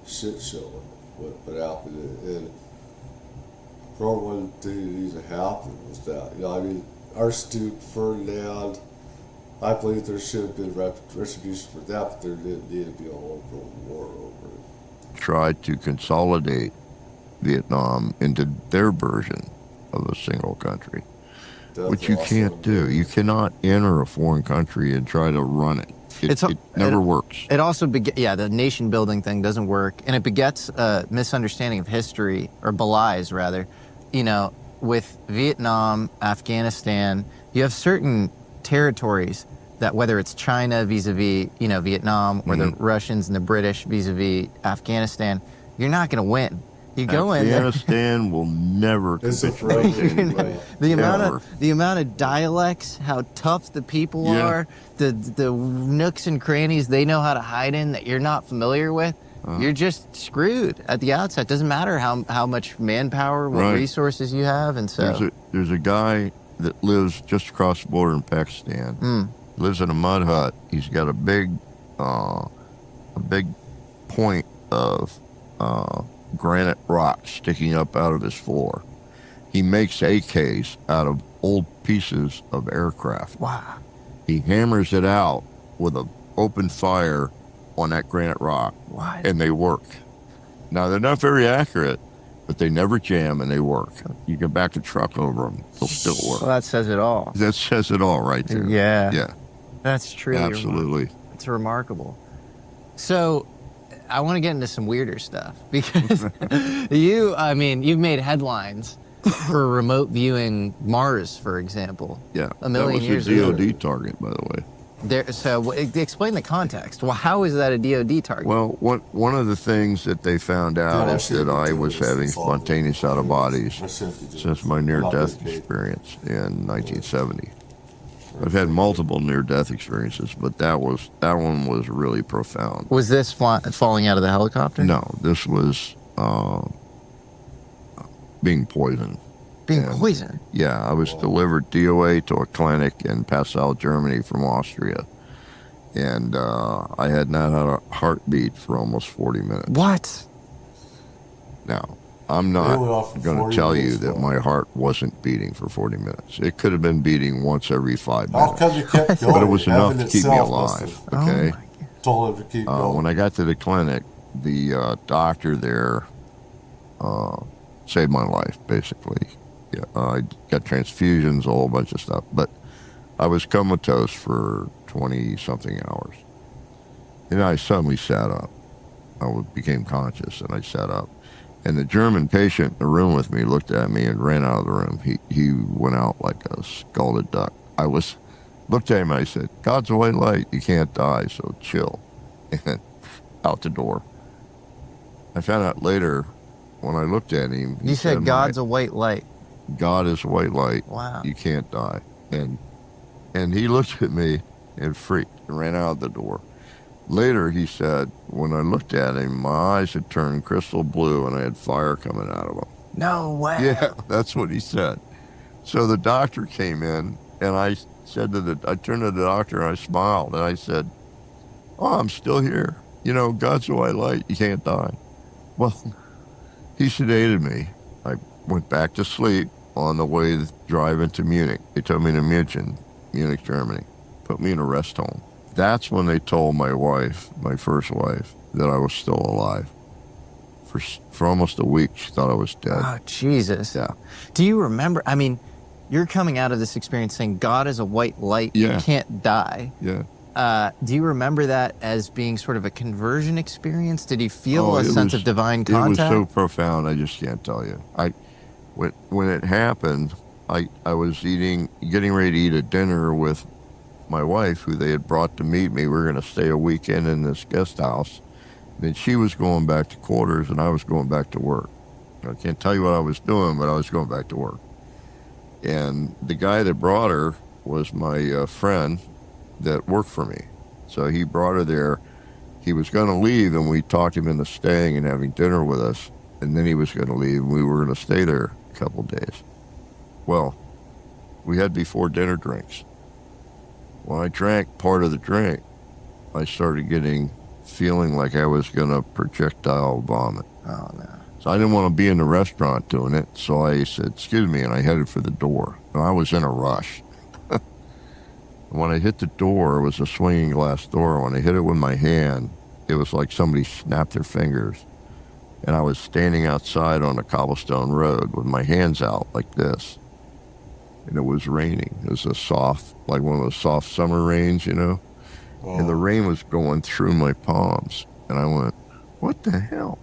shit show what happened. And World War I didn't even happen with that. Archduke Ferdinand, I believe there should have been retribution for that, but there didn't need to be a whole war over it. Tried to consolidate Vietnam into their version of a single country, which you can't do. You cannot enter a foreign country and try to run it. It never works. It also the nation building thing doesn't work, and it begets a misunderstanding of history, or belies rather. With Vietnam, Afghanistan, you have certain territories that, whether it's China vis-a-vis, Vietnam, or the Russians and the British vis-a-vis Afghanistan, you're not going to win. You go in there. Afghanistan will never capitulate. The amount of dialects, how tough the people are, the nooks and crannies they know how to hide in that you're not familiar with. you're just screwed at the outset. Doesn't matter how much manpower, what Right. resources you have, and so There's a guy that lives just across the border in Pakistan. Lives in a mud hut. He's got a big point of granite rock sticking up out of his floor. He makes AKs out of old pieces of aircraft. wow. He hammers it out with an open fire on that granite rock, What? and they work. Now, they're not very accurate, but they never jam, and they work. You can back a truck over them, they'll still work. Well, that says it all. That says it all right there. Yeah. Yeah, That's truly absolutely. It's remarkable. So, I want to get into some weirder stuff because you've made headlines for remote viewing Mars, for example. Yeah, A million that years was a ago. DOD target, by the way. Explain the context. Well, how is that a DOD target? Well, one of the things that they found out is that I was having spontaneous out of bodies since my near-death experience in 1970. I've had multiple near-death experiences, but that one was really profound. Was this falling out of the helicopter? No, this was being poisoned. Being poisoned? Yeah, I was delivered DOA to a clinic in Passau, Germany from Austria. And I had not had a heartbeat for almost 40 minutes. What? Now, I'm not going to tell you that my heart wasn't beating for 40 minutes. It could have been beating once every 5 minutes. How come you kept going? But it was enough Heaven to keep me itself alive, must have okay? told him to keep going. When I got to the clinic, the doctor there saved my life, basically. Yeah, I got transfusions, a whole bunch of stuff. But I was comatose for 20-something hours. And I suddenly sat up. I became conscious, and I sat up. And the German patient in the room with me looked at me and ran out of the room. He went out like a scalded duck. I looked at him and I said, God's a white light. You can't die, so chill. And out the door. I found out later when I looked at him. You said God's a white light. God is a white light. Wow. You can't die. And he looked at me and freaked and ran out the door. Later, he said, when I looked at him, my eyes had turned crystal blue and I had fire coming out of them. No way. Yeah, that's what he said. So the doctor came in, and I turned to the doctor and I smiled and I said, oh, I'm still here. You know, God's a white light. You can't die. Well, he sedated me. I went back to sleep on the way driving to Munich. They took me to Munich, Germany. Put me in a rest home. That's when they told my wife, my first wife, that I was still alive. For almost a week, she thought I was dead. Oh, Jesus. Yeah. Do you remember? I mean, you're coming out of this experience saying God is a white light. Yeah. You can't die. Yeah. Do you remember that as being sort of a conversion experience? Did you feel a sense of divine contact? It was so profound, I just can't tell you. When it happened, I was getting ready to eat a dinner with my wife, who they had brought to meet me. We were going to stay a weekend in this guest house. Then she was going back to quarters, and I was going back to work. I can't tell you what I was doing, but I was going back to work. And the guy that brought her was my friend that worked for me. So he brought her there. He was going to leave, and we talked him into staying and having dinner with us. And then he was going to leave, and we were going to stay there a couple of days. Well, we had before dinner drinks. When I drank part of the drink, I started feeling like I was going to projectile vomit. Oh, no. So I didn't want to be in the restaurant doing it, so I said, excuse me, and I headed for the door. And I was in a rush. When I hit the door, it was a swinging glass door. When I hit it with my hand, it was like somebody snapped their fingers. And I was standing outside on a cobblestone road with my hands out like this. And it was raining. It was like one of those soft summer rains, you know? Oh. And the rain was going through my palms. And I went, what the hell?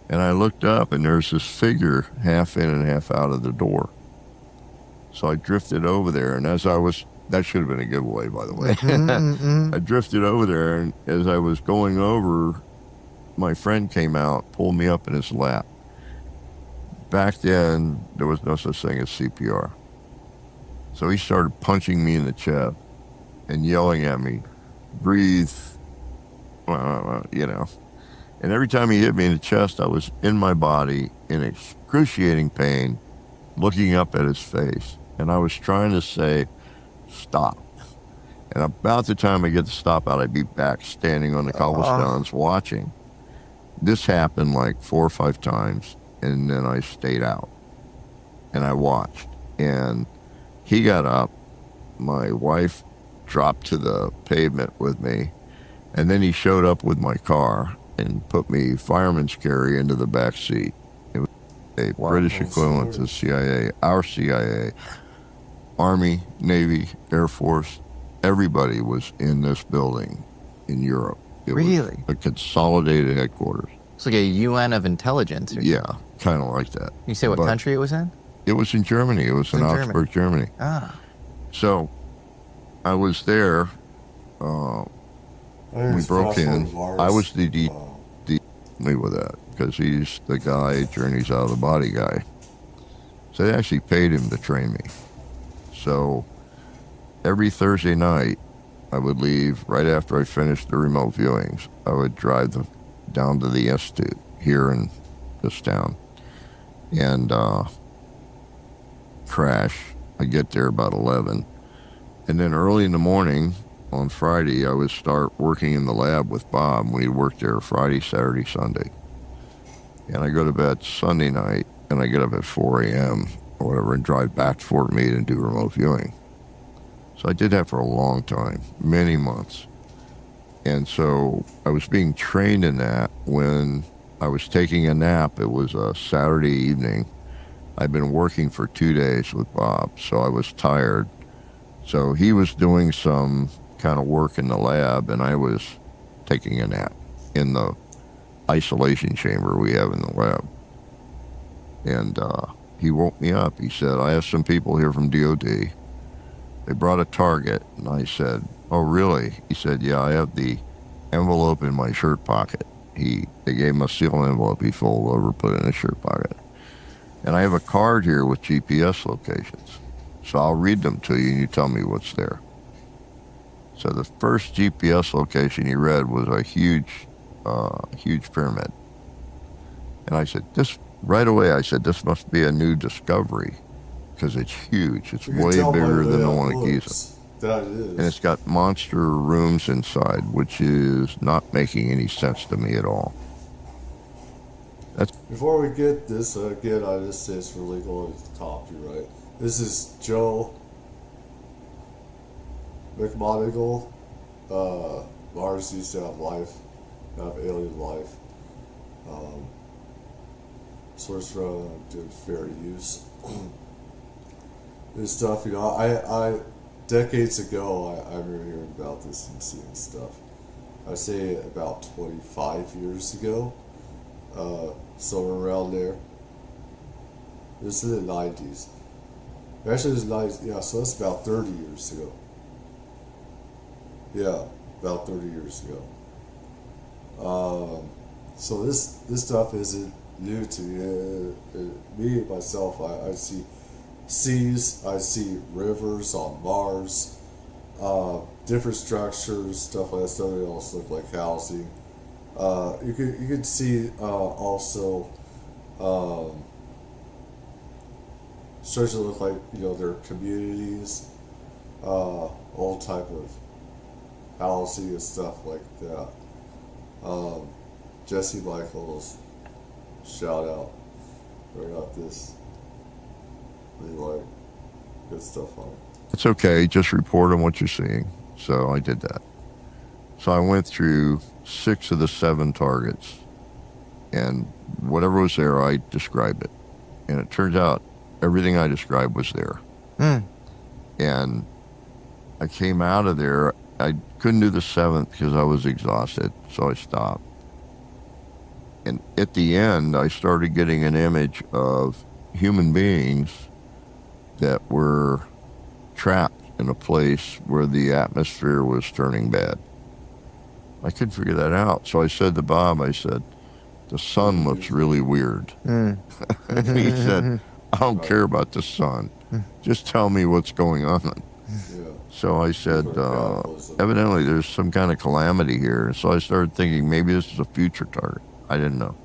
And I looked up, and there's this figure half in and half out of the door. So I drifted over there, and that should have been a giveaway, by the way. I drifted over there, and as I was going over, my friend came out, pulled me up in his lap. Back then, there was no such thing as CPR. So he started punching me in the chest and yelling at me, breathe, you know. And every time he hit me in the chest, I was in my body in excruciating pain, looking up at his face. And I was trying to say, stop. And about the time I get the stop out, I'd be back standing on the cobblestones watching. This happened like 4 or 5 times, and then I stayed out. And I watched. And he got up. My wife dropped to the pavement with me. And then he showed up with my car and put me fireman's carry into the back seat. It was a British equivalent to CIA, our CIA, Army, Navy, Air Force. Everybody was in this building in Europe. It Really? was a consolidated headquarters. It's like a UN of intelligence. Yeah, kind of like that. You say what country it was in? It was in Germany. It was in Augsburg, Germany. Ah. So I was there. We broke in. I was the with that because he's the guy, Journeys Out of the Body guy. So they actually paid him to train me. So every Thursday night, I would leave right after I finished the remote viewings. I would drive down to the Institute here in this town and crash. I get there about 11. And then early in the morning on Friday, I would start working in the lab with Bob. We'd work there Friday, Saturday, Sunday. And I go to bed Sunday night, and I get up at 4 a.m. or whatever and drive back to Fort Meade and do remote viewing. So I did that for a long time, many months. And so I was being trained in that when I was taking a nap. It was a Saturday evening. I'd been working for 2 days with Bob, so I was tired. So he was doing some kind of work in the lab, and I was taking a nap in the isolation chamber we have in the lab. And he woke me up. He said, I have some people here from DOD. They brought a target. And I said, oh, really? He said, yeah, I have the envelope in my shirt pocket. They gave him a sealed envelope he folded over, put it in his shirt pocket. And I have a card here with GPS locations. So I'll read them to you and you tell me what's there. So the first GPS location he read was a huge pyramid. And I said, right away I said, this must be a new discovery because it's huge. It's way bigger than the one at Giza. That it is. And it's got monster rooms inside, which is not making any sense to me at all. Before we get this, again, I just say it's for legal to talk to you, right? This is Joe McMonigal. Mars used to have life, have alien life. Source from doing fair use. This stuff, I decades ago, I remember hearing about this and seeing stuff. I say about 25 years ago, somewhere around there. This is in the 90s. Actually, it was 90s, yeah, so that's about 30 years ago. Yeah, about 30 years ago. So this stuff isn't new to me. Me, myself, I see seas, I see rivers on Mars, different structures, stuff like that. Stuff that also look like housing. You could see also structures that look like their communities, all type of housing and stuff like that. Jesse Michaels, shout out. I got this. Really like good stuff on it. It's okay, just report on what you're seeing. So I did that. So I went through 6 of the 7 targets, and whatever was there, I described it. And it turns out everything I described was there. And I came out of there. I couldn't do the 7th because I was exhausted, so I stopped. And at the end, I started getting an image of human beings that were trapped in a place where the atmosphere was turning bad. I couldn't figure that out. So I said to Bob, I said, the sun looks really weird. And he said, I don't care about the sun. Just tell me what's going on. So I said, evidently there's some kind of calamity here. So I started thinking maybe this is a future target. I didn't know.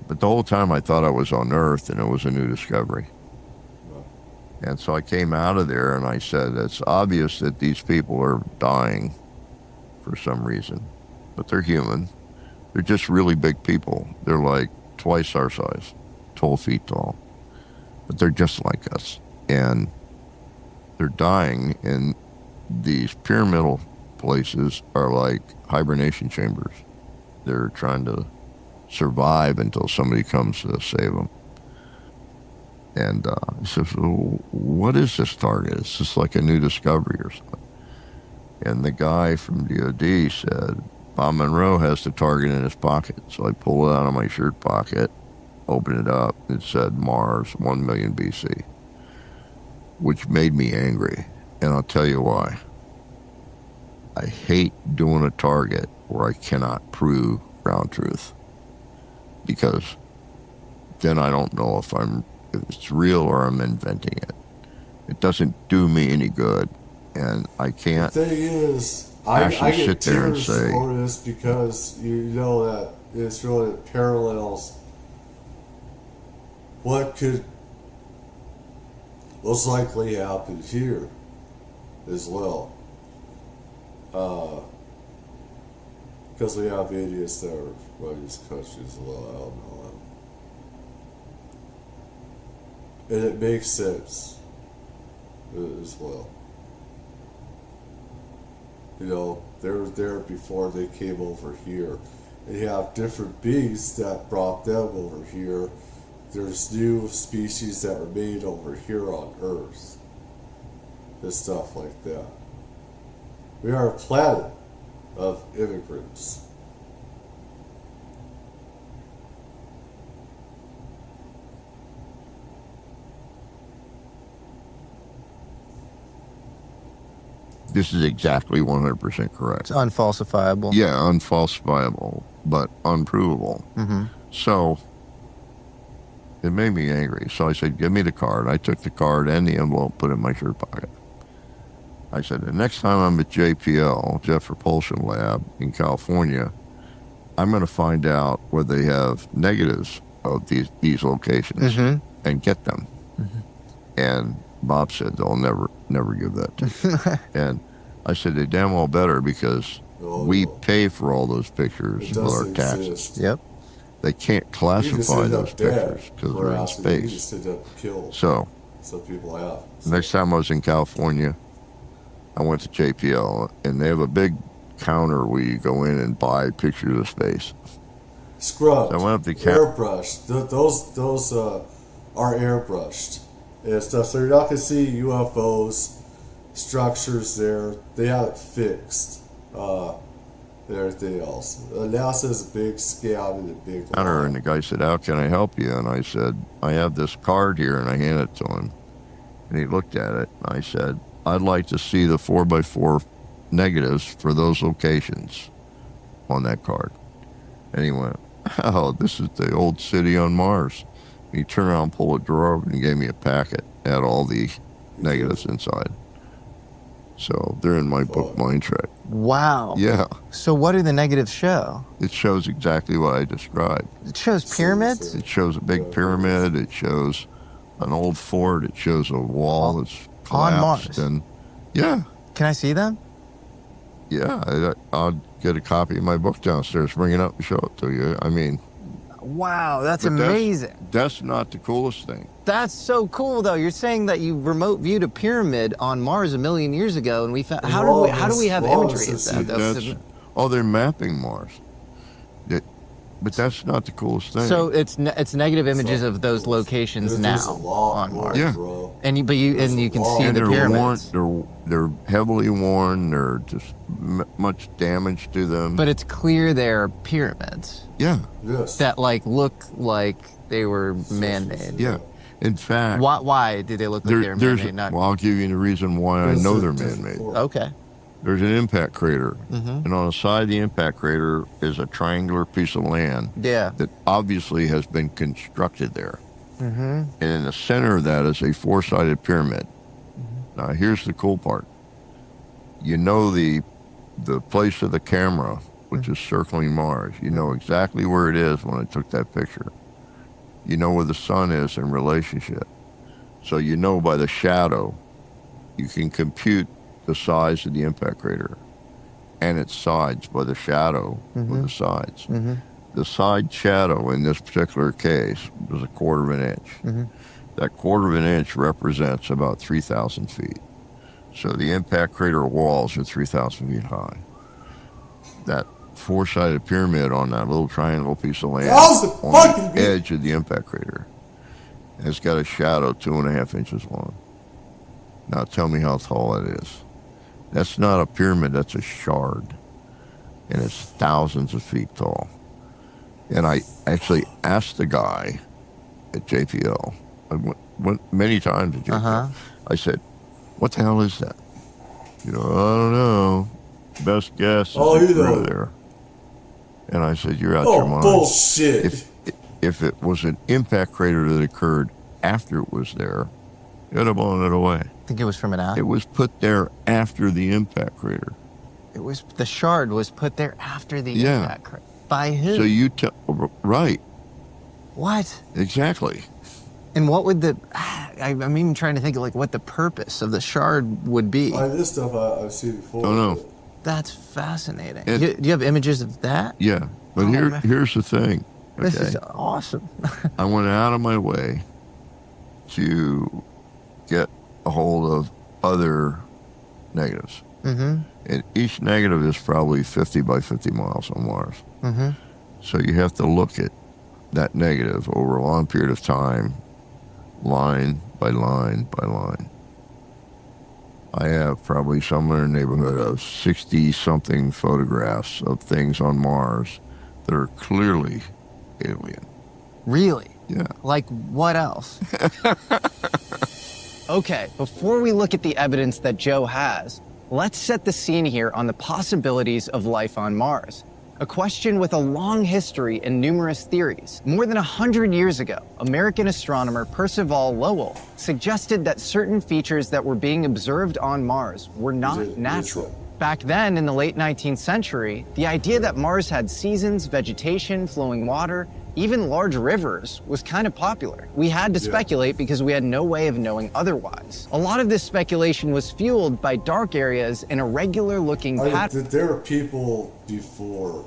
But the whole time I thought I was on Earth, and it was a new discovery. And so I came out of there and I said, it's obvious that these people are dying for some reason, but they're human. They're just really big people. They're like twice our size, 12 feet tall, but they're just like us. And they're dying, and these pyramidal places are like hibernation chambers. They're trying to survive until somebody comes to save them. And he says, well, what is this target? It's just like a new discovery or something. And the guy from DOD said, Bob Monroe has the target in his pocket. So I pulled it out of my shirt pocket, opened it up, it said Mars, 1 million BC, which made me angry. And I'll tell you why. I hate doing a target where I cannot prove ground truth, because then I don't know if it's real or I'm inventing it. It doesn't do me any good, and I can't. The thing is, I get sit there and tears say, over this because you know that it's really parallels what could most likely happen here as well. Because we have idiots that are running these countries as well. I don't know. And it makes sense as well. You know, they were there before they came over here. And you have different beings that brought them over here. There's new species that were made over here on Earth. And stuff like that. We are a planet of immigrants. This is exactly 100% correct. It's unfalsifiable. Yeah, unfalsifiable, but unprovable. Mm-hmm. So it made me angry. So I said, give me the card. I took the card and the envelope, put it in my shirt pocket. I said, the next time I'm at JPL, Jet Propulsion Lab in California, I'm going to find out where they have negatives of these locations and get them. Mm-hmm. And Bob said they'll never give that to me. And I said, they damn well better, because we pay for all those pictures with our taxes. Exist. Yep. They can't classify those pictures because they're in space. Just end up killed. So some people have. next time I was in California, I went to JPL, and they have a big counter where you go in and buy pictures of space. Scrubbed, So I went up to airbrushed. Those are airbrushed and stuff. So you're not gonna see UFOs, structures there. They have it fixed. And everything else. NASA's a big scam and a big counter, and the guy said, "How can I help you?" And I said, "I have this card here," and I handed it to him. And he looked at it, and I said, "I'd like to see the 4x4 negatives for those locations on that card." And he went, "Oh, this is the old city on Mars." And he turned around, pulled a drawer open, and gave me a packet. Had all the negatives inside. So they're in my book, Mind Trek. Wow. Yeah. So what do the negatives show? It shows exactly what I described. It shows pyramids? It shows a big pyramid. It shows an old fort. It shows a wall that's collapsed. On Mars? And yeah. Can I see them? Yeah. I'll get a copy of my book downstairs, bring it up and show it to you. I mean. Wow, that's amazing. That's not the coolest thing. That's so cool, though. You're saying that you remote viewed a pyramid on Mars 1 million years ago, and we found. How do we have imagery of that? They're mapping Mars. But that's not the coolest thing. So it's negative images of those locations now on Mars. Yeah. And you can see the pyramids. They're heavily worn. They're just much damage to them. But it's clear they're pyramids. Yeah. Yes. That look like they were man-made. Yeah. In fact, why did they look like they were man-made? Well, I'll give you the reason why I know they're man-made. Okay. There's an impact crater, and on the side of the impact crater is a triangular piece of land that obviously has been constructed there. And in the center of that is a four-sided pyramid. Now, here's the cool part. You know the place of the camera which is circling Mars. You know exactly where it is when I took that picture. You know where the sun is in relationship. So you know by the shadow, you can compute the size of the impact crater and its sides by the shadow of the sides. The side shadow in this particular case was 1/4 of an inch. That 1/4 of an inch represents about 3,000 feet. So the impact crater walls are 3,000 feet high. That four-sided pyramid on that little triangle piece of land on the edge of the impact crater has got a shadow 2.5 inches long. Now tell me how tall that is. That's not a pyramid, that's a shard. And it's thousands of feet tall. And I actually asked the guy at JPL, I went many times at JPL, I said, what the hell is that? I don't know. Best guess is through there. And I said, you're out your mind. Bullshit. If it was an impact crater that occurred after it was there, you'd have blown it away. I think it was from an It was put there after the impact crater. It was the shard was put there after the impact crater. By who? So you right. What? Exactly. And what would I'm even trying to think of what the purpose of the shard would be. This stuff I've seen before. Oh, no. That's fascinating. Do you have images of that? Yeah. But here's the thing. Okay? This is awesome. I went out of my way to get a hold of other negatives. And each negative is probably 50 by 50 miles on Mars. So you have to look at that negative over a long period of time, line by line by line. I have probably somewhere in the neighborhood of 60-something photographs of things on Mars that are clearly alien. Really? Yeah. Like what else? Okay, before we look at the evidence that Joe has, let's set the scene here on the possibilities of life on Mars. A question with a long history and numerous theories. More than 100 years ago, American astronomer Percival Lowell suggested that certain features that were being observed on Mars were not natural. Back then, in the late 19th century, the idea that Mars had seasons, vegetation, flowing water, even large rivers was kind of popular. We had to speculate because we had no way of knowing otherwise. A lot of this speculation was fueled by dark areas and irregular-looking patterns. There were people before,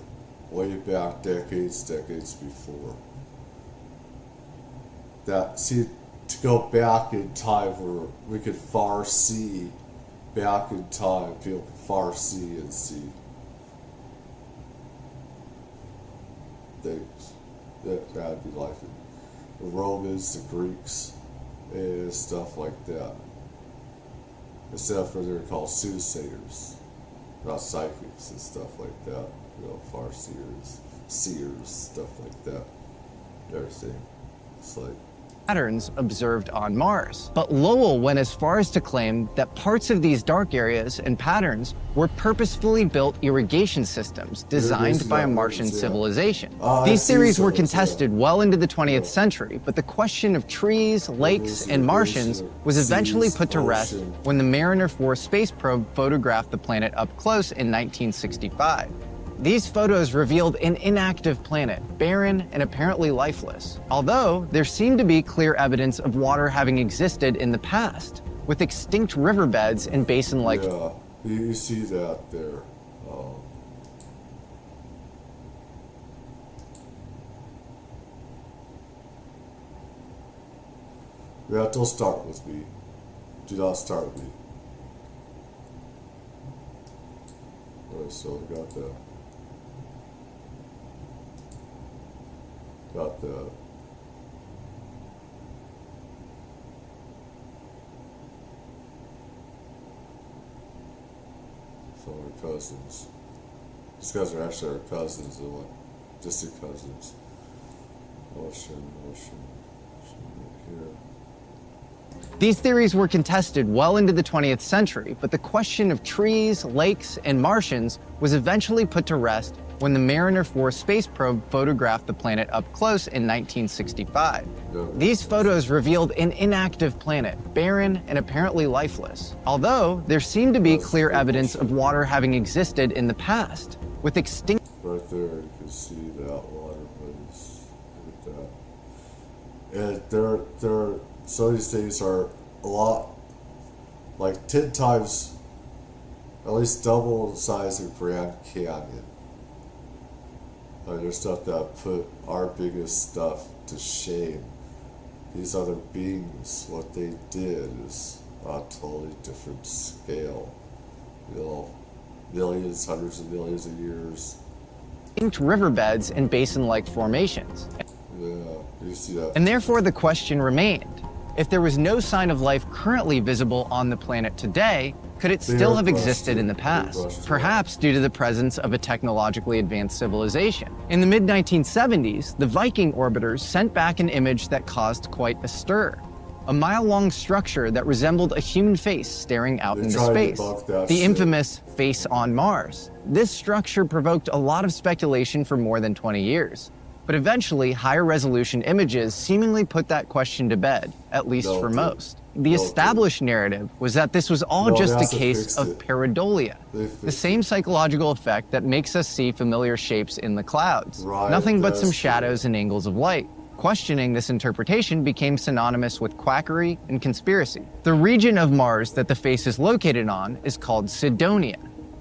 way back decades before, that, to go back in time where we could far see, back in time, people could far see and see things. That'd be like the Romans, the Greeks, and stuff like that. Except for they're called soothsayers, not psychics and stuff like that. Far seers, stuff like that. Everything. It's like patterns observed on Mars. But Lowell went as far as to claim that parts of these dark areas and patterns were purposefully built irrigation systems designed by a Martian civilization. These theories were contested well into the 20th century, but the question of trees, lakes, and Martians was eventually put to rest when the Mariner 4 space probe photographed the planet up close in 1965. These photos revealed an inactive planet, barren and apparently lifeless, although there seemed to be clear evidence of water having existed in the past, with extinct riverbeds and basin-like. Yeah, you see that there. Yeah, don't start with me. Do not start with me. Alright, so we got that. Got that. So our cousins. These guys are actually our cousins. They're like distant cousins. Ocean here. These theories were contested well into the 20th century, but the question of trees, lakes, and Martians was eventually put to rest when the Mariner 4 space probe photographed the planet up close in 1965. These photos revealed an inactive planet, barren and apparently lifeless, although there seemed to be clear evidence of water having existed in the past, with extinct. right there, you can see that water bodies. Look at that. And some of these things are a lot, like 10 times, at least double the size of Grand Canyon. There's stuff that put our biggest stuff to shame. These other beings, what they did is on a totally different scale. You know, millions, hundreds of millions of years. Distinct riverbeds and basin-like formations. Yeah, you see that. And therefore the question remained, if there was no sign of life currently visible on the planet today, could it still have existed in the past? Perhaps due to the presence of a technologically advanced civilization. In the mid-1970s, the Viking orbiters sent back an image that caused quite a stir. A mile-long structure that resembled a human face staring out into space. The infamous face on Mars. This structure provoked a lot of speculation for more than 20 years. But eventually, higher resolution images seemingly put that question to bed, at least for most. The established narrative was that this was all just a case of pareidolia, the same psychological effect that makes us see familiar shapes in the clouds. Nothing but some shadows and angles of light. Questioning this interpretation became synonymous with quackery and conspiracy. The region of Mars that the face is located on is called Cydonia.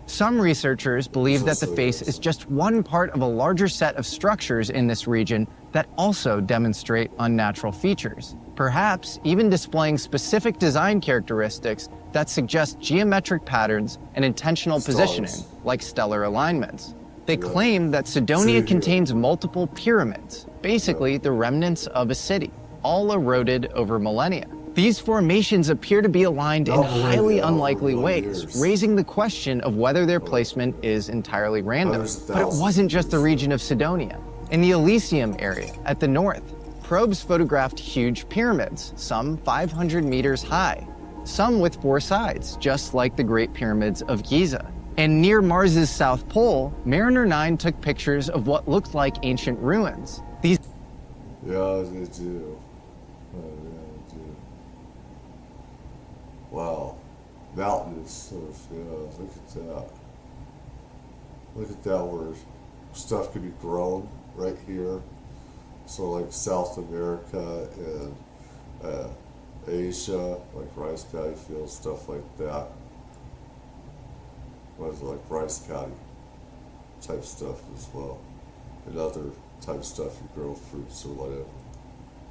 Some researchers believe that the face is just one part of a larger set of structures in this region that also demonstrate unnatural features, perhaps even displaying specific design characteristics that suggest geometric patterns and intentional positioning, like stellar alignments. They claim that Cydonia contains multiple pyramids, basically the remnants of a city, all eroded over millennia. These formations appear to be aligned in highly unlikely ways, raising the question of whether their placement is entirely random. But it wasn't just the region of Cydonia. In the Elysium area at the north, probes photographed huge pyramids, some 500 meters high, some with 4 sides, just like the Great Pyramids of Giza. And near Mars's south pole, Mariner 9 took pictures of what looked like ancient ruins. These Yeah, they do. Wow. Mountainous sort of, yeah, look at that. Look at that where stuff could be grown right here. So like South America and Asia, like rice paddy fields, stuff like that. What is it, like rice paddy type stuff as well. And other type stuff you grow fruits or whatever.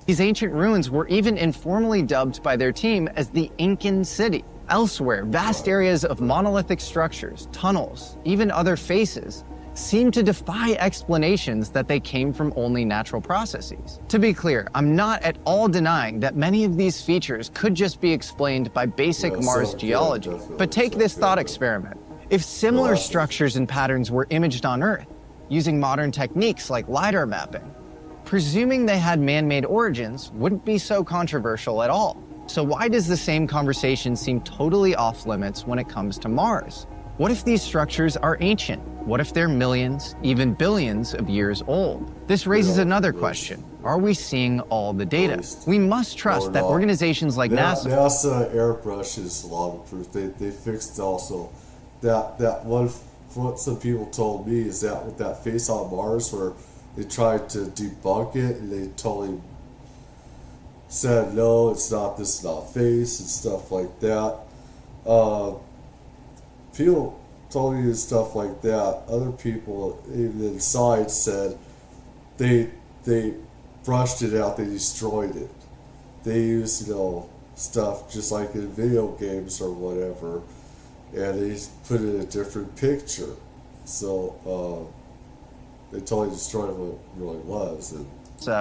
These ancient ruins were even informally dubbed by their team as the Incan City. Elsewhere, vast areas of monolithic structures, tunnels, even other faces, seem to defy explanations that they came from only natural processes. To be clear, I'm not at all denying that many of these features could just be explained by basic Mars geology. But take this thought experiment. If similar structures and patterns were imaged on Earth, using modern techniques like LiDAR mapping, presuming they had man-made origins wouldn't be so controversial at all. So why does the same conversation seem totally off limits when it comes to Mars? What if these structures are ancient? What if they're millions, even billions of years old? This raises another question. Are we seeing all the data? We must trust that organizations like NASA airbrushes a lot of proof. They fixed also that one, what some people told me is that with that face on Mars where they tried to debunk it and they totally said, no, it's not this, not face and stuff like that. People told me stuff like that. Other people, even inside, said they brushed it out, they destroyed it. They used, stuff just like in video games or whatever, and they put in a different picture. So, they totally destroyed what it really was. And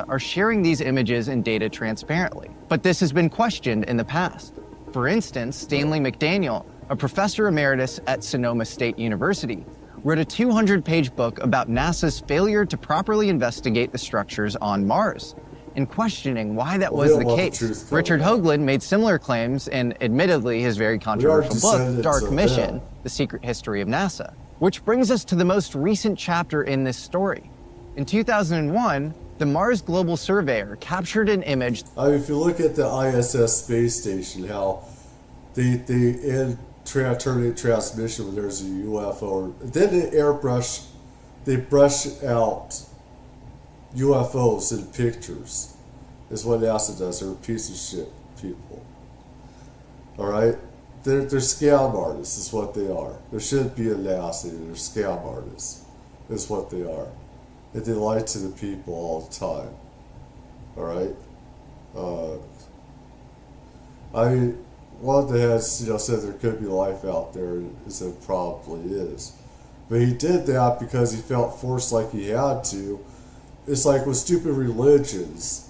are sharing these images and data transparently. But this has been questioned in the past. For instance, Stanley McDaniel, a professor emeritus at Sonoma State University, wrote a 200-page book about NASA's failure to properly investigate the structures on Mars. In questioning why that was the case, Richard Hoagland made similar claims in, admittedly, his very controversial book, Dark Mission, The Secret History of NASA. Which brings us to the most recent chapter in this story. In 2001, the Mars Global Surveyor captured an image. If you look at the ISS space station, how they end terminate transmission when there's a UFO, then they airbrush they brush out UFOs in pictures. Is what NASA does. They're a piece of shit people. All right, they're scam artists. Is what they are. There shouldn't be a NASA. They're scam artists. Is what they are, and they lie to the people all the time. All right. I mean, one of the heads, said there could be life out there, and said probably is. But he did that because he felt forced like he had to. It's like with stupid religions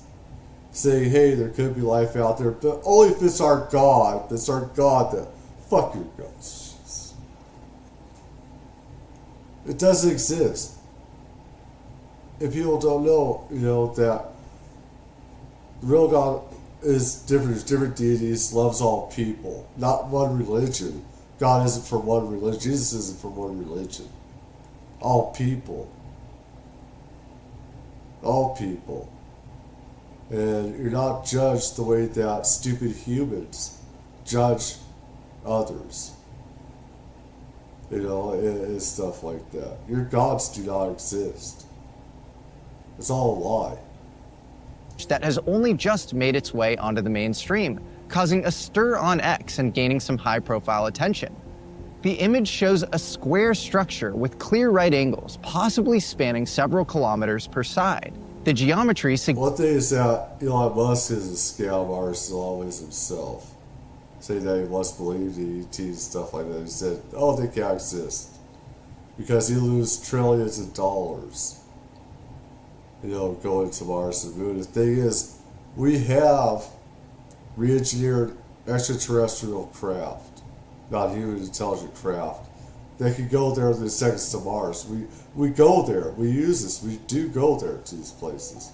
saying, hey, there could be life out there, but only if it's our God. That's our God that, fuck your God. It doesn't exist. And people don't know, that the real God is different. There's different deities, loves all people, not one religion. God isn't from one religion. Jesus isn't from one religion. All people. All people. And you're not judged the way that stupid humans judge others. And stuff like that. Your gods do not exist. It's all a lie. That has only just made its way onto the mainstream, causing a stir on X and gaining some high-profile attention. The image shows a square structure with clear right angles, possibly spanning several kilometers per side. The geometry One thing is that Elon Musk is a scam artist always himself. Saying that he must believe the ET and stuff like that. He said, oh, they can't exist. Because he loses trillions of dollars. Going to Mars and the Moon. The thing is, we have re-engineered extraterrestrial craft, not human intelligent craft, that can go there within seconds to Mars. We go there. We use this. We do go there to these places.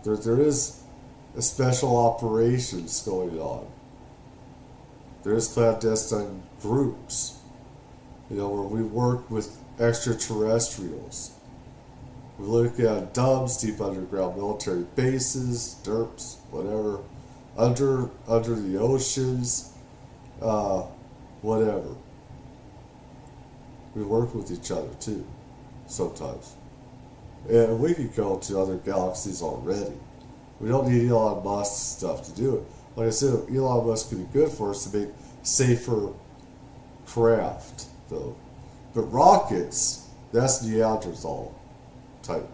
There is a special operations going on. There is clandestine groups, where we work with extraterrestrials. We look at dumps, deep underground military bases, derps, whatever, under the oceans, whatever. We work with each other too, sometimes. And we could go to other galaxies already. We don't need Elon Musk stuff to do it. Like I said, Elon Musk could be good for us to make safer craft, though. But rockets, that's Neanderthal type,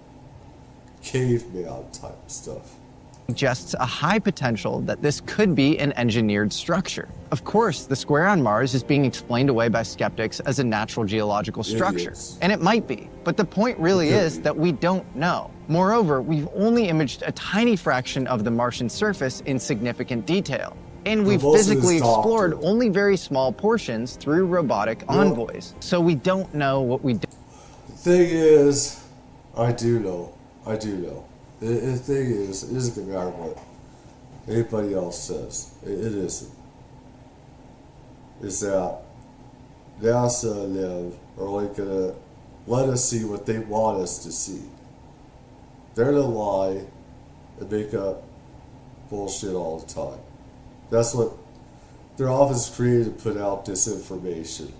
caveman type stuff. Suggests a high potential that this could be an engineered structure. Of course, the square on Mars is being explained away by skeptics as a natural geological structure. Idiots. And it might be, but the point really is that we don't know. Moreover, we've only imaged a tiny fraction of the Martian surface in significant detail. And we've physically explored only very small portions through robotic envoys. So we don't know what we do. The thing is, I do know. The thing is, it isn't going to matter what anybody else says. It isn't. Is that NASA and them are only going to let us see what they want us to see. They're going to lie and make up bullshit all the time. That's what their office created to put out disinformation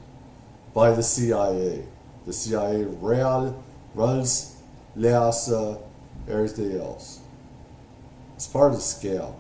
by the CIA. The CIA runs NASA, everything else. It's part of the scam.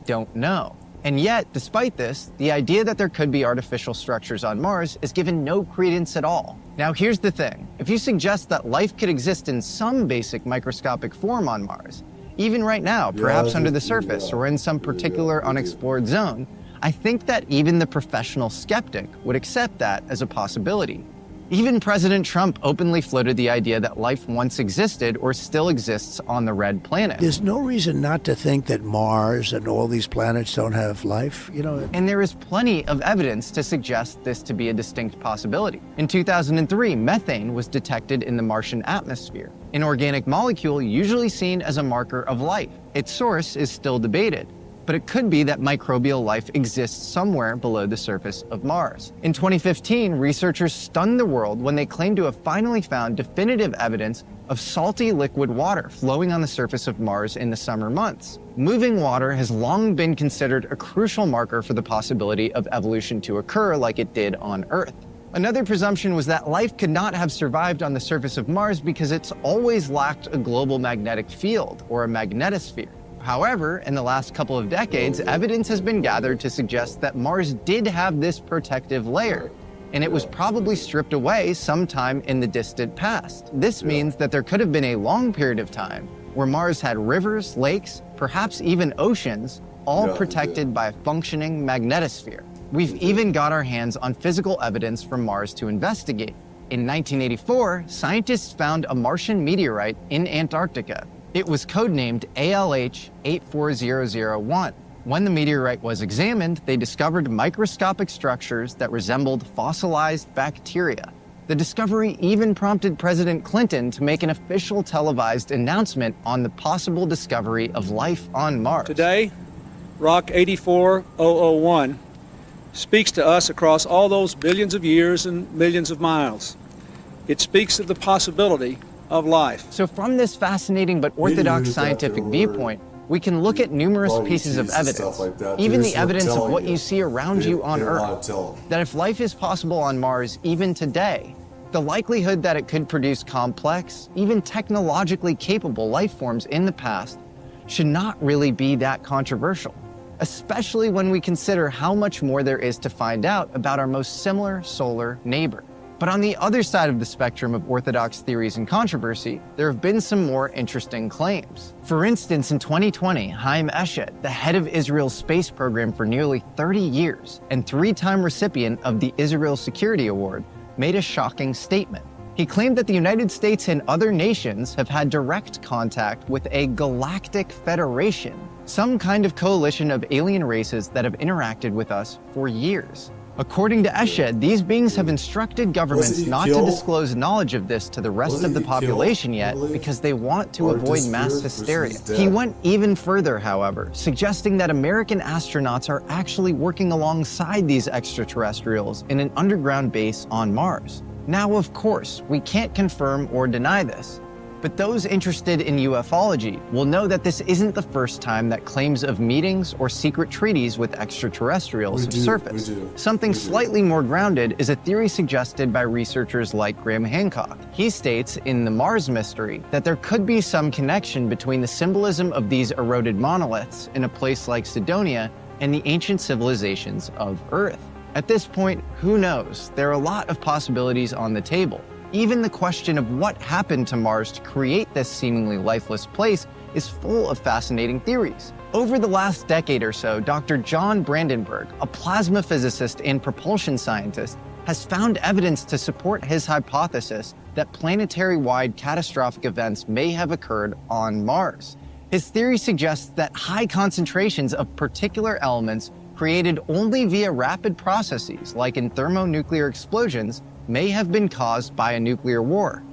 Don't know. And yet, despite this, the idea that there could be artificial structures on Mars is given no credence at all. Now, here's the thing. If you suggest that life could exist in some basic microscopic form on Mars, even right now, perhaps under the surface or in some particular unexplored zone, I think that even the professional skeptic would accept that as a possibility. Even President Trump openly floated the idea that life once existed or still exists on the red planet. There's no reason not to think that Mars and all these planets don't have life, And there is plenty of evidence to suggest this to be a distinct possibility. In 2003, methane was detected in the Martian atmosphere, an organic molecule usually seen as a marker of life. Its source is still debated, but it could be that microbial life exists somewhere below the surface of Mars. In 2015, researchers stunned the world when they claimed to have finally found definitive evidence of salty liquid water flowing on the surface of Mars in the summer months. Moving water has long been considered a crucial marker for the possibility of evolution to occur like it did on Earth. Another presumption was that life could not have survived on the surface of Mars because it's always lacked a global magnetic field, or a magnetosphere. However, in the last couple of decades, evidence has been gathered to suggest that Mars did have this protective layer, and it was probably stripped away sometime in the distant past. This means that there could have been a long period of time where Mars had rivers, lakes, perhaps even oceans, all protected by a functioning magnetosphere. We've even got our hands on physical evidence from Mars to investigate. In 1984, scientists found a Martian meteorite in Antarctica. It was codenamed ALH 84001. When the meteorite was examined, they discovered microscopic structures that resembled fossilized bacteria. The discovery even prompted President Clinton to make an official televised announcement on the possible discovery of life on Mars. Today, Rock 84001 speaks to us across all those billions of years and millions of miles. It speaks of the possibility of life. So from this fascinating but orthodox scientific viewpoint, we can look at numerous pieces of evidence, even the evidence of what you see around you on Earth, that if life is possible on Mars even today, the likelihood that it could produce complex, even technologically capable life forms in the past should not really be that controversial, especially when we consider how much more there is to find out about our most similar solar neighbor. But on the other side of the spectrum of orthodox theories and controversy, there have been some more interesting claims. For instance, in 2020, Chaim Eshet, the head of Israel's space program for nearly 30 years and three-time recipient of the Israel Security Award, made a shocking statement. He claimed that the United States and other nations have had direct contact with a galactic federation, some kind of coalition of alien races that have interacted with us for years. According to Eshed, these beings have instructed governments not to disclose knowledge of this to the rest of the population yet because they want to avoid mass hysteria. He went even further, however, suggesting that American astronauts are actually working alongside these extraterrestrials in an underground base on Mars. Now, of course, we can't confirm or deny this, but those interested in ufology will know that this isn't the first time that claims of meetings or secret treaties with extraterrestrials have surfaced. Something slightly more grounded is a theory suggested by researchers like Graham Hancock. He states in The Mars Mystery that there could be some connection between the symbolism of these eroded monoliths in a place like Cydonia and the ancient civilizations of Earth. At this point, who knows? There are a lot of possibilities on the table. Even the question of what happened to Mars to create this seemingly lifeless place is full of fascinating theories. Over the last decade or so, Dr. John Brandenburg, a plasma physicist and propulsion scientist, has found evidence to support his hypothesis that planetary-wide catastrophic events may have occurred on Mars. His theory suggests that high concentrations of particular elements created only via rapid processes, like in thermonuclear explosions, may have been caused by a nuclear war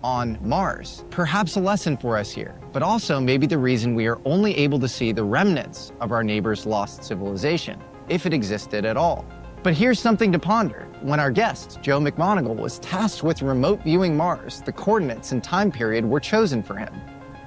on Mars. Perhaps a lesson for us here, but also maybe the reason we are only able to see the remnants of our neighbor's lost civilization, if it existed at all. But here's something to ponder. When our guest, Joe McMoneagle, was tasked with remote viewing Mars, the coordinates and time period were chosen for him.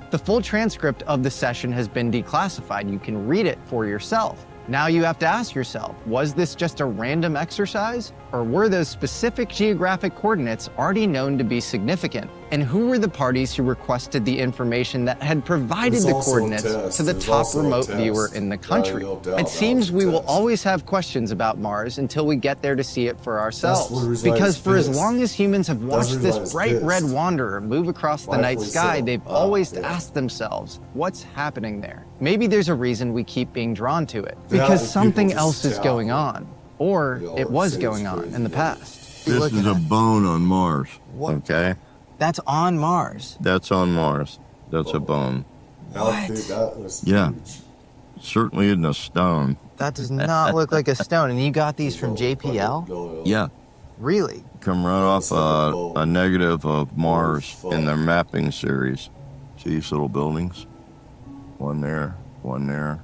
The full transcript of the session has been declassified. You can read it for yourself. Now you have to ask yourself, was this just a random exercise? Or were those specific geographic coordinates already known to be significant? And who were the parties who requested the information that had provided the coordinates to the top remote viewer in the country? It seems we will always have questions about Mars until we get there to see it for ourselves. Because for as long as humans have watched this bright red wanderer move across the night sky, they've always asked themselves, what's happening there? Maybe there's a reason we keep being drawn to it. Because something else is going on. Or it was going on in the past. This is a bone on Mars. Okay? That's on Mars. That's on Mars. That's a bone. What? Yeah. Certainly isn't a stone. That does not look like a stone. And you got these from JPL? Yeah. Really? Come right off a negative of Mars in their mapping series. See these little buildings? One there, one there.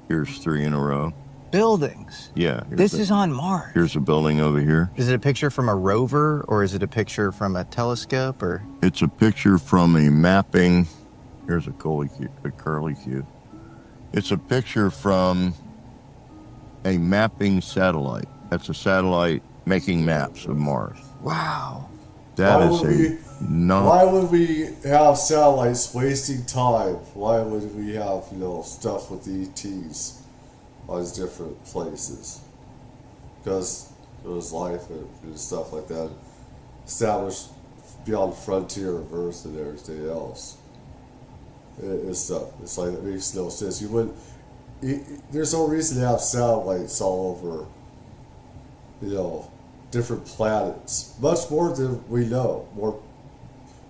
Here's 3 in a row. Buildings? Yeah. This is on Mars. Here's a building over here. Is it a picture from a rover, or is it a picture from a telescope, or? It's a picture from a mapping. Here's a curlicue. It's a picture from a mapping satellite. That's a satellite making maps of Mars. Wow. That Why is would we- no. Why would we have satellites wasting time? Why would we have, stuff with ETs on these different places? Because there was life and stuff like that established beyond the frontier of Earth and everything else. It's stuff. It's like, it makes no sense. You wouldn't. There's no reason to have satellites all over, different planets. Much more than we know.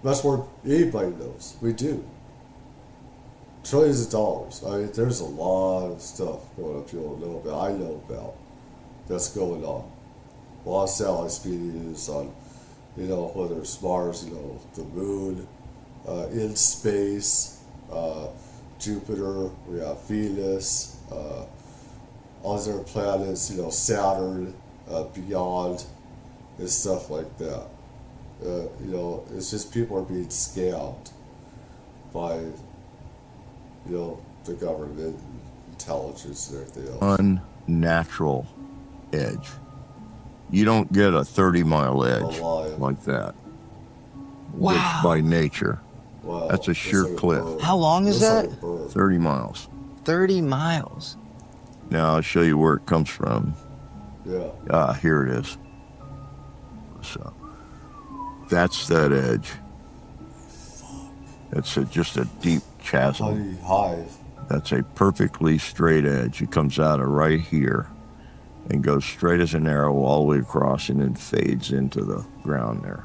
Much more than anybody knows. We do. Trillions of dollars. I mean, there's a lot of stuff going up you don't know about. I know about. That's going on. A lot of satellites being used on, whether it's Mars, the moon, in space, Jupiter, we have Venus, all these other planets, Saturn, beyond, and stuff like that. It's just people are being scammed by, the government, intelligence, and everything else. Unnatural edge. You don't get a 30-mile edge like that. Wow. Just by nature. Wow. That's a sure cliff. How long is that? 30 miles. 30 miles. Now I'll show you where it comes from. Yeah. Here it is. So that's that edge. It's just a deep chasm. Hive. That's a perfectly straight edge. It comes out of right here and goes straight as an arrow all the way across and then fades into the ground there.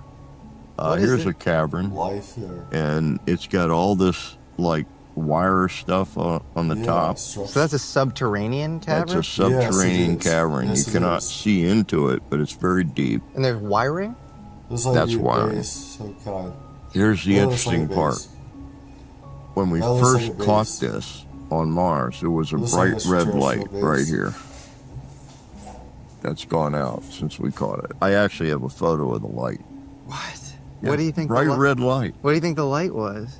Here's a cavern. Life there. And it's got all this like wire stuff on the top. So that's a subterranean cavern? That's a subterranean cavern. Yes, you cannot see into it, but it's very deep. And there's wiring? That's wiring. Base, Here's the Well, interesting like a part. base. When we That looks first like a caught base. this on Mars, there was a Looks like bright a red terrestrial light base. right here. That's gone out since we caught it. I actually have a photo of the light. What? Yeah, What do you think? bright red light. What do you think the light was?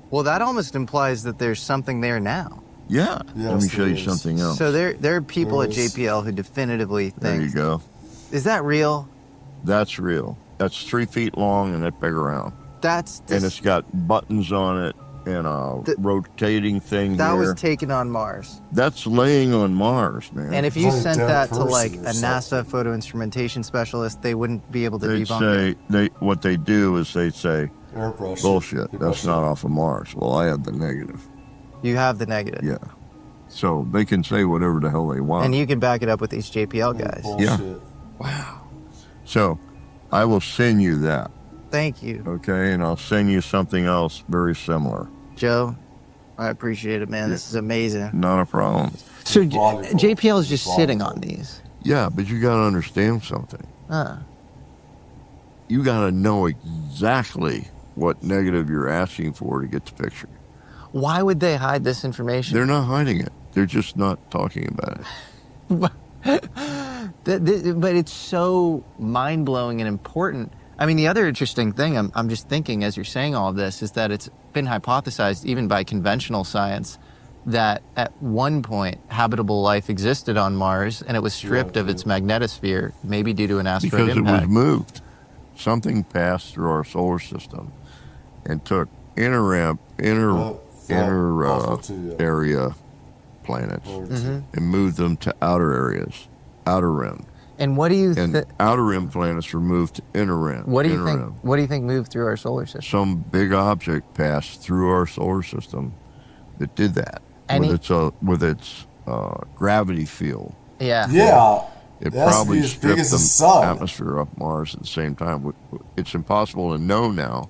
Well, that almost implies that there's something there now. Yeah. Let me Yes, show you there is. something else. So there are people There at is. JPL who definitively There you think. go. Is that real? That's real. That's 3 feet long and that big around. That's And it's got buttons on it and a rotating thing that here. was taken on Mars. That's laying on Mars, man. And if you It's like a sent dead that to person like or a NASA photo instrumentation specialist, they wouldn't be able to They'd debunk it. say what they do is they say Airbrush. bullshit. Airbrush That's it. not off of Mars. Well, I have the negative. You have the negative. Yeah. So they can say whatever the hell they want. And you can back it up with these JPL guys. Yeah. Bullshit. Wow. So I will send you that. Thank you, Okay, and I'll send you something else very similar. Joe. I appreciate it, man. This is amazing. Not a problem. So Wonderful. JPL is just Wonderful. sitting on these. Yeah, but you got to understand something. You got to know exactly what negative you're asking for to get the picture. Why would they hide this information? They're not hiding it. They're just not talking about it. But it's so mind-blowing and important. I mean, the other interesting thing I'm just thinking as you're saying all of this is that it's been hypothesized even by conventional science that at one point habitable life existed on Mars and it was stripped of its magnetosphere, maybe due to an asteroid Because impact. it was moved. Something passed through our solar system and took inner area planets and moved them to outer areas, outer rim. And what do you And think? outer rim planets were moved to inner rim. What do you inner think? rim. What do you think moved through our solar system? Some big object passed through our solar system that did that with its gravity field. Yeah. Yeah. It That's probably as big stripped as the the sun. atmosphere off Mars at the same time. It's impossible to know now.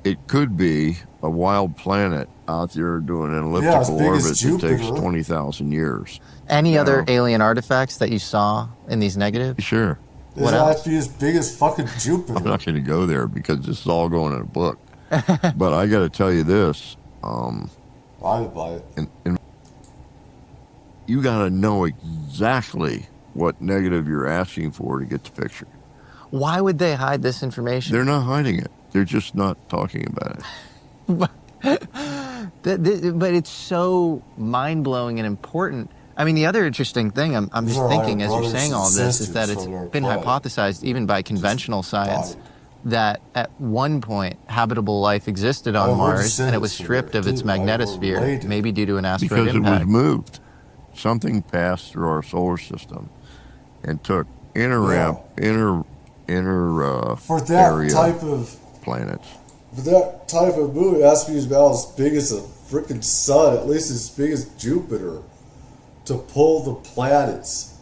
It could be a wild planet out there doing an Yeah, as elliptical big as orbit that takes Jupiter. 20,000 years. Any No. other alien artifacts that you saw in these negatives? Sure. What It else? has to be as big as fucking I'm Jupiter. not going to go there because this is all going in a book. But I got to tell you this. I'd buy it. And you got to know exactly what negative you're asking for to get the picture. Why would they hide this information? They're not hiding it. They're just not talking about it. But it's so mind-blowing and important. I mean, the other interesting thing I'm just These are thinking our as you're brothers saying and all of this is sisters that it's from our been planet. hypothesized even by conventional science died. that at one point habitable life existed Oh, on we're Mars and it was descendants stripped from of there, its too. Like, we're magnetosphere, related. maybe due to an asteroid Because it was impact. moved. Something passed through our solar system and took inner For that area type of planets. For that type of moon, it has to be about as big as a freaking sun, at least as big as Jupiter, to pull the planets.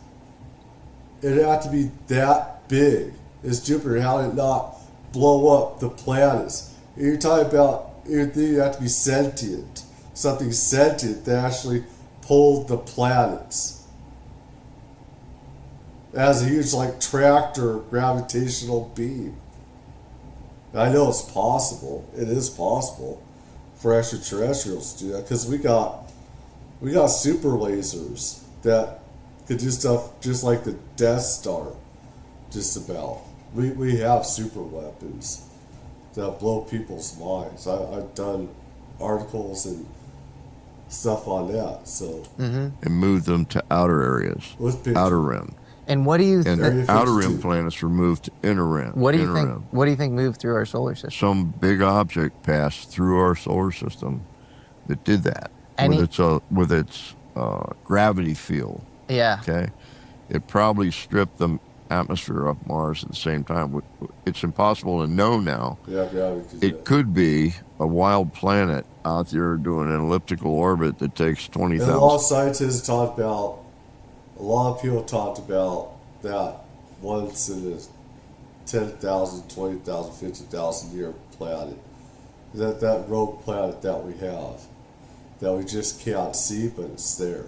It'd have to be that big as Jupiter. How did it not blow up the planets? You're talking about, you have to be sentient. Something sentient that actually pulled the planets. It has a huge, like, tractor gravitational beam. I know it's possible. It is possible for extraterrestrials to do that because we got super lasers that could do stuff just like the Death Star. Just about. We have super weapons that blow people's minds. I've done articles and stuff on that. So And moved them to outer areas, with pictures. outer rim. And what do you And think? outer rim planets were moved to inner rim. What do you inner think? rim. What do you think moved through our solar system? Some big object passed through our solar system that did that with its gravity field. Yeah. Okay, it probably stripped the atmosphere of Mars at the same time. It's impossible to know now. Yeah, gravity. It could be a wild planet out there doing an elliptical orbit that takes 20,000. And a lot of scientists talked about. A lot of people talked about that once in a 10,000, 20,000, 50,000 year planet. That rogue planet that we have, that we just can't see, but it's there.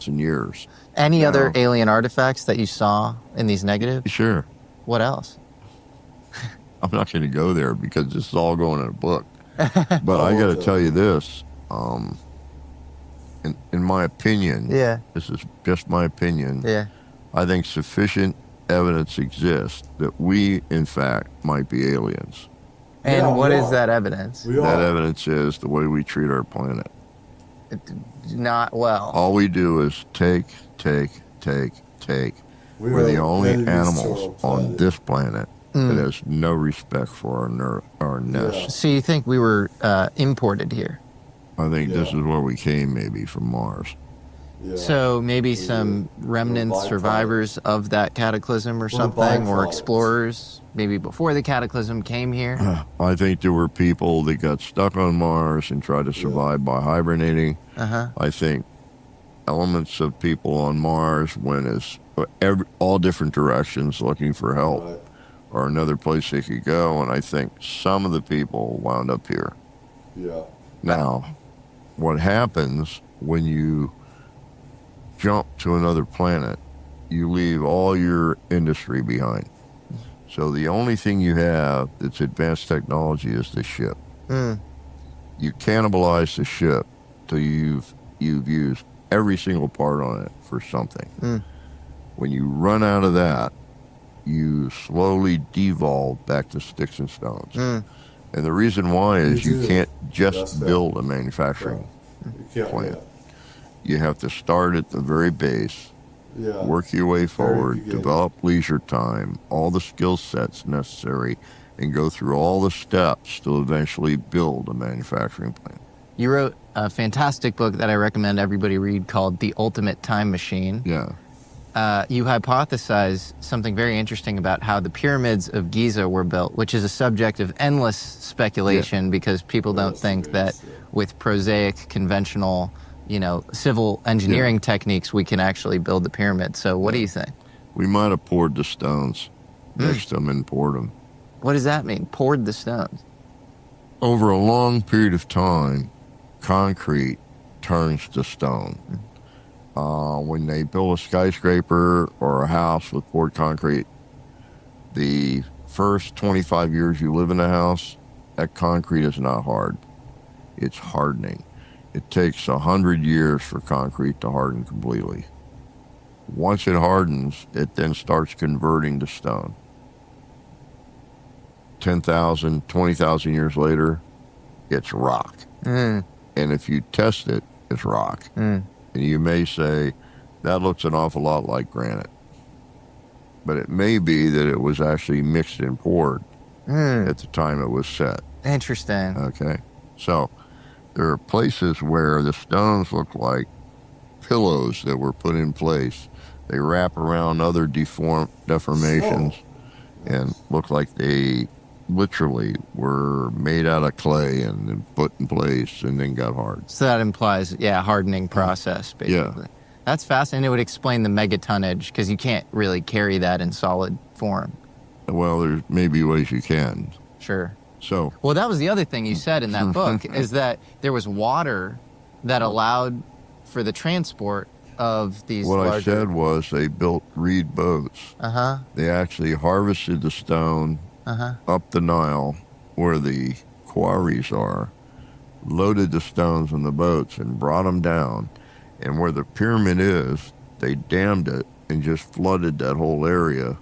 In years. Any other alien artifacts that you saw in these negatives? Sure. What else? I'm not going to go there because this is all going in a book. But I got to tell you this. In my opinion, this is just my opinion, I think sufficient evidence exists that we, in fact, might be aliens. And what is that evidence? That evidence is the way we treat our planet. Not well. All we do is take. We're the only animals on this planet that has no respect for our nest. So you think we were imported here? I think this is where we came, maybe from Mars. So maybe some remnant survivors of that cataclysm or something, or explorers, maybe before the cataclysm came here? I think there were people that got stuck on Mars and tried to survive by hibernating. I think elements of people on Mars went all different directions looking for help or another place they could go, and I think some of the people wound up here. Yeah. Now, what happens when you jump to another planet, you leave all your industry behind. So the only thing you have that's advanced technology is the ship. You cannibalize the ship till you've used every single part on it for something. When you run out of that, you slowly devolve back to sticks and stones. And the reason why is you can't just build a manufacturing plant. You have to start at the very base, work your way forward, develop leisure time, all the skill sets necessary, and go through all the steps to eventually build a manufacturing plant. You wrote a fantastic book that I recommend everybody read called The Ultimate Time Machine. Yeah. You hypothesize something very interesting about how the pyramids of Giza were built, which is a subject of endless speculation because people don't think that with prosaic, conventional, civil engineering techniques, we can actually build the pyramid. So what do you think? We might have poured the stones next to them and poured them. What does that mean? Poured the stones? Over a long period of time, concrete turns to stone. When they build a skyscraper or a house with poured concrete, the first 25 years you live in the house, that concrete is not hard. It's hardening. It takes 100 years for concrete to harden completely. Once it hardens, it then starts converting to stone. 10,000, 20,000 years later, it's rock. And if you test it it's rock. Mm. And you may say, that looks an awful lot like granite. But it may be that it was actually mixed and poured at the time it was set. Interesting. Okay. So there are places where the stones look like pillows that were put in place. They wrap around other deformations and look like they literally were made out of clay and then put in place and then got hard. So that implies, hardening process, basically. Yeah. That's fascinating. It would explain the megatonnage, because you can't really carry that in solid form. Well, there's maybe ways you can. Sure. So. Well, that was the other thing you said in that book, is that there was water that allowed for the transport of these What larger... I said was they built reed boats. Uh-huh. They actually harvested the stone up the Nile where the quarries are, loaded the stones in the boats and brought them down. And where the pyramid is, they dammed it and just flooded that whole area.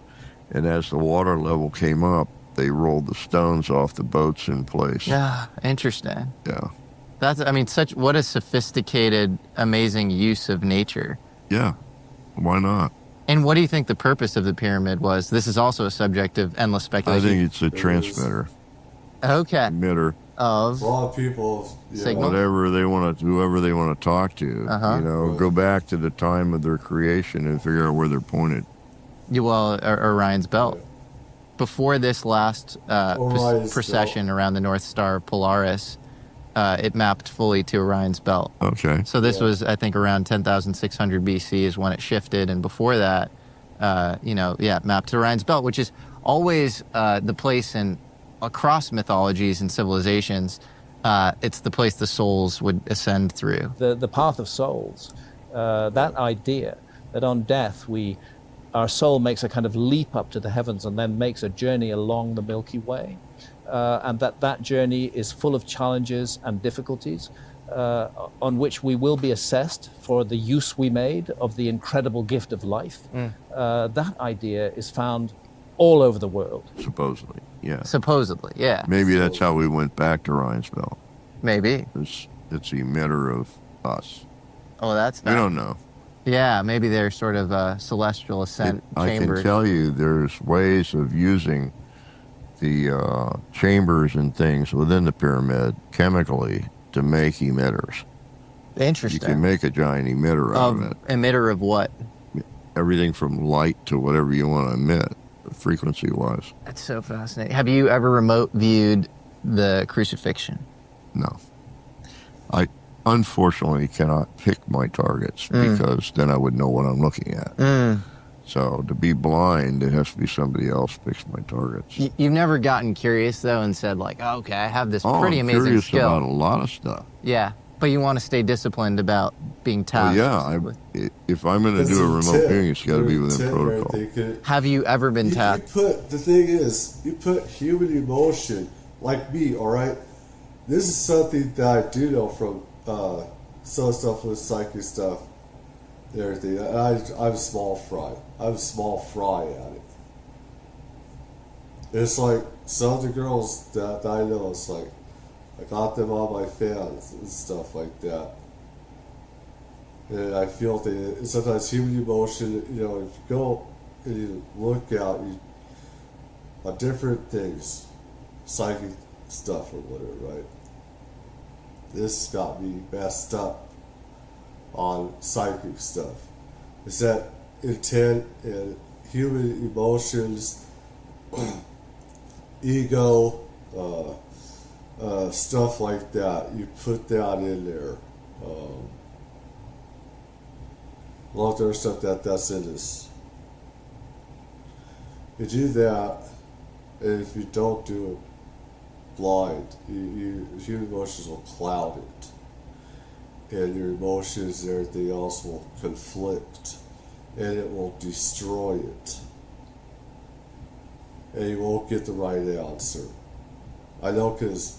And as the water level came up, they rolled the stones off the boats in place. Yeah, interesting. Yeah. That's, what a sophisticated, amazing use of nature. Yeah. Why not? And what do you think the purpose of the pyramid was? This is also a subject of endless speculation. I think it's a transmitter. Okay. Emitter. Of a lot of people, signal? Whoever they want to talk to, go back to the time of their creation and figure out where they're pointed. Orion's belt. Before this last precession around the North Star Polaris, it mapped fully to Orion's belt. Okay. So this was, I think, around 10,600 BC is when it shifted, and before that, mapped to Orion's belt, which is always the place across mythologies and civilizations. It's the place the souls would ascend through. The path of souls, that idea that on death our soul makes a kind of leap up to the heavens and then makes a journey along the Milky Way. And that journey is full of challenges and difficulties on which we will be assessed for the use we made of the incredible gift of life. That idea is found all over the world. Supposedly, yeah. Supposedly, yeah. Maybe that's how we went back to Orion's belt. Maybe. It's the emitter of us. Oh, that's We don't know. Yeah, maybe they're sort of celestial ascent chambers. I can tell you there's ways of using the chambers and things within the pyramid chemically to make emitters. Interesting. You can make a giant emitter out of it. Emitter of what? Everything from light to whatever you want to emit, frequency-wise. That's so fascinating. Have you ever remote viewed the crucifixion? No. I unfortunately cannot pick my targets because then I would know what I'm looking at. So to be blind, it has to be somebody else picks my targets. You've never gotten curious, though, and said, like, oh, okay, I have this pretty I'm amazing curious skill. about a lot of stuff. Yeah, but you want to stay disciplined about being tasked. If I'm going to do a remote viewing, it's got to be within protocol. Right, have you ever been tasked? The thing is, you put human emotion, like me, all right? This is something that I do know from some stuff with psychic stuff and everything. I'm small fry. I'm small fry at it. It's like some of the girls that I know, it's like I got them on my fans and stuff like that. And I feel sometimes human emotion, if you go and you look out on different things, psychic stuff or whatever, right? This got me messed up on psychic stuff. It's that intent and human emotions, ego, stuff like that. You put that in there. A lot of other stuff that's in this. You do that, and if you don't do it blind, human emotions will cloud it, and your emotions and everything else will conflict, and it will destroy it, and you won't get the right answer. I know, because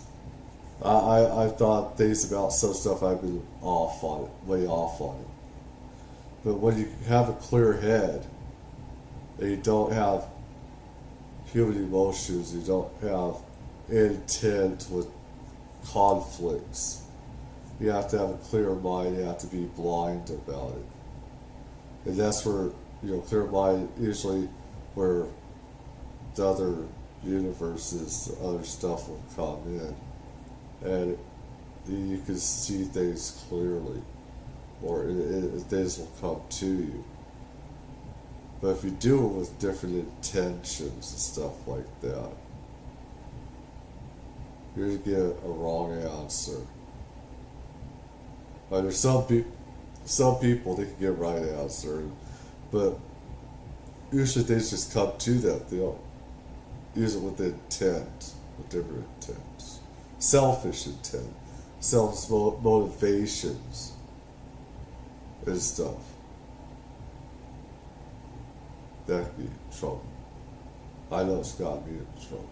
I've thought things about some stuff I've been off on it, way off on it. But when you have a clear head, and you don't have human emotions, you don't have intent with conflicts, You have to have a clear mind. You have to be blind about it. And that's where, clear mind usually where the other universes, other stuff will come in. And you can see things clearly. Or things will come to you. But if you do it with different intentions and stuff like that, you're going to get a wrong answer. There's some people they can get right answer, but usually things just come to them. They don't use it with intent, with different intents, selfish intent, self motivations, and stuff. That could be trouble. I know it's got me in trouble.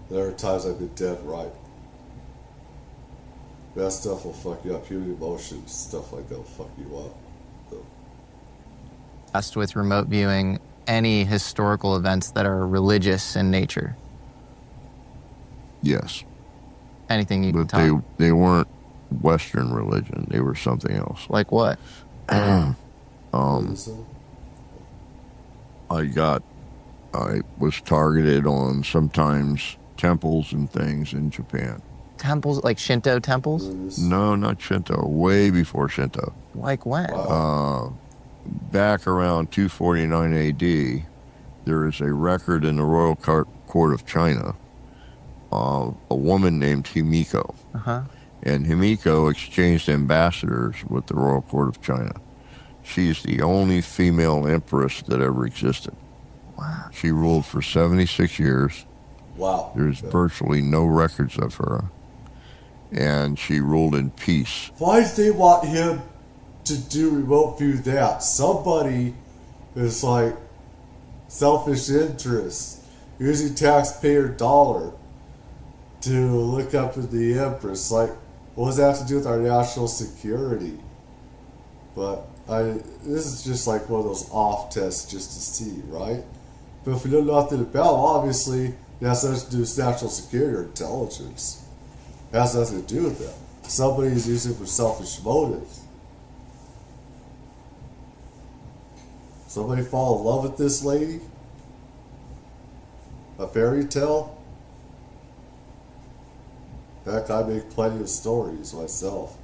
There are times I've been dead right. That stuff will fuck you up. Human emotions, stuff like that will fuck you up. So. Asked with remote viewing any historical events that are religious in nature. Yes. Anything you can But tell? they weren't Western religion. They were something else. Like what? I was targeted on sometimes temples and things in Japan. Temples, like Shinto temples? No, not Shinto. Way before Shinto. Like when? Back around 249 AD, there is a record in the Royal Court of China of a woman named Himiko. Uh-huh. And Himiko exchanged ambassadors with the Royal Court of China. She's the only female empress that ever existed. Wow. She ruled for 76 years. Wow. There's virtually no records of her. And she ruled in peace. Why did they want him to do remote view that? Somebody is like selfish interest, using taxpayer dollar to look up at the empress. Like, what does that have to do with our national security? But this is just like one of those off tests just to see, right? But if we know nothing about it, obviously it has nothing to do with national security or intelligence. It has nothing to do with that. Somebody is using it for selfish motives. Somebody fall in love with this lady? A fairy tale? Heck, I make plenty of stories myself.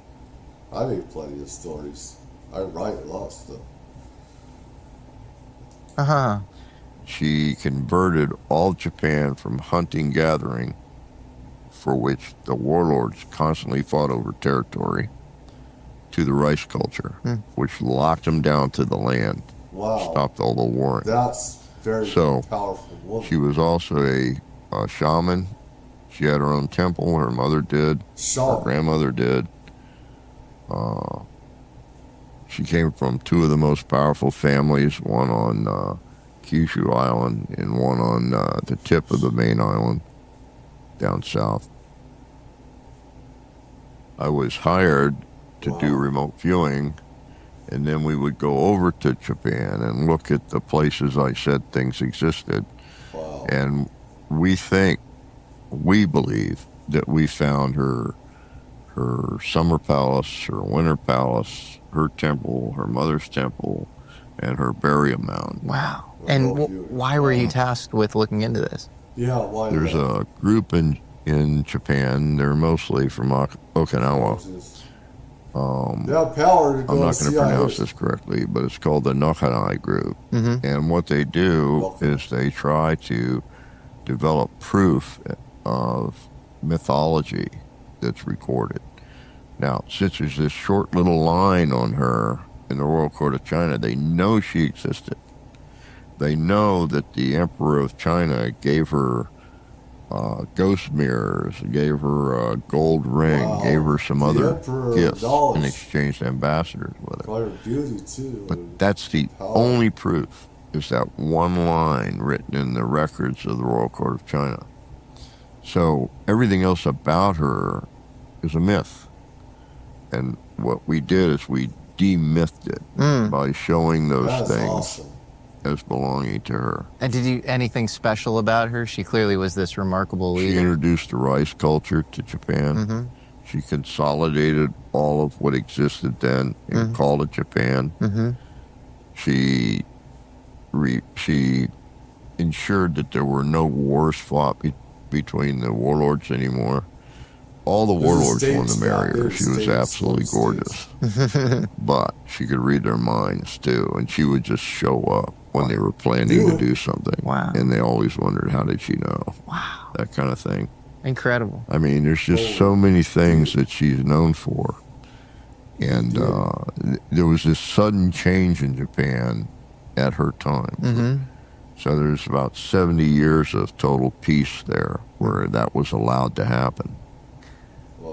I make plenty of stories. I write a lot of stuff. Uh-huh. She converted all Japan from hunting-gathering, for which the warlords constantly fought over territory, to the rice culture, which locked them down to the land. Wow. Stopped all the warring. That's very powerful woman. She was also a shaman. She had her own temple. Her mother did. Shaman. Her grandmother did. She came from two of the most powerful families, one on Kyushu Island and one on the tip of the main island down south. I was hired to do remote viewing, and then we would go over to Japan and look at the places I said things existed. Wow. And we believe that we found her summer palace, her winter palace, her temple, her mother's temple, and her burial mound. Wow. And why were you tasked with looking into this? Yeah, why? There's a group in Japan. They're mostly from Okinawa. They have power to go I'm not to going to pronounce CIA. this correctly, but it's called the Nokanai group. Mm-hmm. And what they do is they try to develop proof of mythology that's recorded. Now, since there's this short little line on her in the Royal Court of China, they know she existed. They know that the Emperor of China gave her ghost mirrors, gave her a gold ring, gave her some other gifts, and exchanged ambassadors with her. Her beauty too. But that's the only proof, is that one line written in the records of the Royal Court of China. So everything else about her is a myth. And what we did is we demythed it by showing those things as belonging to her. And did you anything special about her? She clearly was this remarkable leader. She introduced the rice culture to Japan. Mm-hmm. She consolidated all of what existed then and called it Japan. She ensured that there were no wars fought between the warlords anymore. All the warlords wanted to marry her. She was absolutely gorgeous. But she could read their minds, too. And she would just show up when they were planning to do something. Wow. And they always wondered, how did she know? Wow. That kind of thing. Incredible. I mean, there's just so many things that she's known for. And there was this sudden change in Japan at her time. So there's about 70 years of total peace there where that was allowed to happen.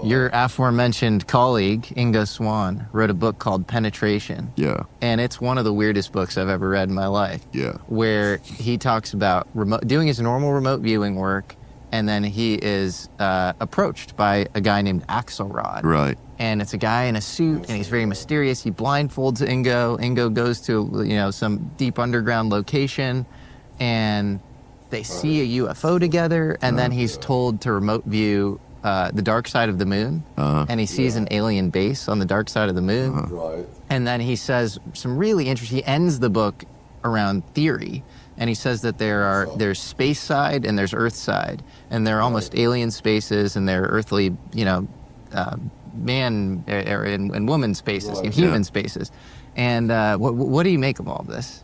Your aforementioned colleague, Ingo Swann, wrote a book called Penetration. Yeah. And it's one of the weirdest books I've ever read in my life. Yeah. Where he talks about doing his normal remote viewing work, and then he is approached by a guy named Axelrod. Right. And it's a guy in a suit, and he's very mysterious. He blindfolds Ingo. Ingo goes to some deep underground location, and they see a UFO together, and then he's told to remote view the dark side of the moon, and he sees an alien base on the dark side of the moon. Right. And then he says some really interesting, he ends the book around theory, and he says that there's space side and there's earth side, and they're almost alien spaces, and they're earthly, man and woman spaces, human spaces. And what do you make of all this?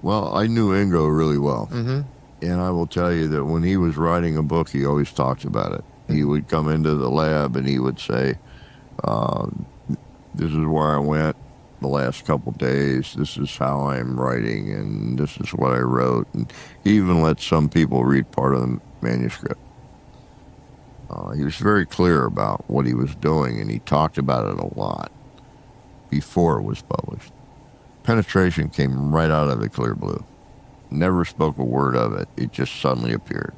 Well, I knew Ingo really well. And I will tell you that when he was writing a book, he always talked about it. He would come into the lab and he would say, this is where I went the last couple days. This is how I'm writing, and this is what I wrote. And he even let some people read part of the manuscript. He was very clear about what he was doing, and he talked about it a lot before it was published. Penetration came right out of the clear blue. Never spoke a word of it. It just suddenly appeared.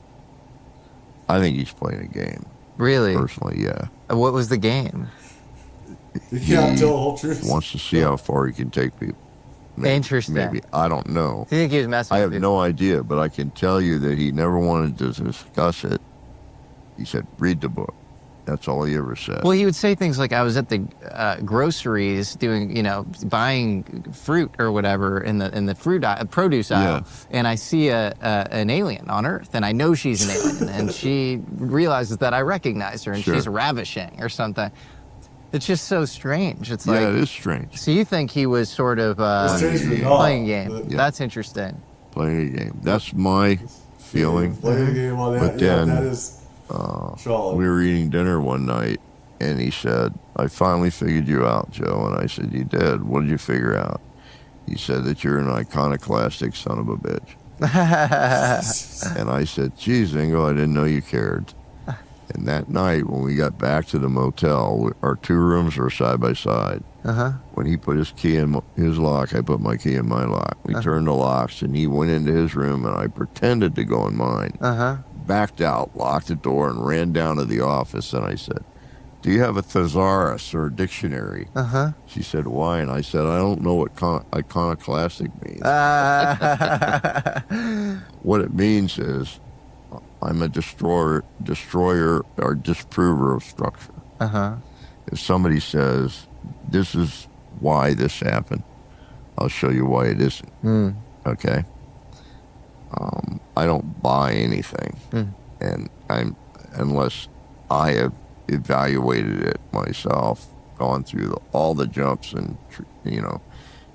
I think he's playing a game. Really? Personally, yeah. What was the game? He can't tell the whole truth. Wants to see how far he can take people. Interesting. Maybe. I don't know. Do you think he was messing I with have you? no idea, but I can tell you that he never wanted to discuss it. He said, read the book. That's all he ever said. Well, he would say things like, I was at the groceries doing, buying fruit or whatever in the produce aisle, and I see an alien on Earth, and I know she's an alien, and she realizes that I recognize her, and she's ravishing or something. It's just so strange. It's like, it is strange. So you think he was sort of playing a game? That's interesting. Playing a game. That's my feeling. Playing a game on that. But then, that is we were eating dinner one night, and he said, I finally figured you out, Joe. And I said, you did? What did you figure out? He said that you're an iconoclastic son of a bitch. And I said, geez, Ingo, I didn't know you cared. And that night, when we got back to the motel, our two rooms were side by side. When he put his key in his lock, I put my key in my lock. We turned the locks, and he went into his room, and I pretended to go in mine. Backed out, locked the door, and ran down to the office. And I said, do you have a thesaurus or a dictionary? She said, why? And I said, I don't know what iconoclastic means. What it means is, I'm a destroyer or disprover of structure. If somebody says, this is why this happened, I'll show you why it isn't. Okay? I don't buy anything. And unless I have evaluated it myself, gone through all the jumps and,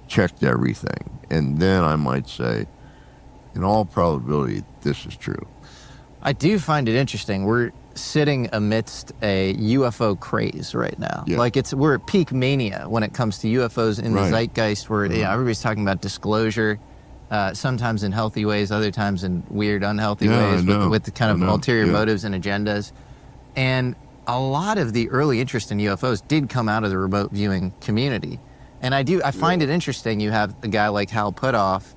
checked everything. And then I might say, in all probability, this is true. I do find it interesting. We're sitting amidst a UFO craze right now. Like we're at peak mania when it comes to UFOs in the zeitgeist. Where everybody's talking about disclosure, sometimes in healthy ways, other times in weird, unhealthy ways, with the kind of ulterior motives and agendas. And a lot of the early interest in UFOs did come out of the remote viewing community. And I find it interesting. You have a guy like Hal Puthoff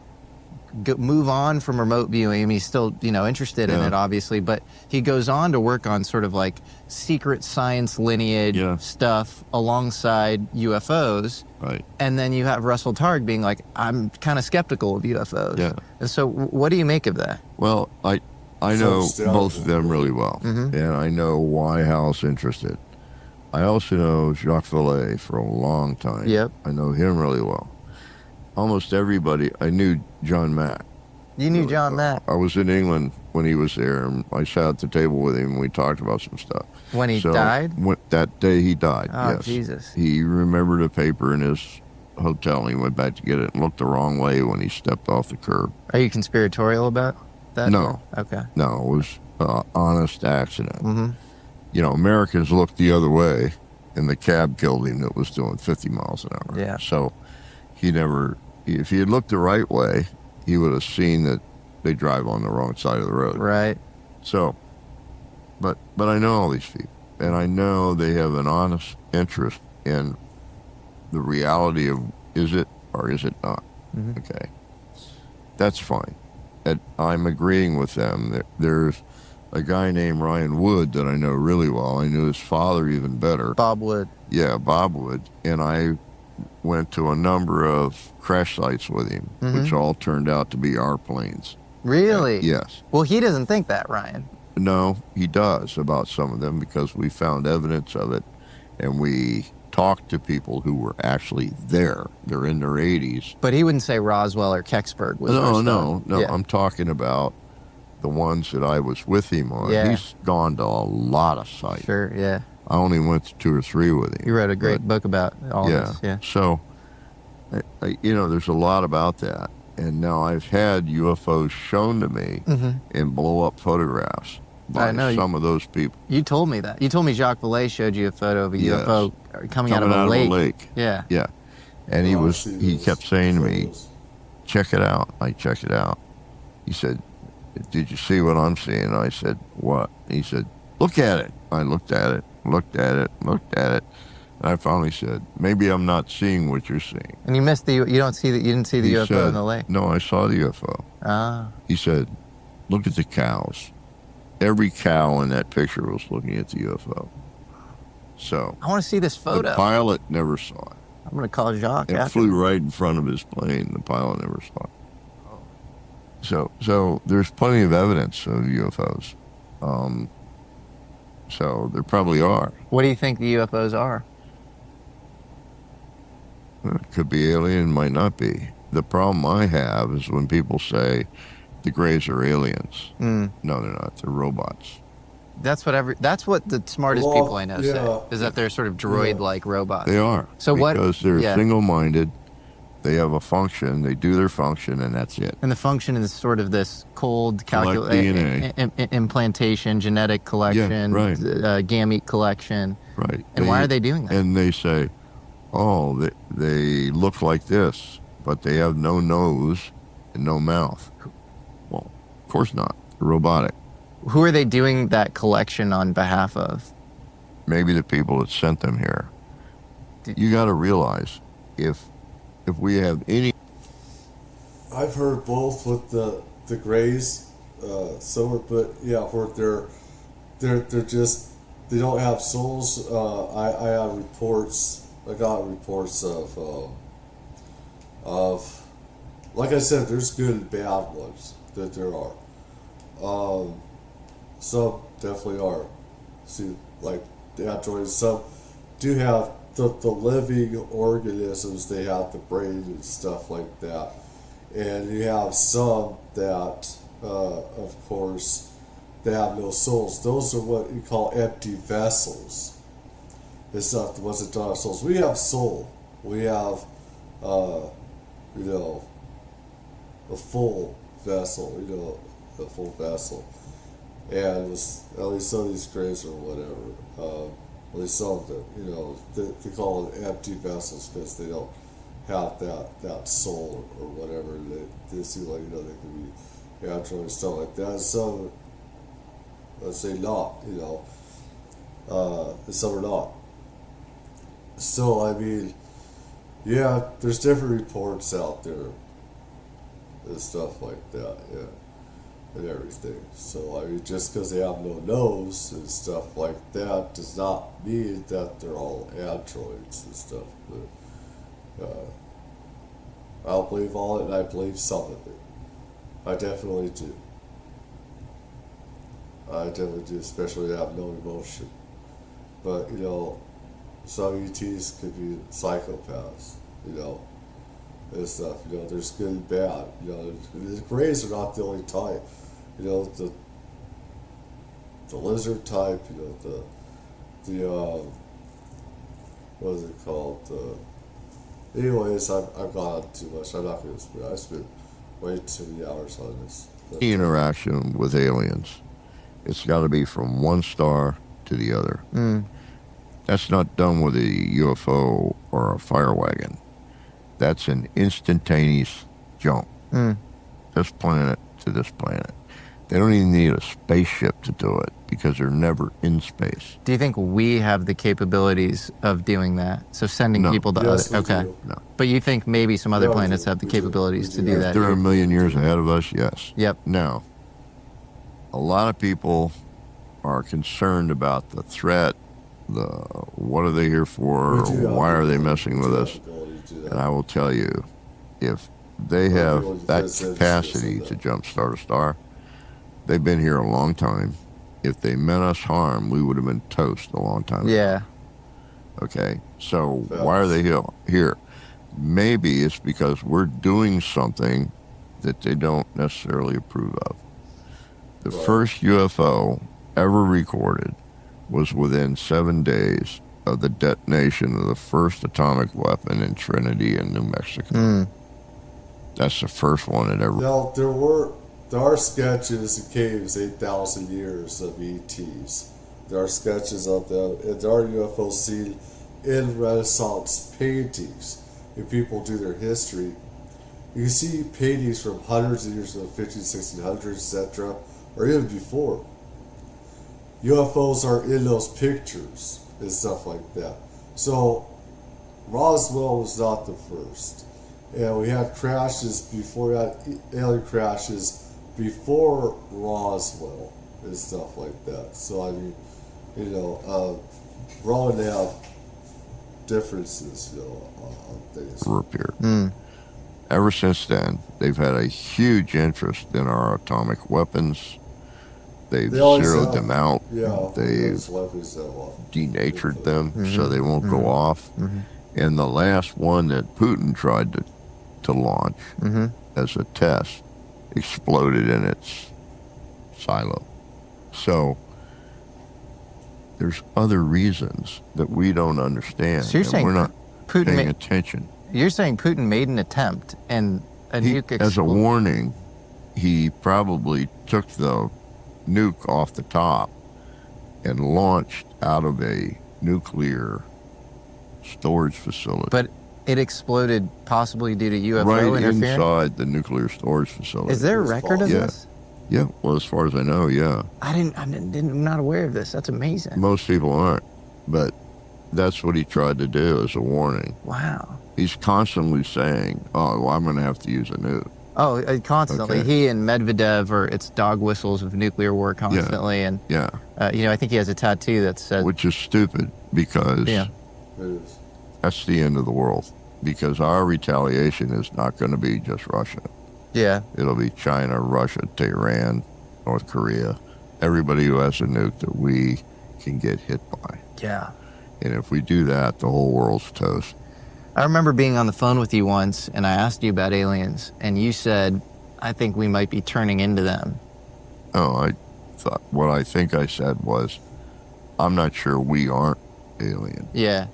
move on from remote viewing. I mean, he's still, interested in it, obviously, but he goes on to work on sort of like secret science lineage stuff alongside UFOs. Right. And then you have Russell Targ being like, I'm kind of skeptical of UFOs. Yeah. And so what do you make of that? Well, I know both of them really well, and I know why Hal's interested. I also know Jacques Vallée for a long time. Yep. I know him really well. Almost everybody. I knew John Mack. You knew John Mack I was in England when he was there, and I sat at the table with him, and we talked about some stuff. when he died. That day he died, Oh, yes. Jesus. He remembered a paper in his hotel, and he went back to get it and looked the wrong way when he stepped off the curb. Are you conspiratorial about that? No. Okay. No, it was honest accident. Mm-hmm. You know, Americans looked the other way, and the cab killed him that was doing 50 miles an hour. Yeah. So if he had looked the right way, he would have seen that they drive on the wrong side of the road. Right. So, but I know all these people, and I know they have an honest interest in the reality of is it or is it not. Mm-hmm. Okay. That's fine. And I'm agreeing with them. There's a guy named Ryan Wood that I know really well. I knew his father even better. Bob Wood. Yeah, Bob Wood. And I went to a number of crash sites with him, Mm-hmm. which all turned out to be our planes. Really? Yes. Well, he doesn't think that, Ryan. No, he does about some of them because we found evidence of it, and we talked to people who were actually there. They're in their 80s. But he wouldn't say Roswell or Kecksburg was our No. stuff. Yeah. I'm talking about the ones that I was with him on. Yeah. He's gone to a lot of sites. Sure, yeah. I only went to 2 or 3 with him. You wrote a great book about all this. Yeah. So, there's a lot about that. And now I've had UFOs shown to me in blow-up photographs by some of those people. You told me that. You told me Jacques Vallée showed you a photo of a UFO coming out of a lake. Yeah. Yeah. And he kept saying to me, check it out. I checked it out. He said, did you see what I'm seeing? I said, what? He said, look at it. I looked at it, looked at it, looked at it. And I finally said, maybe I'm not seeing what you're seeing. And you missed you didn't see the UFO in the lake. No, I saw the UFO. Ah. He said, look at the cows. Every cow in that picture was looking at the UFO. So I want to see this photo. The pilot never saw it. I'm going to call Jacques. It flew right in front of his plane. The pilot never saw it. So there's plenty of evidence of UFOs. So there probably are. What do you think the UFOs are? It could be alien, might not be. The problem I have is when people say the Greys are aliens. No, they're not. They're robots. That's what the smartest people I know say, is that they're sort of droid-like robots. They are. So because they're single-minded. They have a function. They do their function, and that's it. And the function is sort of this cold DNA. implantation, genetic collection, right. Gamete collection. Right. And why are they doing that? And they say, oh, they look like this, but they have no nose and no mouth. Well, of course not. They're robotic. Who are they doing that collection on behalf of? Maybe the people that sent them here. You got to realize, if we have any... I've heard both with the Greys, where they're just, they don't have souls. I got reports of, like I said, there's good and bad ones that there are. Some definitely are. See, like the androids, some do have the living organisms. They have the brain and stuff like that. And you have some that, of course, they have no souls. Those are what you call empty vessels. It's not the ones that don't have souls. We have soul. We have, a full vessel, a full vessel. And at least some of these graves or whatever, at least some of them, they call them empty vessels because they don't have that soul or whatever. They seem like, they can be android and stuff like that. Some, let's say not, and some are not. Still, I mean, yeah, there's different reports out there and stuff like that, yeah. And everything. So, I mean, just because they have no nose and stuff like that does not mean that they're all androids and stuff. But I don't believe all it, and I believe some of it. I definitely do. I definitely do, especially when they have no emotion. But, some ETs could be psychopaths, you know, and stuff. You know, there's good and bad. You know, the grays are not the only type. You know, the lizard type. You know, the what is it called? Anyways, I've gone on too much. I'm not going to. I spent way too many hours on this. The interaction with aliens, it's got to be from one star to the other. That's not done with a UFO or a fire wagon. That's an instantaneous jump. This planet to this planet. They don't even need a spaceship to do it because they're never in space. Do you think we have the capabilities of doing that? So sending people to Yes, other... Okay. do. No. But you think maybe some other Yeah, we planets do. have the We do. capabilities We to do. do that? They're a million years ahead of us, yes. Yep. Now, a lot of people are concerned about the threat, the what are they here for, We do have why are they the messing with us? ability to do that. And I will tell you, if they Well, have people that just said capacity that. to jumpstart a star, they've been here a long time. If they meant us harm, we would have been toast a long time ago. Yeah. Okay, so why are they here? Maybe it's because we're doing something that they don't necessarily approve of. The first UFO ever recorded was within 7 days of the detonation of the first atomic weapon in Trinity in New Mexico. That's the first one that ever... Now, there are sketches in caves 8,000 years of ETs. There are sketches of them, and there are UFOs seen in Renaissance paintings. If people do their history, you can see paintings from hundreds of years, the 1500s, 1600s, etc., or even before. UFOs are in those pictures and stuff like that. So, Roswell was not the first. And we had crashes before, we had alien crashes before Roswell and stuff like that. So, I mean, you know, we're all going to have differences, you know, on things. Appeared. Ever since then, they've had a huge interest in our atomic weapons. They've They always zeroed have. them out. Yeah, They've those weapons that were- denatured them so they won't go off. And the last one that Putin tried to launch as a test exploded in its silo. So there's other reasons that we don't understand. So you're and saying we're not Putin paying ma- attention. You're saying Putin made an attempt and a nuke As a warning, he probably took the nuke off the top and launched out of a nuclear storage facility. But it exploded possibly due to UFO right interference? inside the nuclear storage facility. Is there a record of yeah. this? Yeah, well, as far as I know, yeah. I'm not aware of this. That's amazing. Most people aren't, but that's what he tried to do as a warning. Wow. He's constantly saying, oh, well, I'm going to have to use a nuke. Oh, constantly. Okay. He and Medvedev are it's dog whistles of nuclear war constantly. And, Yeah. you know, I think he has a tattoo that says... Which is stupid because Yeah. It is. that's the end of the world. Because our retaliation is not going to be just Russia. Yeah. It'll be China, Russia, Tehran, North Korea, everybody who has a nuke that we can get hit by. Yeah. And if we do that, the whole world's toast. I remember being on the phone with you once, and I asked you about aliens, and you said, I think we might be turning into them. Oh, I thought, what I think I said was, I'm not sure we aren't alien. Yeah.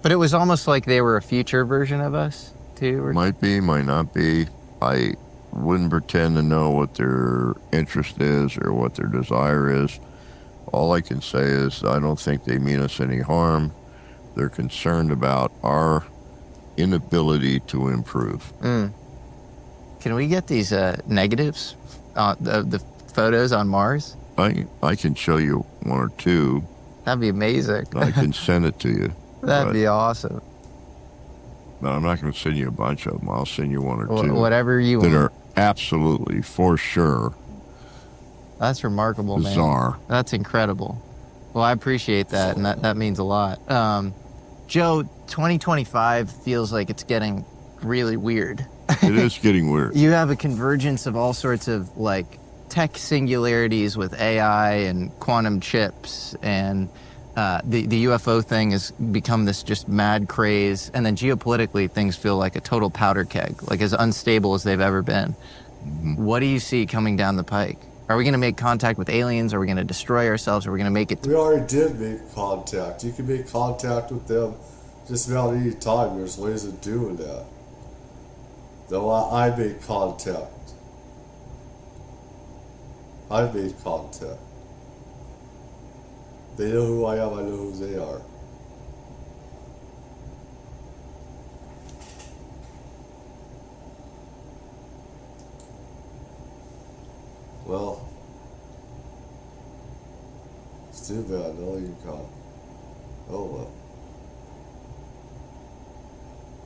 But it was almost like they were a future version of us, too. Or... Might be, might not be. I wouldn't pretend to know what their interest is or what their desire is. All I can say is I don't think they mean us any harm. They're concerned about our inability to improve. Can we get these negatives, the photos on Mars? I can show you one or two. That'd be amazing. I can send it to you. That'd but- be awesome. But I'm not going to send you a bunch of them. I'll send you one or two. Whatever you that want. are absolutely, for sure, That's remarkable, man. bizarre. That's incredible. Well, I appreciate that, and that means a lot. Joe, 2025 feels like it's getting really weird. It is getting weird. You have a convergence of all sorts of, like, tech singularities with AI and quantum chips and the UFO thing has become this just mad craze, and then geopolitically things feel like a total powder keg, like as unstable as they've ever been. What do you see coming down the pike? Are we going to make contact with aliens? Are we going to destroy ourselves? Are we going to make it? We already did make contact. You can make contact with them just about any time. There's ways of doing that. Though I made contact. I made contact. They know who I am, I know who they are. Well, it's too bad, no you can come. Oh well.